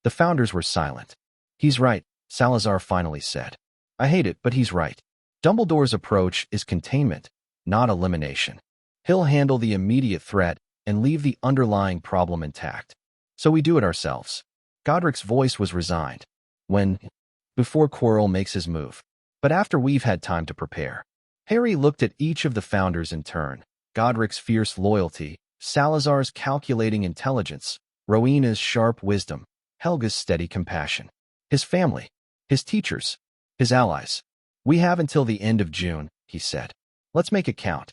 [SPEAKER 1] The Founders were silent. He's right, Salazar finally said. I hate it, but he's right. Dumbledore's approach is containment, not elimination. He'll handle the immediate threat and leave the underlying problem intact. So we do it ourselves. Godric's voice was resigned. When? Before Quirrell makes his move. But after we've had time to prepare. Harry looked at each of the Founders in turn. Godric's fierce loyalty, Salazar's calculating intelligence, Rowena's sharp wisdom, Helga's steady compassion. His family. His teachers. His allies. We have until the end of June, he said. Let's make it count.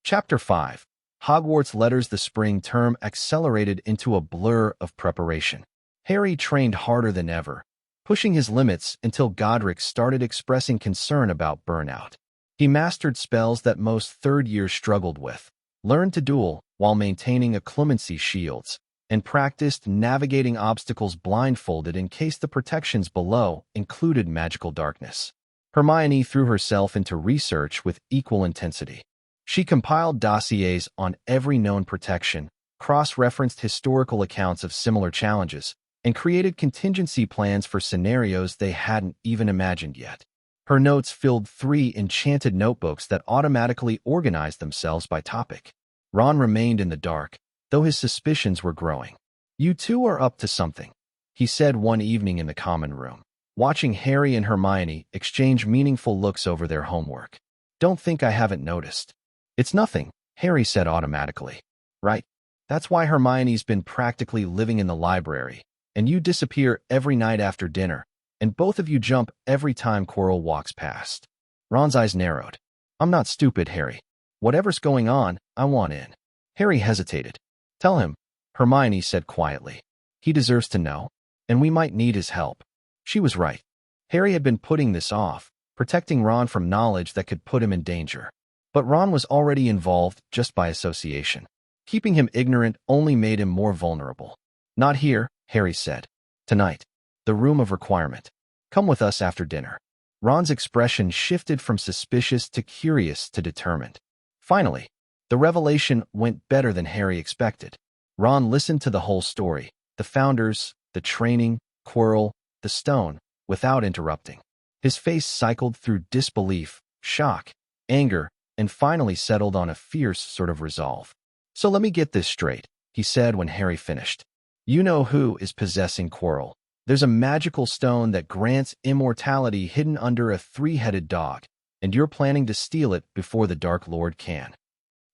[SPEAKER 1] Chapter 5. Hogwarts Letters. The spring term accelerated into a blur of preparation. Harry trained harder than ever, pushing his limits until Godric started expressing concern about burnout. He mastered spells that most third years struggled with, learned to duel while maintaining occlumency shields, and practiced navigating obstacles blindfolded in case the protections below included magical darkness. Hermione threw herself into research with equal intensity. She compiled dossiers on every known protection, cross-referenced historical accounts of similar challenges, and created contingency plans for scenarios they hadn't even imagined yet. Her notes filled 3 enchanted notebooks that automatically organized themselves by topic. Ron remained in the dark, though his suspicions were growing. "You two are up to something," he said one evening in the common room, watching Harry and Hermione exchange meaningful looks over their homework. "Don't think I haven't noticed." "It's nothing," Harry said automatically. "Right? That's why Hermione's been practically living in the library, and you disappear every night after dinner, and both of you jump every time Quirrell walks past." Ron's eyes narrowed. "I'm not stupid, Harry. Whatever's going on, I want in." Harry hesitated. "Tell him," Hermione said quietly. "He deserves to know, and we might need his help." She was right. Harry had been putting this off, protecting Ron from knowledge that could put him in danger. But Ron was already involved just by association. Keeping him ignorant only made him more vulnerable. "Not here," Harry said. "Tonight. The room of requirement. Come with us after dinner." Ron's expression shifted from suspicious to curious to determined. Finally, the revelation went better than Harry expected. Ron listened to the whole story, the founders, the training, Quirrell, the stone, without interrupting. His face cycled through disbelief, shock, anger, and finally settled on a fierce sort of resolve. "So let me get this straight," he said when Harry finished. "You know who is possessing Quirrell. There's a magical stone that grants immortality hidden under a 3-headed dog, and you're planning to steal it before the Dark Lord can."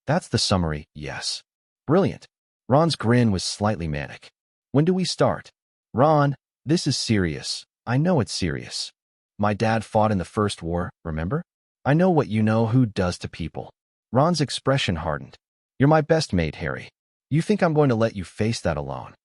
[SPEAKER 1] "That's the summary, yes." "Brilliant." Ron's grin was slightly manic. "When do we start?" "Ron, this is serious. I know it's serious. My dad fought in the First War, remember? I know what you know who does to people." Ron's expression hardened. "You're my best mate, Harry. You think I'm going to let you face that alone?"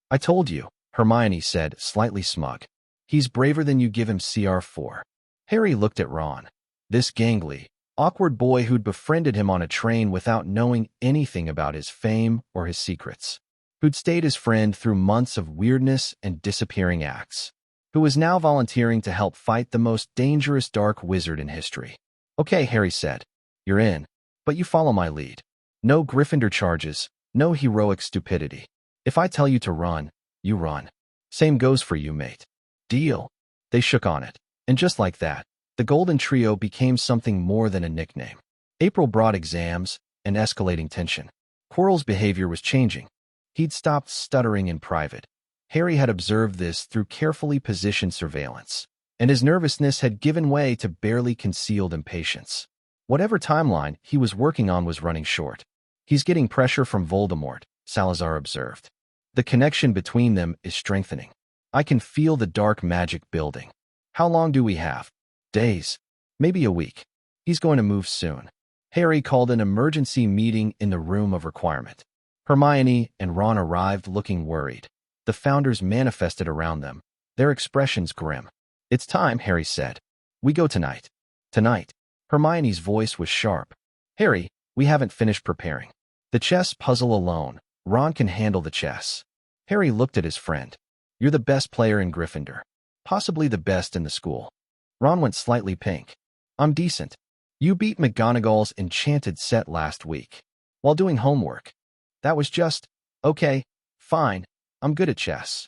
[SPEAKER 1] "I told you," Hermione said, slightly smug. "He's braver than you give him CR for." Harry looked at Ron. This gangly, awkward boy who'd befriended him on a train without knowing anything about his fame or his secrets, who'd stayed his friend through months of weirdness and disappearing acts, who was now volunteering to help fight the most dangerous dark wizard in history. "Okay," Harry said. "You're in. But you follow my lead. No Gryffindor charges, no heroic stupidity. If I tell you to run, you run. Same goes for you, mate. Deal?" They shook on it. And just like that, the Golden Trio became something more than a nickname. April brought exams and escalating tension. Quirrell's behavior was changing. He'd stopped stuttering in private. Harry had observed this through carefully positioned surveillance, and his nervousness had given way to barely concealed impatience. Whatever timeline he was working on was running short. "He's getting pressure from Voldemort," Salazar observed. "The connection between them is strengthening. I can feel the dark magic building." "How long do we have?" "Days. Maybe a week. He's going to move soon." Harry called an emergency meeting in the room of requirement. Hermione and Ron arrived looking worried. The founders manifested around them, their expressions grim. "It's time," Harry said. "We go tonight." "Tonight?" Hermione's voice was sharp. "Harry, we haven't finished preparing. The chess puzzle alone. Ron can handle the chess." Harry looked at his friend. "You're the best player in Gryffindor. Possibly the best in the school." Ron went slightly pink. "I'm decent. You beat McGonagall's enchanted set last week. While doing homework. That was just, okay, fine. I'm good at chess."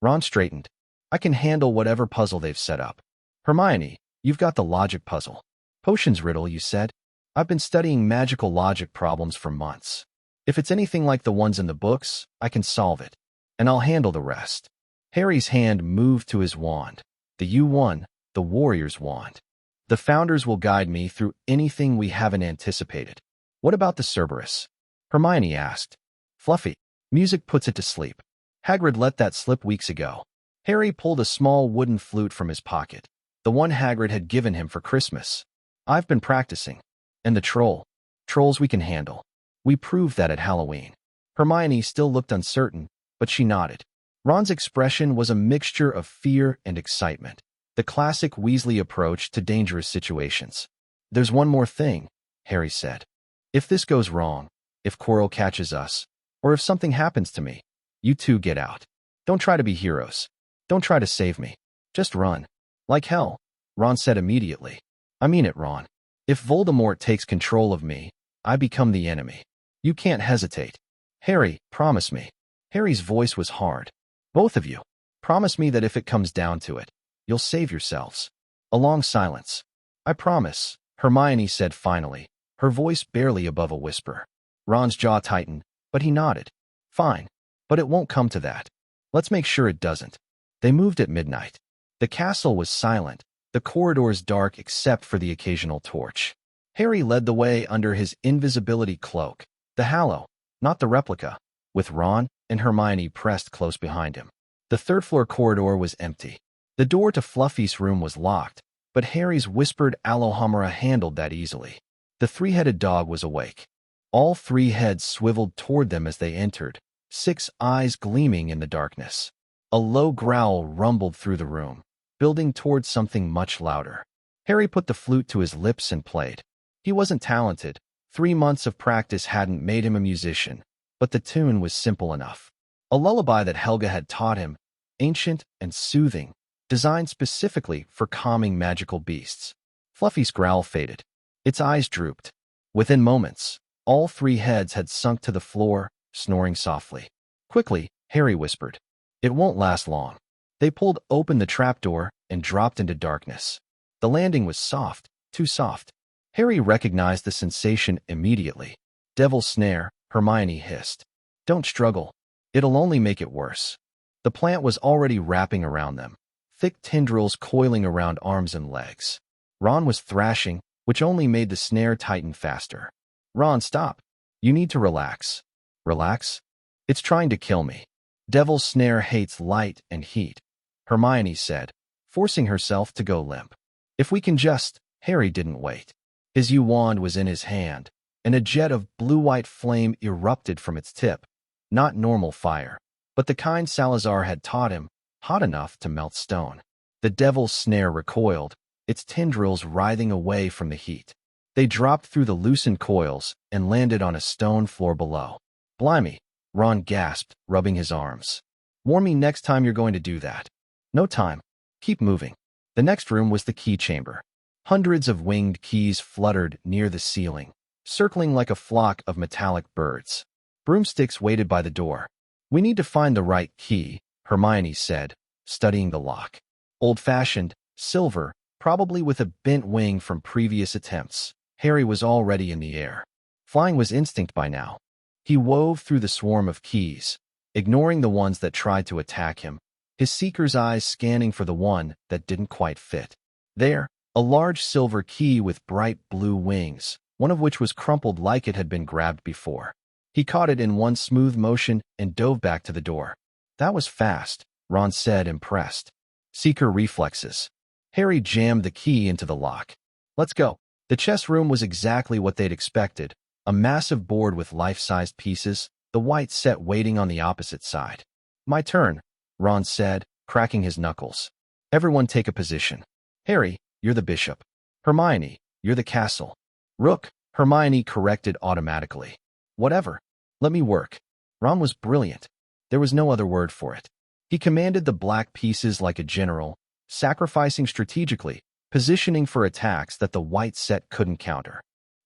[SPEAKER 1] Ron straightened. "I can handle whatever puzzle they've set up." "Hermione, you've got the logic puzzle. Potions riddle, you said? I've been studying magical logic problems for months. If it's anything like the ones in the books, I can solve it. And I'll handle the rest." Harry's hand moved to his wand. The U1, the Warrior's Wand. "The founders will guide me through anything we haven't anticipated." "What about the Cerberus?" Hermione asked. "Fluffy. Music puts it to sleep. Hagrid let that slip weeks ago." Harry pulled a small wooden flute from his pocket, the one Hagrid had given him for Christmas. "I've been practicing. And the troll? Trolls we can handle. We proved that at Halloween." Hermione still looked uncertain, but she nodded. Ron's expression was a mixture of fear and excitement, the classic Weasley approach to dangerous situations. "There's one more thing," Harry said. "If this goes wrong, if Quirrell catches us, or if something happens to me, you two get out. Don't try to be heroes. Don't try to save me. Just run. Like hell." Ron said immediately. I mean it, Ron. If Voldemort takes control of me, I become the enemy. You can't hesitate. Harry, promise me. Harry's voice was hard. Both of you. Promise me that if it comes down to it, you'll save yourselves. A long silence. I promise, Hermione said finally, her voice barely above a whisper. Ron's jaw tightened, but he nodded. Fine. But it won't come to that. Let's make sure it doesn't. They moved at midnight. The castle was silent, the corridors dark except for the occasional torch. Harry led the way under his invisibility cloak, the Hallow, not the replica, with Ron and Hermione pressed close behind him. The third-floor corridor was empty. The door to Fluffy's room was locked, but Harry's whispered Alohomora handled that easily. The three-headed dog was awake. All three heads swiveled toward them as they entered, 6 eyes gleaming in the darkness. A low growl rumbled through the room, building towards something much louder. Harry put the flute to his lips and played. He wasn't talented. 3 months of practice hadn't made him a musician, but the tune was simple enough. A lullaby that Helga had taught him, ancient and soothing, designed specifically for calming magical beasts. Fluffy's growl faded. Its eyes drooped. Within moments, all 3 heads had sunk to the floor, snoring softly. Quickly, Harry whispered. It won't last long. They pulled open the trapdoor and dropped into darkness. The landing was soft, too soft. Harry recognized the sensation immediately. Devil's snare, Hermione hissed. Don't struggle. It'll only make it worse. The plant was already wrapping around them, thick tendrils coiling around arms and legs. Ron was thrashing, which only made the snare tighten faster. Ron, stop. You need to relax. Relax? It's trying to kill me. Devil's snare hates light and heat, Hermione said, forcing herself to go limp. If we can just... Harry didn't wait. His U-wand was in his hand, and a jet of blue-white flame erupted from its tip. Not normal fire, but the kind Salazar had taught him, hot enough to melt stone. The devil's snare recoiled, its tendrils writhing away from the heat. They dropped through the loosened coils and landed on a stone floor below. Blimey, Ron gasped, rubbing his arms. Warn me next time you're going to do that. No time. Keep moving. The next room was the key chamber. Hundreds of winged keys fluttered near the ceiling, circling like a flock of metallic birds. Broomsticks waited by the door. We need to find the right key, Hermione said, studying the lock. Old-fashioned, silver, probably with a bent wing from previous attempts. Harry was already in the air. Flying was instinct by now. He wove through the swarm of keys, ignoring the ones that tried to attack him, his seeker's eyes scanning for the one that didn't quite fit. There, a large silver key with bright blue wings, one of which was crumpled like it had been grabbed before. He caught it in one smooth motion and dove back to the door. That was fast, Ron said, impressed. Seeker reflexes. Harry jammed the key into the lock. Let's go. The chess room was exactly what they'd expected, a massive board with life-sized pieces, the white set waiting on the opposite side. My turn, Ron said, cracking his knuckles. Everyone take a position. Harry, you're the bishop. Hermione, you're the castle. Rook, Hermione corrected automatically. Whatever. Let me work. Ron was brilliant. There was no other word for it. He commanded the black pieces like a general, sacrificing strategically, positioning for attacks that the white set couldn't counter.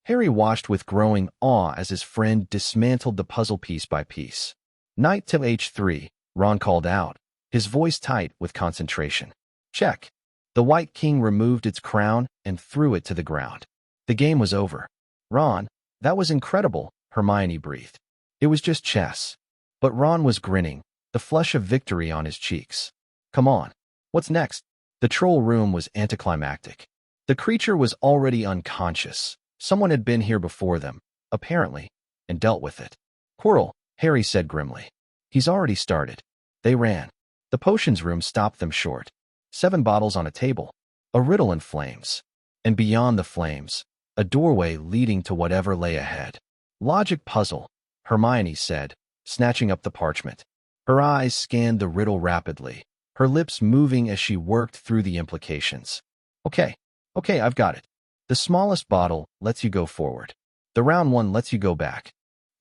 [SPEAKER 1] Harry watched with growing awe as his friend dismantled the puzzle piece by piece. Knight to h3, Ron called out, his voice tight with concentration. Check. The White King removed its crown and threw it to the ground. The game was over. Ron, that was incredible, Hermione breathed. It was just chess. But Ron was grinning, the flush of victory on his cheeks. Come on. What's next? The troll room was anticlimactic. The creature was already unconscious. Someone had been here before them, apparently, and dealt with it. Quirrell, Harry said grimly. He's already started. They ran. The potions room stopped them short. 7 bottles on a table, a riddle in flames, and beyond the flames, a doorway leading to whatever lay ahead. Logic puzzle, Hermione said, snatching up the parchment. Her eyes scanned the riddle rapidly, her lips moving as she worked through the implications. Okay, I've got it. The smallest bottle lets you go forward. The round one lets you go back.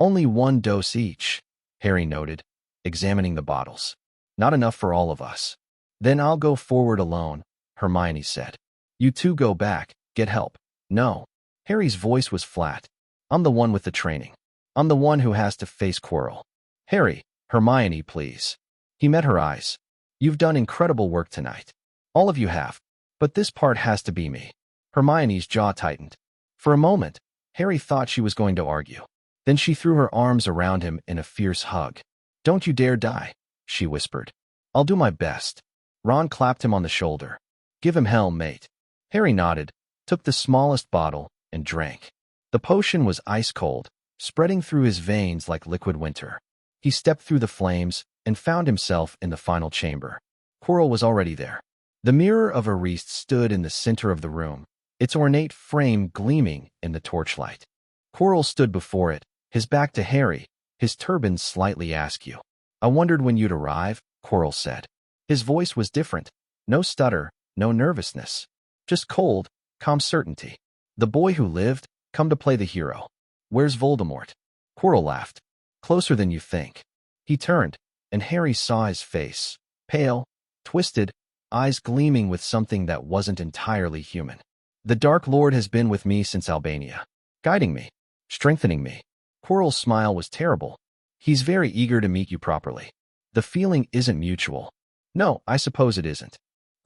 [SPEAKER 1] Only 1 dose each, Harry noted, examining the bottles. Not enough for all of us. Then I'll go forward alone, Hermione said. You two go back, get help. No. Harry's voice was flat. I'm the one with the training. I'm the one who has to face Quirrell. Harry, Hermione, please. He met her eyes. You've done incredible work tonight. All of you have. But this part has to be me. Hermione's jaw tightened. For a moment, Harry thought she was going to argue. Then she threw her arms around him in a fierce hug. Don't you dare die, she whispered. I'll do my best. Ron clapped him on the shoulder. Give him hell, mate. Harry nodded, took the smallest bottle, and drank. The potion was ice cold, spreading through his veins like liquid winter. He stepped through the flames and found himself in the final chamber. Quirrell was already there. The mirror of Ariste stood in the center of the room, its ornate frame gleaming in the torchlight. Quirrell stood before it, his back to Harry, his turban slightly askew. I wondered when you'd arrive, Quirrell said. His voice was different. No stutter, no nervousness. Just cold, calm certainty. The boy who lived, come to play the hero. Where's Voldemort? Quirrell laughed. Closer than you think. He turned, and Harry saw his face. Pale, twisted, eyes gleaming with something that wasn't entirely human. The Dark Lord has been with me since Albania. Guiding me. Strengthening me. Quirrell's smile was terrible. He's very eager to meet you properly. The feeling isn't mutual. No, I suppose it isn't.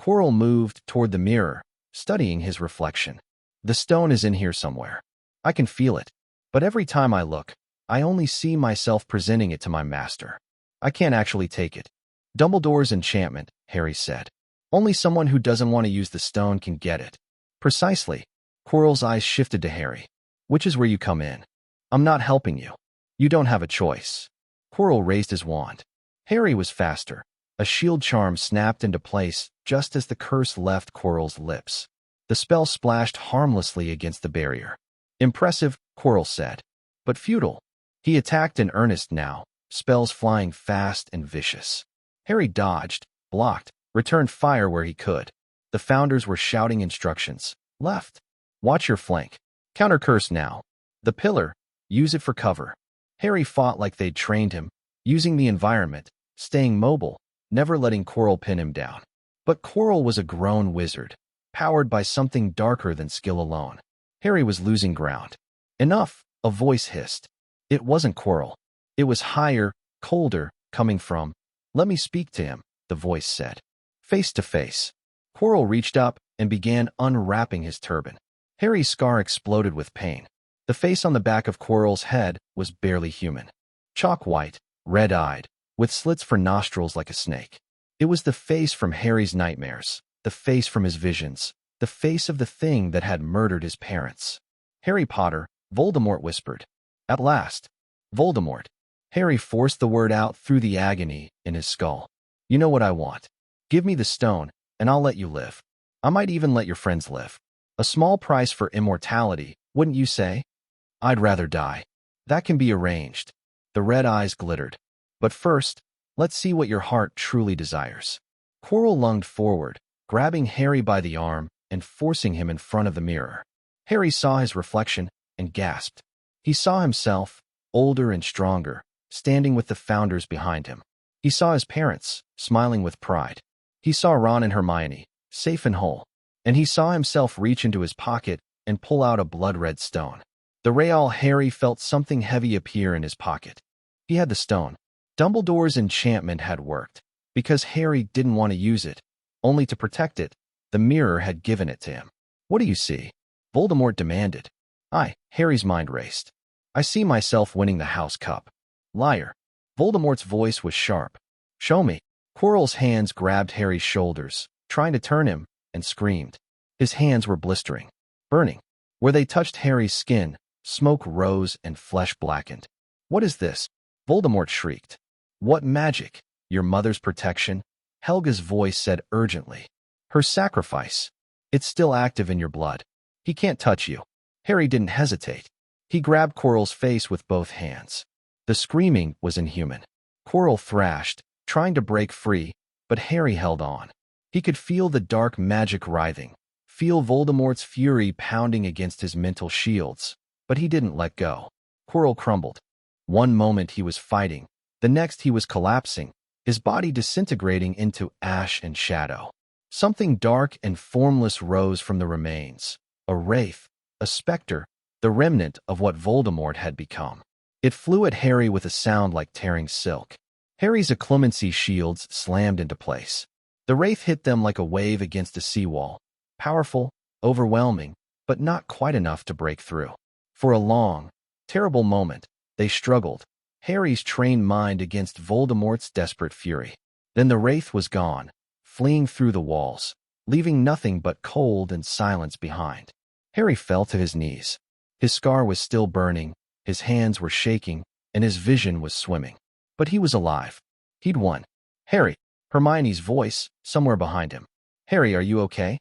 [SPEAKER 1] Quirrell moved toward the mirror, studying his reflection. The stone is in here somewhere. I can feel it. But every time I look, I only see myself presenting it to my master. I can't actually take it. Dumbledore's enchantment, Harry said. Only someone who doesn't want to use the stone can get it. Precisely. Quirrell's eyes shifted to Harry. Which is where you come in. I'm not helping you. You don't have a choice. Quirrell raised his wand. Harry was faster. A shield charm snapped into place just as the curse left Quirrell's lips. The spell splashed harmlessly against the barrier. Impressive, Quirrell said. But futile. He attacked in earnest now, spells flying fast and vicious. Harry dodged, blocked, returned fire where he could. The founders were shouting instructions. Left. Watch your flank. Counter curse now. The pillar. Use it for cover. Harry fought like they'd trained him, using the environment, staying mobile, never letting Quirrell pin him down. But Quirrell was a grown wizard, powered by something darker than skill alone. Harry was losing ground. Enough, a voice hissed. It wasn't Quirrell. It was higher, colder, coming from. Let me speak to him, the voice said. Face to face. Quirrell reached up and began unwrapping his turban. Harry's scar exploded with pain. The face on the back of Quirrell's head was barely human. Chalk white, red-eyed, with slits for nostrils like a snake. It was the face from Harry's nightmares, the face from his visions, the face of the thing that had murdered his parents. Harry Potter, Voldemort whispered. At last. Voldemort. Harry forced the word out through the agony in his skull. You know what I want. Give me the stone, and I'll let you live. I might even let your friends live. A small price for immortality, wouldn't you say? I'd rather die. That can be arranged. The red eyes glittered. But first, let's see what your heart truly desires. Quirrell lunged forward, grabbing Harry by the arm and forcing him in front of the mirror. Harry saw his reflection and gasped. He saw himself, older and stronger, standing with the founders behind him. He saw his parents, smiling with pride. He saw Ron and Hermione, safe and whole. And he saw himself reach into his pocket and pull out a blood-red stone. The Real Harry felt something heavy appear in his pocket. He had the stone. Dumbledore's enchantment had worked. Because Harry didn't want to use it, only to protect it, the mirror had given it to him. What do you see? Voldemort demanded. Harry's mind raced. I see myself winning the House Cup. Liar. Voldemort's voice was sharp. Show me. Quirrell's hands grabbed Harry's shoulders, trying to turn him, and screamed. His hands were blistering, burning. Where they touched Harry's skin, smoke rose and flesh blackened. What is this? Voldemort shrieked. What magic? Your mother's protection? Helga's voice said urgently. Her sacrifice. It's still active in your blood. He can't touch you. Harry didn't hesitate. He grabbed Quirrell's face with both hands. The screaming was inhuman. Quirrell thrashed, trying to break free, but Harry held on. He could feel the dark magic writhing, feel Voldemort's fury pounding against his mental shields, but he didn't let go. Quirrell crumbled. One moment he was fighting, the next he was collapsing, his body disintegrating into ash and shadow. Something dark and formless rose from the remains. A wraith, a specter, the remnant of what Voldemort had become. It flew at Harry with a sound like tearing silk. Harry's occlumency shields slammed into place. The wraith hit them like a wave against a seawall. Powerful, overwhelming, but not quite enough to break through. For a long, terrible moment, they struggled, Harry's trained mind against Voldemort's desperate fury. Then the wraith was gone, fleeing through the walls, leaving nothing but cold and silence behind. Harry fell to his knees. His scar was still burning, his hands were shaking, and his vision was swimming. But he was alive. He'd won. Harry, Hermione's voice, somewhere behind him. Harry, are you okay?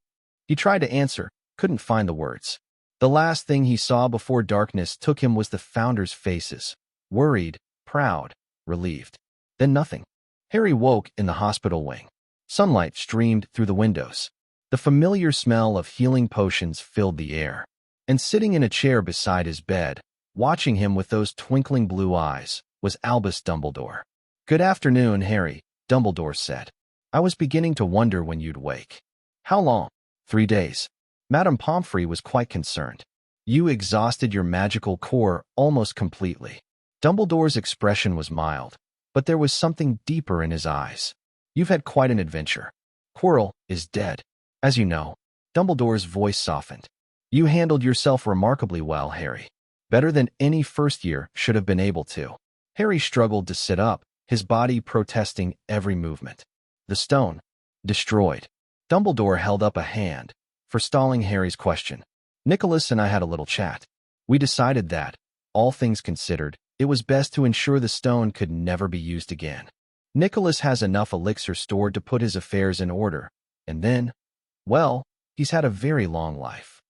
[SPEAKER 1] He tried to answer, couldn't find the words. The last thing he saw before darkness took him was the Founders' faces. Worried, proud, relieved. Then nothing. Harry woke in the hospital wing. Sunlight streamed through the windows. The familiar smell of healing potions filled the air. And sitting in a chair beside his bed, watching him with those twinkling blue eyes, was Albus Dumbledore. "Good afternoon, Harry," Dumbledore said. "I was beginning to wonder when you'd wake." "How long?" 3 days. Madame Pomfrey was quite concerned. "You exhausted your magical core almost completely." Dumbledore's expression was mild, but there was something deeper in his eyes. "You've had quite an adventure. Quirrell is dead. As you know." Dumbledore's voice softened. "You handled yourself remarkably well, Harry. Better than any first year should have been able to." Harry struggled to sit up, his body protesting every movement. "The stone. Destroyed." Dumbledore held up a hand, forestalling Harry's question. "Nicholas and I had a little chat. We decided that, all things considered, it was best to ensure the stone could never be used again. Nicholas has enough elixir stored to put his affairs in order, and then, well, he's had a very long life.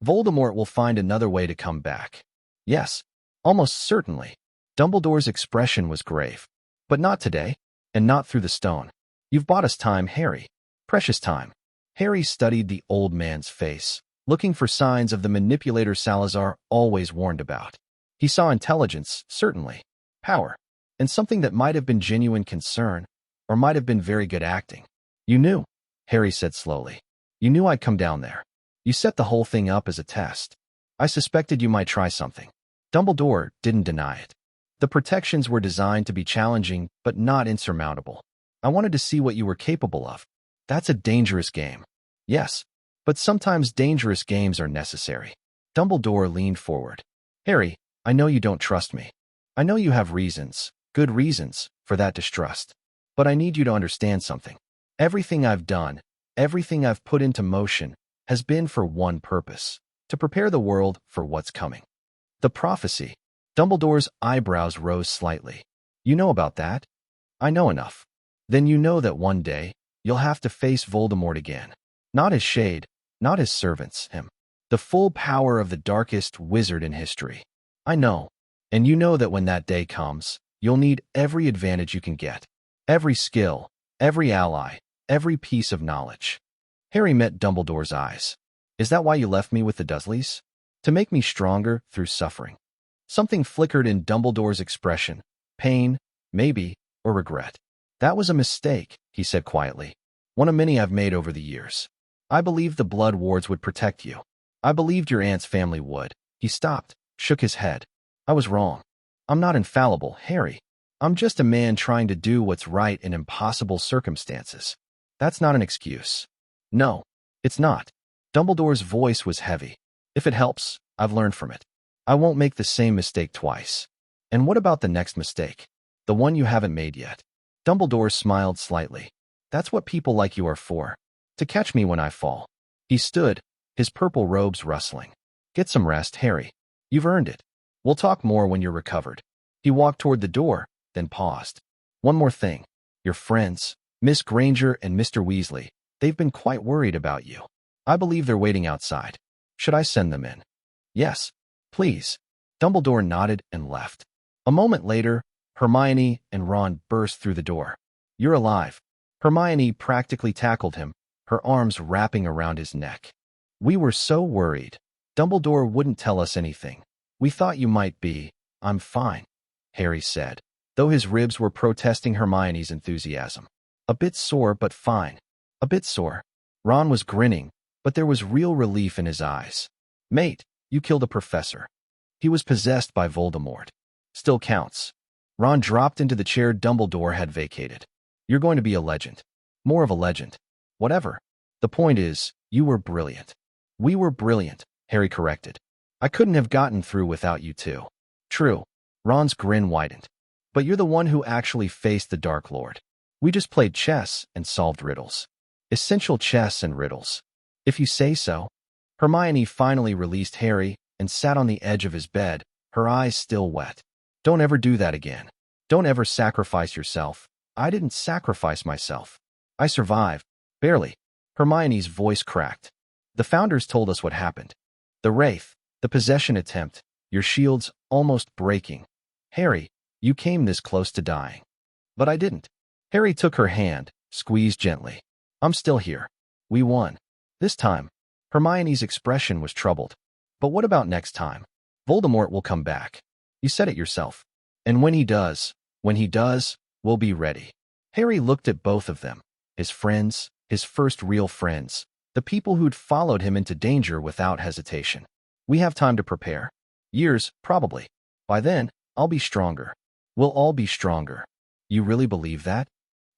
[SPEAKER 1] Voldemort will find another way to come back." "Yes, almost certainly." Dumbledore's expression was grave. "But not today, and not through the stone. You've bought us time, Harry. Precious time." Harry studied the old man's face, looking for signs of the manipulator Salazar always warned about. He saw intelligence, certainly, power, and something that might have been genuine concern, or might have been very good acting. "You knew," Harry said slowly. "You knew I'd come down there. You set the whole thing up as a test. I suspected you might try something." Dumbledore didn't deny it. "The protections were designed to be challenging, but not insurmountable. I wanted to see what you were capable of. That's a dangerous game." "Yes, but sometimes dangerous games are necessary." Dumbledore leaned forward. "Harry, I know you don't trust me. I know you have reasons, good reasons, for that distrust. But I need you to understand something. Everything I've done, everything I've put into motion, has been for one purpose: to prepare the world for what's coming." "The prophecy." Dumbledore's eyebrows rose slightly. "You know about that?" "I know enough." "Then you know that one day, you'll have to face Voldemort again. Not his shade, not his servants, him. The full power of the darkest wizard in history." "I know. And you know that when that day comes, you'll need every advantage you can get. Every skill, every ally, every piece of knowledge." Harry met Dumbledore's eyes. "Is that why you left me with the Dursleys? To make me stronger through suffering?" Something flickered in Dumbledore's expression. Pain, maybe, or regret. "That was a mistake," he said quietly. "One of many I've made over the years. I believed the Blood Wards would protect you. I believed your aunt's family would." He stopped, shook his head. "I was wrong. I'm not infallible, Harry. I'm just a man trying to do what's right in impossible circumstances. That's not an excuse." "No, it's not." Dumbledore's voice was heavy. "If it helps, I've learned from it. I won't make the same mistake twice." "And what about the next mistake? The one you haven't made yet?" Dumbledore smiled slightly. "That's what people like you are for. To catch me when I fall." He stood, his purple robes rustling. "Get some rest, Harry. You've earned it. We'll talk more when you're recovered." He walked toward the door, then paused. "One more thing. Your friends, Miss Granger and Mr. Weasley, they've been quite worried about you. I believe they're waiting outside. Should I send them in?" "Yes, please." Dumbledore nodded and left. A moment later, Hermione and Ron burst through the door. "You're alive." Hermione practically tackled him, her arms wrapping around his neck. "We were so worried. Dumbledore wouldn't tell us anything. We thought you might be." "I'm fine," Harry said, though his ribs were protesting Hermione's enthusiasm. "A bit sore, but fine. A bit sore." Ron was grinning, but there was real relief in his eyes. Mate, you killed a professor. He was possessed by Voldemort. Still counts. Ron dropped into the chair Dumbledore had vacated. You're going to be a legend. More of a legend. Whatever. The point is, you were brilliant. We were brilliant, Harry corrected. I couldn't have gotten through without you two. True. Ron's grin widened. But you're the one who actually faced the Dark Lord. We just played chess and solved riddles. Essential chess and riddles. If you say so. Hermione finally released Harry and sat on the edge of his bed, her eyes still wet. Don't ever do that again. Don't ever sacrifice yourself. I didn't sacrifice myself. I survived. Barely. Hermione's voice cracked. The Founders told us what happened. The Wraith, the possession attempt, your shields almost breaking. Harry, you came this close to dying. But I didn't. Harry took her hand, squeezed gently. I'm still here. We won. This time. Hermione's expression was troubled. But what about next time? Voldemort will come back. You said it yourself. And when he does, we'll be ready. Harry looked at both of them. His friends, his first real friends. The people who'd followed him into danger without hesitation. We have time to prepare. Years, probably. By then, I'll be stronger. We'll all be stronger. You really believe that?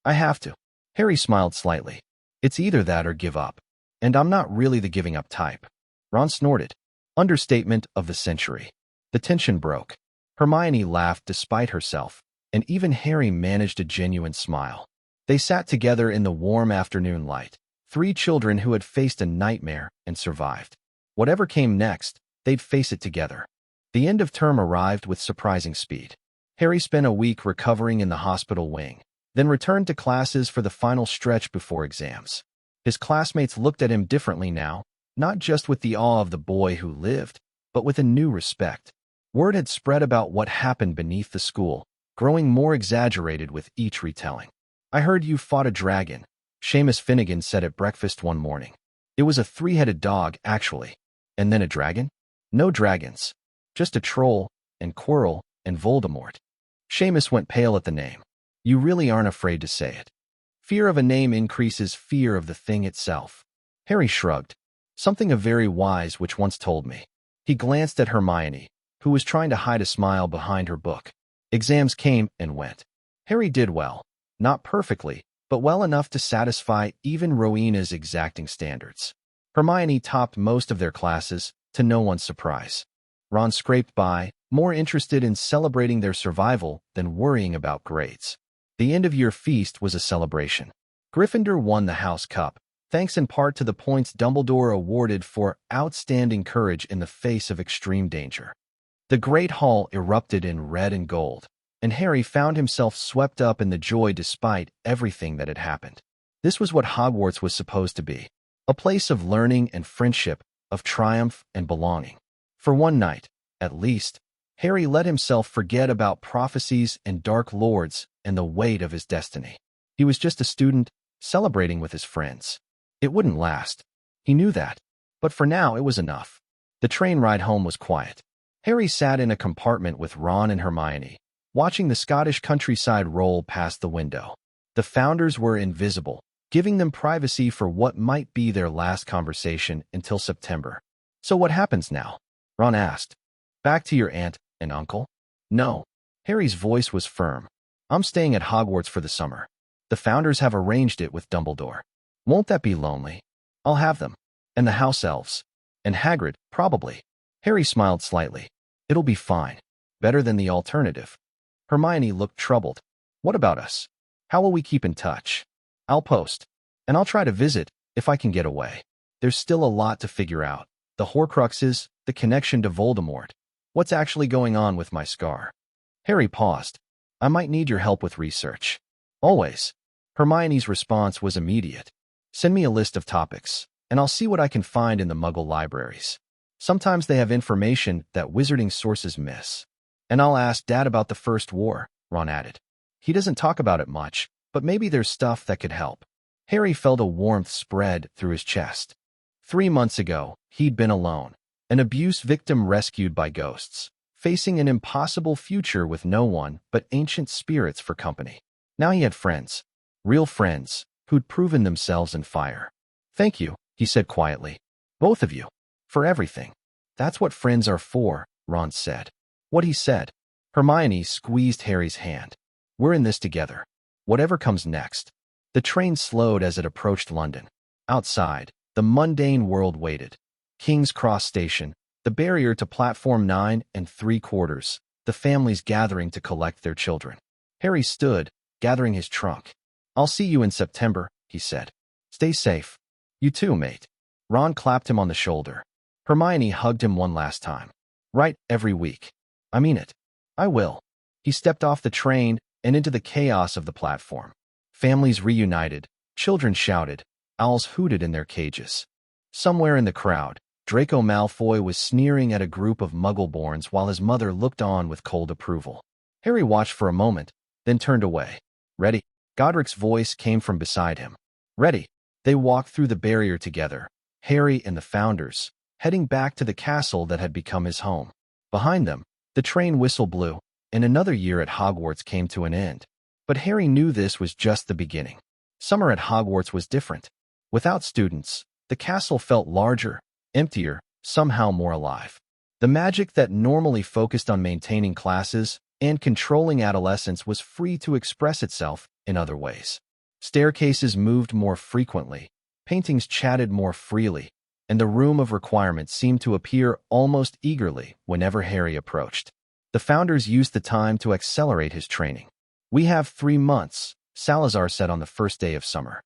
[SPEAKER 1] I have to. Harry smiled slightly. It's either that or give up. And I'm not really the giving up type. Ron snorted. Understatement of the century. The tension broke. Hermione laughed despite herself, and even Harry managed a genuine smile. They sat together in the warm afternoon light, three children who had faced a nightmare and survived. Whatever came next, they'd face it together. The end of term arrived with surprising speed. Harry spent a week recovering in the hospital wing, then returned to classes for the final stretch before exams. His classmates looked at him differently now, not just with the awe of the boy who lived, but with a new respect. Word had spread about what happened beneath the school, growing more exaggerated with each retelling. I heard you fought a dragon, Seamus Finnegan said at breakfast one morning. It was a three-headed dog, actually. And then a dragon? No dragons. Just a troll, and Quirrell, and Voldemort. Seamus went pale at the name. You really aren't afraid to say it. Fear of a name increases fear of the thing itself. Harry shrugged. Something a very wise witch once told me. He glanced at Hermione, who was trying to hide a smile behind her book. Exams came and went. Harry did well. Not perfectly, but well enough to satisfy even Rowena's exacting standards. Hermione topped most of their classes, to no one's surprise. Ron scraped by, more interested in celebrating their survival than worrying about grades. The end-of-year feast was a celebration. Gryffindor won the House Cup, thanks in part to the points Dumbledore awarded for outstanding courage in the face of extreme danger. The Great Hall erupted in red and gold, and Harry found himself swept up in the joy despite everything that had happened. This was what Hogwarts was supposed to be, a place of learning and friendship, of triumph and belonging. For one night, at least, Harry let himself forget about prophecies and dark lords and the weight of his destiny. He was just a student, celebrating with his friends. It wouldn't last. He knew that. But for now, it was enough. The train ride home was quiet. Harry sat in a compartment with Ron and Hermione, watching the Scottish countryside roll past the window. The Founders were invisible, giving them privacy for what might be their last conversation until September. So what happens now? Ron asked. Back to your aunt and uncle? No. Harry's voice was firm. I'm staying at Hogwarts for the summer. The Founders have arranged it with Dumbledore. Won't that be lonely? I'll have them. And the house elves. And Hagrid, probably. Harry smiled slightly. It'll be fine. Better than the alternative. Hermione looked troubled. What about us? How will we keep in touch? I'll post. And I'll try to visit, if I can get away. There's still a lot to figure out. The Horcruxes, the connection to Voldemort. What's actually going on with my scar? Harry paused. I might need your help with research. Always. Hermione's response was immediate. Send me a list of topics, and I'll see what I can find in the Muggle libraries. Sometimes they have information that wizarding sources miss. And I'll ask Dad about the First War, Ron added. He doesn't talk about it much, but maybe there's stuff that could help. Harry felt a warmth spread through his chest. 3 months ago, he'd been alone, an abuse victim rescued by ghosts, facing an impossible future with no one but ancient spirits for company. Now he had friends, real friends, who'd proven themselves in fire. Thank you, he said quietly. Both of you. For everything. That's what friends are for, Ron said. What he said. Hermione squeezed Harry's hand. We're in this together. Whatever comes next. The train slowed as it approached London. Outside, the mundane world waited. King's Cross Station, the barrier to platform 9 3/4, the families gathering to collect their children. Harry stood, gathering his trunk. I'll see you in September, he said. Stay safe. You too, mate. Ron clapped him on the shoulder. Hermione hugged him one last time. Right, every week. I mean it. I will. He stepped off the train and into the chaos of the platform. Families reunited, children shouted, owls hooted in their cages. Somewhere in the crowd, Draco Malfoy was sneering at a group of Muggleborns while his mother looked on with cold approval. Harry watched for a moment, then turned away. Ready? Godric's voice came from beside him. Ready. They walked through the barrier together, Harry and the Founders, heading back to the castle that had become his home. Behind them, the train whistle blew, and another year at Hogwarts came to an end. But Harry knew this was just the beginning. Summer at Hogwarts was different. Without students, the castle felt larger, emptier, somehow more alive. The magic that normally focused on maintaining classes and controlling adolescents was free to express itself in other ways. Staircases moved more frequently, paintings chatted more freely, and the room of requirement seemed to appear almost eagerly whenever Harry approached. The Founders used the time to accelerate his training. We have 3 months, Salazar said on the first day of summer.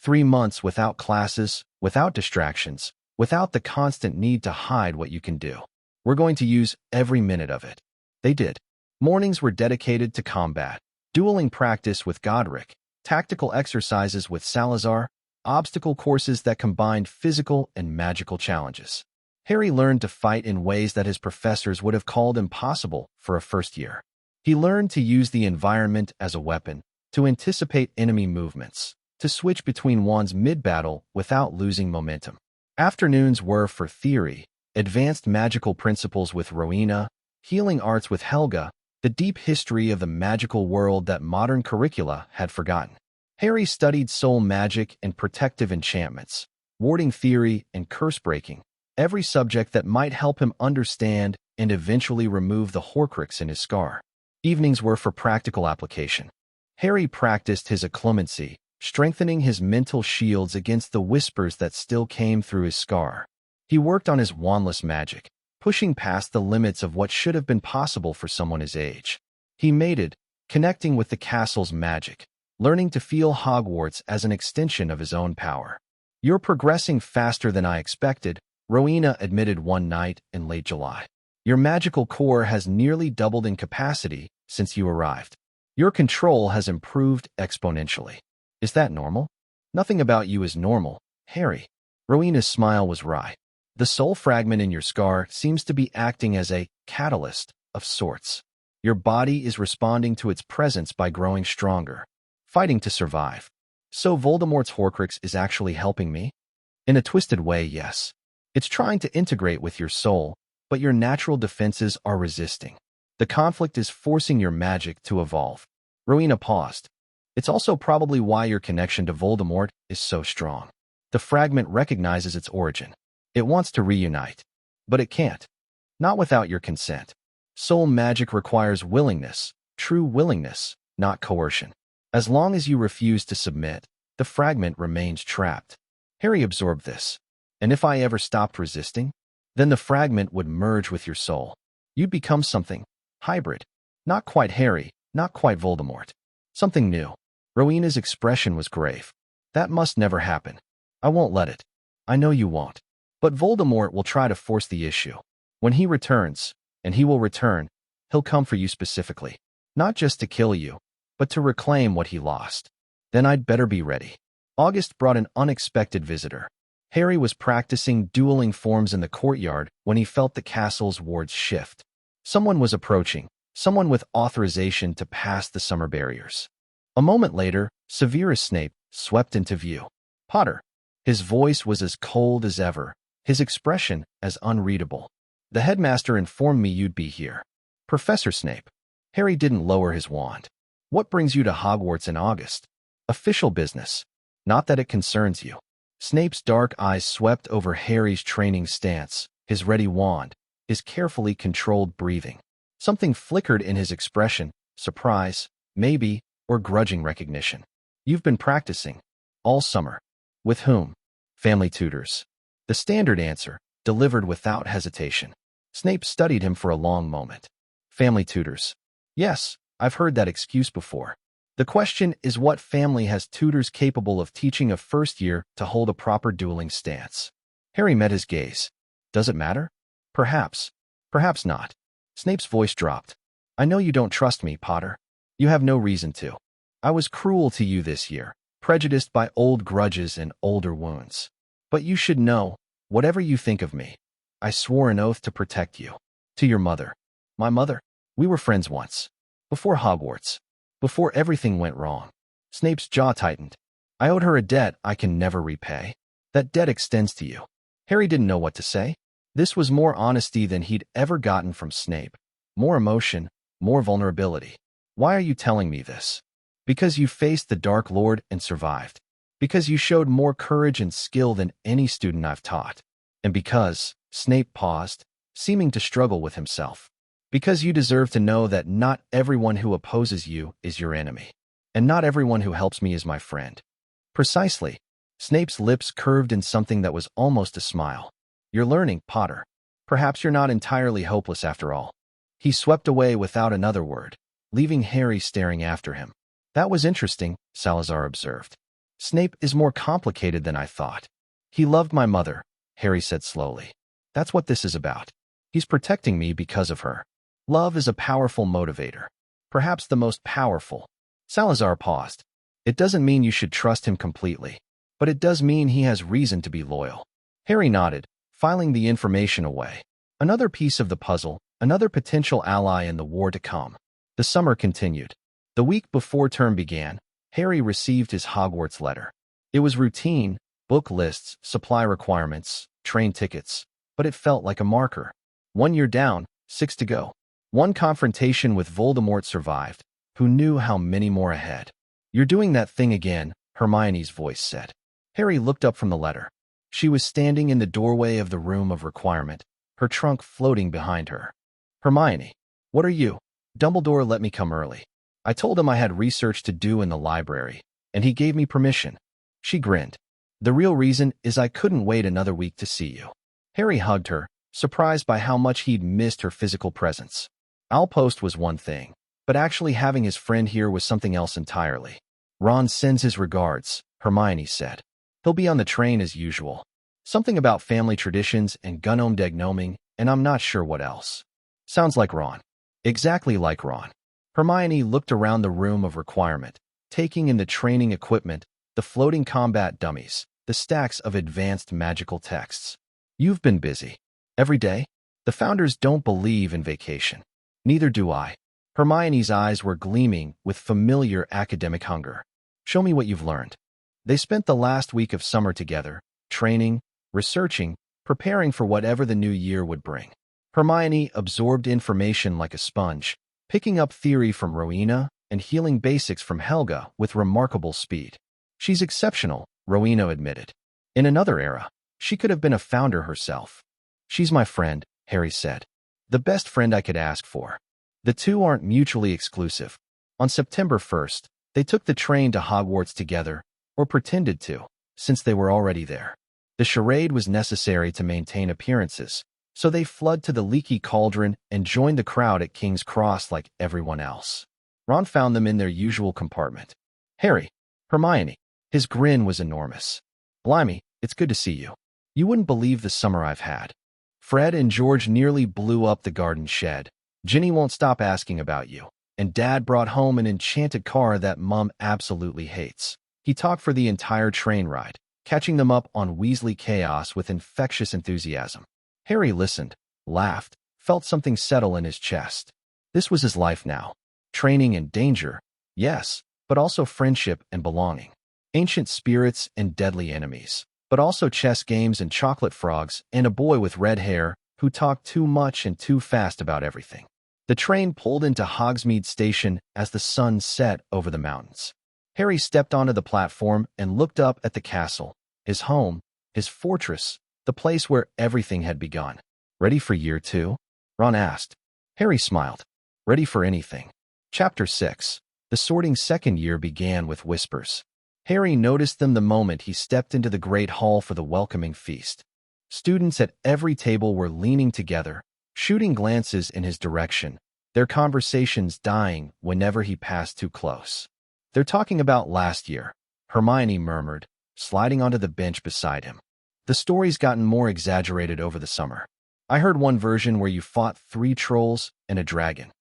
[SPEAKER 1] 3 months without classes, without distractions, without the constant need to hide what you can do. We're going to use every minute of it. They did. Mornings were dedicated to combat, dueling practice with Godric, tactical exercises with Salazar, obstacle courses that combined physical and magical challenges. Harry learned to fight in ways that his professors would have called impossible for a first year. He learned to use the environment as a weapon, to anticipate enemy movements, to switch between wands mid-battle without losing momentum. Afternoons were for theory, advanced magical principles with Rowena, healing arts with Helga, the deep history of the magical world that modern curricula had forgotten. Harry studied soul magic and protective enchantments, warding theory and curse-breaking, every subject that might help him understand and eventually remove the Horcrux in his scar. Evenings were for practical application. Harry practiced his occlumency, strengthening his mental shields against the whispers that still came through his scar. He worked on his wandless magic, pushing past the limits of what should have been possible for someone his age. He mated, connecting with the castle's magic, learning to feel Hogwarts as an extension of his own power. You're progressing faster than I expected, Rowena admitted one night in late July. Your magical core has nearly doubled in capacity since you arrived. Your control has improved exponentially. Is that normal? Nothing about you is normal, Harry. Rowena's smile was wry. The soul fragment in your scar seems to be acting as a catalyst of sorts. Your body is responding to its presence by growing stronger, fighting to survive. So Voldemort's Horcrux is actually helping me? In a twisted way, yes. It's trying to integrate with your soul, but your natural defenses are resisting. The conflict is forcing your magic to evolve. Rowena paused. It's also probably why your connection to Voldemort is so strong. The fragment recognizes its origin. It wants to reunite. But it can't. Not without your consent. Soul magic requires willingness, true willingness, not coercion. As long as you refuse to submit, the fragment remains trapped. Harry absorbed this. And if I ever stopped resisting, then the fragment would merge with your soul. You'd become something. Hybrid. Not quite Harry, not quite Voldemort. Something new. Rowena's expression was grave. That must never happen. I won't let it. I know you won't. But Voldemort will try to force the issue. When he returns, and he will return, he'll come for you specifically. Not just to kill you, but to reclaim what he lost. Then I'd better be ready. August brought an unexpected visitor. Harry was practicing dueling forms in the courtyard when he felt the castle's wards shift. Someone was approaching, someone with authorization to pass the summer barriers. A moment later, Severus Snape swept into view. Potter. His voice was as cold as ever, his expression as unreadable. The headmaster informed me you'd be here. Professor Snape. Harry didn't lower his wand. What brings you to Hogwarts in August? Official business. Not that it concerns you. Snape's dark eyes swept over Harry's training stance, his ready wand, his carefully controlled breathing. Something flickered in his expression, surprise, maybe, or grudging recognition. You've been practicing. All summer. With whom? Family tutors. The standard answer, delivered without hesitation. Snape studied him for a long moment. Family tutors. Yes, I've heard that excuse before. The question is, what family has tutors capable of teaching a first year to hold a proper dueling stance? Harry met his gaze. Does it matter? Perhaps. Perhaps not. Snape's voice dropped. I know you don't trust me, Potter. You have no reason to. I was cruel to you this year, prejudiced by old grudges and older wounds. But you should know, whatever you think of me, I swore an oath to protect you. To your mother. My mother? We were friends once. Before Hogwarts. Before everything went wrong. Snape's jaw tightened. I owed her a debt I can never repay. That debt extends to you. Harry didn't know what to say. This was more honesty than he'd ever gotten from Snape. More emotion, more vulnerability. Why are you telling me this? Because you faced the Dark Lord and survived. Because you showed more courage and skill than any student I've taught. And because, Snape paused, seeming to struggle with himself. Because you deserve to know that not everyone who opposes you is your enemy. And not everyone who helps me is my friend. Precisely. Snape's lips curved in something that was almost a smile. You're learning, Potter. Perhaps you're not entirely hopeless after all. He swept away without another word, leaving Harry staring after him. That was interesting, Salazar observed. Snape is more complicated than I thought. He loved my mother, Harry said slowly. That's what this is about. He's protecting me because of her. Love is a powerful motivator. Perhaps the most powerful. Salazar paused. It doesn't mean you should trust him completely, but it does mean he has reason to be loyal. Harry nodded, filing the information away. Another piece of the puzzle, another potential ally in the war to come. The summer continued. The week before term began, Harry received his Hogwarts letter. It was routine, book lists, supply requirements, train tickets, but it felt like a marker. 1 year down, 6 to go. One confrontation with Voldemort survived. Who knew how many more ahead? You're doing that thing again, Hermione's voice said. Harry looked up from the letter. She was standing in the doorway of the room of requirement, her trunk floating behind her. Hermione, what are you? Dumbledore let me come early. I told him I had research to do in the library, and he gave me permission. She grinned. The real reason is I couldn't wait another week to see you. Harry hugged her, surprised by how much he'd missed her physical presence. Outpost was one thing, but actually having his friend here was something else entirely. Ron sends his regards, Hermione said. He'll be on the train as usual. Something about family traditions and gnome degnoming, and I'm not sure what else. Sounds like Ron. Exactly like Ron. Hermione looked around the room of requirement, taking in the training equipment, the floating combat dummies, the stacks of advanced magical texts. You've been busy. Every day? The founders don't believe in vacation. Neither do I. Hermione's eyes were gleaming with familiar academic hunger. Show me what you've learned. They spent the last week of summer together, training, researching, preparing for whatever the new year would bring. Hermione absorbed information like a sponge, picking up theory from Rowena and healing basics from Helga with remarkable speed. She's exceptional, Rowena admitted. In another era, she could have been a founder herself. She's my friend, Harry said. The best friend I could ask for. The two aren't mutually exclusive. On September 1st, they took the train to Hogwarts together, or pretended to, since they were already there. The charade was necessary to maintain appearances, so they fled to the leaky cauldron and joined the crowd at King's Cross like everyone else. Ron found them in their usual compartment. Harry, Hermione. His grin was enormous. Blimey, it's good to see you. You wouldn't believe the summer I've had. Fred and George nearly blew up the garden shed. Ginny won't stop asking about you. And Dad brought home an enchanted car that Mum absolutely hates. He talked for the entire train ride, catching them up on Weasley chaos with infectious enthusiasm. Harry listened, laughed, felt something settle in his chest. This was his life now. Training and danger, yes, but also friendship and belonging. Ancient spirits and deadly enemies, but also chess games and chocolate frogs and a boy with red hair who talked too much and too fast about everything. The train pulled into Hogsmeade Station as the sun set over the mountains. Harry stepped onto the platform and looked up at the castle, his home, his fortress, the place where everything had begun. Ready for year 2? Ron asked. Harry smiled. Ready for anything. Chapter 6. The sorting second year began with whispers. Harry noticed them the moment he stepped into the great hall for the welcoming feast. Students at every table were leaning together, shooting glances in his direction, their conversations dying whenever he passed too close. They're talking about last year, Hermione murmured, sliding onto the bench beside him. The story's gotten more exaggerated over the summer. I heard one version where you fought 3 trolls and a dragon.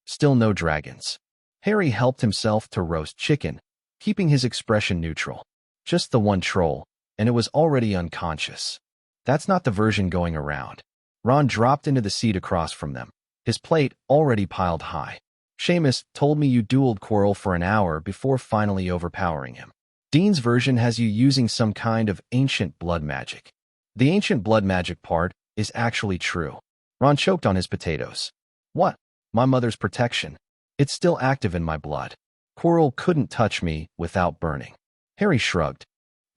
[SPEAKER 1] Still no dragons. Harry helped himself to roast chicken, keeping his expression neutral. Just the one troll, and it was already unconscious. That's not the version going around. Ron dropped into the seat across from them, his plate already piled high. Seamus told me you dueled Quirrell for an hour before finally overpowering him. Dean's version has you using some kind of ancient blood magic. The ancient blood magic part is actually true. Ron choked on his potatoes. What? My mother's protection. It's still active in my blood. Quirrell couldn't touch me without burning. Harry shrugged.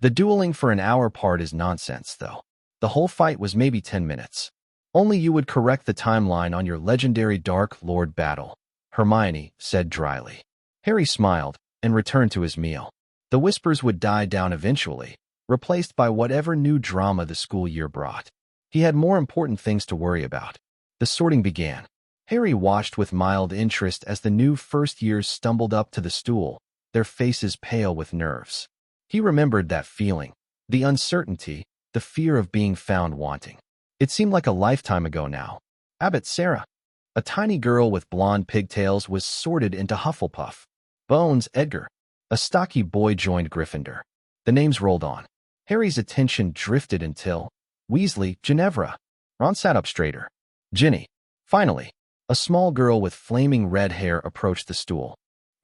[SPEAKER 1] The dueling for an hour part is nonsense, though. The whole fight was maybe 10 minutes. Only you would correct the timeline on your legendary Dark Lord battle, Hermione said dryly. Harry smiled and returned to his meal. The whispers would die down eventually, replaced by whatever new drama the school year brought. He had more important things to worry about. The sorting began. Harry watched with mild interest as the new first years stumbled up to the stool, their faces pale with nerves. He remembered that feeling, the uncertainty, the fear of being found wanting. It seemed like a lifetime ago now. Abbot Sarah, a tiny girl with blonde pigtails, was sorted into Hufflepuff. Bones Edgar, a stocky boy, joined Gryffindor. The names rolled on. Harry's attention drifted until Weasley, Ginevra. Ron sat up straighter. Ginny. Finally, a small girl with flaming red hair approached the stool.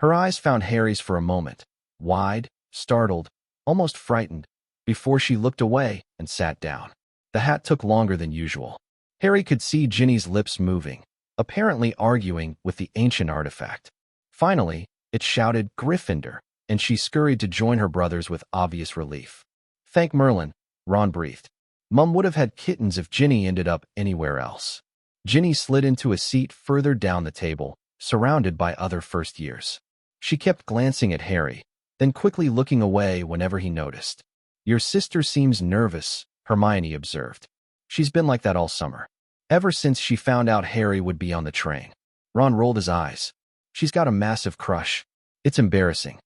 [SPEAKER 1] Her eyes found Harry's for a moment, wide, startled, almost frightened, before she looked away and sat down. The hat took longer than usual. Harry could see Ginny's lips moving, apparently arguing with the ancient artifact. Finally, it shouted Gryffindor, and she scurried to join her brothers with obvious relief. Thank Merlin, Ron breathed. Mum would have had kittens if Ginny ended up anywhere else. Ginny slid into a seat further down the table, surrounded by other first years. She kept glancing at Harry, then quickly looking away whenever he noticed. Your sister seems nervous, Hermione observed. She's been like that all summer. Ever since she found out Harry would be on the train. Ron rolled his eyes. She's got a massive crush. It's embarrassing.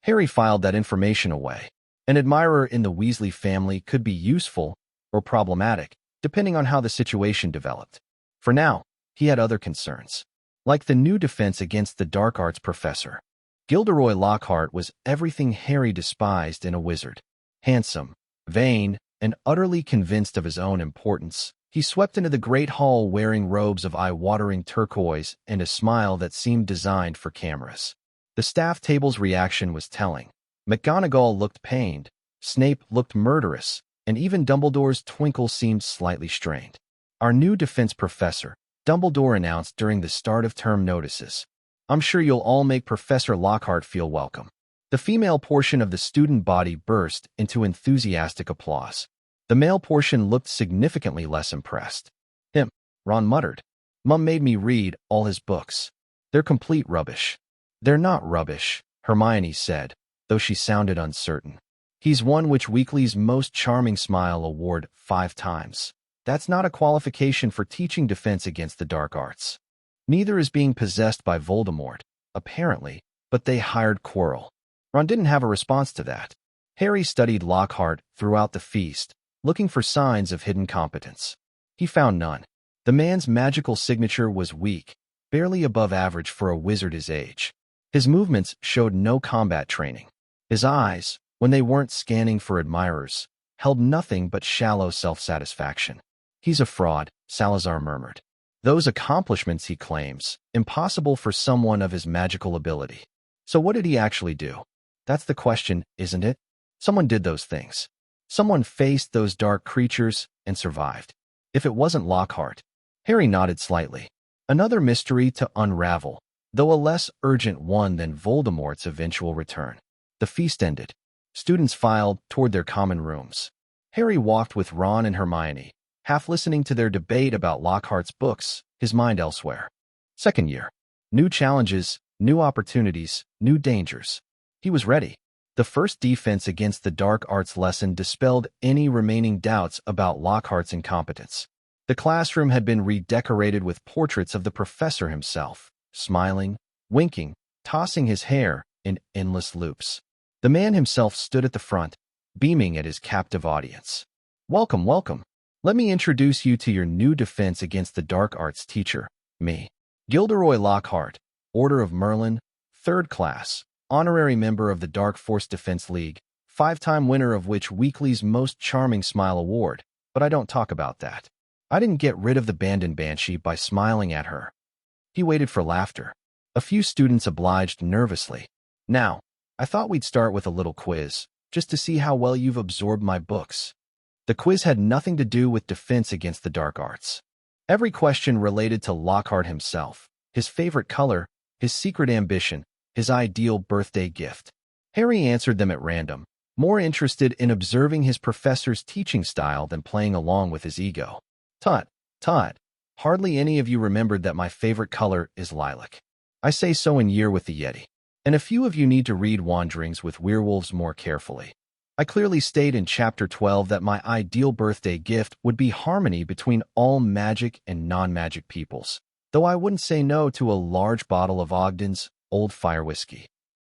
[SPEAKER 1] Harry filed that information away. An admirer in the Weasley family could be useful or problematic, depending on how the situation developed. For now, he had other concerns, like the new defense against the dark arts professor. Gilderoy Lockhart was everything Harry despised in a wizard. Handsome, vain, and utterly convinced of his own importance, he swept into the great hall wearing robes of eye-watering turquoise and a smile that seemed designed for cameras. The staff table's reaction was telling. McGonagall looked pained, Snape looked murderous, and even Dumbledore's twinkle seemed slightly strained. Our new defense professor, Dumbledore announced during the start of term notices. I'm sure you'll all make Professor Lockhart feel welcome. The female portion of the student body burst into enthusiastic applause. The male portion looked significantly less impressed. Ron muttered. Mum made me read all his books. They're complete rubbish. They're not rubbish, Hermione said, though she sounded uncertain. He's won Witch Weekly's Most Charming Smile award 5 times. That's not a qualification for teaching defense against the dark arts. Neither is being possessed by Voldemort, apparently, but they hired Quirrell. Ron didn't have a response to that. Harry studied Lockhart throughout the feast, looking for signs of hidden competence. He found none. The man's magical signature was weak, barely above average for a wizard his age. His movements showed no combat training. His eyes, when they weren't scanning for admirers, held nothing but shallow self-satisfaction. He's a fraud, Salazar murmured. Those accomplishments, he claims, impossible for someone of his magical ability. So what did he actually do? That's the question, isn't it? Someone did those things. Someone faced those dark creatures and survived. If it wasn't Lockhart. Harry nodded slightly. Another mystery to unravel, though a less urgent one than Voldemort's eventual return. The feast ended. Students filed toward their common rooms. Harry walked with Ron and Hermione, half listening to their debate about Lockhart's books, his mind elsewhere. Second year. New challenges, new opportunities, new dangers. He was ready. The first defense against the dark arts lesson dispelled any remaining doubts about Lockhart's incompetence. The classroom had been redecorated with portraits of the professor himself, smiling, winking, tossing his hair in endless loops. The man himself stood at the front, beaming at his captive audience. Welcome, welcome. Let me introduce you to your new defense against the dark arts teacher, me. Gilderoy Lockhart, Order of Merlin, 3rd class, honorary member of the Dark Force Defense League, 5-time winner of Witch Weekly's Most Charming Smile Award, but I don't talk about that. I didn't get rid of the Bandon Banshee by smiling at her. He waited for laughter. A few students obliged nervously. Now, I thought we'd start with a little quiz, just to see how well you've absorbed my books. The quiz had nothing to do with defense against the dark arts. Every question related to Lockhart himself, his favorite color, his secret ambition, his ideal birthday gift. Harry answered them at random, more interested in observing his professor's teaching style than playing along with his ego. Tut, tut. Hardly any of you remembered that my favorite color is lilac. I say so in Year with the Yeti. And a few of you need to read Wanderings with Werewolves more carefully. I clearly state in Chapter 12 that my ideal birthday gift would be harmony between all magic and non-magic peoples, though I wouldn't say no to a large bottle of Ogden's Old Fire Whiskey.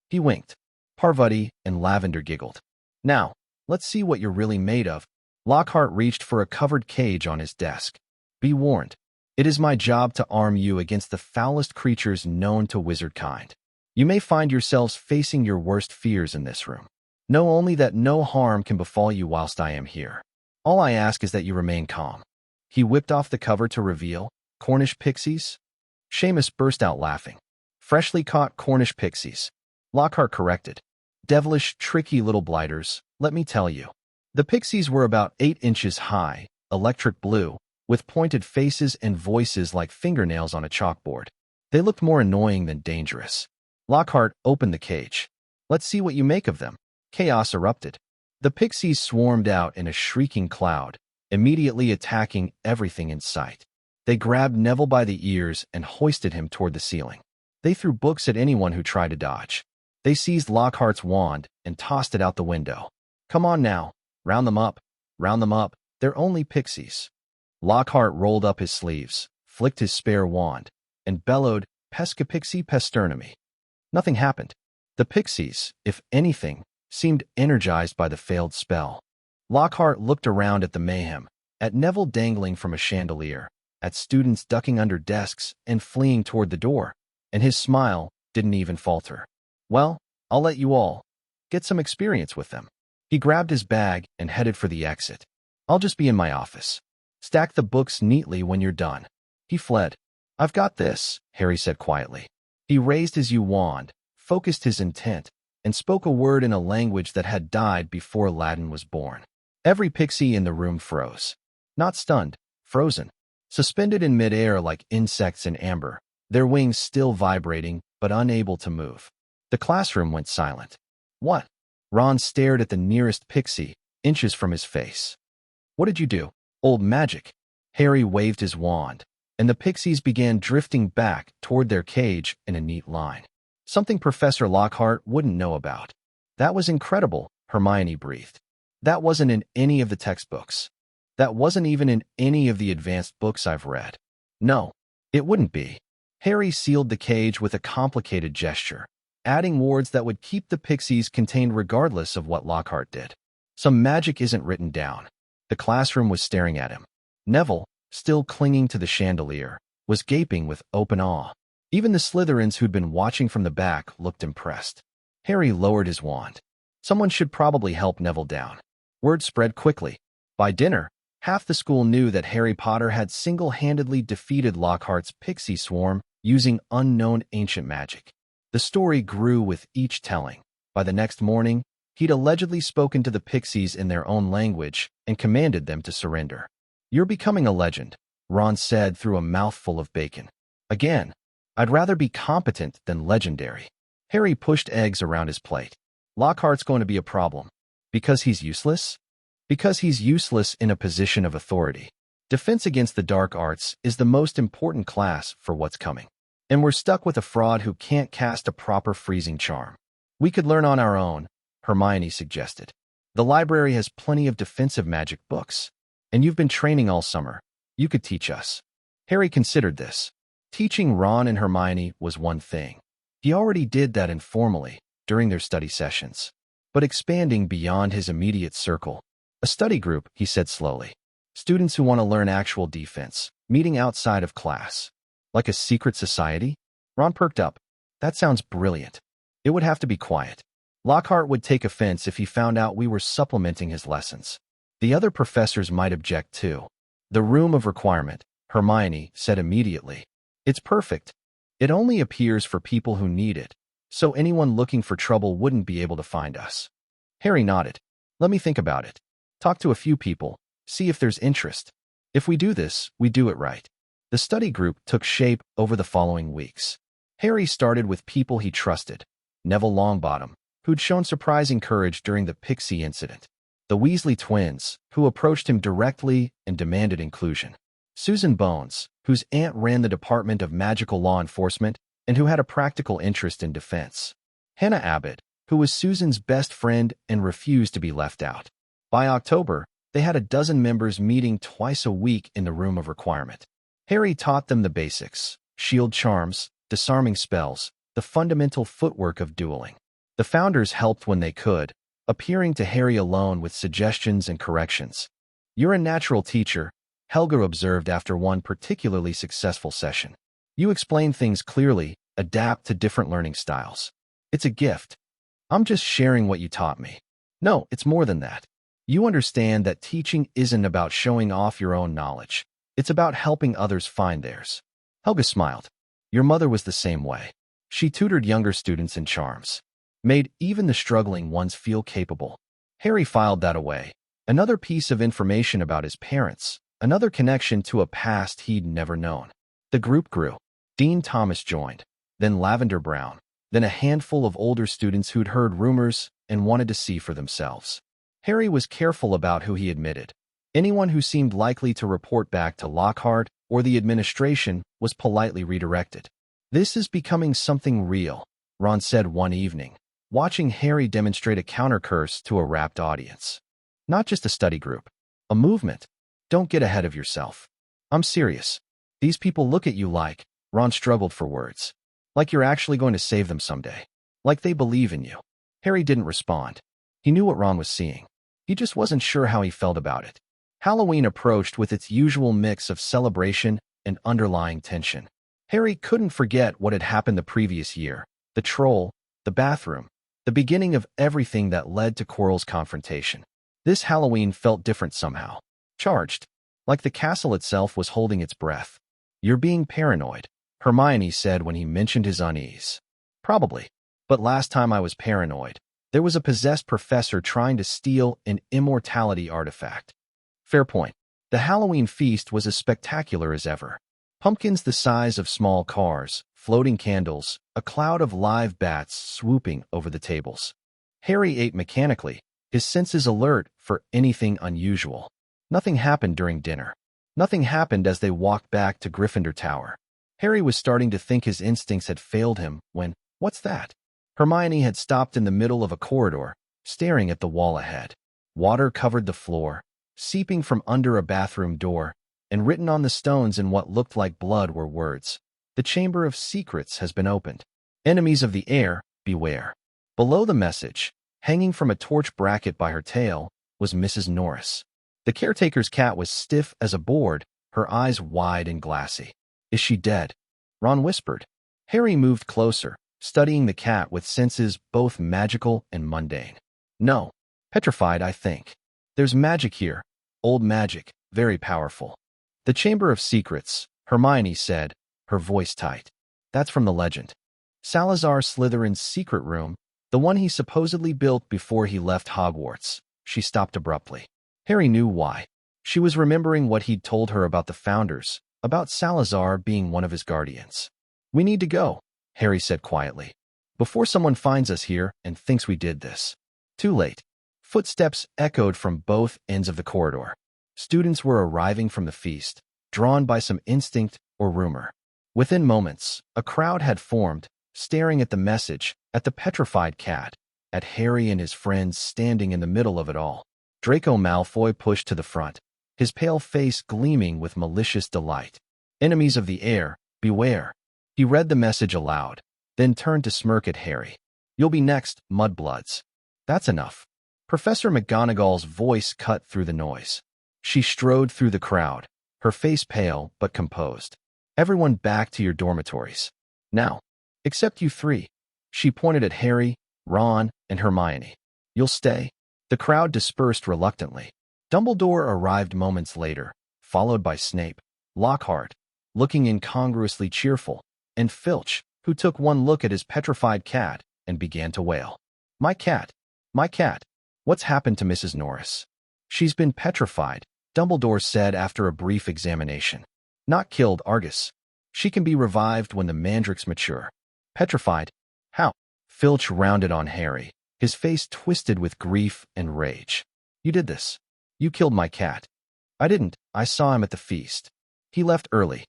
[SPEAKER 1] He winked. Parvati and Lavender giggled. Now, let's see what you're really made of. Lockhart reached for a covered cage on his desk. Be warned. It is my job to arm you against the foulest creatures known to wizard kind. You may find yourselves facing your worst fears in this room. Know only that no harm can befall you whilst I am here. All I ask is that you remain calm. He whipped off the cover to reveal Cornish pixies. Seamus burst out laughing. Freshly caught Cornish pixies. Lockhart corrected. Devilish, tricky little blighters, let me tell you. The pixies were about 8 inches high, electric blue, with pointed faces and voices like fingernails on a chalkboard. They looked more annoying than dangerous. Lockhart opened the cage. Let's see what you make of them. Chaos erupted. The pixies swarmed out in a shrieking cloud, immediately attacking everything in sight. They grabbed Neville by the ears and hoisted him toward the ceiling. They threw books at anyone who tried to dodge. They seized Lockhart's wand and tossed it out the window. Come on now, round them up. Round them up, they're only pixies. Lockhart rolled up his sleeves, flicked his spare wand, and bellowed, Pesca pixie pesternami. Nothing happened. The pixies, if anything, seemed energized by the failed spell. Lockhart looked around at the mayhem, at Neville dangling from a chandelier, at students ducking under desks and fleeing toward the door, and his smile didn't even falter. Well, I'll let you all get some experience with them. He grabbed his bag and headed for the exit. I'll just be in my office. Stack the books neatly when you're done. He fled. I've got this, Harry said quietly. He raised his wand, focused his intent, and spoke a word in a language that had died before Latin was born. Every pixie in the room froze. Not stunned, frozen. Suspended in midair like insects in amber, their wings still vibrating but unable to move. The classroom went silent. What? Ron stared at the nearest pixie, inches from his face. What did you do? Old magic. Harry waved his wand, and the pixies began drifting back toward their cage in a neat line. Something Professor Lockhart wouldn't know about. That was incredible, Hermione breathed. That wasn't in any of the textbooks. That wasn't even in any of the advanced books I've read. No, it wouldn't be. Harry sealed the cage with a complicated gesture, adding wards that would keep the pixies contained regardless of what Lockhart did. Some magic isn't written down. The classroom was staring at him. Neville, still clinging to the chandelier, was gaping with open awe. Even the Slytherins who'd been watching from the back looked impressed. Harry lowered his wand. Someone should probably help Neville down. Word spread quickly. By dinner, half the school knew that Harry Potter had single-handedly defeated Lockhart's pixie swarm using unknown ancient magic. The story grew with each telling. By the next morning, he'd allegedly spoken to the pixies in their own language and commanded them to surrender. You're becoming a legend, Ron said through a mouthful of bacon. Again, I'd rather be competent than legendary. Harry pushed eggs around his plate. Lockhart's going to be a problem. Because he's useless? Because he's useless in a position of authority. Defense against the dark arts is the most important class for what's coming. And we're stuck with a fraud who can't cast a proper freezing charm. We could learn on our own, Hermione suggested. The library has plenty of defensive magic books. And you've been training all summer. You could teach us. Harry considered this. Teaching Ron and Hermione was one thing. He already did that informally during their study sessions. But expanding beyond his immediate circle. A study group, he said slowly. Students who want to learn actual defense, meeting outside of class. Like a secret society? Ron perked up. That sounds brilliant. It would have to be quiet. Lockhart would take offense if he found out we were supplementing his lessons. The other professors might object too. The room of requirement, Hermione said immediately. It's perfect. It only appears for people who need it, so anyone looking for trouble wouldn't be able to find us. Harry nodded. Let me think about it. Talk to a few people, see if there's interest. If we do this, we do it right. The study group took shape over the following weeks. Harry started with people he trusted. Neville Longbottom, who'd shown surprising courage during the Pixie incident. The Weasley twins, who approached him directly and demanded inclusion. Susan Bones, whose aunt ran the Department of Magical Law Enforcement and who had a practical interest in defense. Hannah Abbott, who was Susan's best friend and refused to be left out. By October, they had a dozen members meeting twice a week in the room of requirement. Harry taught them the basics, shield charms, disarming spells, the fundamental footwork of dueling. The founders helped when they could, appearing to Harry alone with suggestions and corrections. You're a natural teacher, Helga observed after one particularly successful session. You explain things clearly, adapt to different learning styles. It's a gift. I'm just sharing what you taught me. No, it's more than that. You understand that teaching isn't about showing off your own knowledge. It's about helping others find theirs. Helga smiled. Your mother was the same way. She tutored younger students in charms. Made even the struggling ones feel capable. Harry filed that away. Another piece of information about his parents. Another connection to a past he'd never known. The group grew. Dean Thomas joined. Then Lavender Brown. Then a handful of older students who'd heard rumors and wanted to see for themselves. Harry was careful about who he admitted. Anyone who seemed likely to report back to Lockhart or the administration was politely redirected. This is becoming something real, Ron said one evening, watching Harry demonstrate a counter-curse to a rapt audience. Not just a study group. A movement. Don't get ahead of yourself. I'm serious. These people look at you like, Ron struggled for words. Like you're actually going to save them someday. Like they believe in you. Harry didn't respond. He knew what Ron was seeing. He just wasn't sure how he felt about it. Halloween approached with its usual mix of celebration and underlying tension. Harry couldn't forget what had happened the previous year. The troll, the bathroom, the beginning of everything that led to Quirrell's confrontation. This Halloween felt different somehow. Charged. Like the castle itself was holding its breath. You're being paranoid, Hermione said when he mentioned his unease. Probably. But last time I was paranoid, there was a possessed professor trying to steal an immortality artifact. Fair point. The Halloween feast was as spectacular as ever. Pumpkins the size of small cars, floating candles, a cloud of live bats swooping over the tables. Harry ate mechanically, his senses alert for anything unusual. Nothing happened during dinner. Nothing happened as they walked back to Gryffindor Tower. Harry was starting to think his instincts had failed him when, what's that? Hermione had stopped in the middle of a corridor, staring at the wall ahead. Water covered the floor, seeping from under a bathroom door, and written on the stones in what looked like blood were words. The Chamber of Secrets has been opened. Enemies of the air, beware. Below the message, hanging from a torch bracket by her tail, was Mrs. Norris. The caretaker's cat was stiff as a board, her eyes wide and glassy. Is she dead? Ron whispered. Harry moved closer, studying the cat with senses both magical and mundane. No. Petrified, I think. There's magic here. Old magic, very powerful. The Chamber of Secrets, Hermione said, her voice tight. That's from the legend. Salazar Slytherin's secret room, the one he supposedly built before he left Hogwarts. She stopped abruptly. Harry knew why. She was remembering what he'd told her about the Founders, about Salazar being one of his guardians. We need to go, Harry said quietly. Before someone finds us here and thinks we did this. Too late. Footsteps echoed from both ends of the corridor. Students were arriving from the feast, drawn by some instinct or rumor. Within moments, a crowd had formed, staring at the message, at the petrified cat, at Harry and his friends standing in the middle of it all. Draco Malfoy pushed to the front, his pale face gleaming with malicious delight. Enemies of the heir, beware. He read the message aloud, then turned to smirk at Harry. You'll be next, mudbloods. That's enough. Professor McGonagall's voice cut through the noise. She strode through the crowd, her face pale but composed. Everyone back to your dormitories. Now. Except you three. She pointed at Harry, Ron, and Hermione. You'll stay? The crowd dispersed reluctantly. Dumbledore arrived moments later, followed by Snape, Lockhart, looking incongruously cheerful, and Filch, who took one look at his petrified cat and began to wail. My cat! My cat! What's happened to Mrs. Norris? She's been petrified, Dumbledore said after a brief examination. Not killed, Argus. She can be revived when the mandrakes mature. Petrified? How? Filch rounded on Harry, his face twisted with grief and rage. You did this. You killed my cat. I didn't. I saw him at the feast. He left early.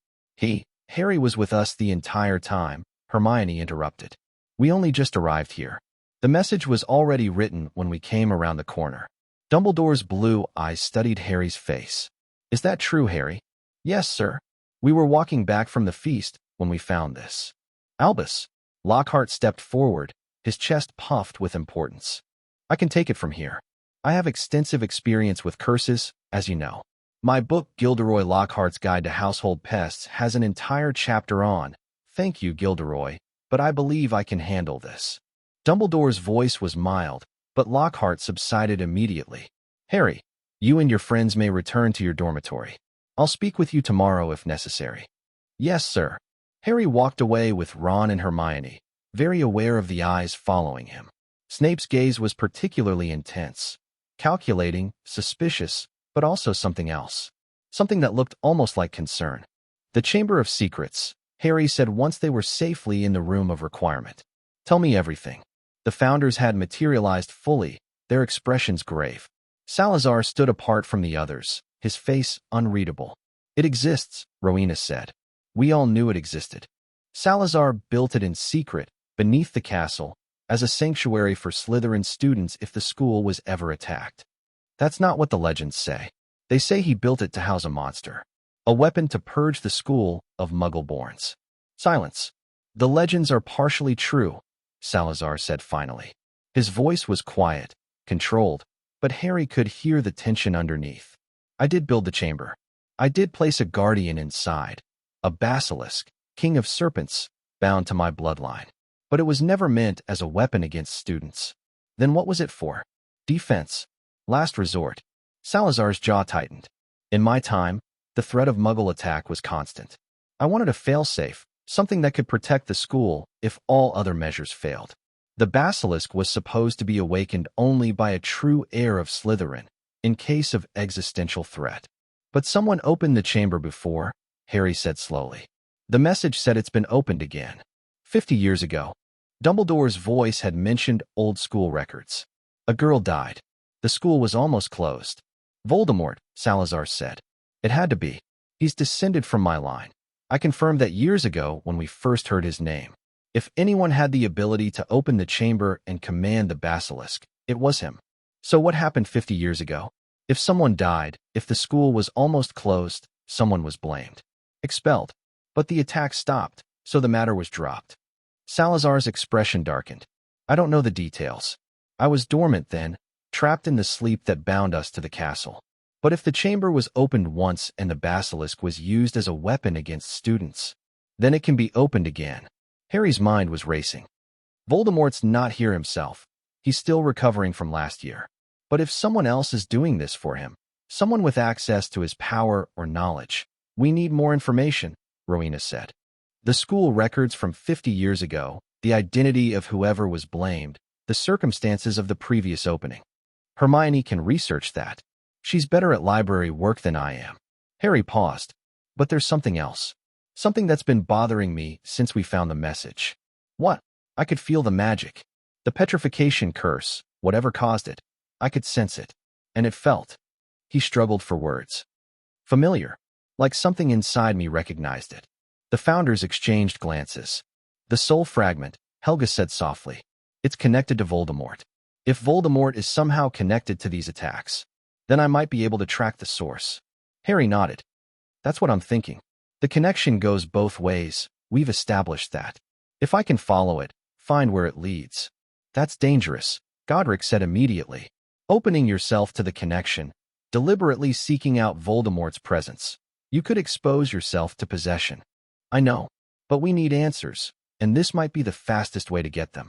[SPEAKER 1] Harry was with us the entire time, Hermione interrupted. We only just arrived here. The message was already written when we came around the corner. Dumbledore's blue eyes studied Harry's face. Is that true, Harry? Yes, sir. We were walking back from the feast when we found this. Albus. Lockhart stepped forward, his chest puffed with importance. I can take it from here. I have extensive experience with curses, as you know. My book, Gilderoy Lockhart's Guide to Household Pests, has an entire chapter on. Thank you, Gilderoy, but I believe I can handle this. Dumbledore's voice was mild, but Lockhart subsided immediately. Harry, you and your friends may return to your dormitory. I'll speak with you tomorrow if necessary. Yes, sir. Harry walked away with Ron and Hermione, very aware of the eyes following him. Snape's gaze was particularly intense, calculating, suspicious, but also something else. Something that looked almost like concern. The Chamber of Secrets, Harry said once they were safely in the Room of Requirement. Tell me everything. The founders had materialized fully, their expressions grave. Salazar stood apart from the others, his face unreadable. It exists, Rowena said. We all knew it existed. Salazar built it in secret, beneath the castle, as a sanctuary for Slytherin students if the school was ever attacked. That's not what the legends say. They say he built it to house a monster. A weapon to purge the school of Muggle-borns. Silence. The legends are partially true, Salazar said finally. His voice was quiet, controlled, but Harry could hear the tension underneath. I did build the chamber. I did place a guardian inside. A basilisk, king of serpents, bound to my bloodline. But it was never meant as a weapon against students. Then what was it for? Defense. Last resort. Salazar's jaw tightened. In my time, the threat of Muggle attack was constant. I wanted a failsafe, something that could protect the school if all other measures failed. The basilisk was supposed to be awakened only by a true heir of Slytherin, in case of existential threat. But someone opened the chamber before, Harry said slowly. The message said it's been opened again. 50 years ago. Dumbledore's voice had mentioned old school records. A girl died. The school was almost closed. Voldemort, Salazar said. It had to be. He's descended from my line. I confirmed that years ago when we first heard his name. If anyone had the ability to open the chamber and command the basilisk, it was him. So what happened 50 years ago? If someone died, if the school was almost closed, someone was blamed. Expelled. But the attack stopped, so the matter was dropped. Salazar's expression darkened. I don't know the details. I was dormant then, trapped in the sleep that bound us to the castle. But if the chamber was opened once and the basilisk was used as a weapon against students, then it can be opened again. Harry's mind was racing. Voldemort's not here himself. He's still recovering from last year. But if someone else is doing this for him, someone with access to his power or knowledge, we need more information, Rowena said. The school records from 50 years ago, the identity of whoever was blamed, the circumstances of the previous opening. Hermione can research that. She's better at library work than I am. Harry paused. But there's something else. Something that's been bothering me since we found the message. What? I could feel the magic. The petrification curse, whatever caused it. I could sense it. And it felt. He struggled for words. Familiar. Like something inside me recognized it. The founders exchanged glances. The soul fragment, Helga said softly. It's connected to Voldemort. If Voldemort is somehow connected to these attacks, then I might be able to track the source. Harry nodded. That's what I'm thinking. The connection goes both ways. We've established that. If I can follow it, find where it leads. That's dangerous, Godric said immediately. Opening yourself to the connection, deliberately seeking out Voldemort's presence. You could expose yourself to possession. I know, but we need answers, and this might be the fastest way to get them.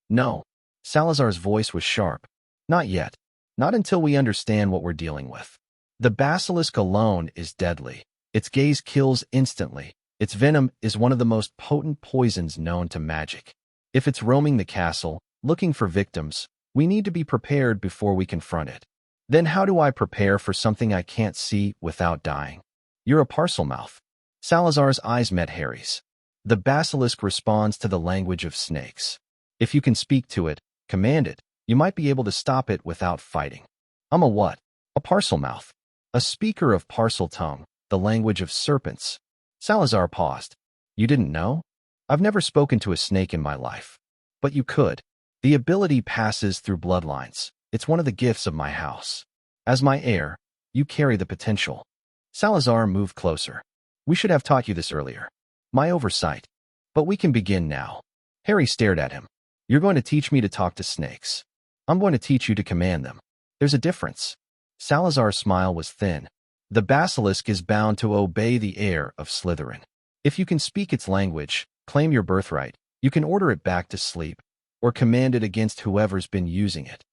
[SPEAKER 1] No. Salazar's voice was sharp. Not yet. Not until we understand what we're dealing with. The basilisk alone is deadly. Its gaze kills instantly. Its venom is one of the most potent poisons known to magic. If it's roaming the castle, looking for victims, we need to be prepared before we confront it. Then how do I prepare for something I can't see without dying? You're a Parselmouth. Salazar's eyes met Harry's. The basilisk responds to the language of snakes. If you can speak to it, command it, you might be able to stop it without fighting. I'm a what? A Parselmouth. A speaker of Parseltongue, the language of serpents. Salazar paused. You didn't know? I've never spoken to a snake in my life. But you could. The ability passes through bloodlines. It's one of the gifts of my house. As my heir, you carry the potential. Salazar moved closer. We should have taught you this earlier. My oversight. But we can begin now. Harry stared at him. You're going to teach me to talk to snakes. I'm going to teach you to command them. There's a difference. Salazar's smile was thin. The basilisk is bound to obey the heir of Slytherin. If you can speak its language, claim your birthright, you can order it back to sleep, or command it against whoever's been using it.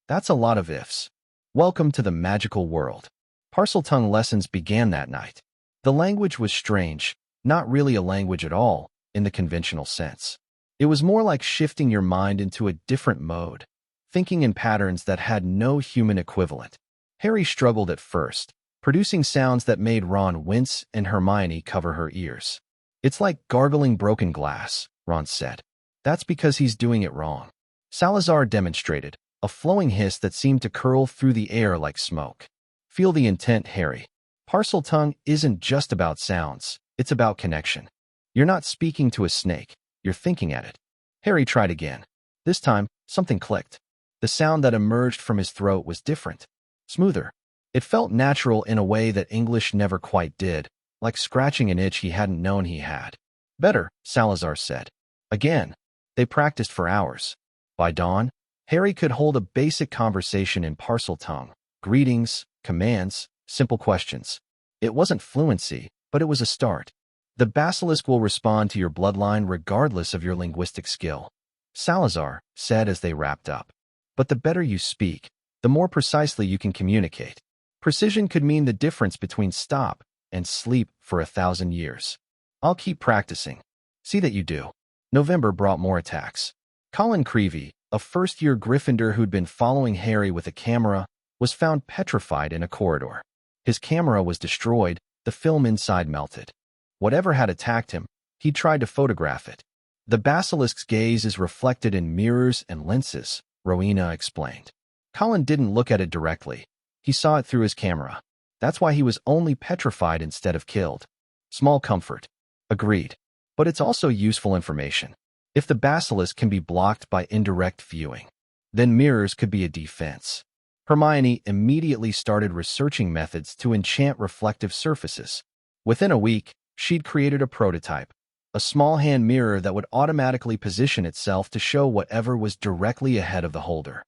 [SPEAKER 1] That's a lot of ifs. Welcome to the magical world. Parseltongue lessons began that night. The language was strange, not really a language at all, in the conventional sense. It was more like shifting your mind into a different mode, thinking in patterns that had no human equivalent. Harry struggled at first, producing sounds that made Ron wince and Hermione cover her ears. It's like gargling broken glass, Ron said. That's because he's doing it wrong. Salazar demonstrated, a flowing hiss that seemed to curl through the air like smoke. Feel the intent, Harry. Parseltongue isn't just about sounds, it's about connection. You're not speaking to a snake, you're thinking at it. Harry tried again. This time, something clicked. The sound that emerged from his throat was different, smoother. It felt natural in a way that English never quite did, like scratching an itch he hadn't known he had. Better, Salazar said. Again. They practiced for hours. By dawn, Harry could hold a basic conversation in Parseltongue. Greetings, commands, simple questions. It wasn't fluency, but it was a start. The basilisk will respond to your bloodline regardless of your linguistic skill, Salazar said as they wrapped up. But the better you speak, the more precisely you can communicate. Precision could mean the difference between stop and sleep for 1,000 years. I'll keep practicing. See that you do. November brought more attacks. Colin Creevey, a first-year Gryffindor who'd been following Harry with a camera, was found petrified in a corridor. His camera was destroyed, the film inside melted. Whatever had attacked him, he'd tried to photograph it. The basilisk's gaze is reflected in mirrors and lenses, Rowena explained. Colin didn't look at it directly. He saw it through his camera. That's why he was only petrified instead of killed. Small comfort. Agreed. But it's also useful information. If the basilisk can be blocked by indirect viewing, then mirrors could be a defense. Hermione immediately started researching methods to enchant reflective surfaces. Within a week, she'd created a prototype, a small hand mirror that would automatically position itself to show whatever was directly ahead of the holder.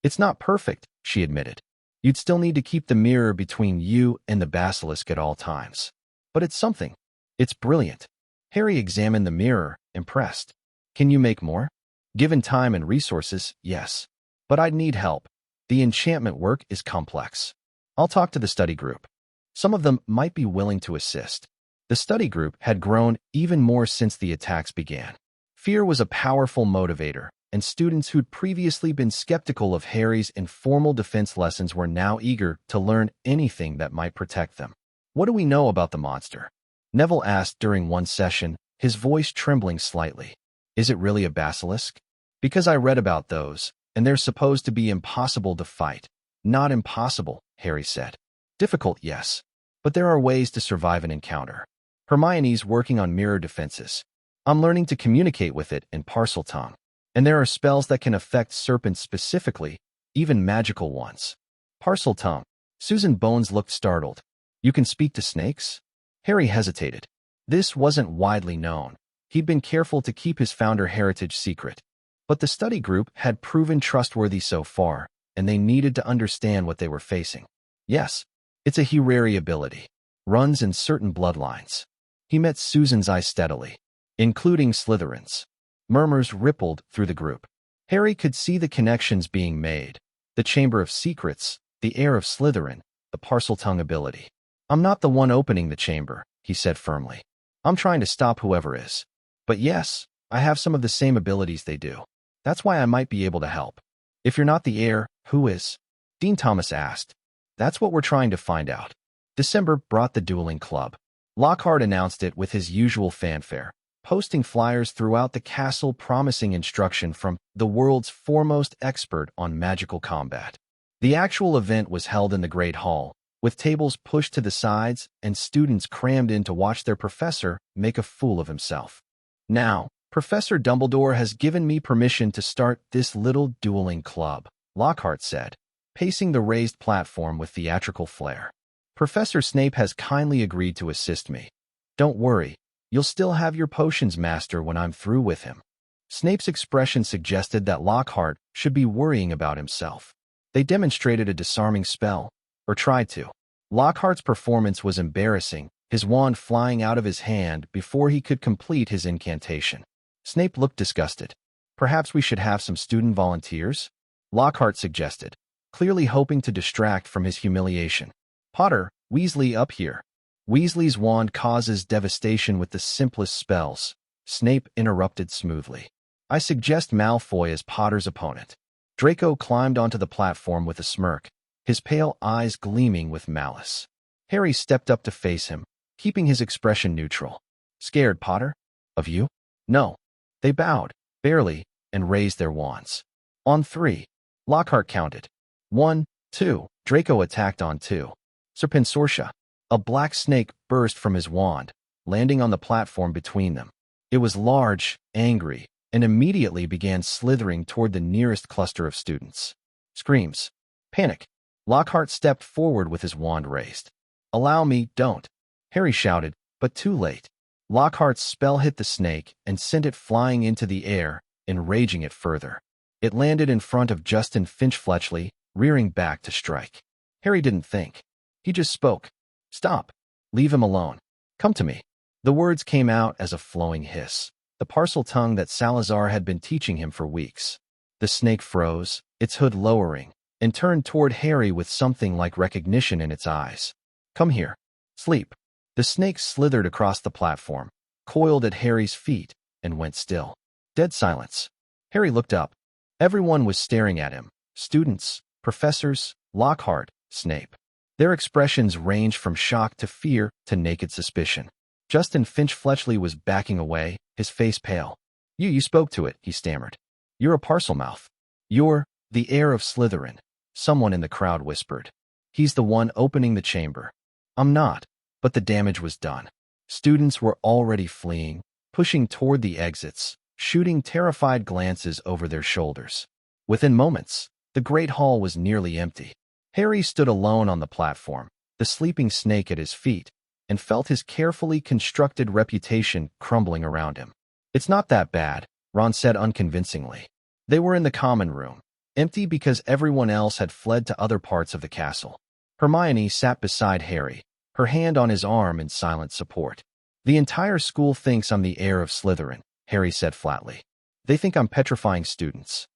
[SPEAKER 1] It's not perfect, she admitted. You'd still need to keep the mirror between you and the basilisk at all times. But it's something. It's brilliant. Harry examined the mirror, impressed. Can you make more? Given time and resources, yes. But I'd need help. The enchantment work is complex. I'll talk to the study group. Some of them might be willing to assist. The study group had grown even more since the attacks began. Fear was a powerful motivator, and students who'd previously been skeptical of Harry's informal defense lessons were now eager to learn anything that might protect them. What do we know about the monster? Neville asked during one session, his voice trembling slightly. Is it really a basilisk? Because I read about those, and they're supposed to be impossible to fight. Not impossible, Harry said. Difficult, yes. But there are ways to survive an encounter. Hermione's working on mirror defenses. I'm learning to communicate with it in Parseltongue. And there are spells that can affect serpents specifically, even magical ones. Parseltongue. Susan Bones looked startled. You can speak to snakes? Harry hesitated. This wasn't widely known. He'd been careful to keep his founder heritage secret. But the study group had proven trustworthy so far, and they needed to understand what they were facing. Yes, it's a Hirari ability. Runs in certain bloodlines. He met Susan's eye steadily, including Slytherin's. Murmurs rippled through the group. Harry could see the connections being made. The Chamber of Secrets, the heir of Slytherin, the Parseltongue ability. I'm not the one opening the chamber, he said firmly. I'm trying to stop whoever is. But yes, I have some of the same abilities they do. That's why I might be able to help. If you're not the heir, who is? Dean Thomas asked. That's what we're trying to find out. December brought the dueling club. Lockhart announced it with his usual fanfare, posting flyers throughout the castle promising instruction from the world's foremost expert on magical combat. The actual event was held in the Great Hall, with tables pushed to the sides and students crammed in to watch their professor make a fool of himself. Now, Professor Dumbledore has given me permission to start this little dueling club, Lockhart said, pacing the raised platform with theatrical flair. Professor Snape has kindly agreed to assist me. Don't worry, you'll still have your potions master when I'm through with him. Snape's expression suggested that Lockhart should be worrying about himself. They demonstrated a disarming spell, or tried to. Lockhart's performance was embarrassing, his wand flying out of his hand before he could complete his incantation. Snape looked disgusted. Perhaps we should have some student volunteers? Lockhart suggested, clearly hoping to distract from his humiliation. Potter, Weasley up here. Weasley's wand causes devastation with the simplest spells, Snape interrupted smoothly. I suggest Malfoy as Potter's opponent. Draco climbed onto the platform with a smirk, his pale eyes gleaming with malice. Harry stepped up to face him, keeping his expression neutral. Scared, Potter? Of you? No. They bowed, barely, and raised their wands. On 3. Lockhart counted. 1, 2. Draco attacked on 2. Serpensortia. A black snake burst from his wand, landing on the platform between them. It was large, angry, and immediately began slithering toward the nearest cluster of students. Screams. Panic. Lockhart stepped forward with his wand raised. Allow me, don't. Harry shouted, but too late. Lockhart's spell hit the snake and sent it flying into the air, enraging it further. It landed in front of Justin Finch-Fletchley, rearing back to strike. Harry didn't think. He just spoke. Stop. Leave him alone. Come to me. The words came out as a flowing hiss, the Parseltongue that Salazar had been teaching him for weeks. The snake froze, its hood lowering, and turned toward Harry with something like recognition in its eyes. Come here. Sleep. The snake slithered across the platform, coiled at Harry's feet, and went still. Dead silence. Harry looked up. Everyone was staring at him. Students, professors, Lockhart, Snape. Their expressions ranged from shock to fear to naked suspicion. Justin Finch-Fletchley was backing away, his face pale. You spoke to it, he stammered. You're a Parselmouth. You're the heir of Slytherin, someone in the crowd whispered. He's the one opening the chamber. I'm not, but the damage was done. Students were already fleeing, pushing toward the exits, shooting terrified glances over their shoulders. Within moments, the Great Hall was nearly empty. Harry stood alone on the platform, the sleeping snake at his feet, and felt his carefully constructed reputation crumbling around him. It's not that bad, Ron said unconvincingly. They were in the common room, empty because everyone else had fled to other parts of the castle. Hermione sat beside Harry, her hand on his arm in silent support. The entire school thinks I'm the heir of Slytherin, Harry said flatly. They think I'm petrifying students.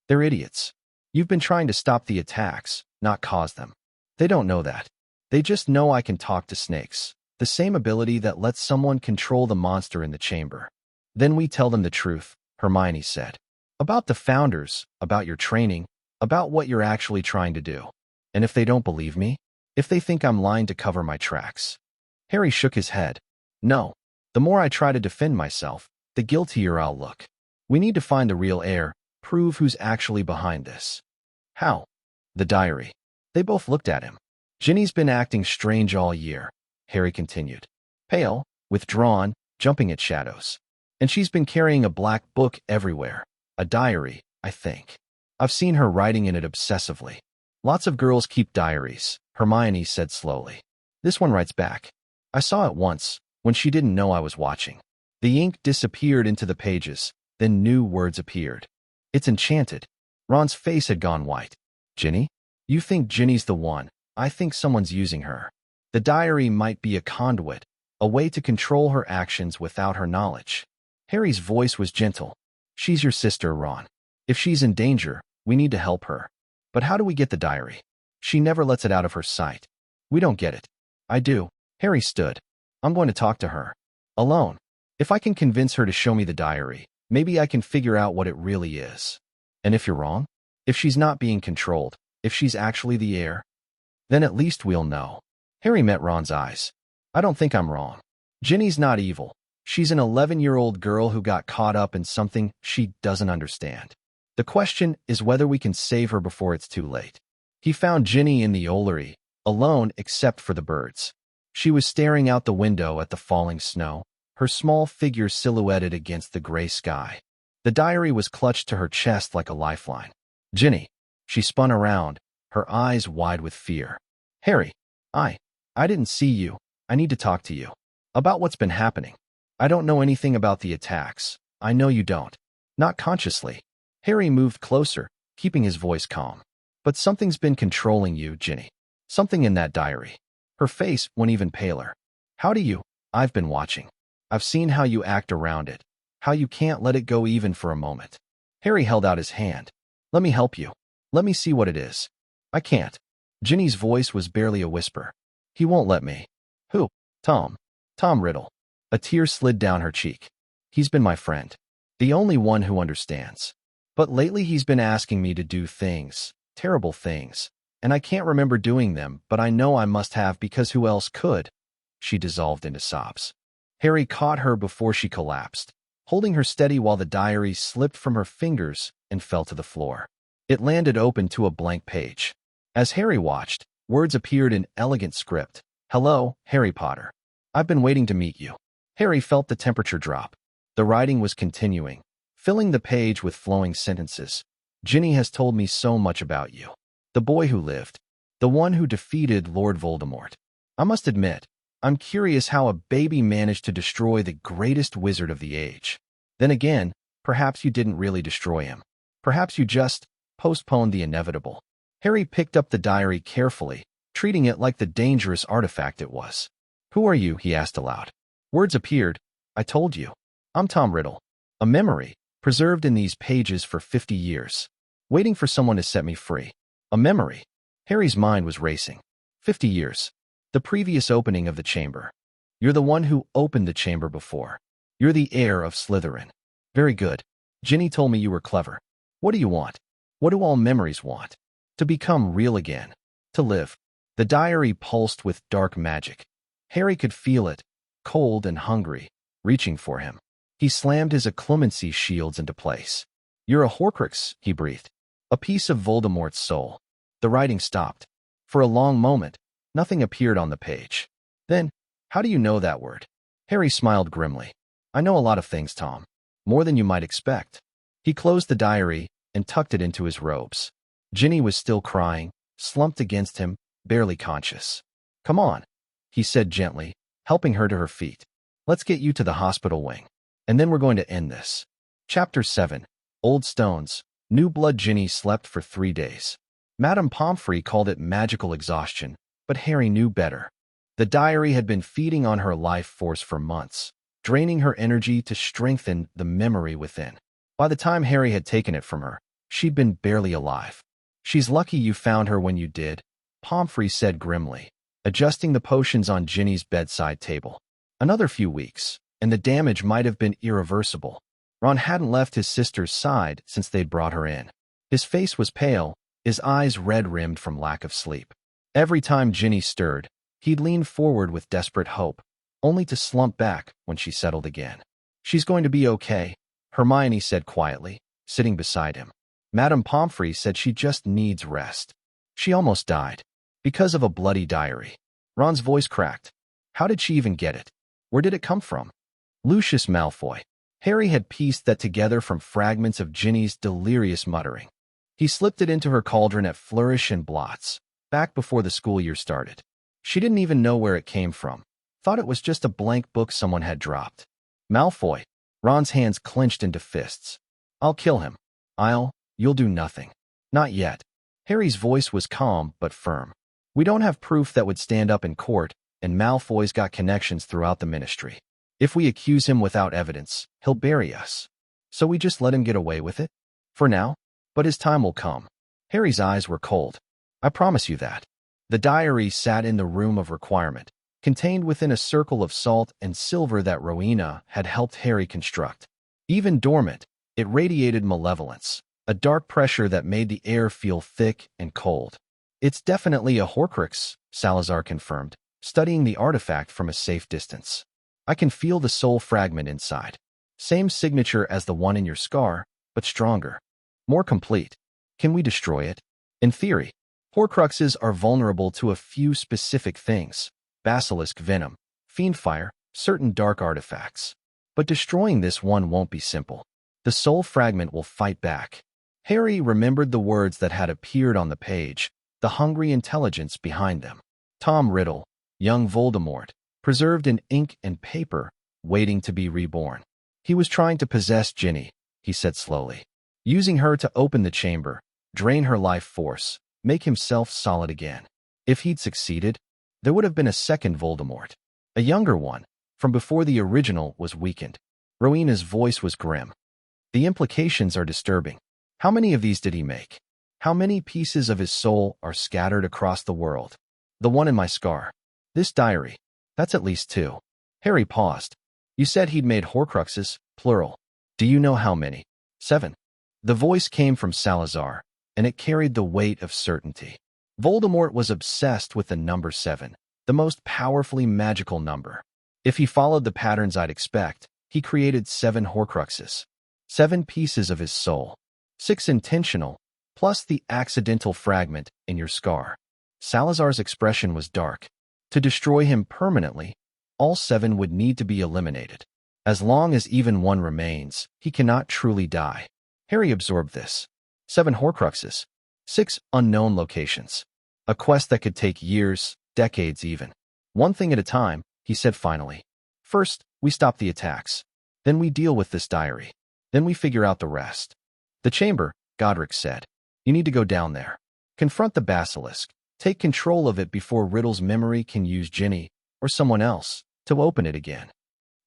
[SPEAKER 1] They're idiots. You've been trying to stop the attacks, not cause them. They don't know that. They just know I can talk to snakes, the same ability that lets someone control the monster in the chamber. Then we tell them the truth, Hermione said. About the founders, about your training, about what you're actually trying to do. And if they don't believe me? If they think I'm lying to cover my tracks? Harry shook his head. No. The more I try to defend myself, the guiltier I'll look. We need to find the real heir, prove who's actually behind this. How? The diary. They both looked at him. Ginny's been acting strange all year, Harry continued. Pale, withdrawn, jumping at shadows. And she's been carrying a black book everywhere. A diary, I think. I've seen her writing in it obsessively. Lots of girls keep diaries, Hermione said slowly. This one writes back. I saw it once, when she didn't know I was watching. The ink disappeared into the pages, then new words appeared. It's enchanted. Ron's face had gone white. Ginny? You think Ginny's the one. I think someone's using her. The diary might be a conduit, a way to control her actions without her knowledge. Harry's voice was gentle. She's your sister, Ron. If she's in danger, we need to help her. But how do we get the diary? She never lets it out of her sight. We don't get it. I do. Harry stood. I'm going to talk to her. Alone. If I can convince her to show me the diary, maybe I can figure out what it really is. And if you're wrong? If she's not being controlled, if she's actually the heir? Then at least we'll know. Harry met Ron's eyes. I don't think I'm wrong. Ginny's not evil. She's an 11-year-old girl who got caught up in something she doesn't understand. The question is whether we can save her before it's too late. He found Ginny in the Ollery, alone except for the birds. She was staring out the window at the falling snow, her small figure silhouetted against the gray sky. The diary was clutched to her chest like a lifeline. Ginny. She spun around, her eyes wide with fear. Harry. I didn't see you. I need to talk to you. About what's been happening. I don't know anything about the attacks. I know you don't. Not consciously. Harry moved closer, keeping his voice calm. But something's been controlling you, Ginny. Something in that diary. Her face went even paler. How do you? I've been watching. I've seen how you act around it. How you can't let it go even for a moment. Harry held out his hand. Let me help you. Let me see what it is. I can't. Ginny's voice was barely a whisper. He won't let me. Who? Tom. Tom Riddle. A tear slid down her cheek. He's been my friend. The only one who understands. But lately he's been asking me to do things, terrible things, and I can't remember doing them, but I know I must have because who else could? She dissolved into sobs. Harry caught her before she collapsed, holding her steady while the diary slipped from her fingers and fell to the floor. It landed open to a blank page. As Harry watched, words appeared in elegant script. Hello, Harry Potter. I've been waiting to meet you. Harry felt the temperature drop. The writing was continuing, filling the page with flowing sentences. Ginny has told me so much about you. The boy who lived. The one who defeated Lord Voldemort. I must admit, I'm curious how a baby managed to destroy the greatest wizard of the age. Then again, perhaps you didn't really destroy him. Perhaps you just postponed the inevitable. Harry picked up the diary carefully, treating it like the dangerous artifact it was. Who are you? He asked aloud. Words appeared. I told you. I'm Tom Riddle. A memory, preserved in these pages for 50 years. Waiting for someone to set me free. A memory. Harry's mind was racing. 50 years. The previous opening of the chamber. You're the one who opened the chamber before. You're the heir of Slytherin. Very good. Ginny told me you were clever. What do you want? What do all memories want? To become real again. To live. The diary pulsed with dark magic. Harry could feel it, cold and hungry, reaching for him. He slammed his occlumency shields into place. You're a Horcrux, he breathed. A piece of Voldemort's soul. The writing stopped. For a long moment, nothing appeared on the page. Then, how do you know that word? Harry smiled grimly. I know a lot of things, Tom. More than you might expect. He closed the diary and tucked it into his robes. Ginny was still crying, slumped against him, barely conscious. Come on, he said gently, helping her to her feet. Let's get you to the hospital wing. And then we're going to end this. Chapter 7. Old Stones. New blood. Ginny slept for 3 days. Madame Pomfrey called it magical exhaustion, but Harry knew better. The diary had been feeding on her life force for months, draining her energy to strengthen the memory within. By the time Harry had taken it from her, she'd been barely alive. She's lucky you found her when you did, Pomfrey said grimly, adjusting the potions on Ginny's bedside table. Another few weeks, and the damage might have been irreversible. Ron hadn't left his sister's side since they'd brought her in. His face was pale, his eyes red-rimmed from lack of sleep. Every time Ginny stirred, he'd lean forward with desperate hope, only to slump back when she settled again. She's going to be okay, Hermione said quietly, sitting beside him. Madame Pomfrey said she just needs rest. She almost died. Because of a bloody diary. Ron's voice cracked. How did she even get it? Where did it come from? Lucius Malfoy. Harry had pieced that together from fragments of Ginny's delirious muttering. He slipped it into her cauldron at Flourish and Blots, back before the school year started. She didn't even know where it came from. Thought it was just a blank book someone had dropped. Malfoy. Ron's hands clenched into fists. I'll kill him. You'll do nothing. Not yet. Harry's voice was calm but firm. We don't have proof that would stand up in court, and Malfoy's got connections throughout the ministry. If we accuse him without evidence, he'll bury us. So we just let him get away with it? For now? But his time will come. Harry's eyes were cold. I promise you that. The diary sat in the room of requirement, contained within a circle of salt and silver that Rowena had helped Harry construct. Even dormant, it radiated malevolence, a dark pressure that made the air feel thick and cold. It's definitely a Horcrux, Salazar confirmed, studying the artifact from a safe distance. I can feel the soul fragment inside. Same signature as the one in your scar, but stronger. More complete. Can we destroy it? In theory, Horcruxes are vulnerable to a few specific things. Basilisk venom, fiendfire, certain dark artifacts. But destroying this one won't be simple. The soul fragment will fight back. Harry remembered the words that had appeared on the page, the hungry intelligence behind them. Tom Riddle, young Voldemort, preserved in ink and paper, waiting to be reborn. He was trying to possess Ginny, he said slowly, using her to open the chamber, drain her life force, make himself solid again. If he'd succeeded, there would have been a second Voldemort, a younger one, from before the original was weakened. Rowena's voice was grim. The implications are disturbing. How many of these did he make? How many pieces of his soul are scattered across the world? The one in my scar. This diary. That's at least 2. Harry paused. You said he'd made Horcruxes, plural. Do you know how many? 7. The voice came from Salazar, and it carried the weight of certainty. Voldemort was obsessed with the number 7, the most powerfully magical number. If he followed the patterns I'd expect, he created 7 Horcruxes. 7 pieces of his soul. 6 intentional, plus the accidental fragment in your scar. Salazar's expression was dark. To destroy him permanently, all 7 would need to be eliminated. As long as even one remains, he cannot truly die. Harry absorbed this. 7 Horcruxes. 6 unknown locations. A quest that could take years, decades even. One thing at a time, he said finally. First, we stop the attacks. Then we deal with this diary. Then we figure out the rest. The chamber, Godric said. You need to go down there. Confront the basilisk. Take control of it before Riddle's memory can use Ginny, or someone else, to open it again.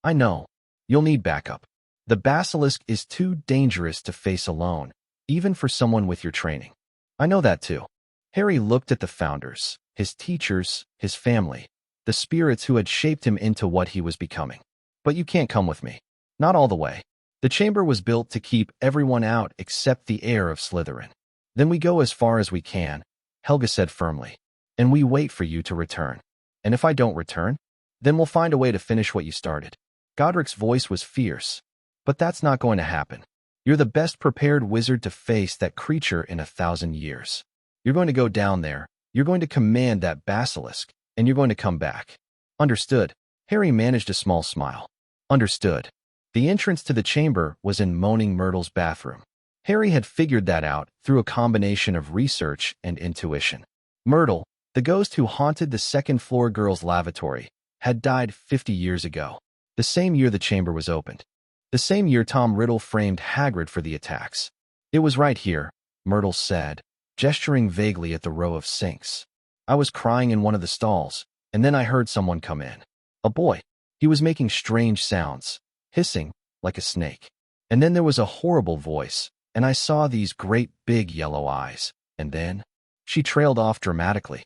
[SPEAKER 1] I know. You'll need backup. The basilisk is too dangerous to face alone, even for someone with your training. I know that too. Harry looked at the founders, his teachers, his family, the spirits who had shaped him into what he was becoming. But you can't come with me. Not all the way. The chamber was built to keep everyone out except the heir of Slytherin. Then we go as far as we can, Helga said firmly, and we wait for you to return. And if I don't return, then we'll find a way to finish what you started. Godric's voice was fierce. But that's not going to happen. You're the best prepared wizard to face that creature in 1,000 years. You're going to go down there, you're going to command that basilisk, and you're going to come back. Understood. Harry managed a small smile. Understood. The entrance to the chamber was in Moaning Myrtle's bathroom. Harry had figured that out through a combination of research and intuition. Myrtle, the ghost who haunted the second-floor girls' lavatory, had died 50 years ago, the same year the chamber was opened. The same year Tom Riddle framed Hagrid for the attacks. It was right here, Myrtle said, gesturing vaguely at the row of sinks. I was crying in one of the stalls, and then I heard someone come in. A boy. He was making strange sounds, hissing like a snake. And then there was a horrible voice, and I saw these great big yellow eyes. And then she trailed off dramatically.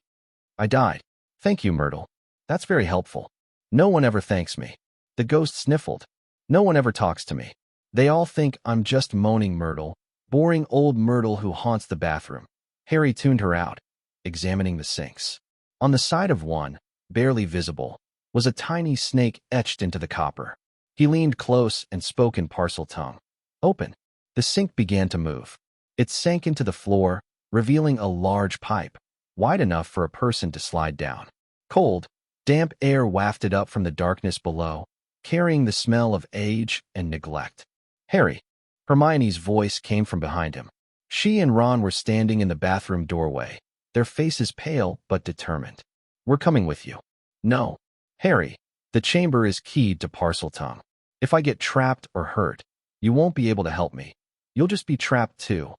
[SPEAKER 1] I died. Thank you, Myrtle. That's very helpful. No one ever thanks me. The ghost sniffled. No one ever talks to me. They all think I'm just Moaning Myrtle, boring old Myrtle who haunts the bathroom. Harry tuned her out, examining the sinks. On the side of one, barely visible, was a tiny snake etched into the copper. He leaned close and spoke in Parseltongue. Open. The sink began to move. It sank into the floor, revealing a large pipe, wide enough for a person to slide down. Cold, damp air wafted up from the darkness below, carrying the smell of age and neglect. Harry. Hermione's voice came from behind him. She and Ron were standing in the bathroom doorway, their faces pale but determined. We're coming with you. No. Harry. The chamber is keyed to Parseltongue. If I get trapped or hurt, you won't be able to help me. You'll just be trapped too.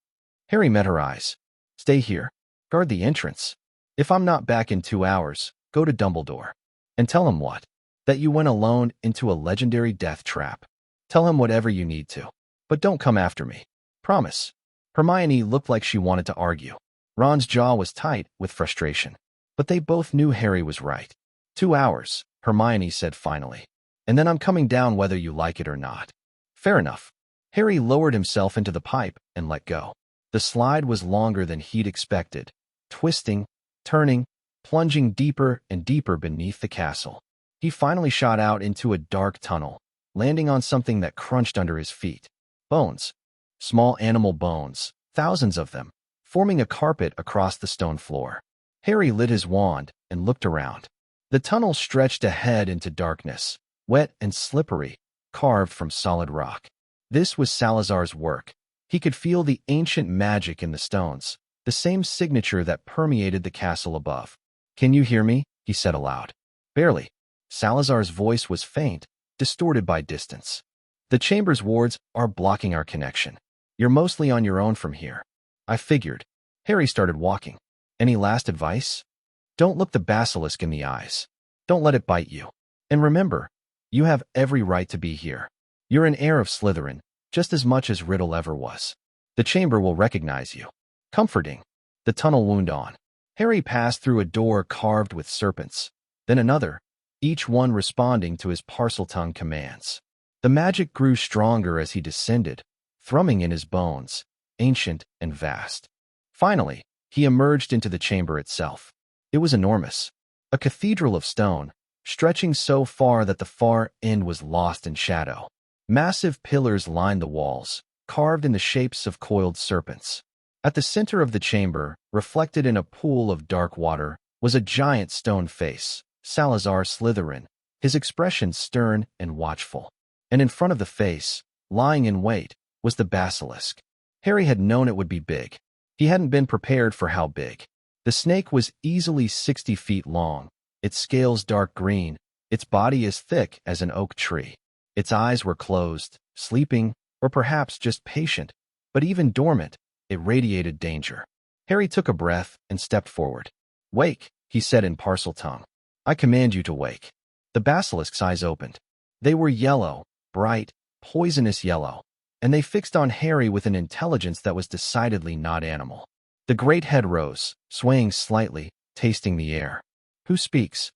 [SPEAKER 1] Harry met her eyes. Stay here. Guard the entrance. If I'm not back in 2 hours, go to Dumbledore. And tell him what? That you went alone into a legendary death trap. Tell him whatever you need to. But don't come after me. Promise. Hermione looked like she wanted to argue. Ron's jaw was tight with frustration. But they both knew Harry was right. 2 hours, Hermione said finally. And then I'm coming down whether you like it or not. Fair enough. Harry lowered himself into the pipe and let go. The slide was longer than he'd expected, twisting, turning, plunging deeper and deeper beneath the castle. He finally shot out into a dark tunnel, landing on something that crunched under his feet. Bones. Small animal bones, thousands of them, forming a carpet across the stone floor. Harry lit his wand and looked around. The tunnel stretched ahead into darkness, wet and slippery, carved from solid rock. This was Salazar's work. He could feel the ancient magic in the stones, the same signature that permeated the castle above. Can you hear me? He said aloud. Barely. Salazar's voice was faint, distorted by distance. The chamber's wards are blocking our connection. You're mostly on your own from here. I figured. Harry started walking. Any last advice? Don't look the basilisk in the eyes. Don't let it bite you. And remember, you have every right to be here. You're an heir of Slytherin, just as much as Riddle ever was. The chamber will recognize you. Comforting. The tunnel wound on. Harry passed through a door carved with serpents, then another, each one responding to his Parseltongue commands. The magic grew stronger as he descended, thrumming in his bones, ancient and vast. Finally, he emerged into the chamber itself. It was enormous, a cathedral of stone, stretching so far that the far end was lost in shadow. Massive pillars lined the walls, carved in the shapes of coiled serpents. At the center of the chamber, reflected in a pool of dark water, was a giant stone face, Salazar Slytherin, his expression stern and watchful. And in front of the face, lying in wait, was the basilisk. Harry had known it would be big. He hadn't been prepared for how big. The snake was easily 60 feet long, its scales dark green, its body as thick as an oak tree. Its eyes were closed, sleeping, or perhaps just patient, but even dormant, it radiated danger. Harry took a breath and stepped forward. Wake, he said in Parseltongue. I command you to wake. The basilisk's eyes opened. They were yellow, bright, poisonous yellow, and they fixed on Harry with an intelligence that was decidedly not animal. The great head rose, swaying slightly, tasting the air. Who speaks?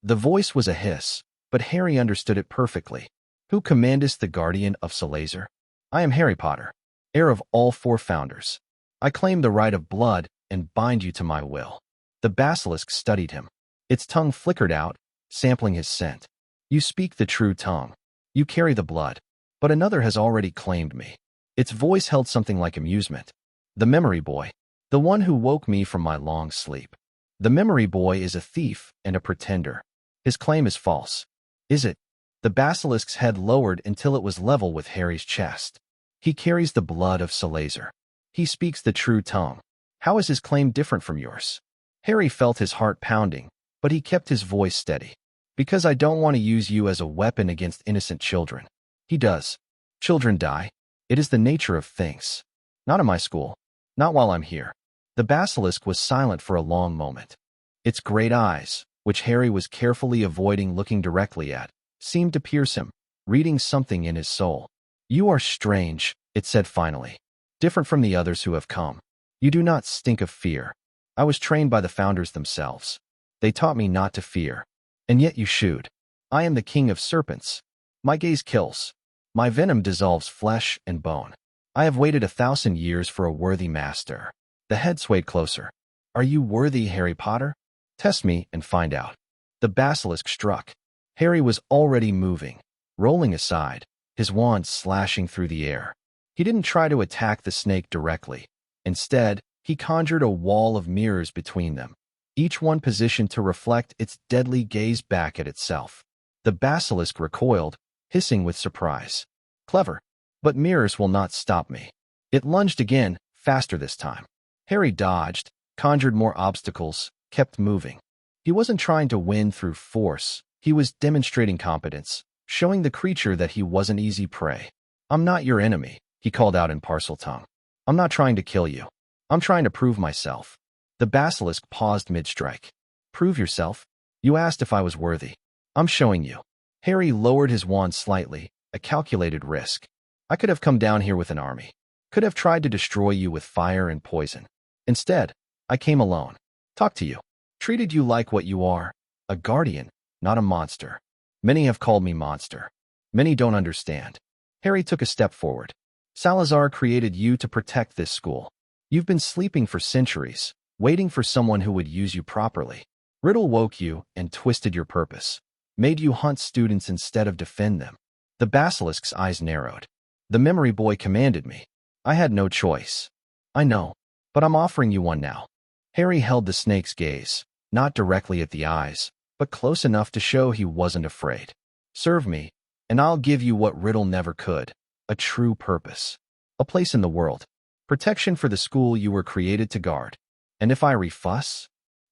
[SPEAKER 1] The voice was a hiss, but Harry understood it perfectly. Who commandest the guardian of Salazar? I am Harry Potter, heir of all 4 founders. I claim the right of blood and bind you to my will. The basilisk studied him. Its tongue flickered out, sampling his scent. You speak the true tongue. You carry the blood. But another has already claimed me. Its voice held something like amusement. The memory boy. The one who woke me from my long sleep. The memory boy is a thief and a pretender. His claim is false. Is it? The basilisk's head lowered until it was level with Harry's chest. He carries the blood of Salazar. He speaks the true tongue. How is his claim different from yours? Harry felt his heart pounding, but he kept his voice steady. Because I don't want to use you as a weapon against innocent children. He does. Children die. It is the nature of things. Not in my school. Not while I'm here. The basilisk was silent for a long moment. Its great eyes, which Harry was carefully avoiding looking directly at, seemed to pierce him, reading something in his soul. You are strange, it said finally. Different from the others who have come. You do not stink of fear. I was trained by the founders themselves. They taught me not to fear. And yet you should. I am the king of serpents. My gaze kills. My venom dissolves flesh and bone. I have waited 1,000 years for a worthy master. The head swayed closer. Are you worthy, Harry Potter? Test me and find out. The basilisk struck. Harry was already moving, rolling aside, his wand slashing through the air. He didn't try to attack the snake directly. Instead, he conjured a wall of mirrors between them, each one positioned to reflect its deadly gaze back at itself. The basilisk recoiled, hissing with surprise. Clever. But mirrors will not stop me. It lunged again, faster this time. Harry dodged, conjured more obstacles, kept moving. He wasn't trying to win through force. He was demonstrating competence, showing the creature that he wasn't easy prey. I'm not your enemy, he called out in Parseltongue. I'm not trying to kill you. I'm trying to prove myself. The basilisk paused mid-strike. Prove yourself? You asked if I was worthy. I'm showing you. Harry lowered his wand slightly, a calculated risk. I could have come down here with an army. Could have tried to destroy you with fire and poison. Instead, I came alone. Talked to you. Treated you like what you are. A guardian, not a monster. Many have called me monster. Many don't understand. Harry took a step forward. Salazar created you to protect this school. You've been sleeping for centuries, waiting for someone who would use you properly. Riddle woke you and twisted your purpose. Made you hunt students instead of defend them. The basilisk's eyes narrowed. The memory boy commanded me. I had no choice. I know, but I'm offering you one now. Harry held the snake's gaze, not directly at the eyes, but close enough to show he wasn't afraid. Serve me, and I'll give you what Riddle never could, a true purpose. A place in the world. Protection for the school you were created to guard. And if I refuse,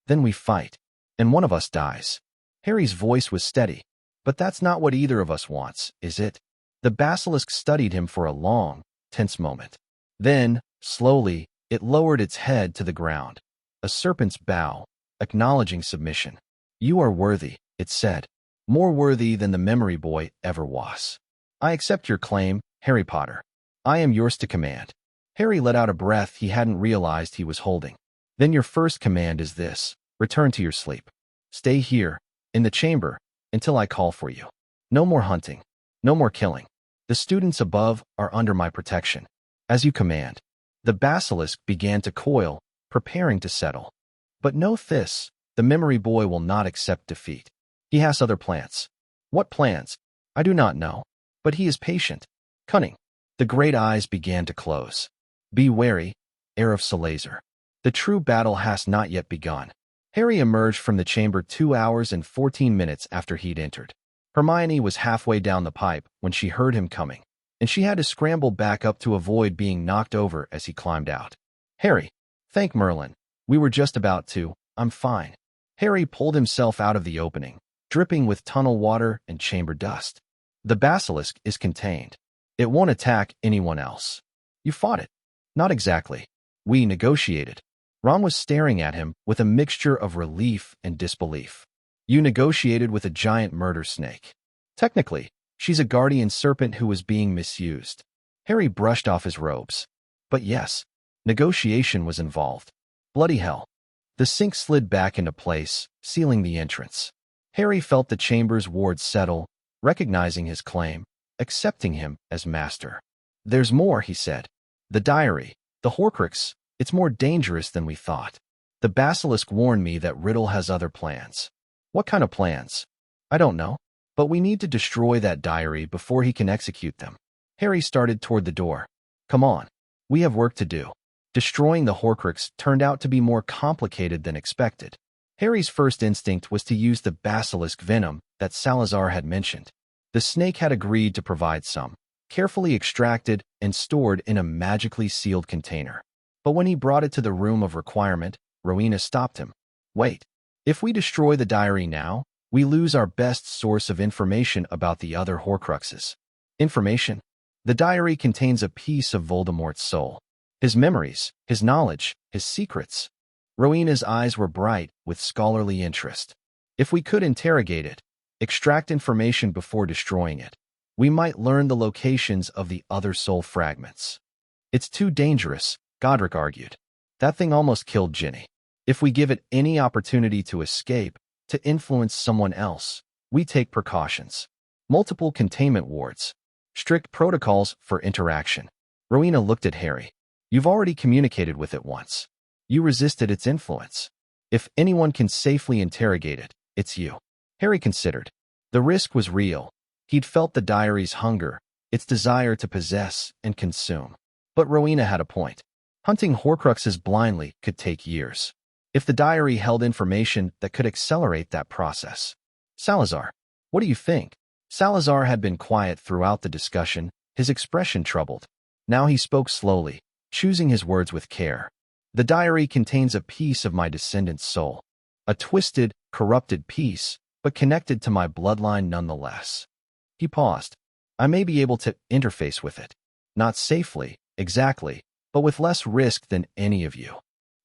[SPEAKER 1] then we fight, and one of us dies. Harry's voice was steady. But that's not what either of us wants, is it? The basilisk studied him for a long, tense moment. Then, slowly, it lowered its head to the ground. A serpent's bow, acknowledging submission. You are worthy, it said. More worthy than the memory boy ever was. I accept your claim, Harry Potter. I am yours to command. Harry let out a breath he hadn't realized he was holding. Then your first command is this. Return to your sleep. Stay here, in the chamber, until I call for you. No more hunting. No more killing. The students above are under my protection. As you command. The basilisk began to coil, preparing to settle. But know this, the memory boy will not accept defeat. He has other plans. What plans? I do not know. But he is patient. Cunning. The great eyes began to close. Be wary, heir of Salazar. The true battle has not yet begun. Harry emerged from the chamber 2 hours and 14 minutes after he'd entered. Hermione was halfway down the pipe when she heard him coming, and she had to scramble back up to avoid being knocked over as he climbed out. Harry, thank Merlin. We were just about to. I'm fine. Harry pulled himself out of the opening, dripping with tunnel water and chamber dust. The basilisk is contained. It won't attack anyone else. You fought it. Not exactly. We negotiated. Ron was staring at him with a mixture of relief and disbelief. You negotiated with a giant murder snake. Technically, she's a guardian serpent who was being misused. Harry brushed off his robes. But yes, negotiation was involved. Bloody hell. The sink slid back into place, sealing the entrance. Harry felt the chamber's wards settle, recognizing his claim, accepting him as master. There's more, he said. The diary, the Horcrux, it's more dangerous than we thought. The basilisk warned me that Riddle has other plans. What kind of plans? I don't know, but we need to destroy that diary before he can execute them. Harry started toward the door. Come on. We have work to do. Destroying the Horcrux turned out to be more complicated than expected. Harry's first instinct was to use the basilisk venom that Salazar had mentioned. The snake had agreed to provide some, carefully extracted and stored in a magically sealed container. But when he brought it to the room of requirement, Rowena stopped him. Wait. If we destroy the diary now, we lose our best source of information about the other Horcruxes. Information? The diary contains a piece of Voldemort's soul. His memories, his knowledge, his secrets. Rowena's eyes were bright with scholarly interest. If we could interrogate it, extract information before destroying it, we might learn the locations of the other soul fragments. It's too dangerous, Godric argued. That thing almost killed Ginny. If we give it any opportunity to escape, to influence someone else, we take precautions. Multiple containment wards. Strict protocols for interaction. Rowena looked at Harry. You've already communicated with it once. You resisted its influence. If anyone can safely interrogate it, it's you. Harry considered. The risk was real. He'd felt the diary's hunger, its desire to possess and consume. But Rowena had a point. Hunting Horcruxes blindly could take years. If the diary held information that could accelerate that process. Salazar, what do you think? Salazar had been quiet throughout the discussion, his expression troubled. Now he spoke slowly, choosing his words with care. The diary contains a piece of my descendant's soul. A twisted, corrupted piece, but connected to my bloodline nonetheless. He paused. I may be able to interface with it. Not safely, exactly, but with less risk than any of you.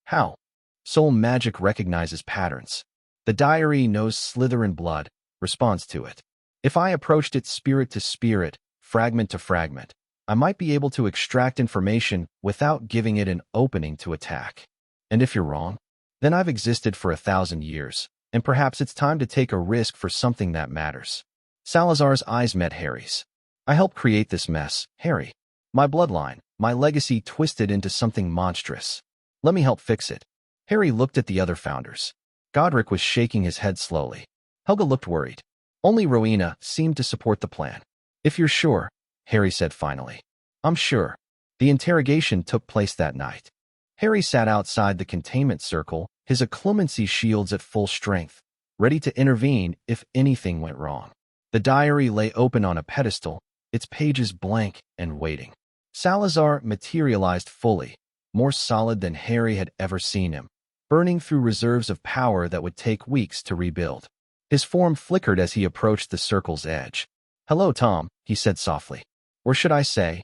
[SPEAKER 1] How? Soul magic recognizes patterns. The diary knows Slytherin blood, responds to it. If I approached it spirit to spirit, fragment to fragment, I might be able to extract information without giving it an opening to attack. And if you're wrong, then I've existed for 1,000 years, and perhaps it's time to take a risk for something that matters. Salazar's eyes met Harry's. I helped create this mess, Harry. My bloodline, my legacy twisted into something monstrous. Let me help fix it. Harry looked at the other founders. Godric was shaking his head slowly. Helga looked worried. Only Rowena seemed to support the plan. If you're sure, Harry said finally. I'm sure. The interrogation took place that night. Harry sat outside the containment circle, his occlumency shields at full strength, ready to intervene if anything went wrong. The diary lay open on a pedestal, its pages blank and waiting. Salazar materialized fully, more solid than Harry had ever seen him, burning through reserves of power that would take weeks to rebuild. His form flickered as he approached the circle's edge. Hello, Tom, he said softly. Or should I say,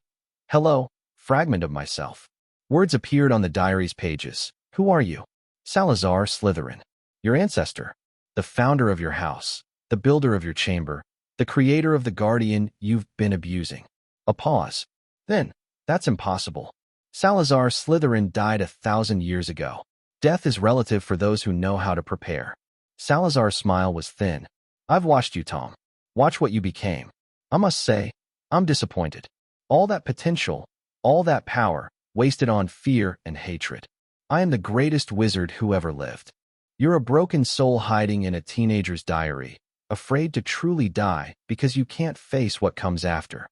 [SPEAKER 1] hello, fragment of myself. Words appeared on the diary's pages. Who are you? Salazar Slytherin. Your ancestor. The founder of your house. The builder of your chamber. The creator of the guardian you've been abusing. A pause. Then, that's impossible. Salazar Slytherin died 1,000 years ago. Death is relative for those who know how to prepare. Salazar's smile was thin. I've watched you, Tom. Watch what you became. I must say, I'm disappointed. All that potential, all that power, wasted on fear and hatred. I am the greatest wizard who ever lived. You're a broken soul hiding in a teenager's diary, afraid to truly die because you can't face what comes after.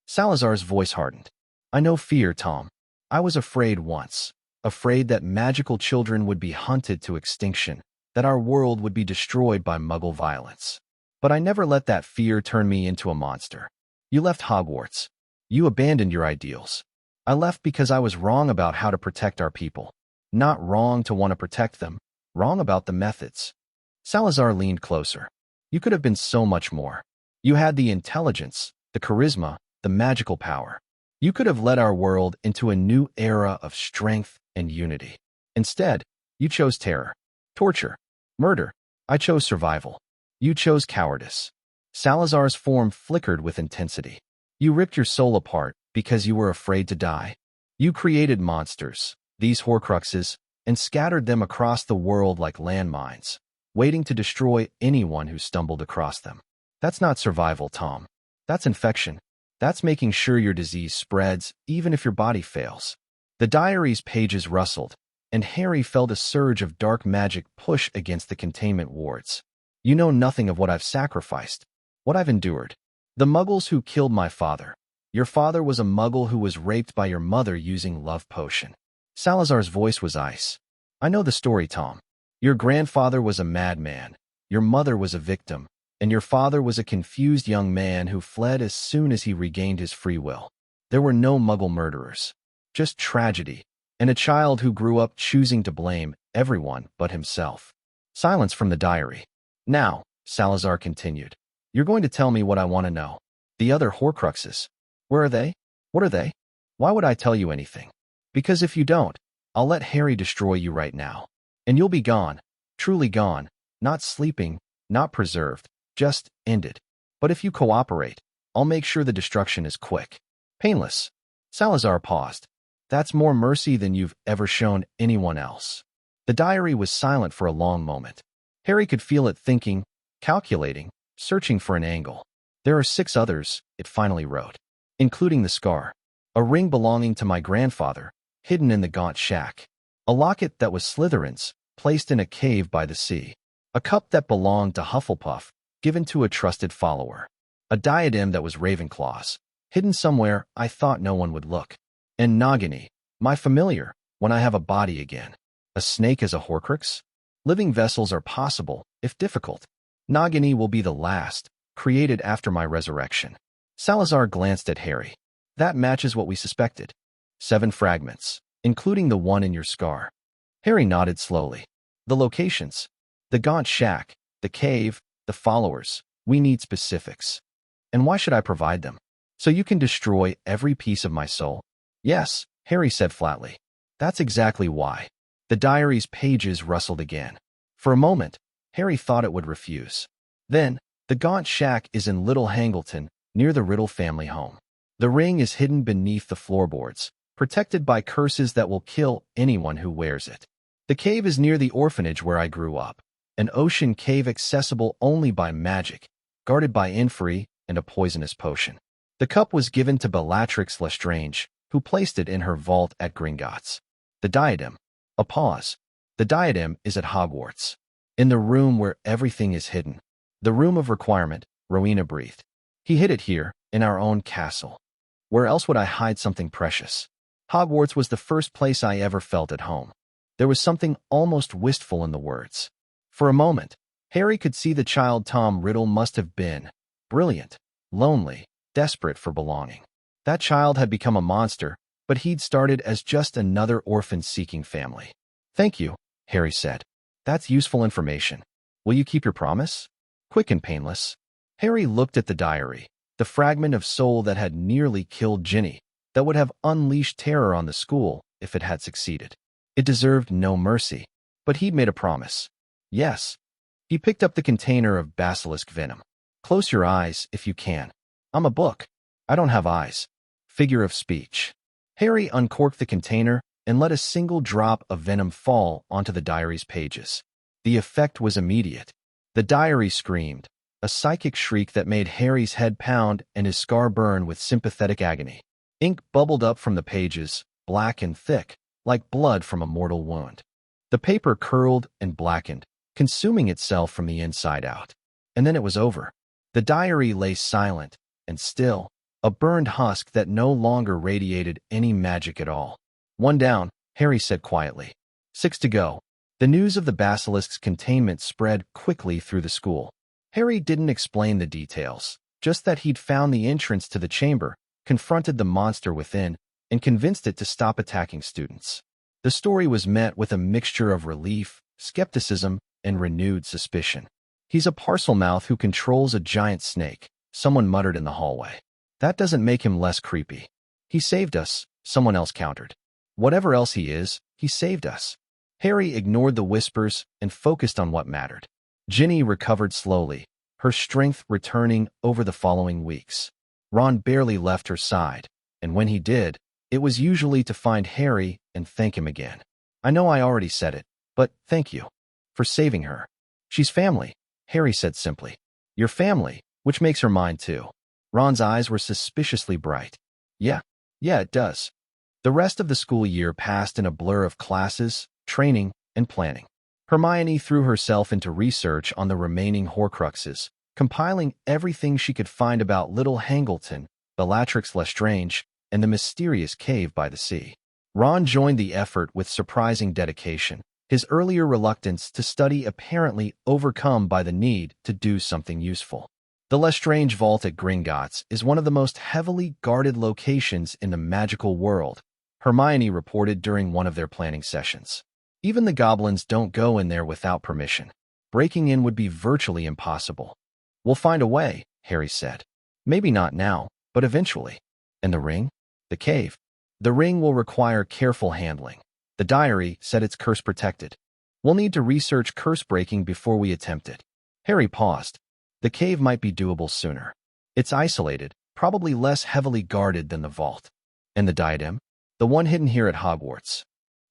[SPEAKER 1] Salazar's voice hardened. I know fear, Tom. I was afraid once. Afraid that magical children would be hunted to extinction, that our world would be destroyed by Muggle violence. But I never let that fear turn me into a monster. You left Hogwarts. You abandoned your ideals. I left because I was wrong about how to protect our people. Not wrong to want to protect them, wrong about the methods. Salazar leaned closer. You could have been so much more. You had the intelligence, the charisma, the magical power. You could have led our world into a new era of strength and unity. Instead, you chose terror, torture, murder. I chose survival. You chose cowardice. Salazar's form flickered with intensity. You ripped your soul apart because you were afraid to die. You created monsters, these Horcruxes, and scattered them across the world like landmines, waiting to destroy anyone who stumbled across them. That's not survival, Tom. That's infection. That's making sure your disease spreads, even if your body fails. The diary's pages rustled, and Harry felt a surge of dark magic push against the containment wards. You know nothing of what I've sacrificed, what I've endured. The Muggles who killed my father. Your father was a Muggle who was raped by your mother using love potion. Salazar's voice was ice. I know the story, Tom. Your grandfather was a madman. Your mother was a victim. And your father was a confused young man who fled as soon as he regained his free will. There were no Muggle murderers. Just tragedy. And a child who grew up choosing to blame everyone but himself. Silence from the diary. Now, Salazar continued. You're going to tell me what I want to know. The other Horcruxes. Where are they? What are they? Why would I tell you anything? Because if you don't, I'll let Harry destroy you right now. And you'll be gone. Truly gone. Not sleeping, not preserved. Just ended. But if you cooperate, I'll make sure the destruction is quick. Painless. Salazar paused. That's more mercy than you've ever shown anyone else. The diary was silent for a long moment. Harry could feel it thinking, calculating, searching for an angle. There are 6 others, it finally wrote, including the scar. A ring belonging to my grandfather, hidden in the gaunt shack. A locket that was Slytherin's, placed in a cave by the sea. A cup that belonged to Hufflepuff, given to a trusted follower. A diadem that was Ravenclaw's, hidden somewhere I thought no one would look. And Nagini, my familiar, when I have a body again. A snake as a Horcrux? Living vessels are possible, if difficult. Nagini will be the last, created after my resurrection. Salazar glanced at Harry. That matches what we suspected. 7 fragments, including the one in your scar. Harry nodded slowly. The locations. The Gaunt Shack, the cave, the followers. We need specifics. And why should I provide them? So you can destroy every piece of my soul? Yes, Harry said flatly. That's exactly why. The diary's pages rustled again. For a moment, Harry thought it would refuse. Then, the Gaunt Shack is in Little Hangleton, near the Riddle family home. The ring is hidden beneath the floorboards, protected by curses that will kill anyone who wears it. The cave is near the orphanage where I grew up, an ocean cave accessible only by magic, guarded by Inferi and a poisonous potion. The cup was given to Bellatrix Lestrange, who placed it in her vault at Gringotts. The diadem. A pause. The diadem is at Hogwarts. In the room where everything is hidden. The room of requirement, Rowena breathed. He hid it here, in our own castle. Where else would I hide something precious? Hogwarts was the first place I ever felt at home. There was something almost wistful in the words. For a moment, Harry could see the child Tom Riddle must have been. Brilliant, lonely, desperate for belonging. That child had become a monster, but he'd started as just another orphan seeking family. Thank you, Harry said. That's useful information. Will you keep your promise? Quick and painless. Harry looked at the diary, the fragment of soul that had nearly killed Ginny, that would have unleashed terror on the school if it had succeeded. It deserved no mercy, but he'd made a promise. Yes. He picked up the container of basilisk venom. Close your eyes if you can. I'm a book. I don't have eyes. Figure of speech. Harry uncorked the container and let a single drop of venom fall onto the diary's pages. The effect was immediate. The diary screamed, a psychic shriek that made Harry's head pound and his scar burn with sympathetic agony. Ink bubbled up from the pages, black and thick, like blood from a mortal wound. The paper curled and blackened, consuming itself from the inside out. And then it was over. The diary lay silent and still, a burned husk that no longer radiated any magic at all. 1 down, Harry said quietly. 6 to go. The news of the basilisk's containment spread quickly through the school. Harry didn't explain the details, just that he'd found the entrance to the chamber, confronted the monster within, and convinced it to stop attacking students. The story was met with a mixture of relief, skepticism, and renewed suspicion. He's a Parselmouth who controls a giant snake, someone muttered in the hallway. That doesn't make him less creepy. He saved us, someone else countered. Whatever else he is, he saved us. Harry ignored the whispers and focused on what mattered. Ginny recovered slowly, her strength returning over the following weeks. Ron barely left her side, and when he did, it was usually to find Harry and thank him again. I know I already said it, but thank you for saving her. She's family, Harry said simply. Your family, which makes her mine too. Ron's eyes were suspiciously bright. Yeah, it does. The rest of the school year passed in a blur of classes, training, and planning. Hermione threw herself into research on the remaining Horcruxes, compiling everything she could find about Little Hangleton, Bellatrix Lestrange, and the mysterious cave by the sea. Ron joined the effort with surprising dedication, his earlier reluctance to study apparently overcome by the need to do something useful. The Lestrange Vault at Gringotts is one of the most heavily guarded locations in the magical world, Hermione reported during one of their planning sessions. Even the goblins don't go in there without permission. Breaking in would be virtually impossible. We'll find a way, Harry said. Maybe not now, but eventually. And the ring? The cave? The ring will require careful handling. The diary said it's curse protected. We'll need to research curse breaking before we attempt it. Harry paused. The cave might be doable sooner. It's isolated, probably less heavily guarded than the vault. And the diadem? The one hidden here at Hogwarts.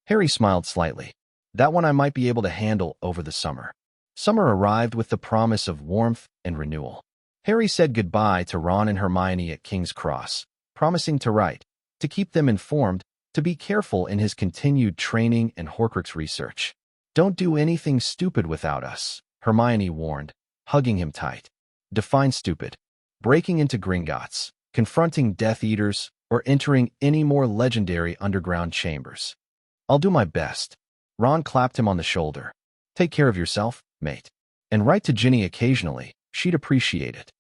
[SPEAKER 1] Harry smiled slightly. That one I might be able to handle over the summer. Summer arrived with the promise of warmth and renewal. Harry said goodbye to Ron and Hermione at King's Cross, promising to write, to keep them informed, to be careful in his continued training and Horcrux research. Don't do anything stupid without us, Hermione warned, hugging him tight. Define stupid. Breaking into Gringotts. confronting Death Eaters, or entering any more legendary underground chambers. I'll do my best. Ron clapped him on the shoulder. Take care of yourself, mate. And write to Ginny occasionally. She'd appreciate it.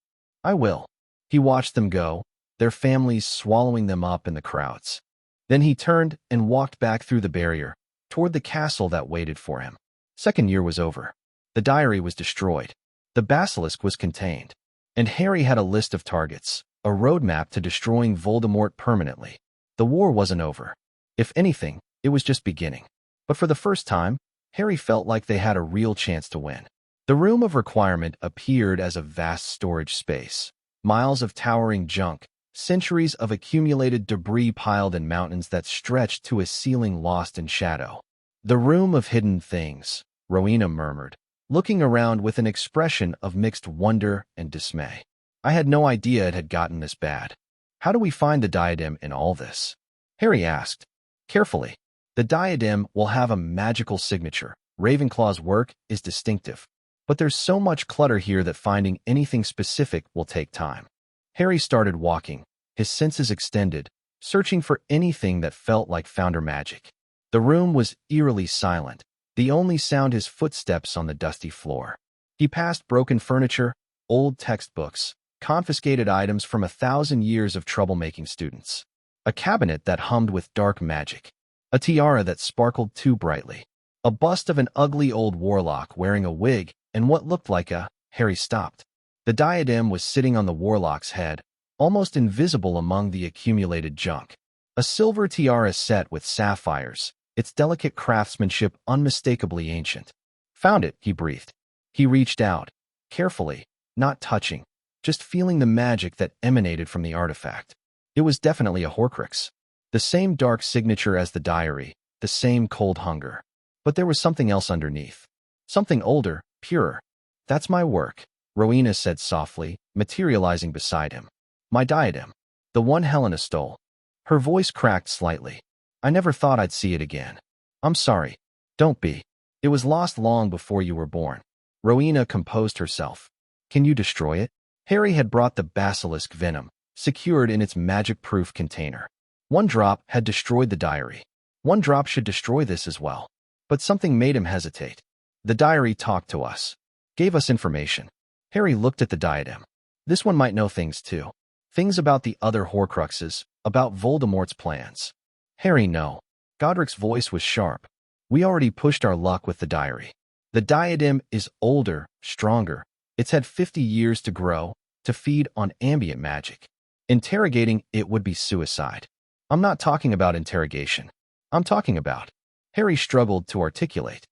[SPEAKER 1] I will. He watched them go, their families swallowing them up in the crowds. Then he turned and walked back through the barrier, toward the castle that waited for him. Second year was over. The diary was destroyed. The basilisk was contained. And Harry had a list of targets, a roadmap to destroying Voldemort permanently. The war wasn't over. If anything, it was just beginning. But for the first time, Harry felt like they had a real chance to win. The Room of Requirement appeared as a vast storage space. Miles of towering junk, centuries of accumulated debris piled in mountains that stretched to a ceiling lost in shadow. The Room of Hidden Things, Rowena murmured, looking around with an expression of mixed wonder and dismay. I had no idea it had gotten this bad. How do we find the diadem in all this? Harry asked. Carefully. The diadem will have a magical signature. Ravenclaw's work is distinctive. But there's so much clutter here that finding anything specific will take time. Harry started walking, his senses extended, searching for anything that felt like founder magic. The room was eerily silent, the only sound his footsteps on the dusty floor. He passed broken furniture, old textbooks, confiscated items from 1,000 years of troublemaking students. A cabinet that hummed with dark magic. A tiara that sparkled too brightly. A bust of an ugly old warlock wearing a wig and what looked like a... Harry stopped. The diadem was sitting on the warlock's head, almost invisible among the accumulated junk. A silver tiara set with sapphires, its delicate craftsmanship unmistakably ancient. Found it, he breathed. He reached out, carefully, not touching, just feeling the magic that emanated from the artifact. It was definitely a Horcrux. The same dark signature as the diary, the same cold hunger. But there was something else underneath. Something older, purer. That's my work, Rowena said softly, materializing beside him. My diadem. The one Helena stole. Her voice cracked slightly. I never thought I'd see it again. I'm sorry. Don't be. It was lost long before you were born. Rowena composed herself. Can you destroy it? Harry had brought the basilisk venom, secured in its magic-proof container. One drop had destroyed the diary. One drop should destroy this as well. But something made him hesitate. The diary talked to us. Gave us information. Harry looked at the diadem. This one might know things too. Things about the other Horcruxes, about Voldemort's plans. Harry, no. Godric's voice was sharp. We already pushed our luck with the diary. The diadem is older, stronger. It's had 50 years to grow, to feed on ambient magic. Interrogating it would be suicide. I'm not talking about interrogation. I'm talking about... Harry struggled to articulate.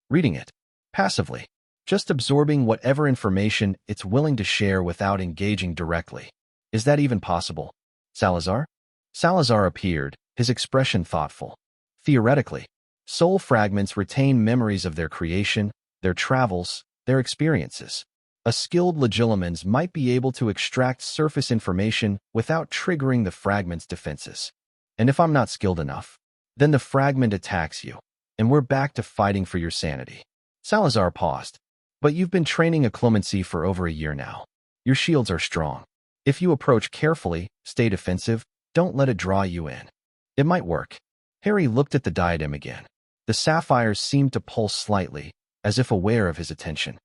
[SPEAKER 1] Reading it. Passively. Just absorbing whatever information it's willing to share without engaging directly. Is that even possible? Salazar? Salazar appeared, his expression thoughtful. Theoretically, soul fragments retain memories of their creation, their travels, their experiences. A skilled Legilimens might be able to extract surface information without triggering the fragment's defenses. And if I'm not skilled enough, then the fragment attacks you, and we're back to fighting for your sanity. Salazar paused. But you've been training occlumency for over a year now. Your shields are strong. If you approach carefully, stay defensive, don't let it draw you in. It might work. Harry looked at the diadem again. The sapphires seemed to pulse slightly, as if aware of his attention.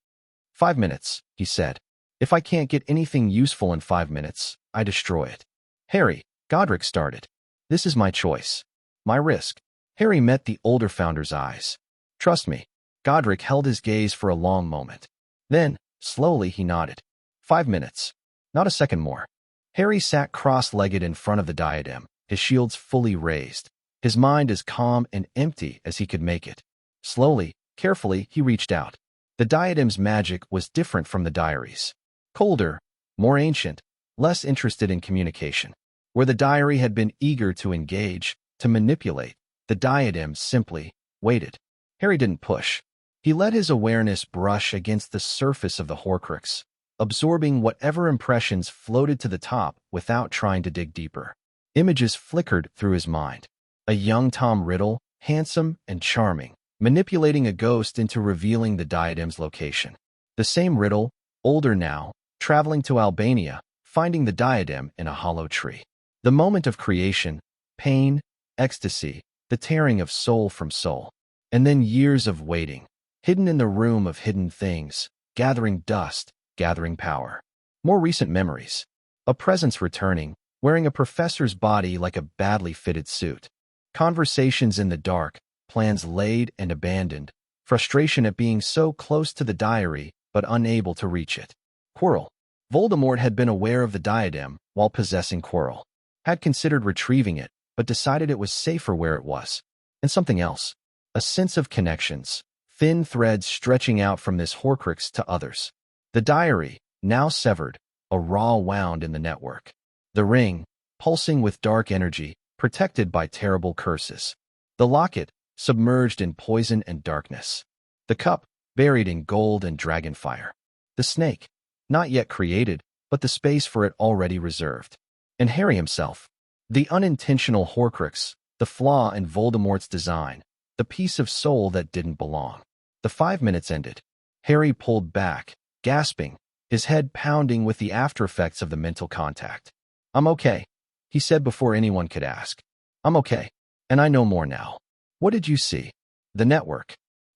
[SPEAKER 1] 5 minutes, he said. If I can't get anything useful in 5 minutes, I destroy it. Harry, Godric started. This is my choice. My risk. Harry met the older founder's eyes. Trust me. Godric held his gaze for a long moment. Then, slowly he nodded. 5 minutes. Not a second more. Harry sat cross-legged in front of the diadem, his shields fully raised, his mind as calm and empty as he could make it. Slowly, carefully, he reached out. The diadem's magic was different from the diary's. Colder, more ancient, less interested in communication. Where the diary had been eager to engage, to manipulate, the diadem simply waited. Harry didn't push. He let his awareness brush against the surface of the Horcrux, absorbing whatever impressions floated to the top without trying to dig deeper. Images flickered through his mind. A young Tom Riddle, handsome and charming, manipulating a ghost into revealing the diadem's location. The same Riddle, older now, traveling to Albania, finding the diadem in a hollow tree. The moment of creation, pain, ecstasy, the tearing of soul from soul. And then years of waiting, hidden in the room of hidden things, gathering dust, gathering power. More recent memories. A presence returning, wearing a professor's body like a badly fitted suit. Conversations in the dark, plans laid and abandoned, frustration at being so close to the diary but unable to reach it. Quirrell. Voldemort had been aware of the diadem while possessing Quirrell, had considered retrieving it, but decided it was safer where it was. And something else. A sense of connections, thin threads stretching out from this Horcrux to others. The diary, now severed, a raw wound in the network. The ring, pulsing with dark energy, protected by terrible curses. The locket, submerged in poison and darkness. The cup, buried in gold and dragonfire. The snake, not yet created, but the space for it already reserved. And Harry himself. The unintentional Horcrux, the flaw in Voldemort's design, the piece of soul that didn't belong. The 5 minutes ended. Harry pulled back, gasping, his head pounding with the aftereffects of the mental contact. "I'm okay," he said before anyone could ask. "I'm okay, and I know more now." "What did you see?" "The network.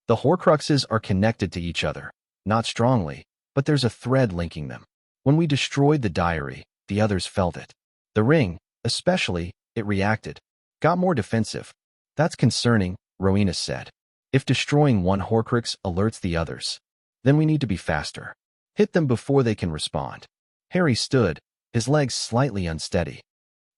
[SPEAKER 1] The Horcruxes are connected to each other, not strongly, but there's a thread linking them. When we destroyed the diary, the others felt it. The ring, especially, it reacted, got more defensive." "That's concerning," Rowena said. "If destroying one Horcrux alerts the others, then we need to be faster. Hit them before they can respond." Harry stood, his legs slightly unsteady.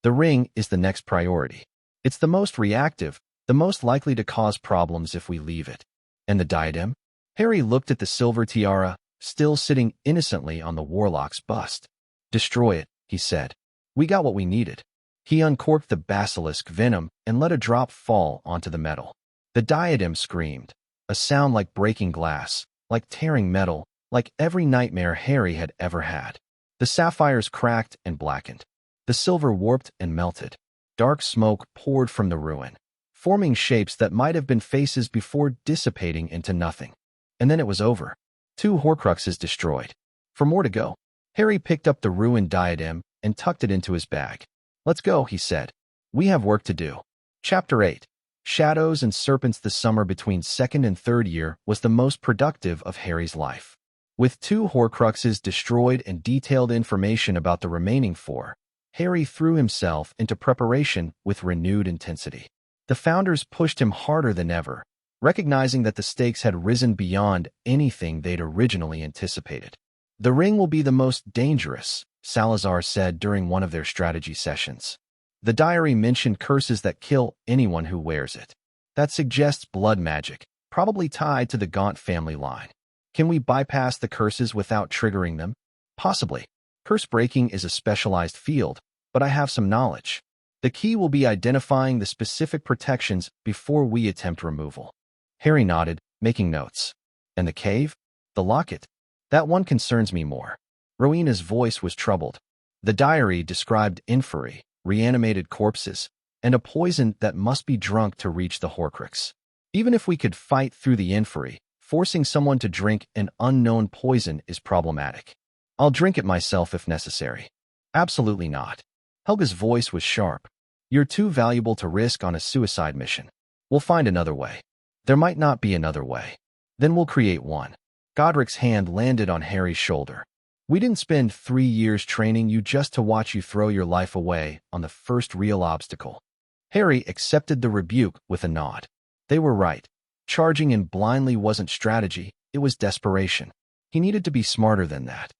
[SPEAKER 1] The ring is the next priority. It's the most reactive, the most likely to cause problems if we leave it. And the diadem? Harry looked at the silver tiara, still sitting innocently on the warlock's bust. "Destroy it," he said. "We got what we needed." He uncorked the basilisk venom and let a drop fall onto the metal. The diadem screamed, a sound like breaking glass, like tearing metal, like every nightmare Harry had ever had. The sapphires cracked and blackened. The silver warped and melted. Dark smoke poured from the ruin, forming shapes that might have been faces before dissipating into nothing. And then it was over. 2 Horcruxes destroyed. For more to go. Harry picked up the ruined diadem and tucked it into his bag. "Let's go," he said. "We have work to do." Chapter 8. Shadows and Serpents. The summer between 2nd and 3rd year was the most productive of Harry's life. With 2 Horcruxes destroyed and detailed information about the remaining 4, Harry threw himself into preparation with renewed intensity. The Founders pushed him harder than ever, recognizing that the stakes had risen beyond anything they'd originally anticipated. "The ring will be the most dangerous," Salazar said during one of their strategy sessions. "The diary mentioned curses that kill anyone who wears it. That suggests blood magic, probably tied to the Gaunt family line. Can we bypass the curses without triggering them? Possibly. Curse breaking is a specialized field, but I have some knowledge. The key will be identifying the specific protections before we attempt removal." Harry nodded, making notes. "And the cave? The locket? That one concerns me more." Rowena's voice was troubled. "The diary described inferi, reanimated corpses, and a poison that must be drunk to reach the Horcrux. Even if we could fight through the inferi, forcing someone to drink an unknown poison is problematic. I'll drink it myself if necessary." "Absolutely not." Helga's voice was sharp. "You're too valuable to risk on a suicide mission. We'll find another way." "There might not be another way. Then we'll create one." Godric's hand landed on Harry's shoulder. "We didn't spend 3 years training you just to watch you throw your life away on the first real obstacle." Harry accepted the rebuke with a nod. They were right. Charging in blindly wasn't strategy, it was desperation. He needed to be smarter than that.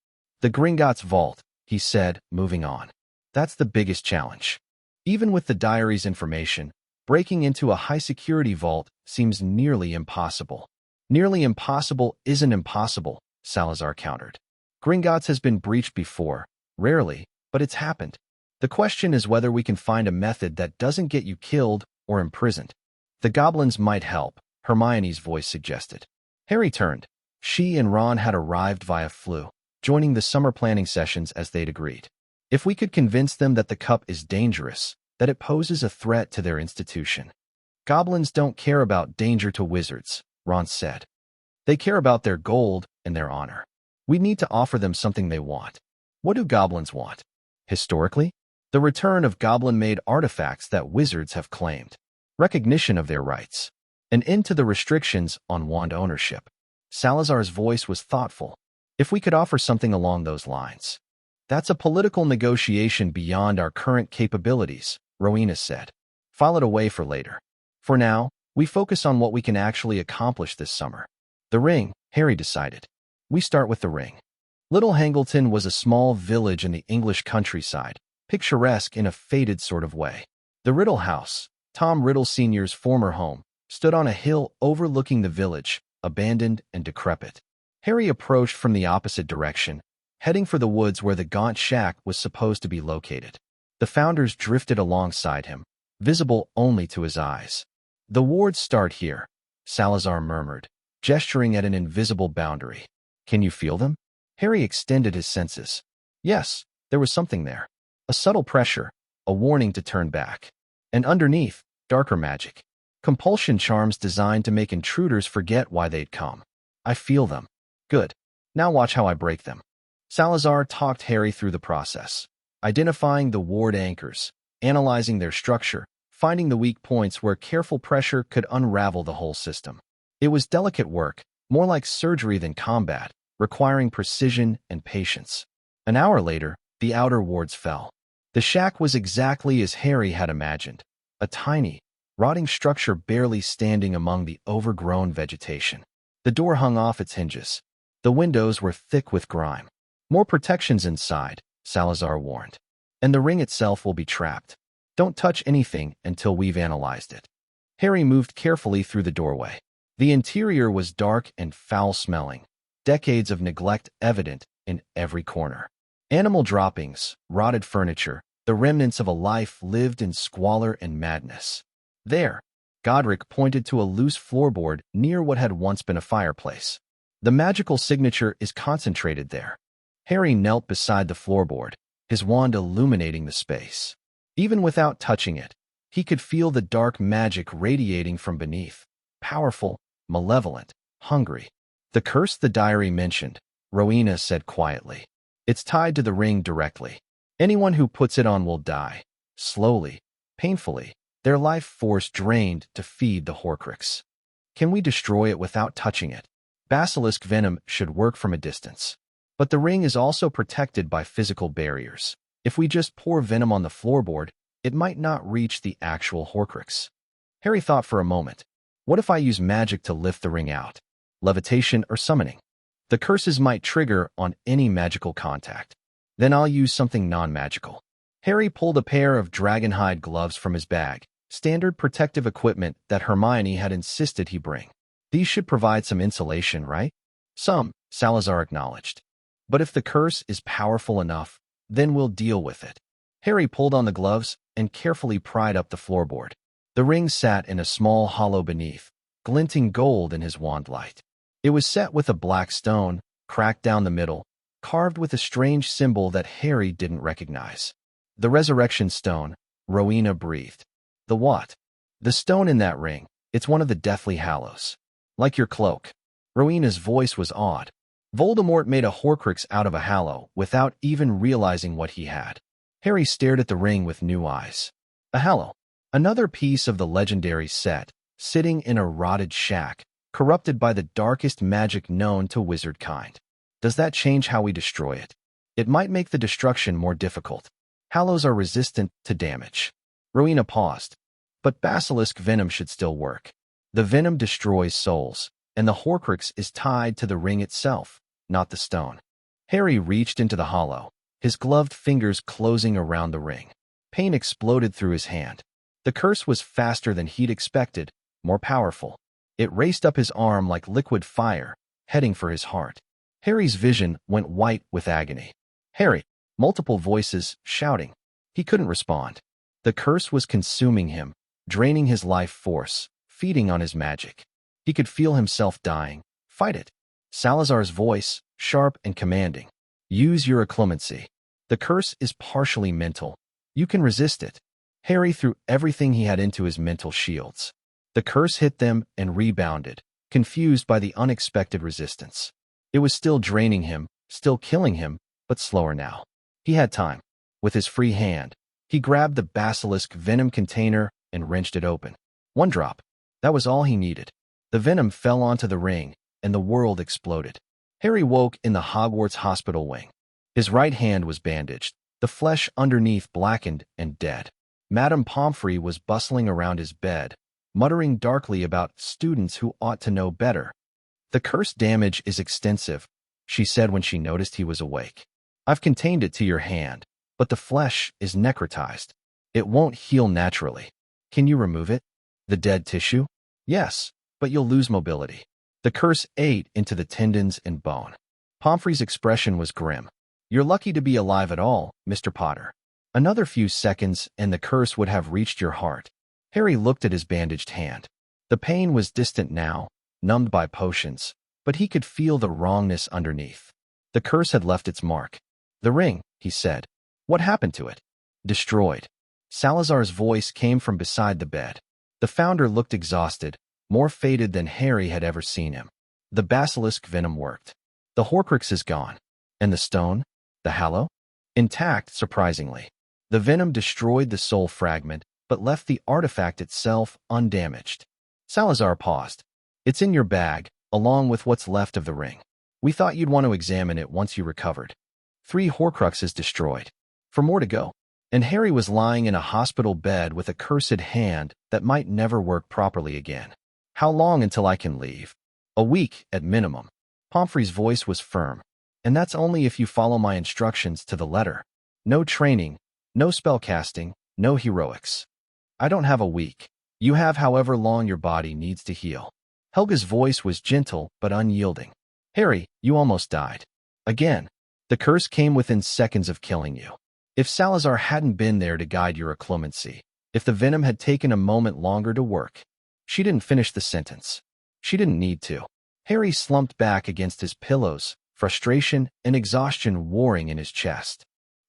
[SPEAKER 1] "The Gringotts Vault," he said, moving on. "That's the biggest challenge. Even with the diary's information, breaking into a high-security vault seems nearly impossible." "Nearly impossible isn't impossible," Salazar countered. "Gringotts has been breached before, rarely, but it's happened. The question is whether we can find a method that doesn't get you killed or imprisoned." "The goblins might help," Hermione's voice suggested. Harry turned. She and Ron had arrived via Floo, joining the summer planning sessions as they'd agreed. "If we could convince them that the cup is dangerous, that it poses a threat to their institution." "Goblins don't care about danger to wizards," Ron said. "They care about their gold and their honor. We need to offer them something they want." "What do goblins want?" Historically, the return of goblin-made artifacts that wizards have claimed, recognition of their rights, an end to the restrictions on wand ownership. Salazar's voice was thoughtful. If we could offer something along those lines. That's a political negotiation beyond our current capabilities, Rowena said. File it away for later. For now, we focus on what we can actually accomplish this summer. The ring, Harry decided. We start with the ring. Little Hangleton was a small village in the English countryside, picturesque in a faded sort of way. The Riddle House, Tom Riddle Sr.'s former home, stood on a hill overlooking the village, abandoned and decrepit. Harry approached from the opposite direction, heading for the woods where the gaunt shack was supposed to be located. The founders drifted alongside him, visible only to his eyes. The wards start here, Salazar murmured, gesturing at an invisible boundary. Can you feel them? Harry extended his senses. Yes, there was something there. A subtle pressure, a warning to turn back. And underneath, darker magic. Compulsion charms designed to make intruders forget why they'd come. I feel them. Good. Now watch how I break them. Salazar talked Harry through the process, identifying the ward anchors, analyzing their structure, finding the weak points where careful pressure could unravel the whole system. It was delicate work, more like surgery than combat, requiring precision and patience. An hour later, the outer wards fell. The shack was exactly as Harry had imagined, a tiny, rotting structure barely standing among the overgrown vegetation. The door hung off its hinges. The windows were thick with grime. More protections inside, Salazar warned. And the ring itself will be trapped. Don't touch anything until we've analyzed it. Harry moved carefully through the doorway. The interior was dark and foul-smelling, decades of neglect evident in every corner. Animal droppings, rotted furniture, the remnants of a life lived in squalor and madness. There, Godric pointed to a loose floorboard near what had once been a fireplace. The magical signature is concentrated there. Harry knelt beside the floorboard, his wand illuminating the space. Even without touching it, he could feel the dark magic radiating from beneath, powerful, malevolent, hungry. The curse the diary mentioned, Rowena said quietly. It's tied to the ring directly. Anyone who puts it on will die, slowly, painfully, their life force drained to feed the Horcrux. Can we destroy it without touching it? Basilisk venom should work from a distance. But the ring is also protected by physical barriers. If we just pour venom on the floorboard, it might not reach the actual Horcrux. Harry thought for a moment. What if I use magic to lift the ring out? Levitation or summoning? The curses might trigger on any magical contact. Then I'll use something non-magical. Harry pulled a pair of dragonhide gloves from his bag, standard protective equipment that Hermione had insisted he bring. These should provide some insulation, right? Some, Salazar acknowledged. But if the curse is powerful enough, then we'll deal with it. Harry pulled on the gloves and carefully pried up the floorboard. The ring sat in a small hollow beneath, glinting gold in his wand light. It was set with a black stone, cracked down the middle, carved with a strange symbol that Harry didn't recognize. The resurrection stone, Rowena breathed. The what? The stone in that ring. It's one of the Deathly Hallows. Like your cloak. Rowena's voice was awed. Voldemort made a Horcrux out of a Hallow without even realizing what he had. Harry stared at the ring with new eyes. A Hallow. Another piece of the legendary set, sitting in a rotted shack, corrupted by the darkest magic known to wizard kind. Does that change how we destroy it? It might make the destruction more difficult. Hallows are resistant to damage. Rowena paused. But basilisk venom should still work. The venom destroys souls, and the Horcrux is tied to the ring itself, not the stone. Harry reached into the hollow, his gloved fingers closing around the ring. Pain exploded through his hand. The curse was faster than he'd expected, more powerful. It raced up his arm like liquid fire, heading for his heart. Harry's vision went white with agony. Harry! Multiple voices, shouting. He couldn't respond. The curse was consuming him, draining his life force, feeding on his magic. He could feel himself dying. Fight it. Salazar's voice, sharp and commanding. Use your clemency. The curse is partially mental. You can resist it. Harry threw everything he had into his mental shields. The curse hit them and rebounded, confused by the unexpected resistance. It was still draining him, still killing him, but slower now. He had time. With his free hand, he grabbed the basilisk venom container and wrenched it open. One drop. That was all he needed. The venom fell onto the ring, and the world exploded. Harry woke in the Hogwarts hospital wing. His right hand was bandaged, the flesh underneath blackened and dead. Madame Pomfrey was bustling around his bed, muttering darkly about students who ought to know better. "The curse damage is extensive," she said when she noticed he was awake. "I've contained it to your hand, but the flesh is necrotized. It won't heal naturally. Can you remove it?" "The dead tissue?" "Yes, but you'll lose mobility." The curse ate into the tendons and bone. Pomfrey's expression was grim. "You're lucky to be alive at all, Mr. Potter. Another few seconds and the curse would have reached your heart." Harry looked at his bandaged hand. The pain was distant now, numbed by potions, but he could feel the wrongness underneath. The curse had left its mark. "The ring," he said. "What happened to it?" "Destroyed." Salazar's voice came from beside the bed. The founder looked exhausted, more faded than Harry had ever seen him. "The basilisk venom worked. The Horcrux is gone. And the stone? The Hallow?" "Intact, surprisingly. The venom destroyed the soul fragment, but left the artifact itself undamaged." Salazar paused. "It's in your bag, along with what's left of the ring. We thought you'd want to examine it once you recovered." 3 Horcruxes destroyed. For more to go. And Harry was lying in a hospital bed with a cursed hand that might never work properly again. "How long until I can leave?" "A week, at minimum." Pomfrey's voice was firm. "And that's only if you follow my instructions to the letter. No training, no spellcasting, no heroics." "I don't have a week. You have however long your body needs to heal." Helga's voice was gentle but unyielding. "Harry, you almost died. Again. The curse came within seconds of killing you. If Salazar hadn't been there to guide your occlumency, if the venom had taken a moment longer to work." She didn't finish the sentence. She didn't need to. Harry slumped back against his pillows, frustration and exhaustion warring in his chest.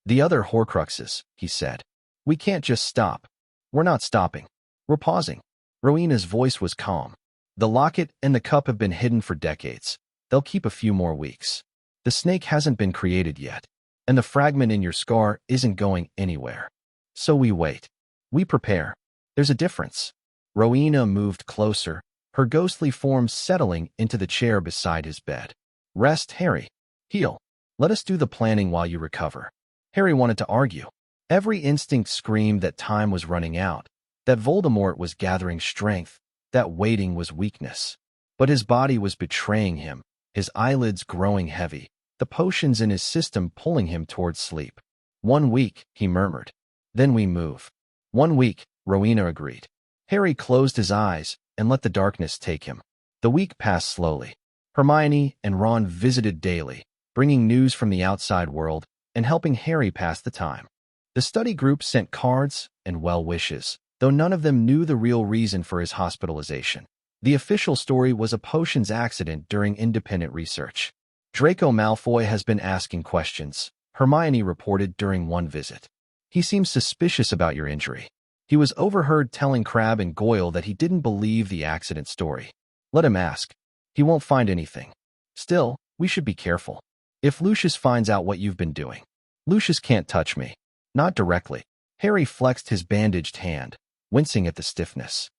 [SPEAKER 1] "The other Horcruxes," he said. "We can't just stop. We're not stopping. We're pausing." Rowena's voice was calm. "The locket and the cup have been hidden for decades. They'll keep a few more weeks. The snake hasn't been created yet, and the fragment in your scar isn't going anywhere. So we wait. We prepare. There's a difference." Rowena moved closer, her ghostly form settling into the chair beside his bed. "Rest, Harry. Heal. Let us do the planning while you recover." Harry wanted to argue. Every instinct screamed that time was running out, that Voldemort was gathering strength, that waiting was weakness. But his body was betraying him, his eyelids growing heavy, the potions in his system pulling him towards sleep. "1 week," he murmured. "Then we move." "1 week," Rowena agreed. Harry closed his eyes and let the darkness take him. The week passed slowly. Hermione and Ron visited daily, bringing news from the outside world and helping Harry pass the time. The study group sent cards and well wishes, though none of them knew the real reason for his hospitalization. The official story was a potions accident during independent research. "Draco Malfoy has been asking questions," Hermione reported during one visit. "He seems suspicious about your injury. He was overheard telling Crabbe and Goyle that he didn't believe the accident story. Let him ask. He won't find anything. Still, we should be careful. If Lucius finds out what you've been doing." "Lucius can't touch me." "Not directly." Harry flexed his bandaged hand, wincing at the stiffness.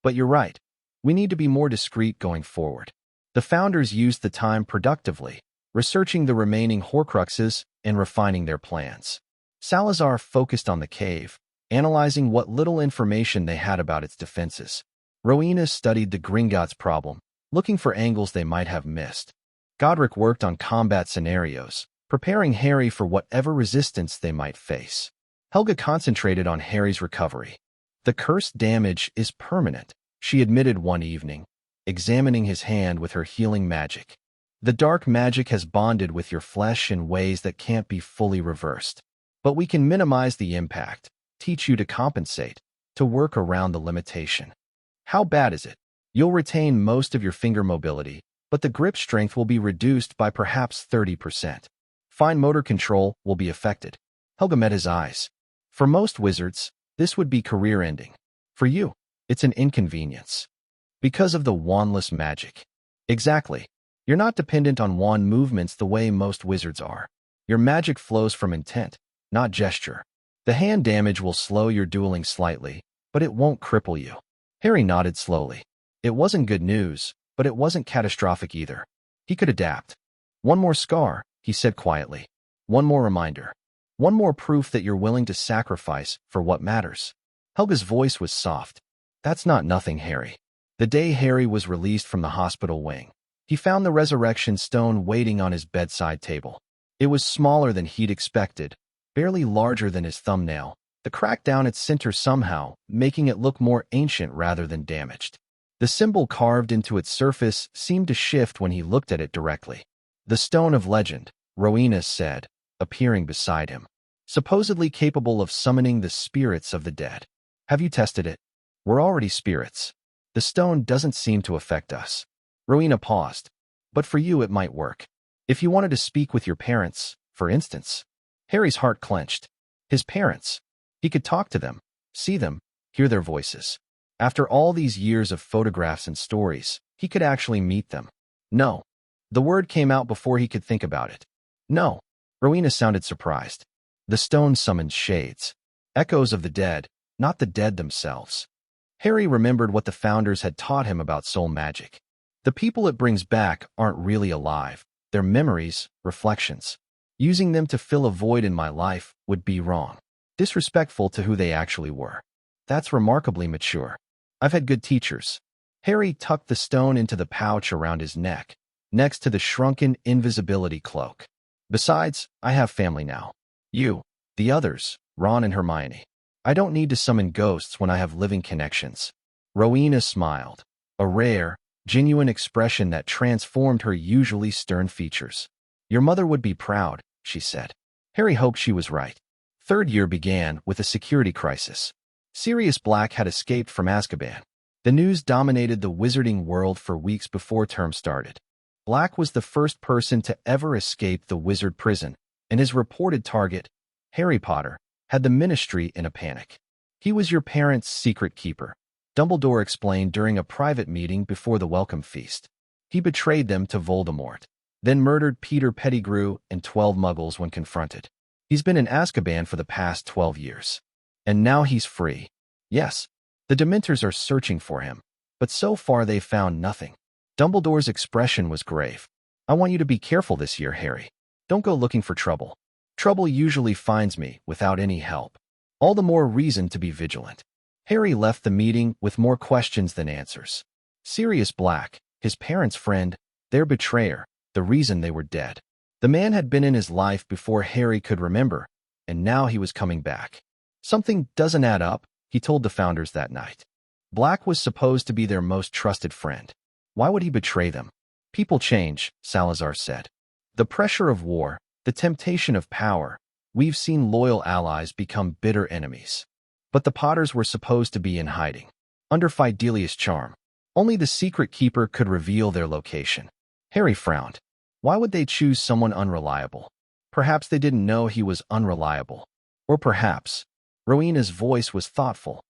[SPEAKER 1] "But you're right. We need to be more discreet going forward." The founders used the time productively, researching the remaining Horcruxes and refining their plans. Salazar focused on the cave, analyzing what little information they had about its defenses. Rowena studied the Gringotts problem, looking for angles they might have missed. Godric worked on combat scenarios, preparing Harry for whatever resistance they might face. Helga concentrated on Harry's recovery. "The curse damage is permanent," she admitted one evening, examining his hand with her healing magic. "The dark magic has bonded with your flesh in ways that can't be fully reversed. But we can minimize the impact, teach you to compensate, to work around the limitation." "How bad is it?" "You'll retain most of your finger mobility, but the grip strength will be reduced by perhaps 30%. Fine motor control will be affected." Helga met his eyes. "For most wizards, this would be career-ending. For you, it's an inconvenience. Because of the wandless magic." "Exactly. You're not dependent on wand movements the way most wizards are. Your magic flows from intent, not gesture. The hand damage will slow your dueling slightly, but it won't cripple you. Harry nodded slowly. It wasn't good news, but it wasn't catastrophic either. He could adapt. One more scar, he said quietly. One more reminder. One more proof that you're willing to sacrifice for what matters. Helga's voice was soft. That's not nothing, Harry. The day Harry was released from the hospital wing, he found the resurrection stone waiting on his bedside table. It was smaller than he'd expected, barely larger than his thumbnail, the crack down its center somehow, making it look more ancient rather than damaged. The symbol carved into its surface seemed to shift when he looked at it directly. The Stone of Legend, Rowena said, appearing beside him. Supposedly capable of summoning the spirits of the dead. Have you tested it? We're already spirits. The stone doesn't seem to affect us. Rowena paused. But for you it might work. If you wanted to speak with your parents, for instance. Harry's heart clenched. His parents. He could talk to them, see them, hear their voices. After all these years of photographs and stories, he could actually meet them. No. The word came out before he could think about it. No. Rowena sounded surprised. The stone summoned shades. Echoes of the dead, not the dead themselves. Harry remembered what the founders had taught him about soul magic. The people it brings back aren't really alive. They're memories, reflections. Using them to fill a void in my life would be wrong. Disrespectful to who they actually were. That's remarkably mature. I've had good teachers. Harry tucked the stone into the pouch around his neck, next to the shrunken invisibility cloak. Besides, I have family now. You, the others, Ron and Hermione. I don't need to summon ghosts when I have living connections. Rowena smiled, a rare, genuine expression that transformed her usually stern features. Your mother would be proud, she said. Harry hoped she was right. Third year began with a security crisis. Sirius Black had escaped from Azkaban. The news dominated the wizarding world for weeks before term started. Black was the first person to ever escape the wizard prison, and his reported target, Harry Potter, had the Ministry in a panic. He was your parents' secret keeper, Dumbledore explained during a private meeting before the welcome feast. He betrayed them to Voldemort, then murdered Peter Pettigrew and 12 Muggles when confronted. He's been in Azkaban for the past 12 years. And now he's free. Yes, the Dementors are searching for him, but so far they've found nothing. Dumbledore's expression was grave. I want you to be careful this year, Harry. Don't go looking for trouble. Trouble usually finds me without any help. All the more reason to be vigilant. Harry left the meeting with more questions than answers. Sirius Black, his parents' friend, their betrayer, the reason they were dead. The man had been in his life before Harry could remember, and now he was coming back. Something doesn't add up, he told the founders that night. Black was supposed to be their most trusted friend. Why would he betray them? People change, Salazar said. The pressure of war, the temptation of power, we've seen loyal allies become bitter enemies. But the Potters were supposed to be in hiding. Under Fidelius' charm, only the secret keeper could reveal their location. Harry frowned. Why would they choose someone unreliable? Perhaps they didn't know he was unreliable. Or perhaps, Rowena's voice was thoughtful.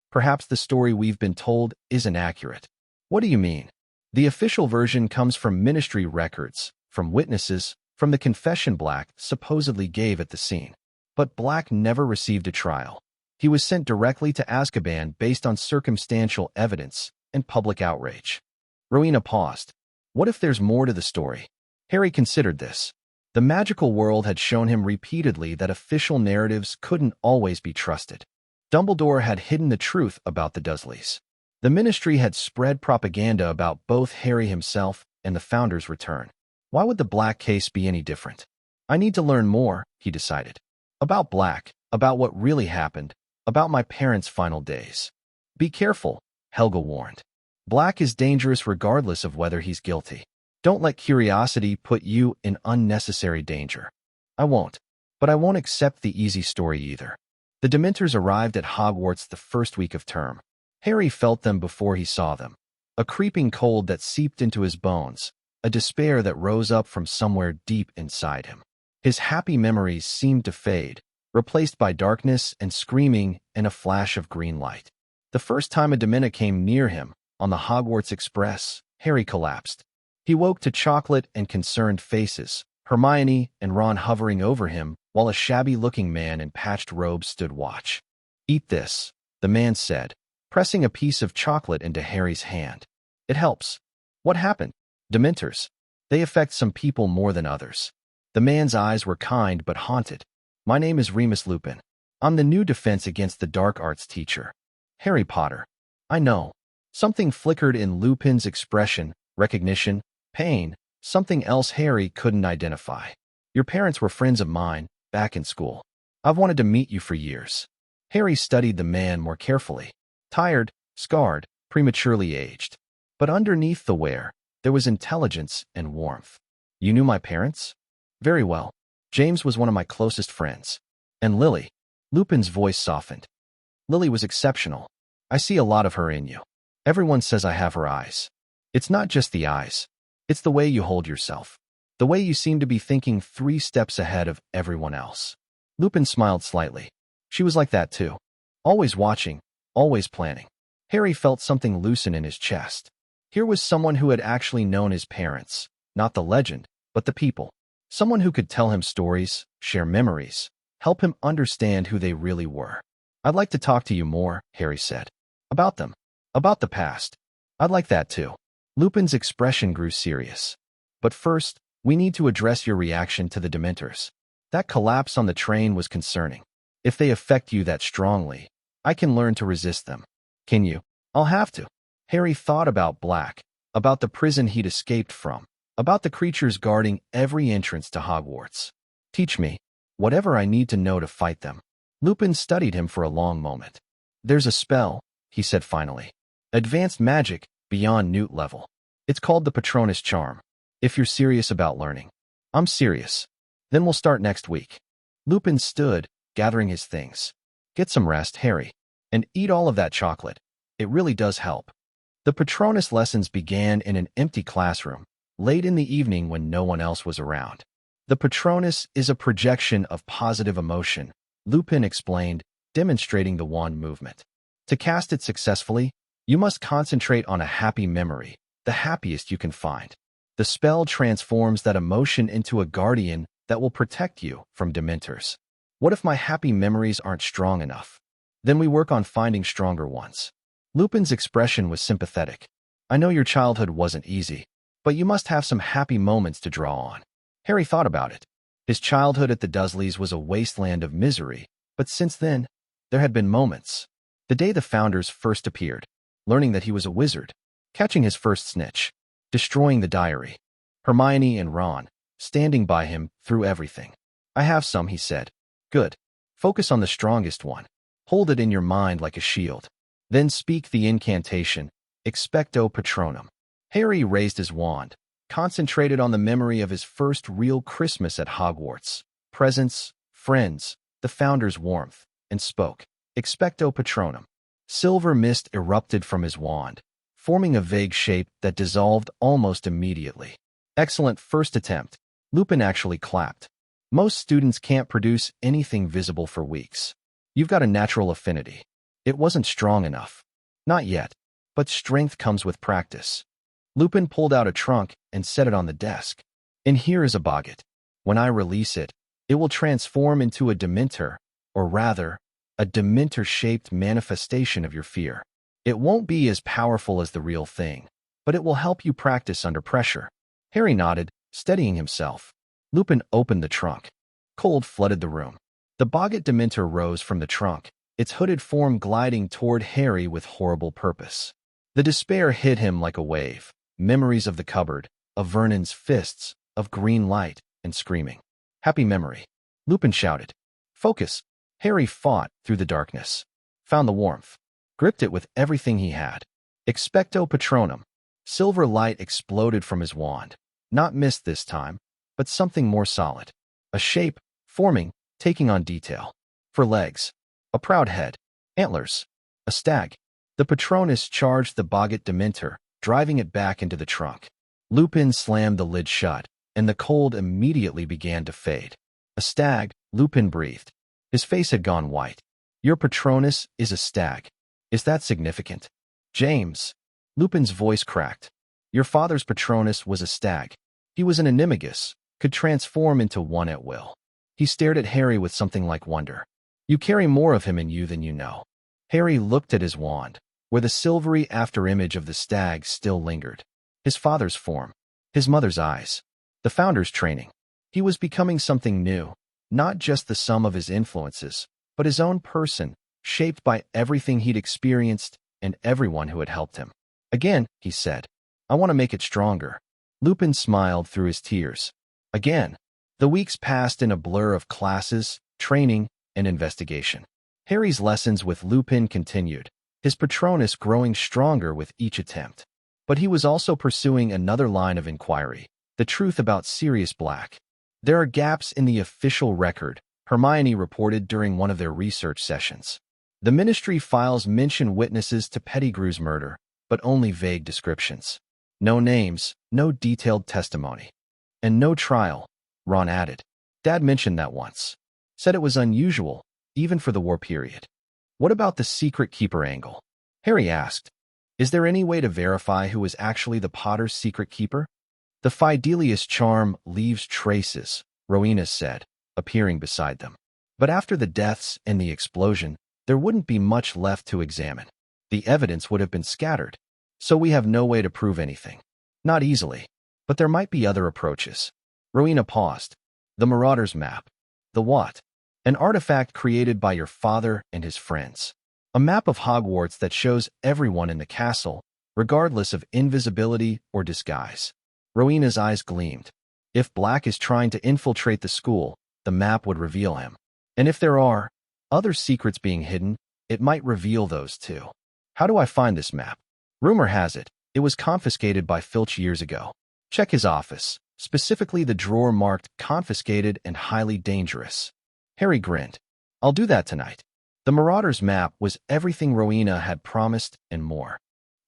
[SPEAKER 1] Perhaps the story we've been told isn't accurate. What do you mean? The official version comes from Ministry records, from witnesses, from the confession Black supposedly gave at the scene. But Black never received a trial. He was sent directly to Azkaban based on circumstantial evidence and public outrage. Rowena paused. What if there's more to the story? Harry considered this. The magical world had shown him repeatedly that official narratives couldn't always be trusted. Dumbledore had hidden the truth about the Dursleys. The Ministry had spread propaganda about both Harry himself and the Founder's return. Why would the Black case be any different? I need to learn more, he decided. About Black, about what really happened, about my parents' final days. Be careful, Helga warned. Black is dangerous regardless of whether he's guilty. Don't let curiosity put you in unnecessary danger. I won't. But I won't accept the easy story either. The Dementors arrived at Hogwarts the first week of term. Harry felt them before he saw them. A creeping cold that seeped into his bones, a despair that rose up from somewhere deep inside him. His happy memories seemed to fade, replaced by darkness and screaming and a flash of green light. The first time a Dementor came near him, on the Hogwarts Express, Harry collapsed. He woke to chocolate and concerned faces, Hermione and Ron hovering over him while a shabby-looking man in patched robes stood watch. "Eat this," the man said, pressing a piece of chocolate into Harry's hand. "It helps." "What happened?" "Dementors. They affect some people more than others." The man's eyes were kind but haunted. "My name is Remus Lupin. I'm the new Defense Against the Dark Arts teacher." "Harry Potter." "I know." Something flickered in Lupin's expression, recognition, pain, something else Harry couldn't identify. "Your parents were friends of mine, back in school. I've wanted to meet you for years." Harry studied the man more carefully. Tired, scarred, prematurely aged. But underneath the wear, there was intelligence and warmth. "You knew my parents?" "Very well. James was one of my closest friends. And Lily." Lupin's voice softened. "Lily was exceptional. I see a lot of her in you. Everyone says I have her eyes. It's not just the eyes. It's the way you hold yourself. The way you seem to be thinking 3 steps ahead of everyone else." Lupin smiled slightly. "She was like that too. Always watching, always planning." Harry felt something loosen in his chest. Here was someone who had actually known his parents, not the legend, but the people. Someone who could tell him stories, share memories, help him understand who they really were. "I'd like to talk to you more," Harry said. "About them. About the past." "I'd like that too." Lupin's expression grew serious. "But first, we need to address your reaction to the Dementors. That collapse on the train was concerning. If they affect you that strongly, I can learn to resist them." "Can you?" "I'll have to." Harry thought about Black, about the prison he'd escaped from, about the creatures guarding every entrance to Hogwarts. "Teach me whatever I need to know to fight them." Lupin studied him for a long moment. "There's a spell," he said finally. "Advanced magic beyond Newt level. It's called the Patronus Charm. If you're serious about learning." "I'm serious." "Then we'll start next week." Lupin stood, gathering his things. "Get some rest, Harry, and eat all of that chocolate. It really does help." The Patronus lessons began in an empty classroom, late in the evening when no one else was around. "The Patronus is a projection of positive emotion," Lupin explained, demonstrating the wand movement. "To cast it successfully, you must concentrate on a happy memory, the happiest you can find. The spell transforms that emotion into a guardian that will protect you from Dementors." "What if my happy memories aren't strong enough?" "Then we work on finding stronger ones." Lupin's expression was sympathetic. "I know your childhood wasn't easy, but you must have some happy moments to draw on." Harry thought about it. His childhood at the Dursleys was a wasteland of misery, but since then, there had been moments. The day the Founders first appeared, learning that he was a wizard, catching his first snitch, destroying the diary, Hermione and Ron, standing by him through everything. "I have some," he said. "Good. Focus on the strongest one. Hold it in your mind like a shield. Then speak the incantation, Expecto Patronum." Harry raised his wand, concentrated on the memory of his first real Christmas at Hogwarts, presents, friends, the Founders' warmth, and spoke, Expecto Patronum. Silver mist erupted from his wand, forming a vague shape that dissolved almost immediately. "Excellent first attempt." Lupin actually clapped. "Most students can't produce anything visible for weeks. You've got a natural affinity." "It wasn't strong enough." "Not yet, but strength comes with practice." Lupin pulled out a trunk and set it on the desk. "And here is a boggart. When I release it, it will transform into a Dementor, or rather, a Dementor-shaped manifestation of your fear. It won't be as powerful as the real thing, but it will help you practice under pressure." Harry nodded, steadying himself. Lupin opened the trunk. Cold flooded the room. The boggart Dementor rose from the trunk, its hooded form gliding toward Harry with horrible purpose. The despair hit him like a wave. Memories of the cupboard, of Vernon's fists, of green light, and screaming. "Happy memory." Lupin shouted. "Focus." Harry fought through the darkness. Found the warmth. Gripped it with everything he had. Expecto Patronum. Silver light exploded from his wand. Not mist this time, but something more solid. A shape, forming, taking on detail. For legs. A proud head. Antlers. A stag. The Patronus charged the boggart Dementor, driving it back into the trunk. Lupin slammed the lid shut, and the cold immediately began to fade. "A stag," Lupin breathed. His face had gone white. "Your Patronus is a stag. Is that significant?" "James." Lupin's voice cracked. "Your father's Patronus was a stag. He was an animagus, could transform into one at will. He stared at Harry with something like wonder. You carry more of him in you than you know. Harry looked at his wand, where the silvery afterimage of the stag still lingered. His father's form, his mother's eyes, the Founder's training. He was becoming something new, not just the sum of his influences, but his own person, shaped by everything he'd experienced and everyone who had helped him. Again, he said, I want to make it stronger. Lupin smiled through his tears. Again. The weeks passed in a blur of classes, training, and investigation. Harry's lessons with Lupin continued, his Patronus growing stronger with each attempt. But he was also pursuing another line of inquiry, the truth about Sirius Black. There are gaps in the official record, Hermione reported during one of their research sessions. The Ministry files mention witnesses to Pettigrew's murder, but only vague descriptions. No names, no detailed testimony. And no trial, Ron added. Dad mentioned that once. Said it was unusual, even for the war period. What about the secret keeper angle? Harry asked. Is there any way to verify who was actually the Potter's secret keeper? The Fidelius charm leaves traces, Rowena said, appearing beside them. But after the deaths and the explosion, there wouldn't be much left to examine. The evidence would have been scattered. So we have no way to prove anything. Not easily. But there might be other approaches. Rowena paused. The Marauder's map. The what? An artifact created by your father and his friends. A map of Hogwarts that shows everyone in the castle, regardless of invisibility or disguise. Rowena's eyes gleamed. If Black is trying to infiltrate the school, the map would reveal him. And if there are other secrets being hidden, it might reveal those too. How do I find this map? Rumor has it, it was confiscated by Filch years ago. Check his office, specifically the drawer marked confiscated and highly dangerous. Harry grinned. I'll do that tonight. The Marauder's map was everything Rowena had promised and more.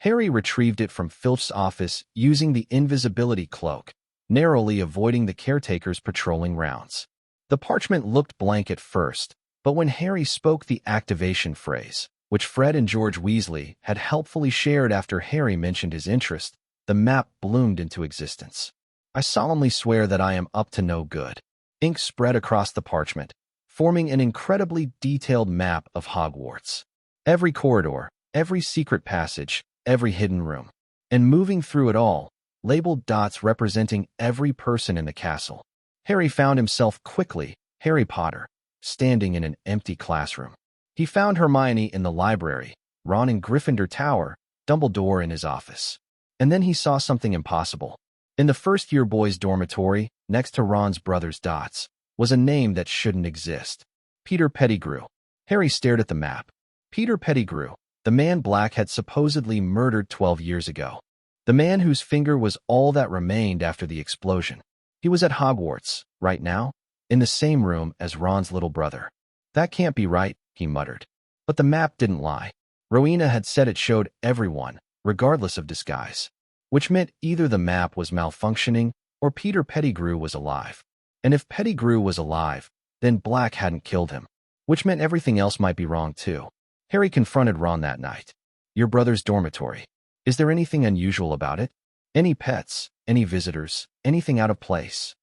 [SPEAKER 1] Harry retrieved it from Filch's office using the invisibility cloak, narrowly avoiding the caretakers patrolling rounds. The parchment looked blank at first, but when Harry spoke the activation phrase, which Fred and George Weasley had helpfully shared after Harry mentioned his interest, the map bloomed into existence. I solemnly swear that I am up to no good. Ink spread across the parchment, forming an incredibly detailed map of Hogwarts. Every corridor, every secret passage, every hidden room. And moving through it all, labeled dots representing every person in the castle. Harry found himself quickly, Harry Potter, standing in an empty classroom. He found Hermione in the library, Ron in Gryffindor Tower, Dumbledore in his office. And then he saw something impossible. In the first-year boys' dormitory, next to Ron's brother's dots, was a name that shouldn't exist. Peter Pettigrew. Harry stared at the map. Peter Pettigrew, the man Black had supposedly murdered 12 years ago. The man whose finger was all that remained after the explosion. He was at Hogwarts, right now, in the same room as Ron's little brother. That can't be right, he muttered. But the map didn't lie. Rowena had said it showed everyone, regardless of disguise. Which meant either the map was malfunctioning or Peter Pettigrew was alive. And if Pettigrew was alive, then Black hadn't killed him. Which meant everything else might be wrong too. Harry confronted Ron that night. Your brother's dormitory. Is there anything unusual about it? Any pets? Any visitors? Anything out of place?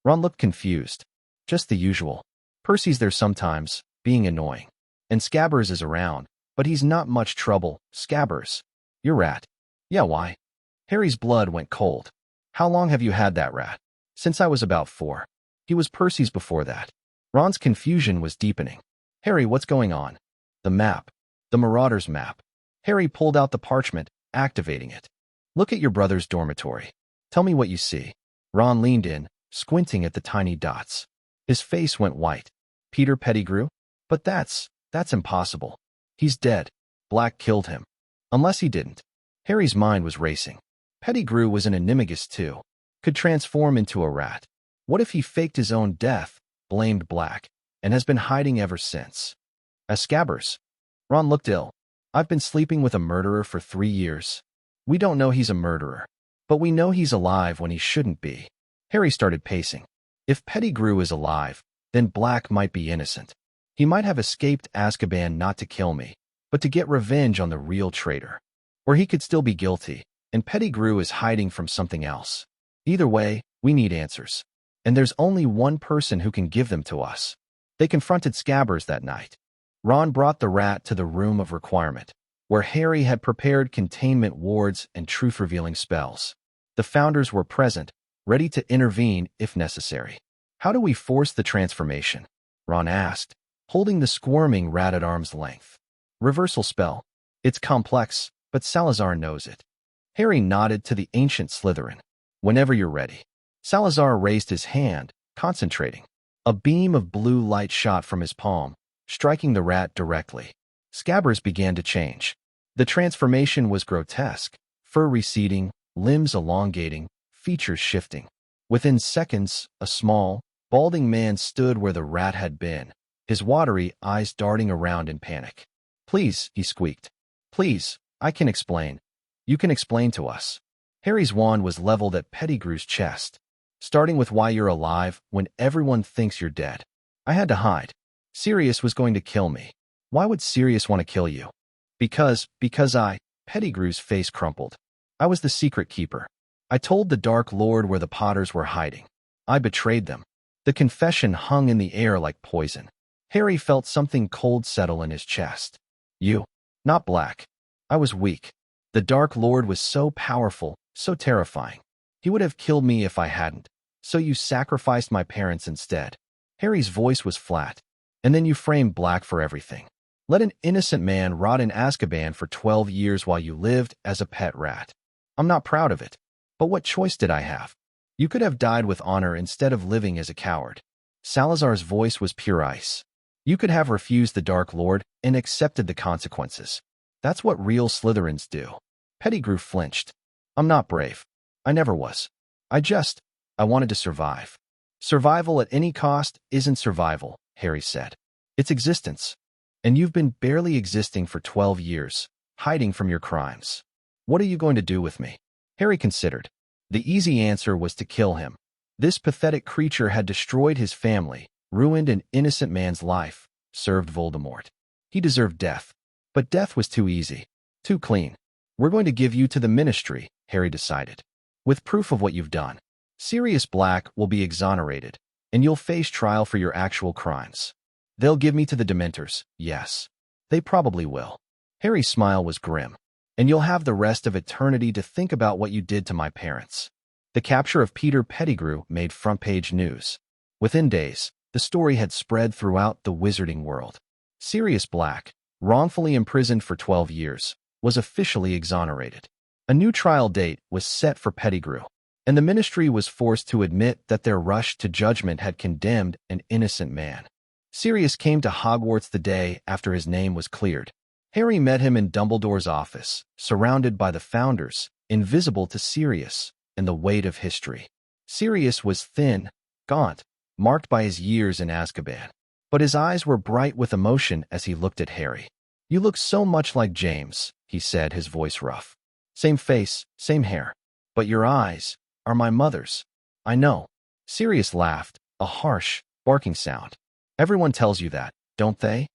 [SPEAKER 1] Ron looked confused. Just the usual. Percy's there sometimes, being annoying. And Scabbers is around, but he's not much trouble. Scabbers. Your rat. Yeah, why? Harry's blood went cold. How long have you had that rat? Since I was about 4. He was Percy's before that. Ron's confusion was deepening. Harry, what's going on? The map. The Marauder's map. Harry pulled out the parchment, activating it. Look at your brother's dormitory. Tell me what you see. Ron leaned in, squinting at the tiny dots. His face went white. Peter Pettigrew? But that's impossible. He's dead. Black killed him. Unless he didn't. Harry's mind was racing. Pettigrew was an animagus too. Could transform into a rat. What if he faked his own death, blamed Black, and has been hiding ever since? As Scabbers. Ron looked ill. I've been sleeping with a murderer for 3 years. We don't know he's a murderer, but we know he's alive when he shouldn't be. Harry started pacing. If Pettigrew is alive, then Black might be innocent. He might have escaped Azkaban not to kill me, but to get revenge on the real traitor. Or he could still be guilty, and Pettigrew is hiding from something else. Either way, we need answers. and there's only one person who can give them to us. They confronted Scabbers that night. Ron brought the rat to the room of requirement, where Harry had prepared containment wards and truth-revealing spells. The Founders were present, ready to intervene if necessary. How do we force the transformation? Ron asked, holding the squirming rat at arm's length. Reversal spell. It's complex, but Salazar knows it. Harry nodded to the ancient Slytherin. Whenever you're ready. Salazar raised his hand, concentrating. A beam of blue light shot from his palm, striking the rat directly. Scabbers began to change. The transformation was grotesque, fur receding, limbs elongating, features shifting. Within seconds, a small, balding man stood where the rat had been, his watery eyes darting around in panic. Please, he squeaked. Please, I can explain. You can explain to us. Harry's wand was leveled at Pettigrew's chest, starting with why you're alive when everyone thinks you're dead. I had to hide. Sirius was going to kill me. Why would Sirius want to kill you? Because Pettigrew's face crumpled. I was the secret keeper. I told the Dark Lord where the Potters were hiding. I betrayed them. The confession hung in the air like poison. Harry felt something cold settle in his chest. You. Not Black. I was weak. The Dark Lord was so powerful, so terrifying. He would have killed me if I hadn't. So you sacrificed my parents instead. Harry's voice was flat. And then you framed Black for everything. Let an innocent man rot in Azkaban for 12 years while you lived as a pet rat. I'm not proud of it. But what choice did I have? You could have died with honor instead of living as a coward. Salazar's voice was pure ice. You could have refused the Dark Lord and accepted the consequences. That's what real Slytherins do. Pettigrew flinched. I'm not brave. I never was. I wanted to survive. Survival at any cost isn't survival, Harry said. It's existence. And you've been barely existing for 12 years, hiding from your crimes. What are you going to do with me? Harry considered. The easy answer was to kill him. This pathetic creature had destroyed his family, ruined an innocent man's life, served Voldemort. He deserved death. But death was too easy, too clean. We're going to give you to the Ministry, Harry decided. With proof of what you've done. Sirius Black will be exonerated, and you'll face trial for your actual crimes. They'll give me to the Dementors, yes. They probably will. Harry's smile was grim. And you'll have the rest of eternity to think about what you did to my parents. The capture of Peter Pettigrew made front-page news. Within days, the story had spread throughout the wizarding world. Sirius Black, wrongfully imprisoned for 12 years, was officially exonerated. A new trial date was set for Pettigrew, and the Ministry was forced to admit that their rush to judgment had condemned an innocent man. Sirius came to Hogwarts the day after his name was cleared. Harry met him in Dumbledore's office, surrounded by the Founders, invisible to Sirius, and the weight of history. Sirius was thin, gaunt, marked by his years in Azkaban. But his eyes were bright with emotion as he looked at Harry. You look so much like James, he said, his voice rough. Same face, same hair. But your eyes are my mother's. I know. Sirius laughed, a harsh, barking sound. Everyone tells you that, don't they?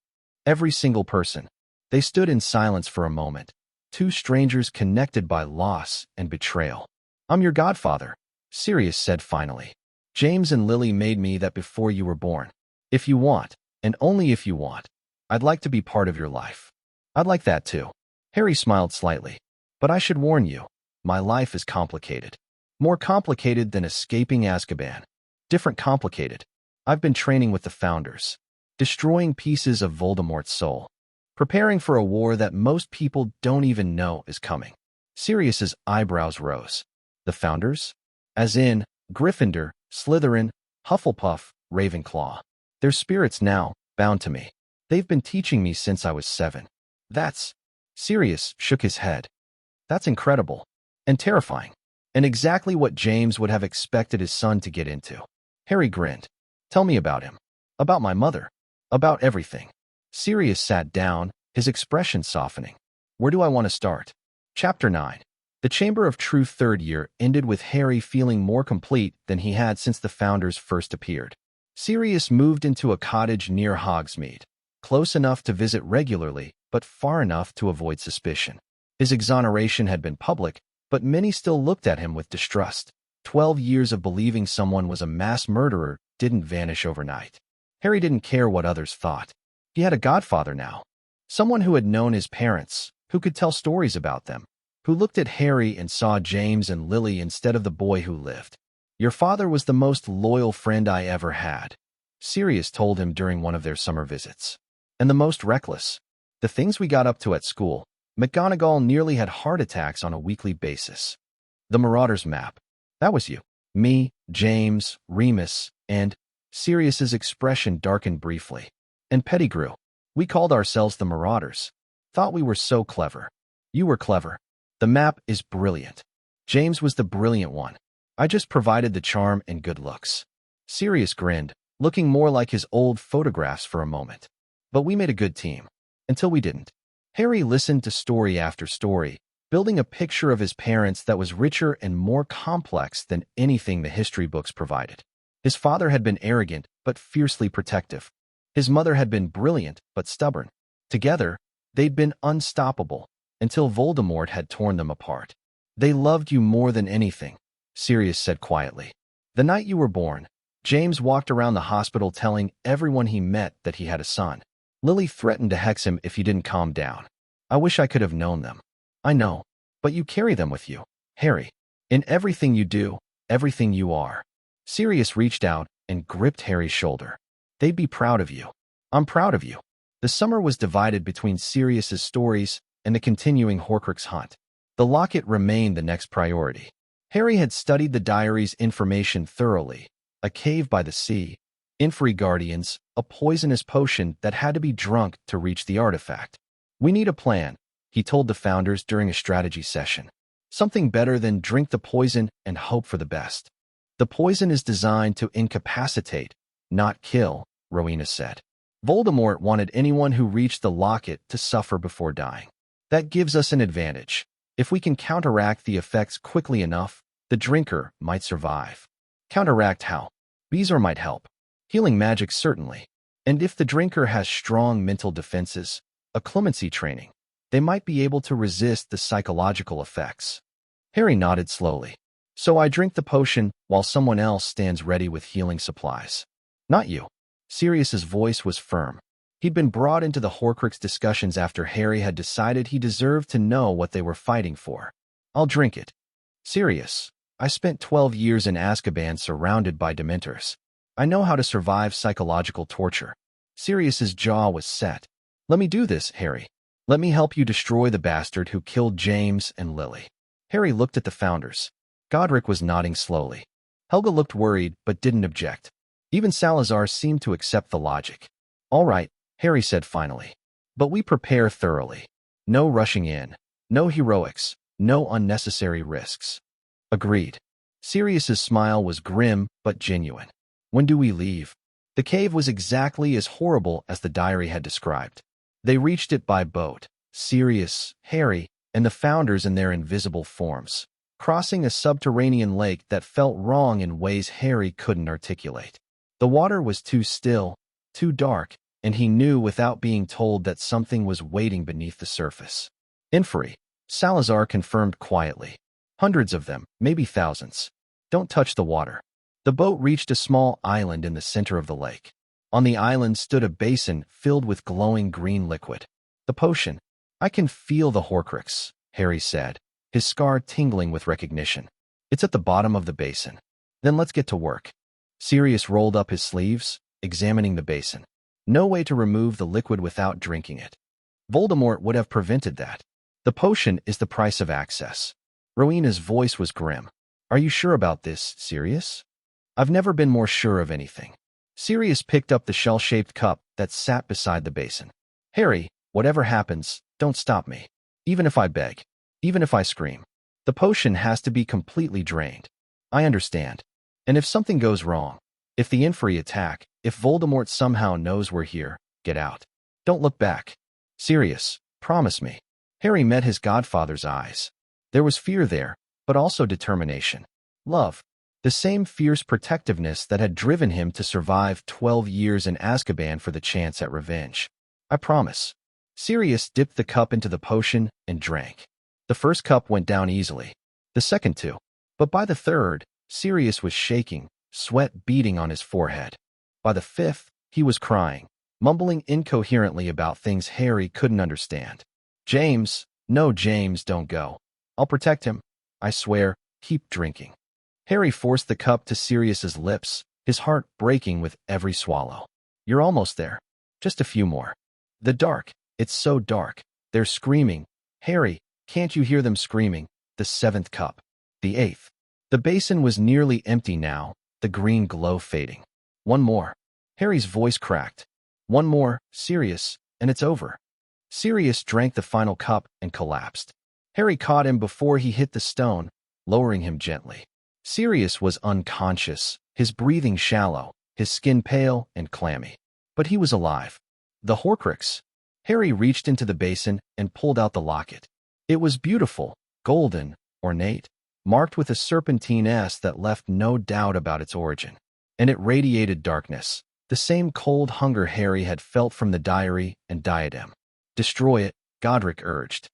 [SPEAKER 1] Every single person. They stood in silence for a moment, two strangers connected by loss and betrayal. I'm your godfather, Sirius said finally. James and Lily made me that before you were born. If you want, and only if you want, I'd like to be part of your life. I'd like that too. Harry smiled slightly. But I should warn you, my life is complicated. More complicated than escaping Azkaban. Different complicated. I've been training with the Founders, destroying pieces of Voldemort's soul. Preparing for a war that most people don't even know is coming. Sirius's eyebrows rose. The Founders? As in, Gryffindor, Slytherin, Hufflepuff, Ravenclaw. They're spirits now, bound to me. They've been teaching me since I was 7. That's... Sirius shook his head. That's incredible. And terrifying. And exactly what James would have expected his son to get into. Harry grinned. Tell me about him. About my mother. About everything. Sirius sat down, his expression softening. Where do I want to start? Chapter 9. The Chamber of Truth third year ended with Harry feeling more complete than he had since the Founders first appeared. Sirius moved into a cottage near Hogsmeade, close enough to visit regularly, but far enough to avoid suspicion. His exoneration had been public, but many still looked at him with distrust. 12 years of believing someone was a mass murderer didn't vanish overnight. Harry didn't care what others thought. He had a godfather now. Someone who had known his parents, who could tell stories about them, who looked at Harry and saw James and Lily instead of the boy who lived. "Your father was the most loyal friend I ever had," Sirius told him during one of their summer visits. "And the most reckless. The things we got up to at school, McGonagall nearly had heart attacks on a weekly basis. The Marauders map. That was you. Me, James, Remus, and..." Sirius's expression darkened briefly. "And Pettigrew. We called ourselves the Marauders. Thought we were so clever." "You were clever. The map is brilliant. James was the brilliant one. I just provided the charm and good looks." Sirius grinned, looking more like his old photographs for a moment. "But we made a good team. Until we didn't." Harry listened to story after story, building a picture of his parents that was richer and more complex than anything the history books provided. His father had been arrogant but fiercely protective. His mother had been brilliant but stubborn. Together, they'd been unstoppable until Voldemort had torn them apart. "They loved you more than anything," Sirius said quietly. "The night you were born, James walked around the hospital telling everyone he met that he had a son. Lily threatened to hex him if he didn't calm down. I wish I could have known them." "I know, but you carry them with you, Harry. In everything you do, everything you are." Sirius reached out and gripped Harry's shoulder. "They'd be proud of you. I'm proud of you." The summer was divided between Sirius's stories and the continuing Horcrux hunt. The locket remained the next priority. Harry had studied the diary's information thoroughly. A cave by the sea, Inferi Guardians, a poisonous potion that had to be drunk to reach the artifact. "We need a plan," he told the founders during a strategy session. "Something better than drink the poison and hope for the best." "The poison is designed to incapacitate, not kill," Rowena said. "Voldemort wanted anyone who reached the locket to suffer before dying. That gives us an advantage. If we can counteract the effects quickly enough, the drinker might survive." "Counteract how?" "Bezoar might help. Healing magic certainly. And if the drinker has strong mental defenses, a clemency training, they might be able to resist the psychological effects." Harry nodded slowly. "So I drink the potion while someone else stands ready with healing supplies." "Not you." Sirius's voice was firm. He'd been brought into the Horcrux discussions after Harry had decided he deserved to know what they were fighting for. "I'll drink it." "Sirius, I spent 12 years in Azkaban surrounded by Dementors. I know how to survive psychological torture." Sirius's jaw was set. "Let me do this, Harry. Let me help you destroy the bastard who killed James and Lily." Harry looked at the founders. Godric was nodding slowly. Helga looked worried but didn't object. Even Salazar seemed to accept the logic. "All right," Harry said finally. "But we prepare thoroughly. No rushing in. No heroics. No unnecessary risks." "Agreed." Sirius's smile was grim but genuine. "When do we leave?" The cave was exactly as horrible as the diary had described. They reached it by boat, Sirius, Harry, and the founders in their invisible forms, crossing a subterranean lake that felt wrong in ways Harry couldn't articulate. The water was too still, too dark, and he knew without being told that something was waiting beneath the surface. "Inferi," Salazar confirmed quietly. "Hundreds of them, maybe thousands. Don't touch the water." The boat reached a small island in the center of the lake. On the island stood a basin filled with glowing green liquid. "The potion." "I can feel the Horcrux," Harry said, his scar tingling with recognition. "It's at the bottom of the basin." "Then let's get to work." Sirius rolled up his sleeves, examining the basin. No way to remove the liquid without drinking it. Voldemort would have prevented that. "The potion is the price of access." Rowena's voice was grim. "Are you sure about this, Sirius?" "I've never been more sure of anything." Sirius picked up the shell-shaped cup that sat beside the basin. "Harry, whatever happens, don't stop me. Even if I beg. Even if I scream. The potion has to be completely drained." "I understand. And if something goes wrong, if the Inferi attack, if Voldemort somehow knows we're here, get out. Don't look back. Sirius, promise me." Harry met his godfather's eyes. There was fear there, but also determination. Love. The same fierce protectiveness that had driven him to survive 12 years in Azkaban for the chance at revenge. "I promise." Sirius dipped the cup into the potion and drank. The first cup went down easily. The second two. But by the third, Sirius was shaking, sweat beading on his forehead. By the fifth, he was crying, mumbling incoherently about things Harry couldn't understand. James, no, James, don't go. I'll protect him. I swear, keep drinking. Harry forced the cup to Sirius's lips, his heart breaking with every swallow. You're almost there. Just a few more. The dark. It's so dark. They're screaming. Harry, can't you hear them screaming? The seventh cup. The eighth. The basin was nearly empty now, the green glow fading. One more. Harry's voice cracked. One more, Sirius, and it's over. Sirius drank the final cup and collapsed. Harry caught him before he hit the stone, lowering him gently. Sirius was unconscious, his breathing shallow, his skin pale and clammy. But he was alive. The Horcrux. Harry reached into the basin and pulled out the locket. It was beautiful, golden, ornate, marked with a serpentine S that left no doubt about its origin. And it radiated darkness, the same cold hunger Harry had felt from the diary and diadem. Destroy it, Godric urged.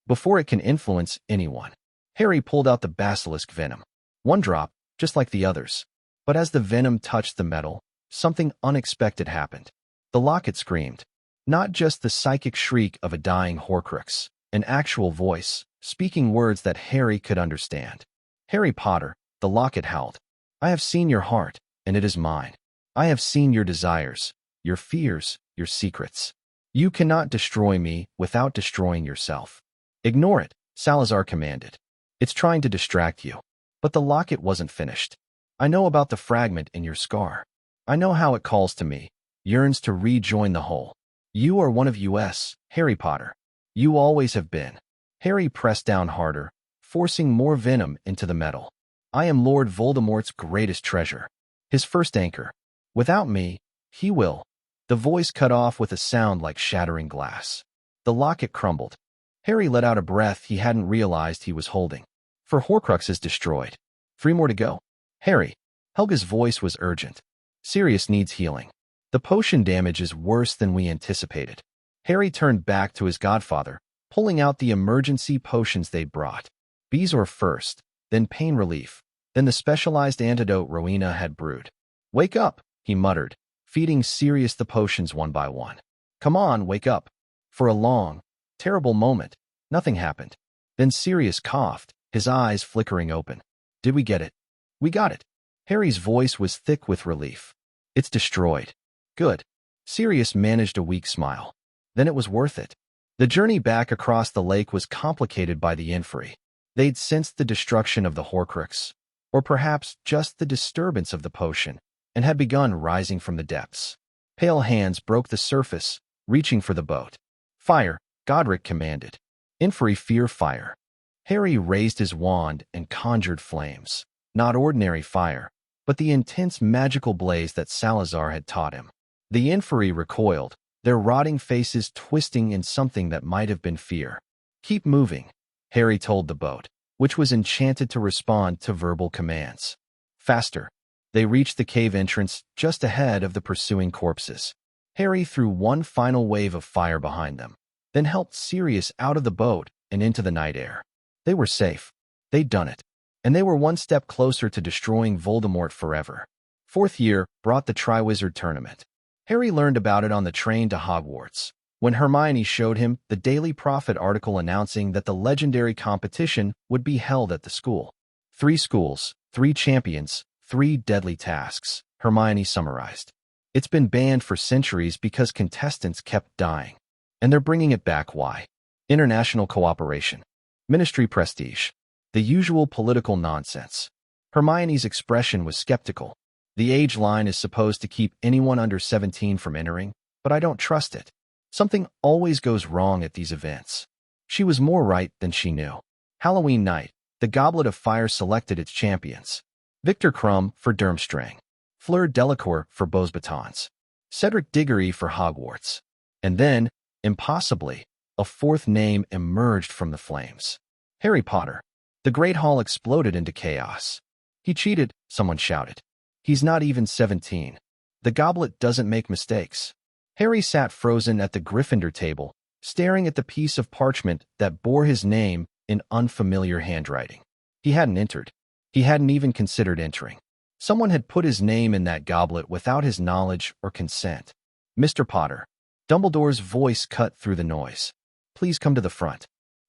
[SPEAKER 1] Before it can influence anyone. Harry pulled out the basilisk venom. One drop, just like the others. But as the venom touched the metal, something unexpected happened. The locket screamed. Not just the psychic shriek of a dying Horcrux, an actual voice, speaking words that Harry could understand. Harry Potter, the locket howled. I have seen your heart, and it is mine. I have seen your desires, your fears, your secrets. You cannot destroy me without destroying yourself. Ignore it, Salazar commanded. It's trying to distract you. But the locket wasn't finished. I know about the fragment in your scar. I know how it calls to me, yearns to rejoin the whole. You are one of us, Harry Potter. You always have been. Harry pressed down harder, forcing more venom into the metal. I am Lord Voldemort's greatest treasure. His first anchor. Without me, he will. The voice cut off with a sound like shattering glass. The locket crumbled. Harry let out a breath he hadn't realized he was holding. For Horcrux is destroyed. 3 more to go. Harry. Helga's voice was urgent. Sirius needs healing. The potion damage is worse than we anticipated. Harry turned back to his godfather, pulling out the emergency potions they'd brought. Bezoar first, then pain relief, then the specialized antidote Rowena had brewed. Wake up, he muttered, feeding Sirius the potions one by one. Come on, wake up. For a long, terrible moment, nothing happened. Then Sirius coughed, his eyes flickering open. Did we get it? We got it. Harry's voice was thick with relief. It's destroyed. Good. Sirius managed a weak smile. Then it was worth it. The journey back across the lake was complicated by the Inferi. They'd sensed the destruction of the Horcrux, or perhaps just the disturbance of the potion, and had begun rising from the depths. Pale hands broke the surface, reaching for the boat. Fire, Godric commanded. Inferi fear fire. Harry raised his wand and conjured flames. Not ordinary fire, but the intense magical blaze that Salazar had taught him. The Inferi recoiled, their rotting faces twisting in something that might have been fear. Keep moving, Harry told the boat, which was enchanted to respond to verbal commands. Faster. They reached the cave entrance just ahead of the pursuing corpses. Harry threw one final wave of fire behind them, then helped Sirius out of the boat and into the night air. They were safe. They'd done it. And they were one step closer to destroying Voldemort forever. 4th year brought the Triwizard Tournament. Harry learned about it on the train to Hogwarts, when Hermione showed him the Daily Prophet article announcing that the legendary competition would be held at the school. 3 schools, 3 champions, 3 deadly tasks, Hermione summarized. It's been banned for centuries because contestants kept dying. And they're bringing it back. Why? International cooperation. Ministry prestige. The usual political nonsense. Hermione's expression was skeptical. The age line is supposed to keep anyone under 17 from entering, but I don't trust it. Something always goes wrong at these events. She was more right than she knew. Halloween night, the Goblet of Fire selected its champions. Victor Krum for Durmstrang. Fleur Delacour for Beauxbatons. Cedric Diggory for Hogwarts. And then, impossibly, a 4th name emerged from the flames. Harry Potter. The Great Hall exploded into chaos. He cheated, someone shouted. He's not even 17. The goblet doesn't make mistakes. Harry sat frozen at the Gryffindor table, staring at the piece of parchment that bore his name in unfamiliar handwriting. He hadn't entered. He hadn't even considered entering. Someone had put his name in that goblet without his knowledge or consent. Mr. Potter. Dumbledore's voice cut through the noise. Please come to the front.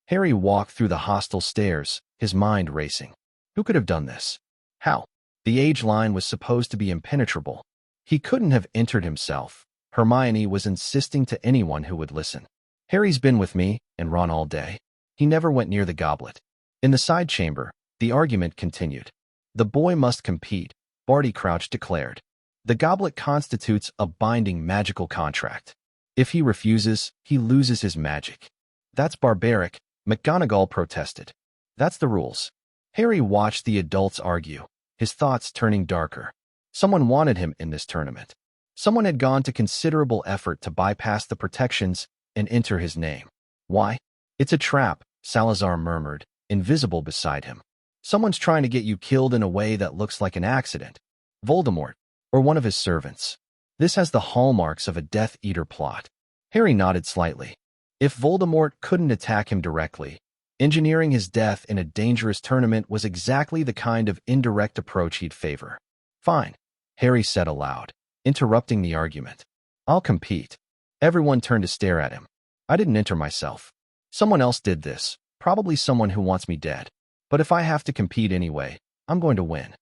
[SPEAKER 1] Harry walked through the hostel stairs, his mind racing. Who could have done this? How? The age line was supposed to be impenetrable. He couldn't have entered himself. Hermione was insisting to anyone who would listen. Harry's been with me and Ron all day. He never went near the goblet. In the side chamber, the argument continued. The boy must compete, Barty Crouch declared. The goblet constitutes a binding magical contract. If he refuses, he loses his magic. That's barbaric, McGonagall protested. That's the rules. Harry watched the adults argue, his thoughts turning darker. Someone wanted him in this tournament. Someone had gone to considerable effort to bypass the protections and enter his name. Why? It's a trap, Salazar murmured, invisible beside him. Someone's trying to get you killed in a way that looks like an accident. Voldemort, or one of his servants. This has the hallmarks of a Death Eater plot. Harry nodded slightly. If Voldemort couldn't attack him directly, engineering his death in a dangerous tournament was exactly the kind of indirect approach he'd favor. Fine, Harry said aloud, interrupting the argument. I'll compete. Everyone turned to stare at him. I didn't enter myself. Someone else did this, probably someone who wants me dead. But if I have to compete anyway, I'm going to win.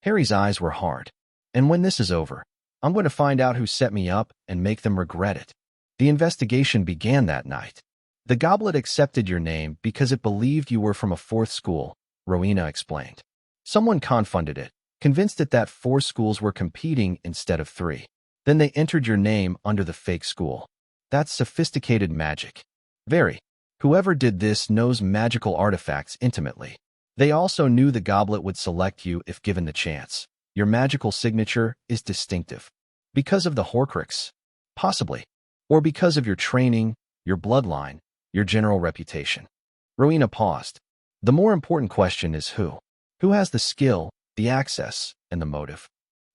[SPEAKER 1] Harry's eyes were hard. And when this is over, I'm going to find out who set me up and make them regret it. The investigation began that night. The goblet accepted your name because it believed you were from a fourth school, Rowena explained. Someone confounded it, convinced it that 4 schools were competing instead of 3. Then they entered your name under the fake school. That's sophisticated magic. Very. Whoever did this knows magical artifacts intimately. They also knew the goblet would select you if given the chance. Your magical signature is distinctive. Because of the Horcrux? Possibly. Or because of your training, your bloodline, your general reputation. Rowena paused. The more important question is who? Who has the skill, the access, and the motive?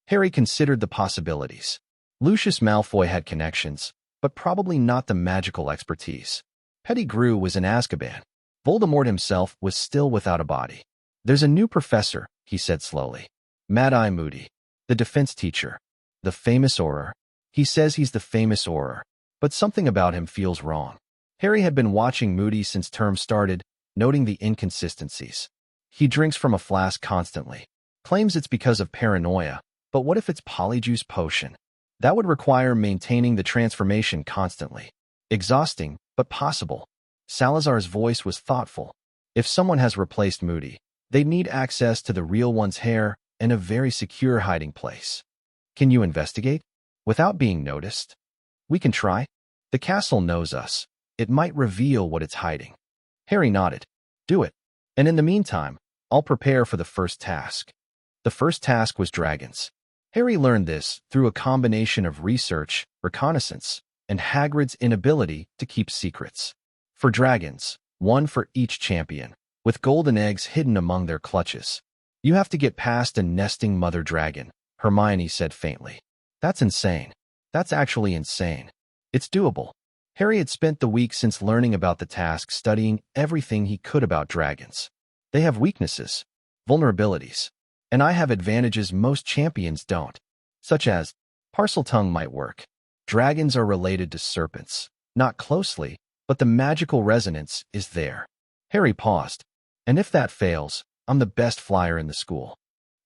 [SPEAKER 1] Harry considered the possibilities. Lucius Malfoy had connections, but probably not the magical expertise. Pettigrew was in Azkaban. Voldemort himself was still without a body. There's a new professor, he said slowly. Mad-Eye Moody, the defense teacher. The famous Auror. He says he's the famous Auror, but something about him feels wrong. Harry had been watching Moody since term started, noting the inconsistencies. He drinks from a flask constantly. Claims it's because of paranoia, but what if it's Polyjuice potion? That would require maintaining the transformation constantly. Exhausting, but possible. Salazar's voice was thoughtful. If someone has replaced Moody, they'd need access to the real one's hair and a very secure hiding place. Can you investigate? Without being noticed? We can try. The castle knows us. It might reveal what it's hiding. Harry nodded. Do it. And in the meantime, I'll prepare for the first task. The first task was dragons. Harry learned this through a combination of research, reconnaissance, and Hagrid's inability to keep secrets. For dragons, 1 for each champion, with golden eggs hidden among their clutches. You have to get past a nesting mother dragon, Hermione said faintly. That's insane. That's actually insane. It's doable. Harry had spent the week since learning about the task studying everything he could about dragons. They have weaknesses, vulnerabilities, and I have advantages most champions don't, such as Parseltongue might work. Dragons are related to serpents, not closely, but the magical resonance is there. Harry paused. And if that fails, I'm the best flyer in the school.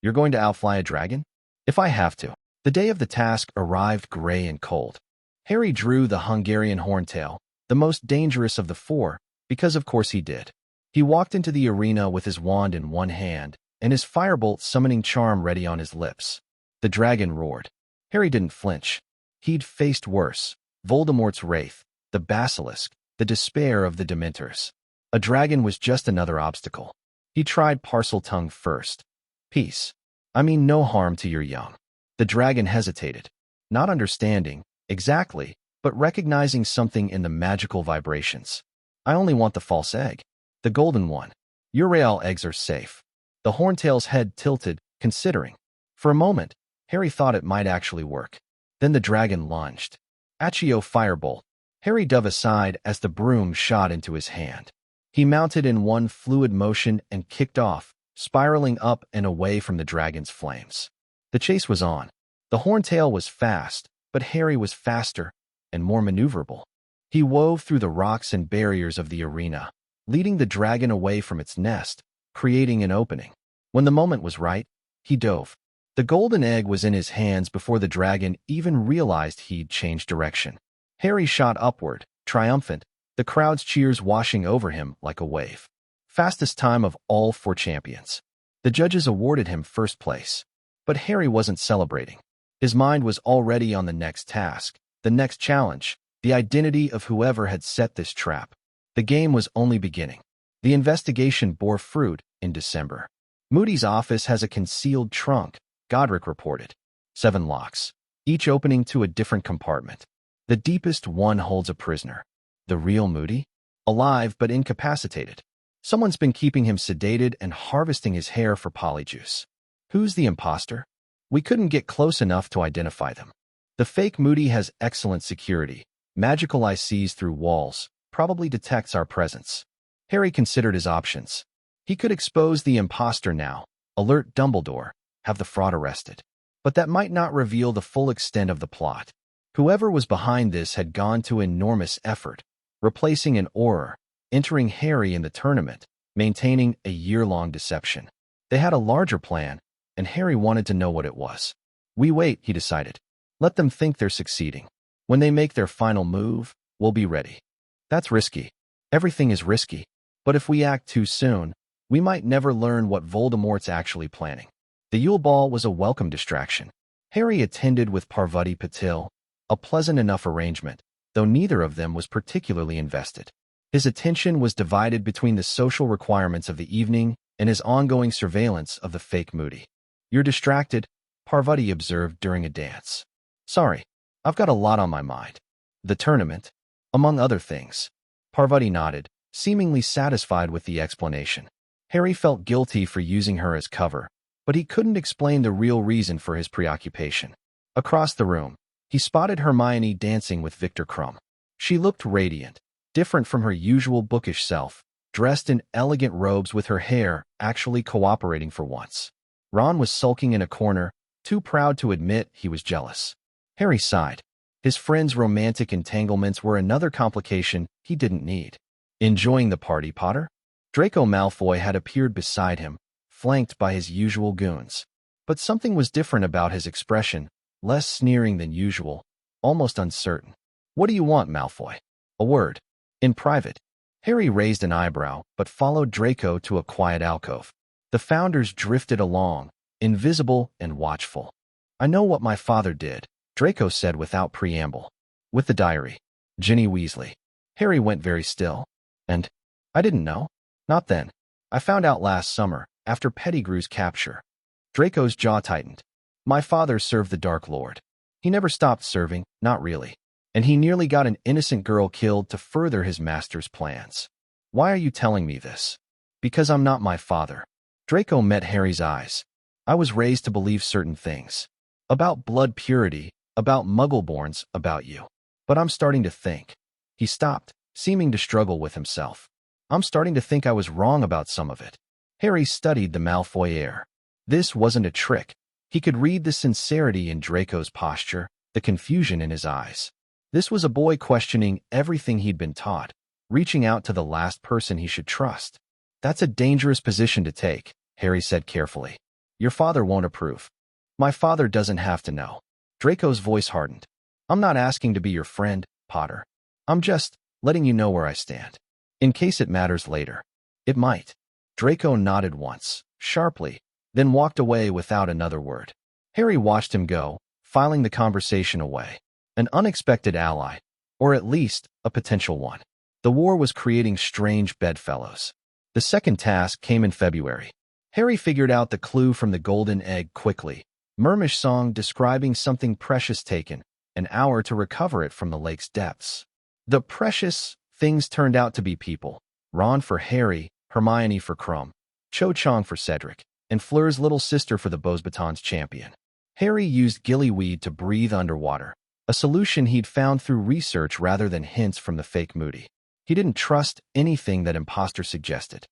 [SPEAKER 1] You're going to outfly a dragon? If I have to. The day of the task arrived gray and cold. Harry drew the Hungarian Horntail, the most dangerous of the 4, because of course he did. He walked into the arena with his wand in one hand and his firebolt summoning charm ready on his lips. The dragon roared. Harry didn't flinch. He'd faced worse. Voldemort's wraith, the basilisk, the despair of the Dementors. A dragon was just another obstacle. He tried Parseltongue first. Peace. I mean no harm to your young. The dragon hesitated, not understanding exactly, but recognizing something in the magical vibrations. I only want the false egg. The golden one. Your real eggs are safe. The Horntail's head tilted, considering. For a moment, Harry thought it might actually work. Then the dragon lunged. Accio firebolt. Harry dove aside as the broom shot into his hand. He mounted in one fluid motion and kicked off, spiraling up and away from the dragon's flames. The chase was on. The horntail was fast, but Harry was faster and more maneuverable. He wove through the rocks and barriers of the arena, leading the dragon away from its nest, creating an opening. When the moment was right, he dove. The golden egg was in his hands before the dragon even realized he'd changed direction. Harry shot upward, triumphant, the crowd's cheers washing over him like a wave. Fastest time of all 4 champions. The judges awarded him first place. But Harry wasn't celebrating. His mind was already on the next task, the next challenge, the identity of whoever had set this trap. The game was only beginning. The investigation bore fruit in December. Moody's office has a concealed trunk, Godric reported. 7 locks, each opening to a different compartment. The deepest one holds a prisoner. The real Moody? Alive but incapacitated. Someone's been keeping him sedated and harvesting his hair for polyjuice. Who's the imposter? We couldn't get close enough to identify them. The fake Moody has excellent security. Magical eye sees through walls, probably detects our presence. Harry considered his options. He could expose the imposter now, alert Dumbledore, have the fraud arrested. But that might not reveal the full extent of the plot. Whoever was behind this had gone to enormous effort, replacing an Auror, entering Harry in the tournament, maintaining a year-long deception. They had a larger plan, and Harry wanted to know what it was. We wait, he decided. Let them think they're succeeding. When they make their final move, we'll be ready. That's risky. Everything is risky. But if we act too soon, we might never learn what Voldemort's actually planning. The Yule Ball was a welcome distraction. Harry attended with Parvati Patil, a pleasant enough arrangement, though neither of them was particularly invested. His attention was divided between the social requirements of the evening and his ongoing surveillance of the fake Moody. You're distracted, Parvati observed during a dance. Sorry, I've got a lot on my mind. The tournament, among other things. Parvati nodded, seemingly satisfied with the explanation. Harry felt guilty for using her as cover, but he couldn't explain the real reason for his preoccupation. Across the room, he spotted Hermione dancing with Viktor Krum. She looked radiant, different from her usual bookish self, dressed in elegant robes with her hair actually cooperating for once. Ron was sulking in a corner, too proud to admit he was jealous. Harry sighed. His friend's romantic entanglements were another complication he didn't need. Enjoying the party, Potter? Draco Malfoy had appeared beside him, flanked by his usual goons. But something was different about his expression, less sneering than usual, almost uncertain. What do you want, Malfoy? A word. In private. Harry raised an eyebrow, but followed Draco to a quiet alcove. The founders drifted along, invisible and watchful. I know what my father did, Draco said without preamble. With the diary. Ginny Weasley. Harry went very still. And? I didn't know. Not then. I found out last summer, after Pettigrew's capture. Draco's jaw tightened. My father served the Dark Lord. He never stopped serving, not really. And he nearly got an innocent girl killed to further his master's plans. Why are you telling me this? Because I'm not my father. Draco met Harry's eyes. I was raised to believe certain things. About blood purity, about Muggleborns, about you. But I'm starting to think. He stopped, seeming to struggle with himself. I'm starting to think I was wrong about some of it. Harry studied the Malfoy air. This wasn't a trick. He could read the sincerity in Draco's posture, the confusion in his eyes. This was a boy questioning everything he'd been taught, reaching out to the last person he should trust. That's a dangerous position to take, Harry said carefully. Your father won't approve. My father doesn't have to know. Draco's voice hardened. I'm not asking to be your friend, Potter. I'm just letting you know where I stand. In case it matters later. It might. Draco nodded once, sharply, then walked away without another word. Harry watched him go, filing the conversation away. An unexpected ally, or at least a potential one. The war was creating strange bedfellows. The second task came in February. Harry figured out the clue from the golden egg quickly. Mermish song describing something precious taken, an hour to recover it from the lake's depths. The precious things turned out to be people. Ron for Harry, Hermione for Krum, Cho Chang for Cedric, and Fleur's little sister for the Beauxbatons champion. Harry used gillyweed to breathe underwater, a solution he'd found through research rather than hints from the fake Moody. He didn't trust anything that imposter suggested.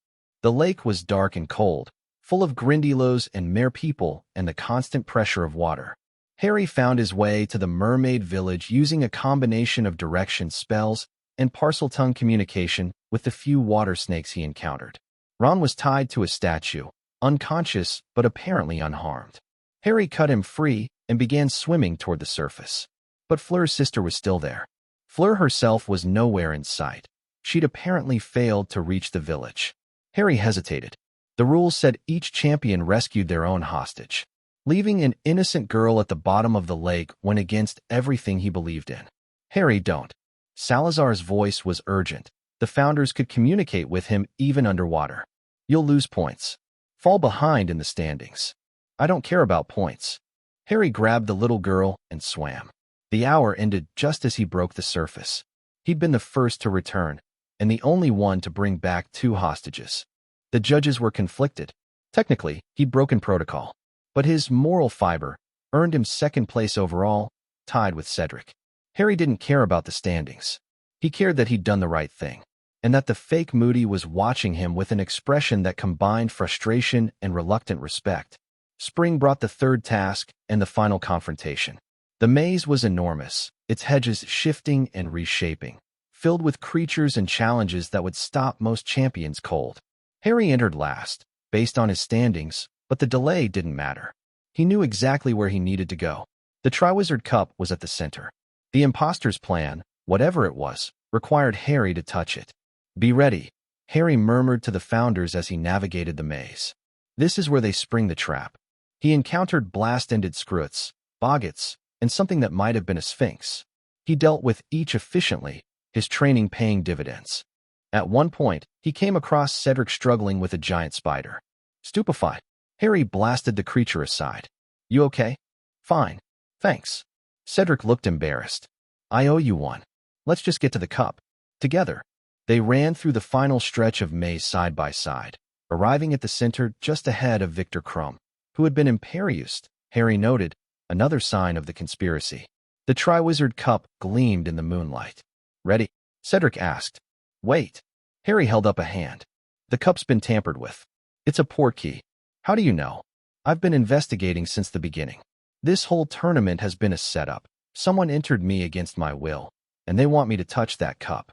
[SPEAKER 1] The lake was dark and cold, full of Grindylows and mere people and the constant pressure of water. Harry found his way to the mermaid village using a combination of direction spells and Parseltongue communication with the few water snakes he encountered. Ron was tied to a statue, unconscious but apparently unharmed. Harry cut him free and began swimming toward the surface. But Fleur's sister was still there. Fleur herself was nowhere in sight. She'd apparently failed to reach the village. Harry hesitated. The rules said each champion rescued their own hostage. Leaving an innocent girl at the bottom of the lake went against everything he believed in. Harry, don't. Salazar's voice was urgent. The founders could communicate with him even underwater. You'll lose points. Fall behind in the standings. I don't care about points. Harry grabbed the little girl and swam. The hour ended just as he broke the surface. He'd been the first to return, and the only one to bring back 2 hostages. The judges were conflicted. Technically, he'd broken protocol, but his moral fiber earned him 2nd place overall, tied with Cedric. Harry didn't care about the standings. He cared that he'd done the right thing, and that the fake Moody was watching him with an expression that combined frustration and reluctant respect. Spring brought the 3rd task and the final confrontation. The maze was enormous, its hedges shifting and reshaping, filled with creatures and challenges that would stop most champions cold. Harry entered last, based on his standings, but the delay didn't matter. He knew exactly where he needed to go. The Triwizard Cup was at the center. The imposter's plan, whatever it was, required Harry to touch it. Be ready, Harry murmured to the founders as he navigated the maze. This is where they spring the trap. He encountered blast-ended Scroots, Boggots, and something that might have been a Sphinx. He dealt with each efficiently, his training paying dividends. At one point, he came across Cedric struggling with a giant spider. Stupefied, Harry blasted the creature aside. You okay? Fine. Thanks. Cedric looked embarrassed. I owe you one. Let's just get to the cup. Together. They ran through the final stretch of maze side by side, arriving at the center just ahead of Victor Krum, who had been imperious, Harry noted, another sign of the conspiracy. The Triwizard Cup gleamed in the moonlight. Ready? Cedric asked. Wait. Harry held up a hand. The cup's been tampered with. It's a portkey. How do you know? I've been investigating since the beginning. This whole tournament has been a setup. Someone entered me against my will, and they want me to touch that cup.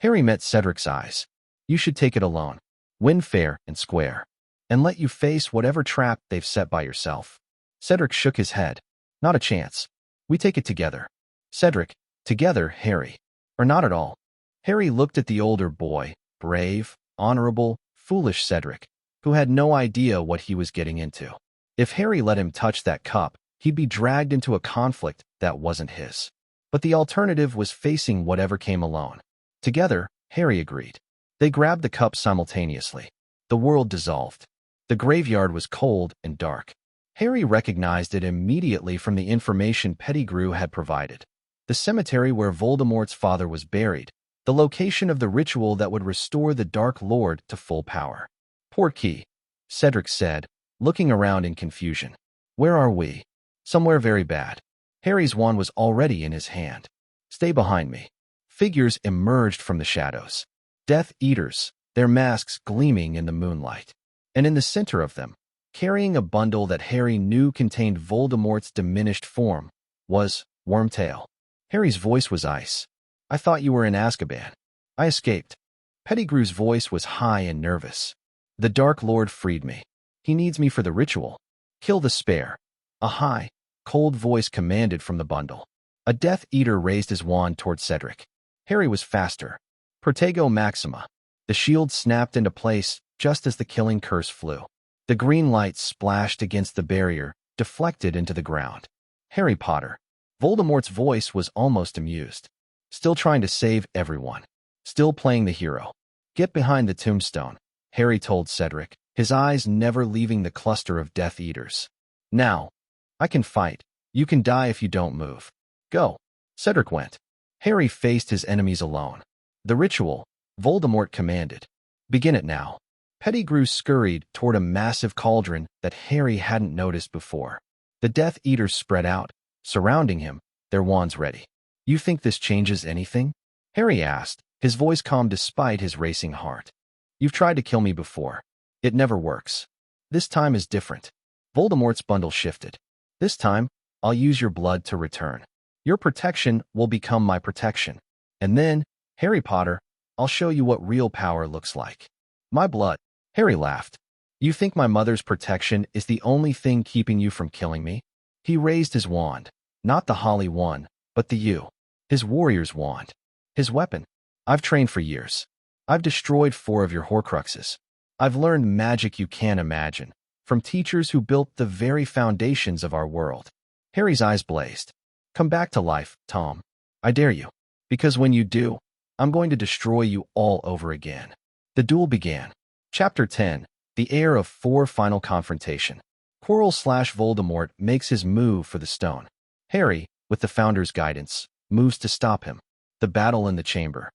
[SPEAKER 1] Harry met Cedric's eyes. You should take it alone. Win fair and square. And let you face whatever trap they've set by yourself. Cedric shook his head. Not a chance. We take it together. Cedric, together, Harry. Or not at all. Harry looked at the older boy, brave, honorable, foolish Cedric, who had no idea what he was getting into. If Harry let him touch that cup, he'd be dragged into a conflict that wasn't his. But the alternative was facing whatever came alone. Together, Harry agreed. They grabbed the cup simultaneously. The world dissolved. The graveyard was cold and dark. Harry recognized it immediately from the information Pettigrew had provided. The cemetery where Voldemort's father was buried, the location of the ritual that would restore the Dark Lord to full power. Portkey, Cedric said, looking around in confusion. Where are we? Somewhere very bad. Harry's wand was already in his hand. Stay behind me. Figures emerged from the shadows. Death Eaters, their masks gleaming in the moonlight. And in the center of them, carrying a bundle that Harry knew contained Voldemort's diminished form, was Wormtail. Harry's voice was ice. I thought you were in Azkaban. I escaped. Pettigrew's voice was high and nervous. The Dark Lord freed me. He needs me for the ritual. Kill the spare. A high, cold voice commanded from the bundle. A Death Eater raised his wand toward Cedric. Harry was faster. Protego Maxima. The shield snapped into place just as the killing curse flew. The green light splashed against the barrier, deflected into the ground. Harry Potter. Voldemort's voice was almost amused. Still trying to save everyone. Still playing the hero. Get behind the tombstone, Harry told Cedric, his eyes never leaving the cluster of Death Eaters. Now. I can fight. You can die if you don't move. Go. Cedric went. Harry faced his enemies alone. The ritual, Voldemort commanded. Begin it now. Pettigrew scurried toward a massive cauldron that Harry hadn't noticed before. The Death Eaters spread out, surrounding him, their wands ready. You think this changes anything? Harry asked, his voice calm despite his racing heart. You've tried to kill me before. It never works. This time is different. Voldemort's bundle shifted. This time, I'll use your blood to return. Your protection will become my protection. And then, Harry Potter, I'll show you what real power looks like. My blood. Harry laughed. You think my mother's protection is the only thing keeping you from killing me? He raised his wand. Not the Holly one, but the U. His warrior's wand. His weapon. I've trained for years. I've destroyed 4 of your Horcruxes. I've learned magic you can't imagine, from teachers who built the very foundations of our world. Harry's eyes blazed. Come back to life, Tom. I dare you. Because when you do, I'm going to destroy you all over again. The duel began. Chapter 10. The Heir of 4 Final Confrontation. Quirrell/Voldemort makes his move for the stone. Harry, with the Founder's guidance, moves to stop him. The battle in the chamber.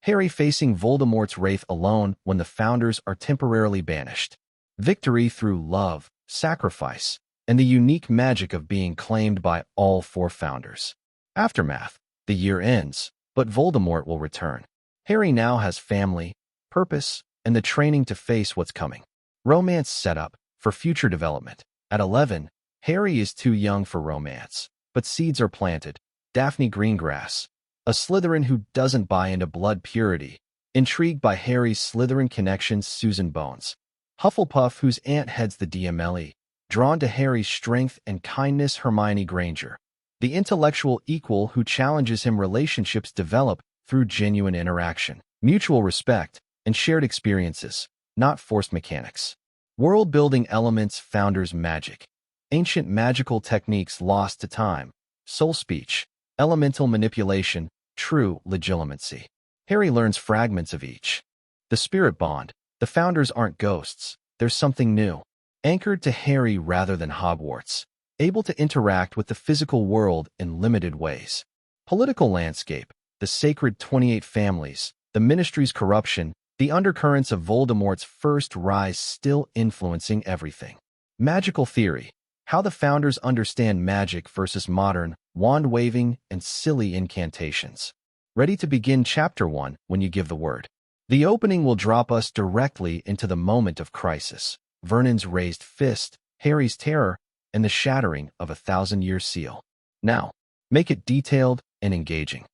[SPEAKER 1] Harry facing Voldemort's wraith alone when the Founders are temporarily banished. Victory through love, sacrifice, and the unique magic of being claimed by all 4 Founders. Aftermath. The year ends, but Voldemort will return. Harry now has family, purpose, and the training to face what's coming. Romance set up for future development. At 11, Harry is too young for romance, but seeds are planted. Daphne Greengrass, a Slytherin who doesn't buy into blood purity, intrigued by Harry's Slytherin connections. Susan Bones, Hufflepuff whose aunt heads the DMLE, drawn to Harry's strength and kindness. Hermione Granger, the intellectual equal who challenges him. Relationships develop through genuine interaction, mutual respect, and shared experiences, not forced mechanics. World-building elements. Founders' magic. Ancient magical techniques lost to time. Soul speech. Elemental manipulation. True legitimacy. Harry learns fragments of each. The spirit bond. The Founders aren't ghosts. There's something new. Anchored to Harry rather than Hogwarts. Able to interact with the physical world in limited ways. Political landscape. The sacred 28 families. The Ministry's corruption. The undercurrents of Voldemort's first rise still influencing everything. Magical theory. How the Founders understand magic versus modern, wand-waving, and silly incantations. Ready to begin Chapter 1 when you give the word. The opening will drop us directly into the moment of crisis. Vernon's raised fist, Harry's terror, and the shattering of a 1,000-year seal. Now, make it detailed and engaging.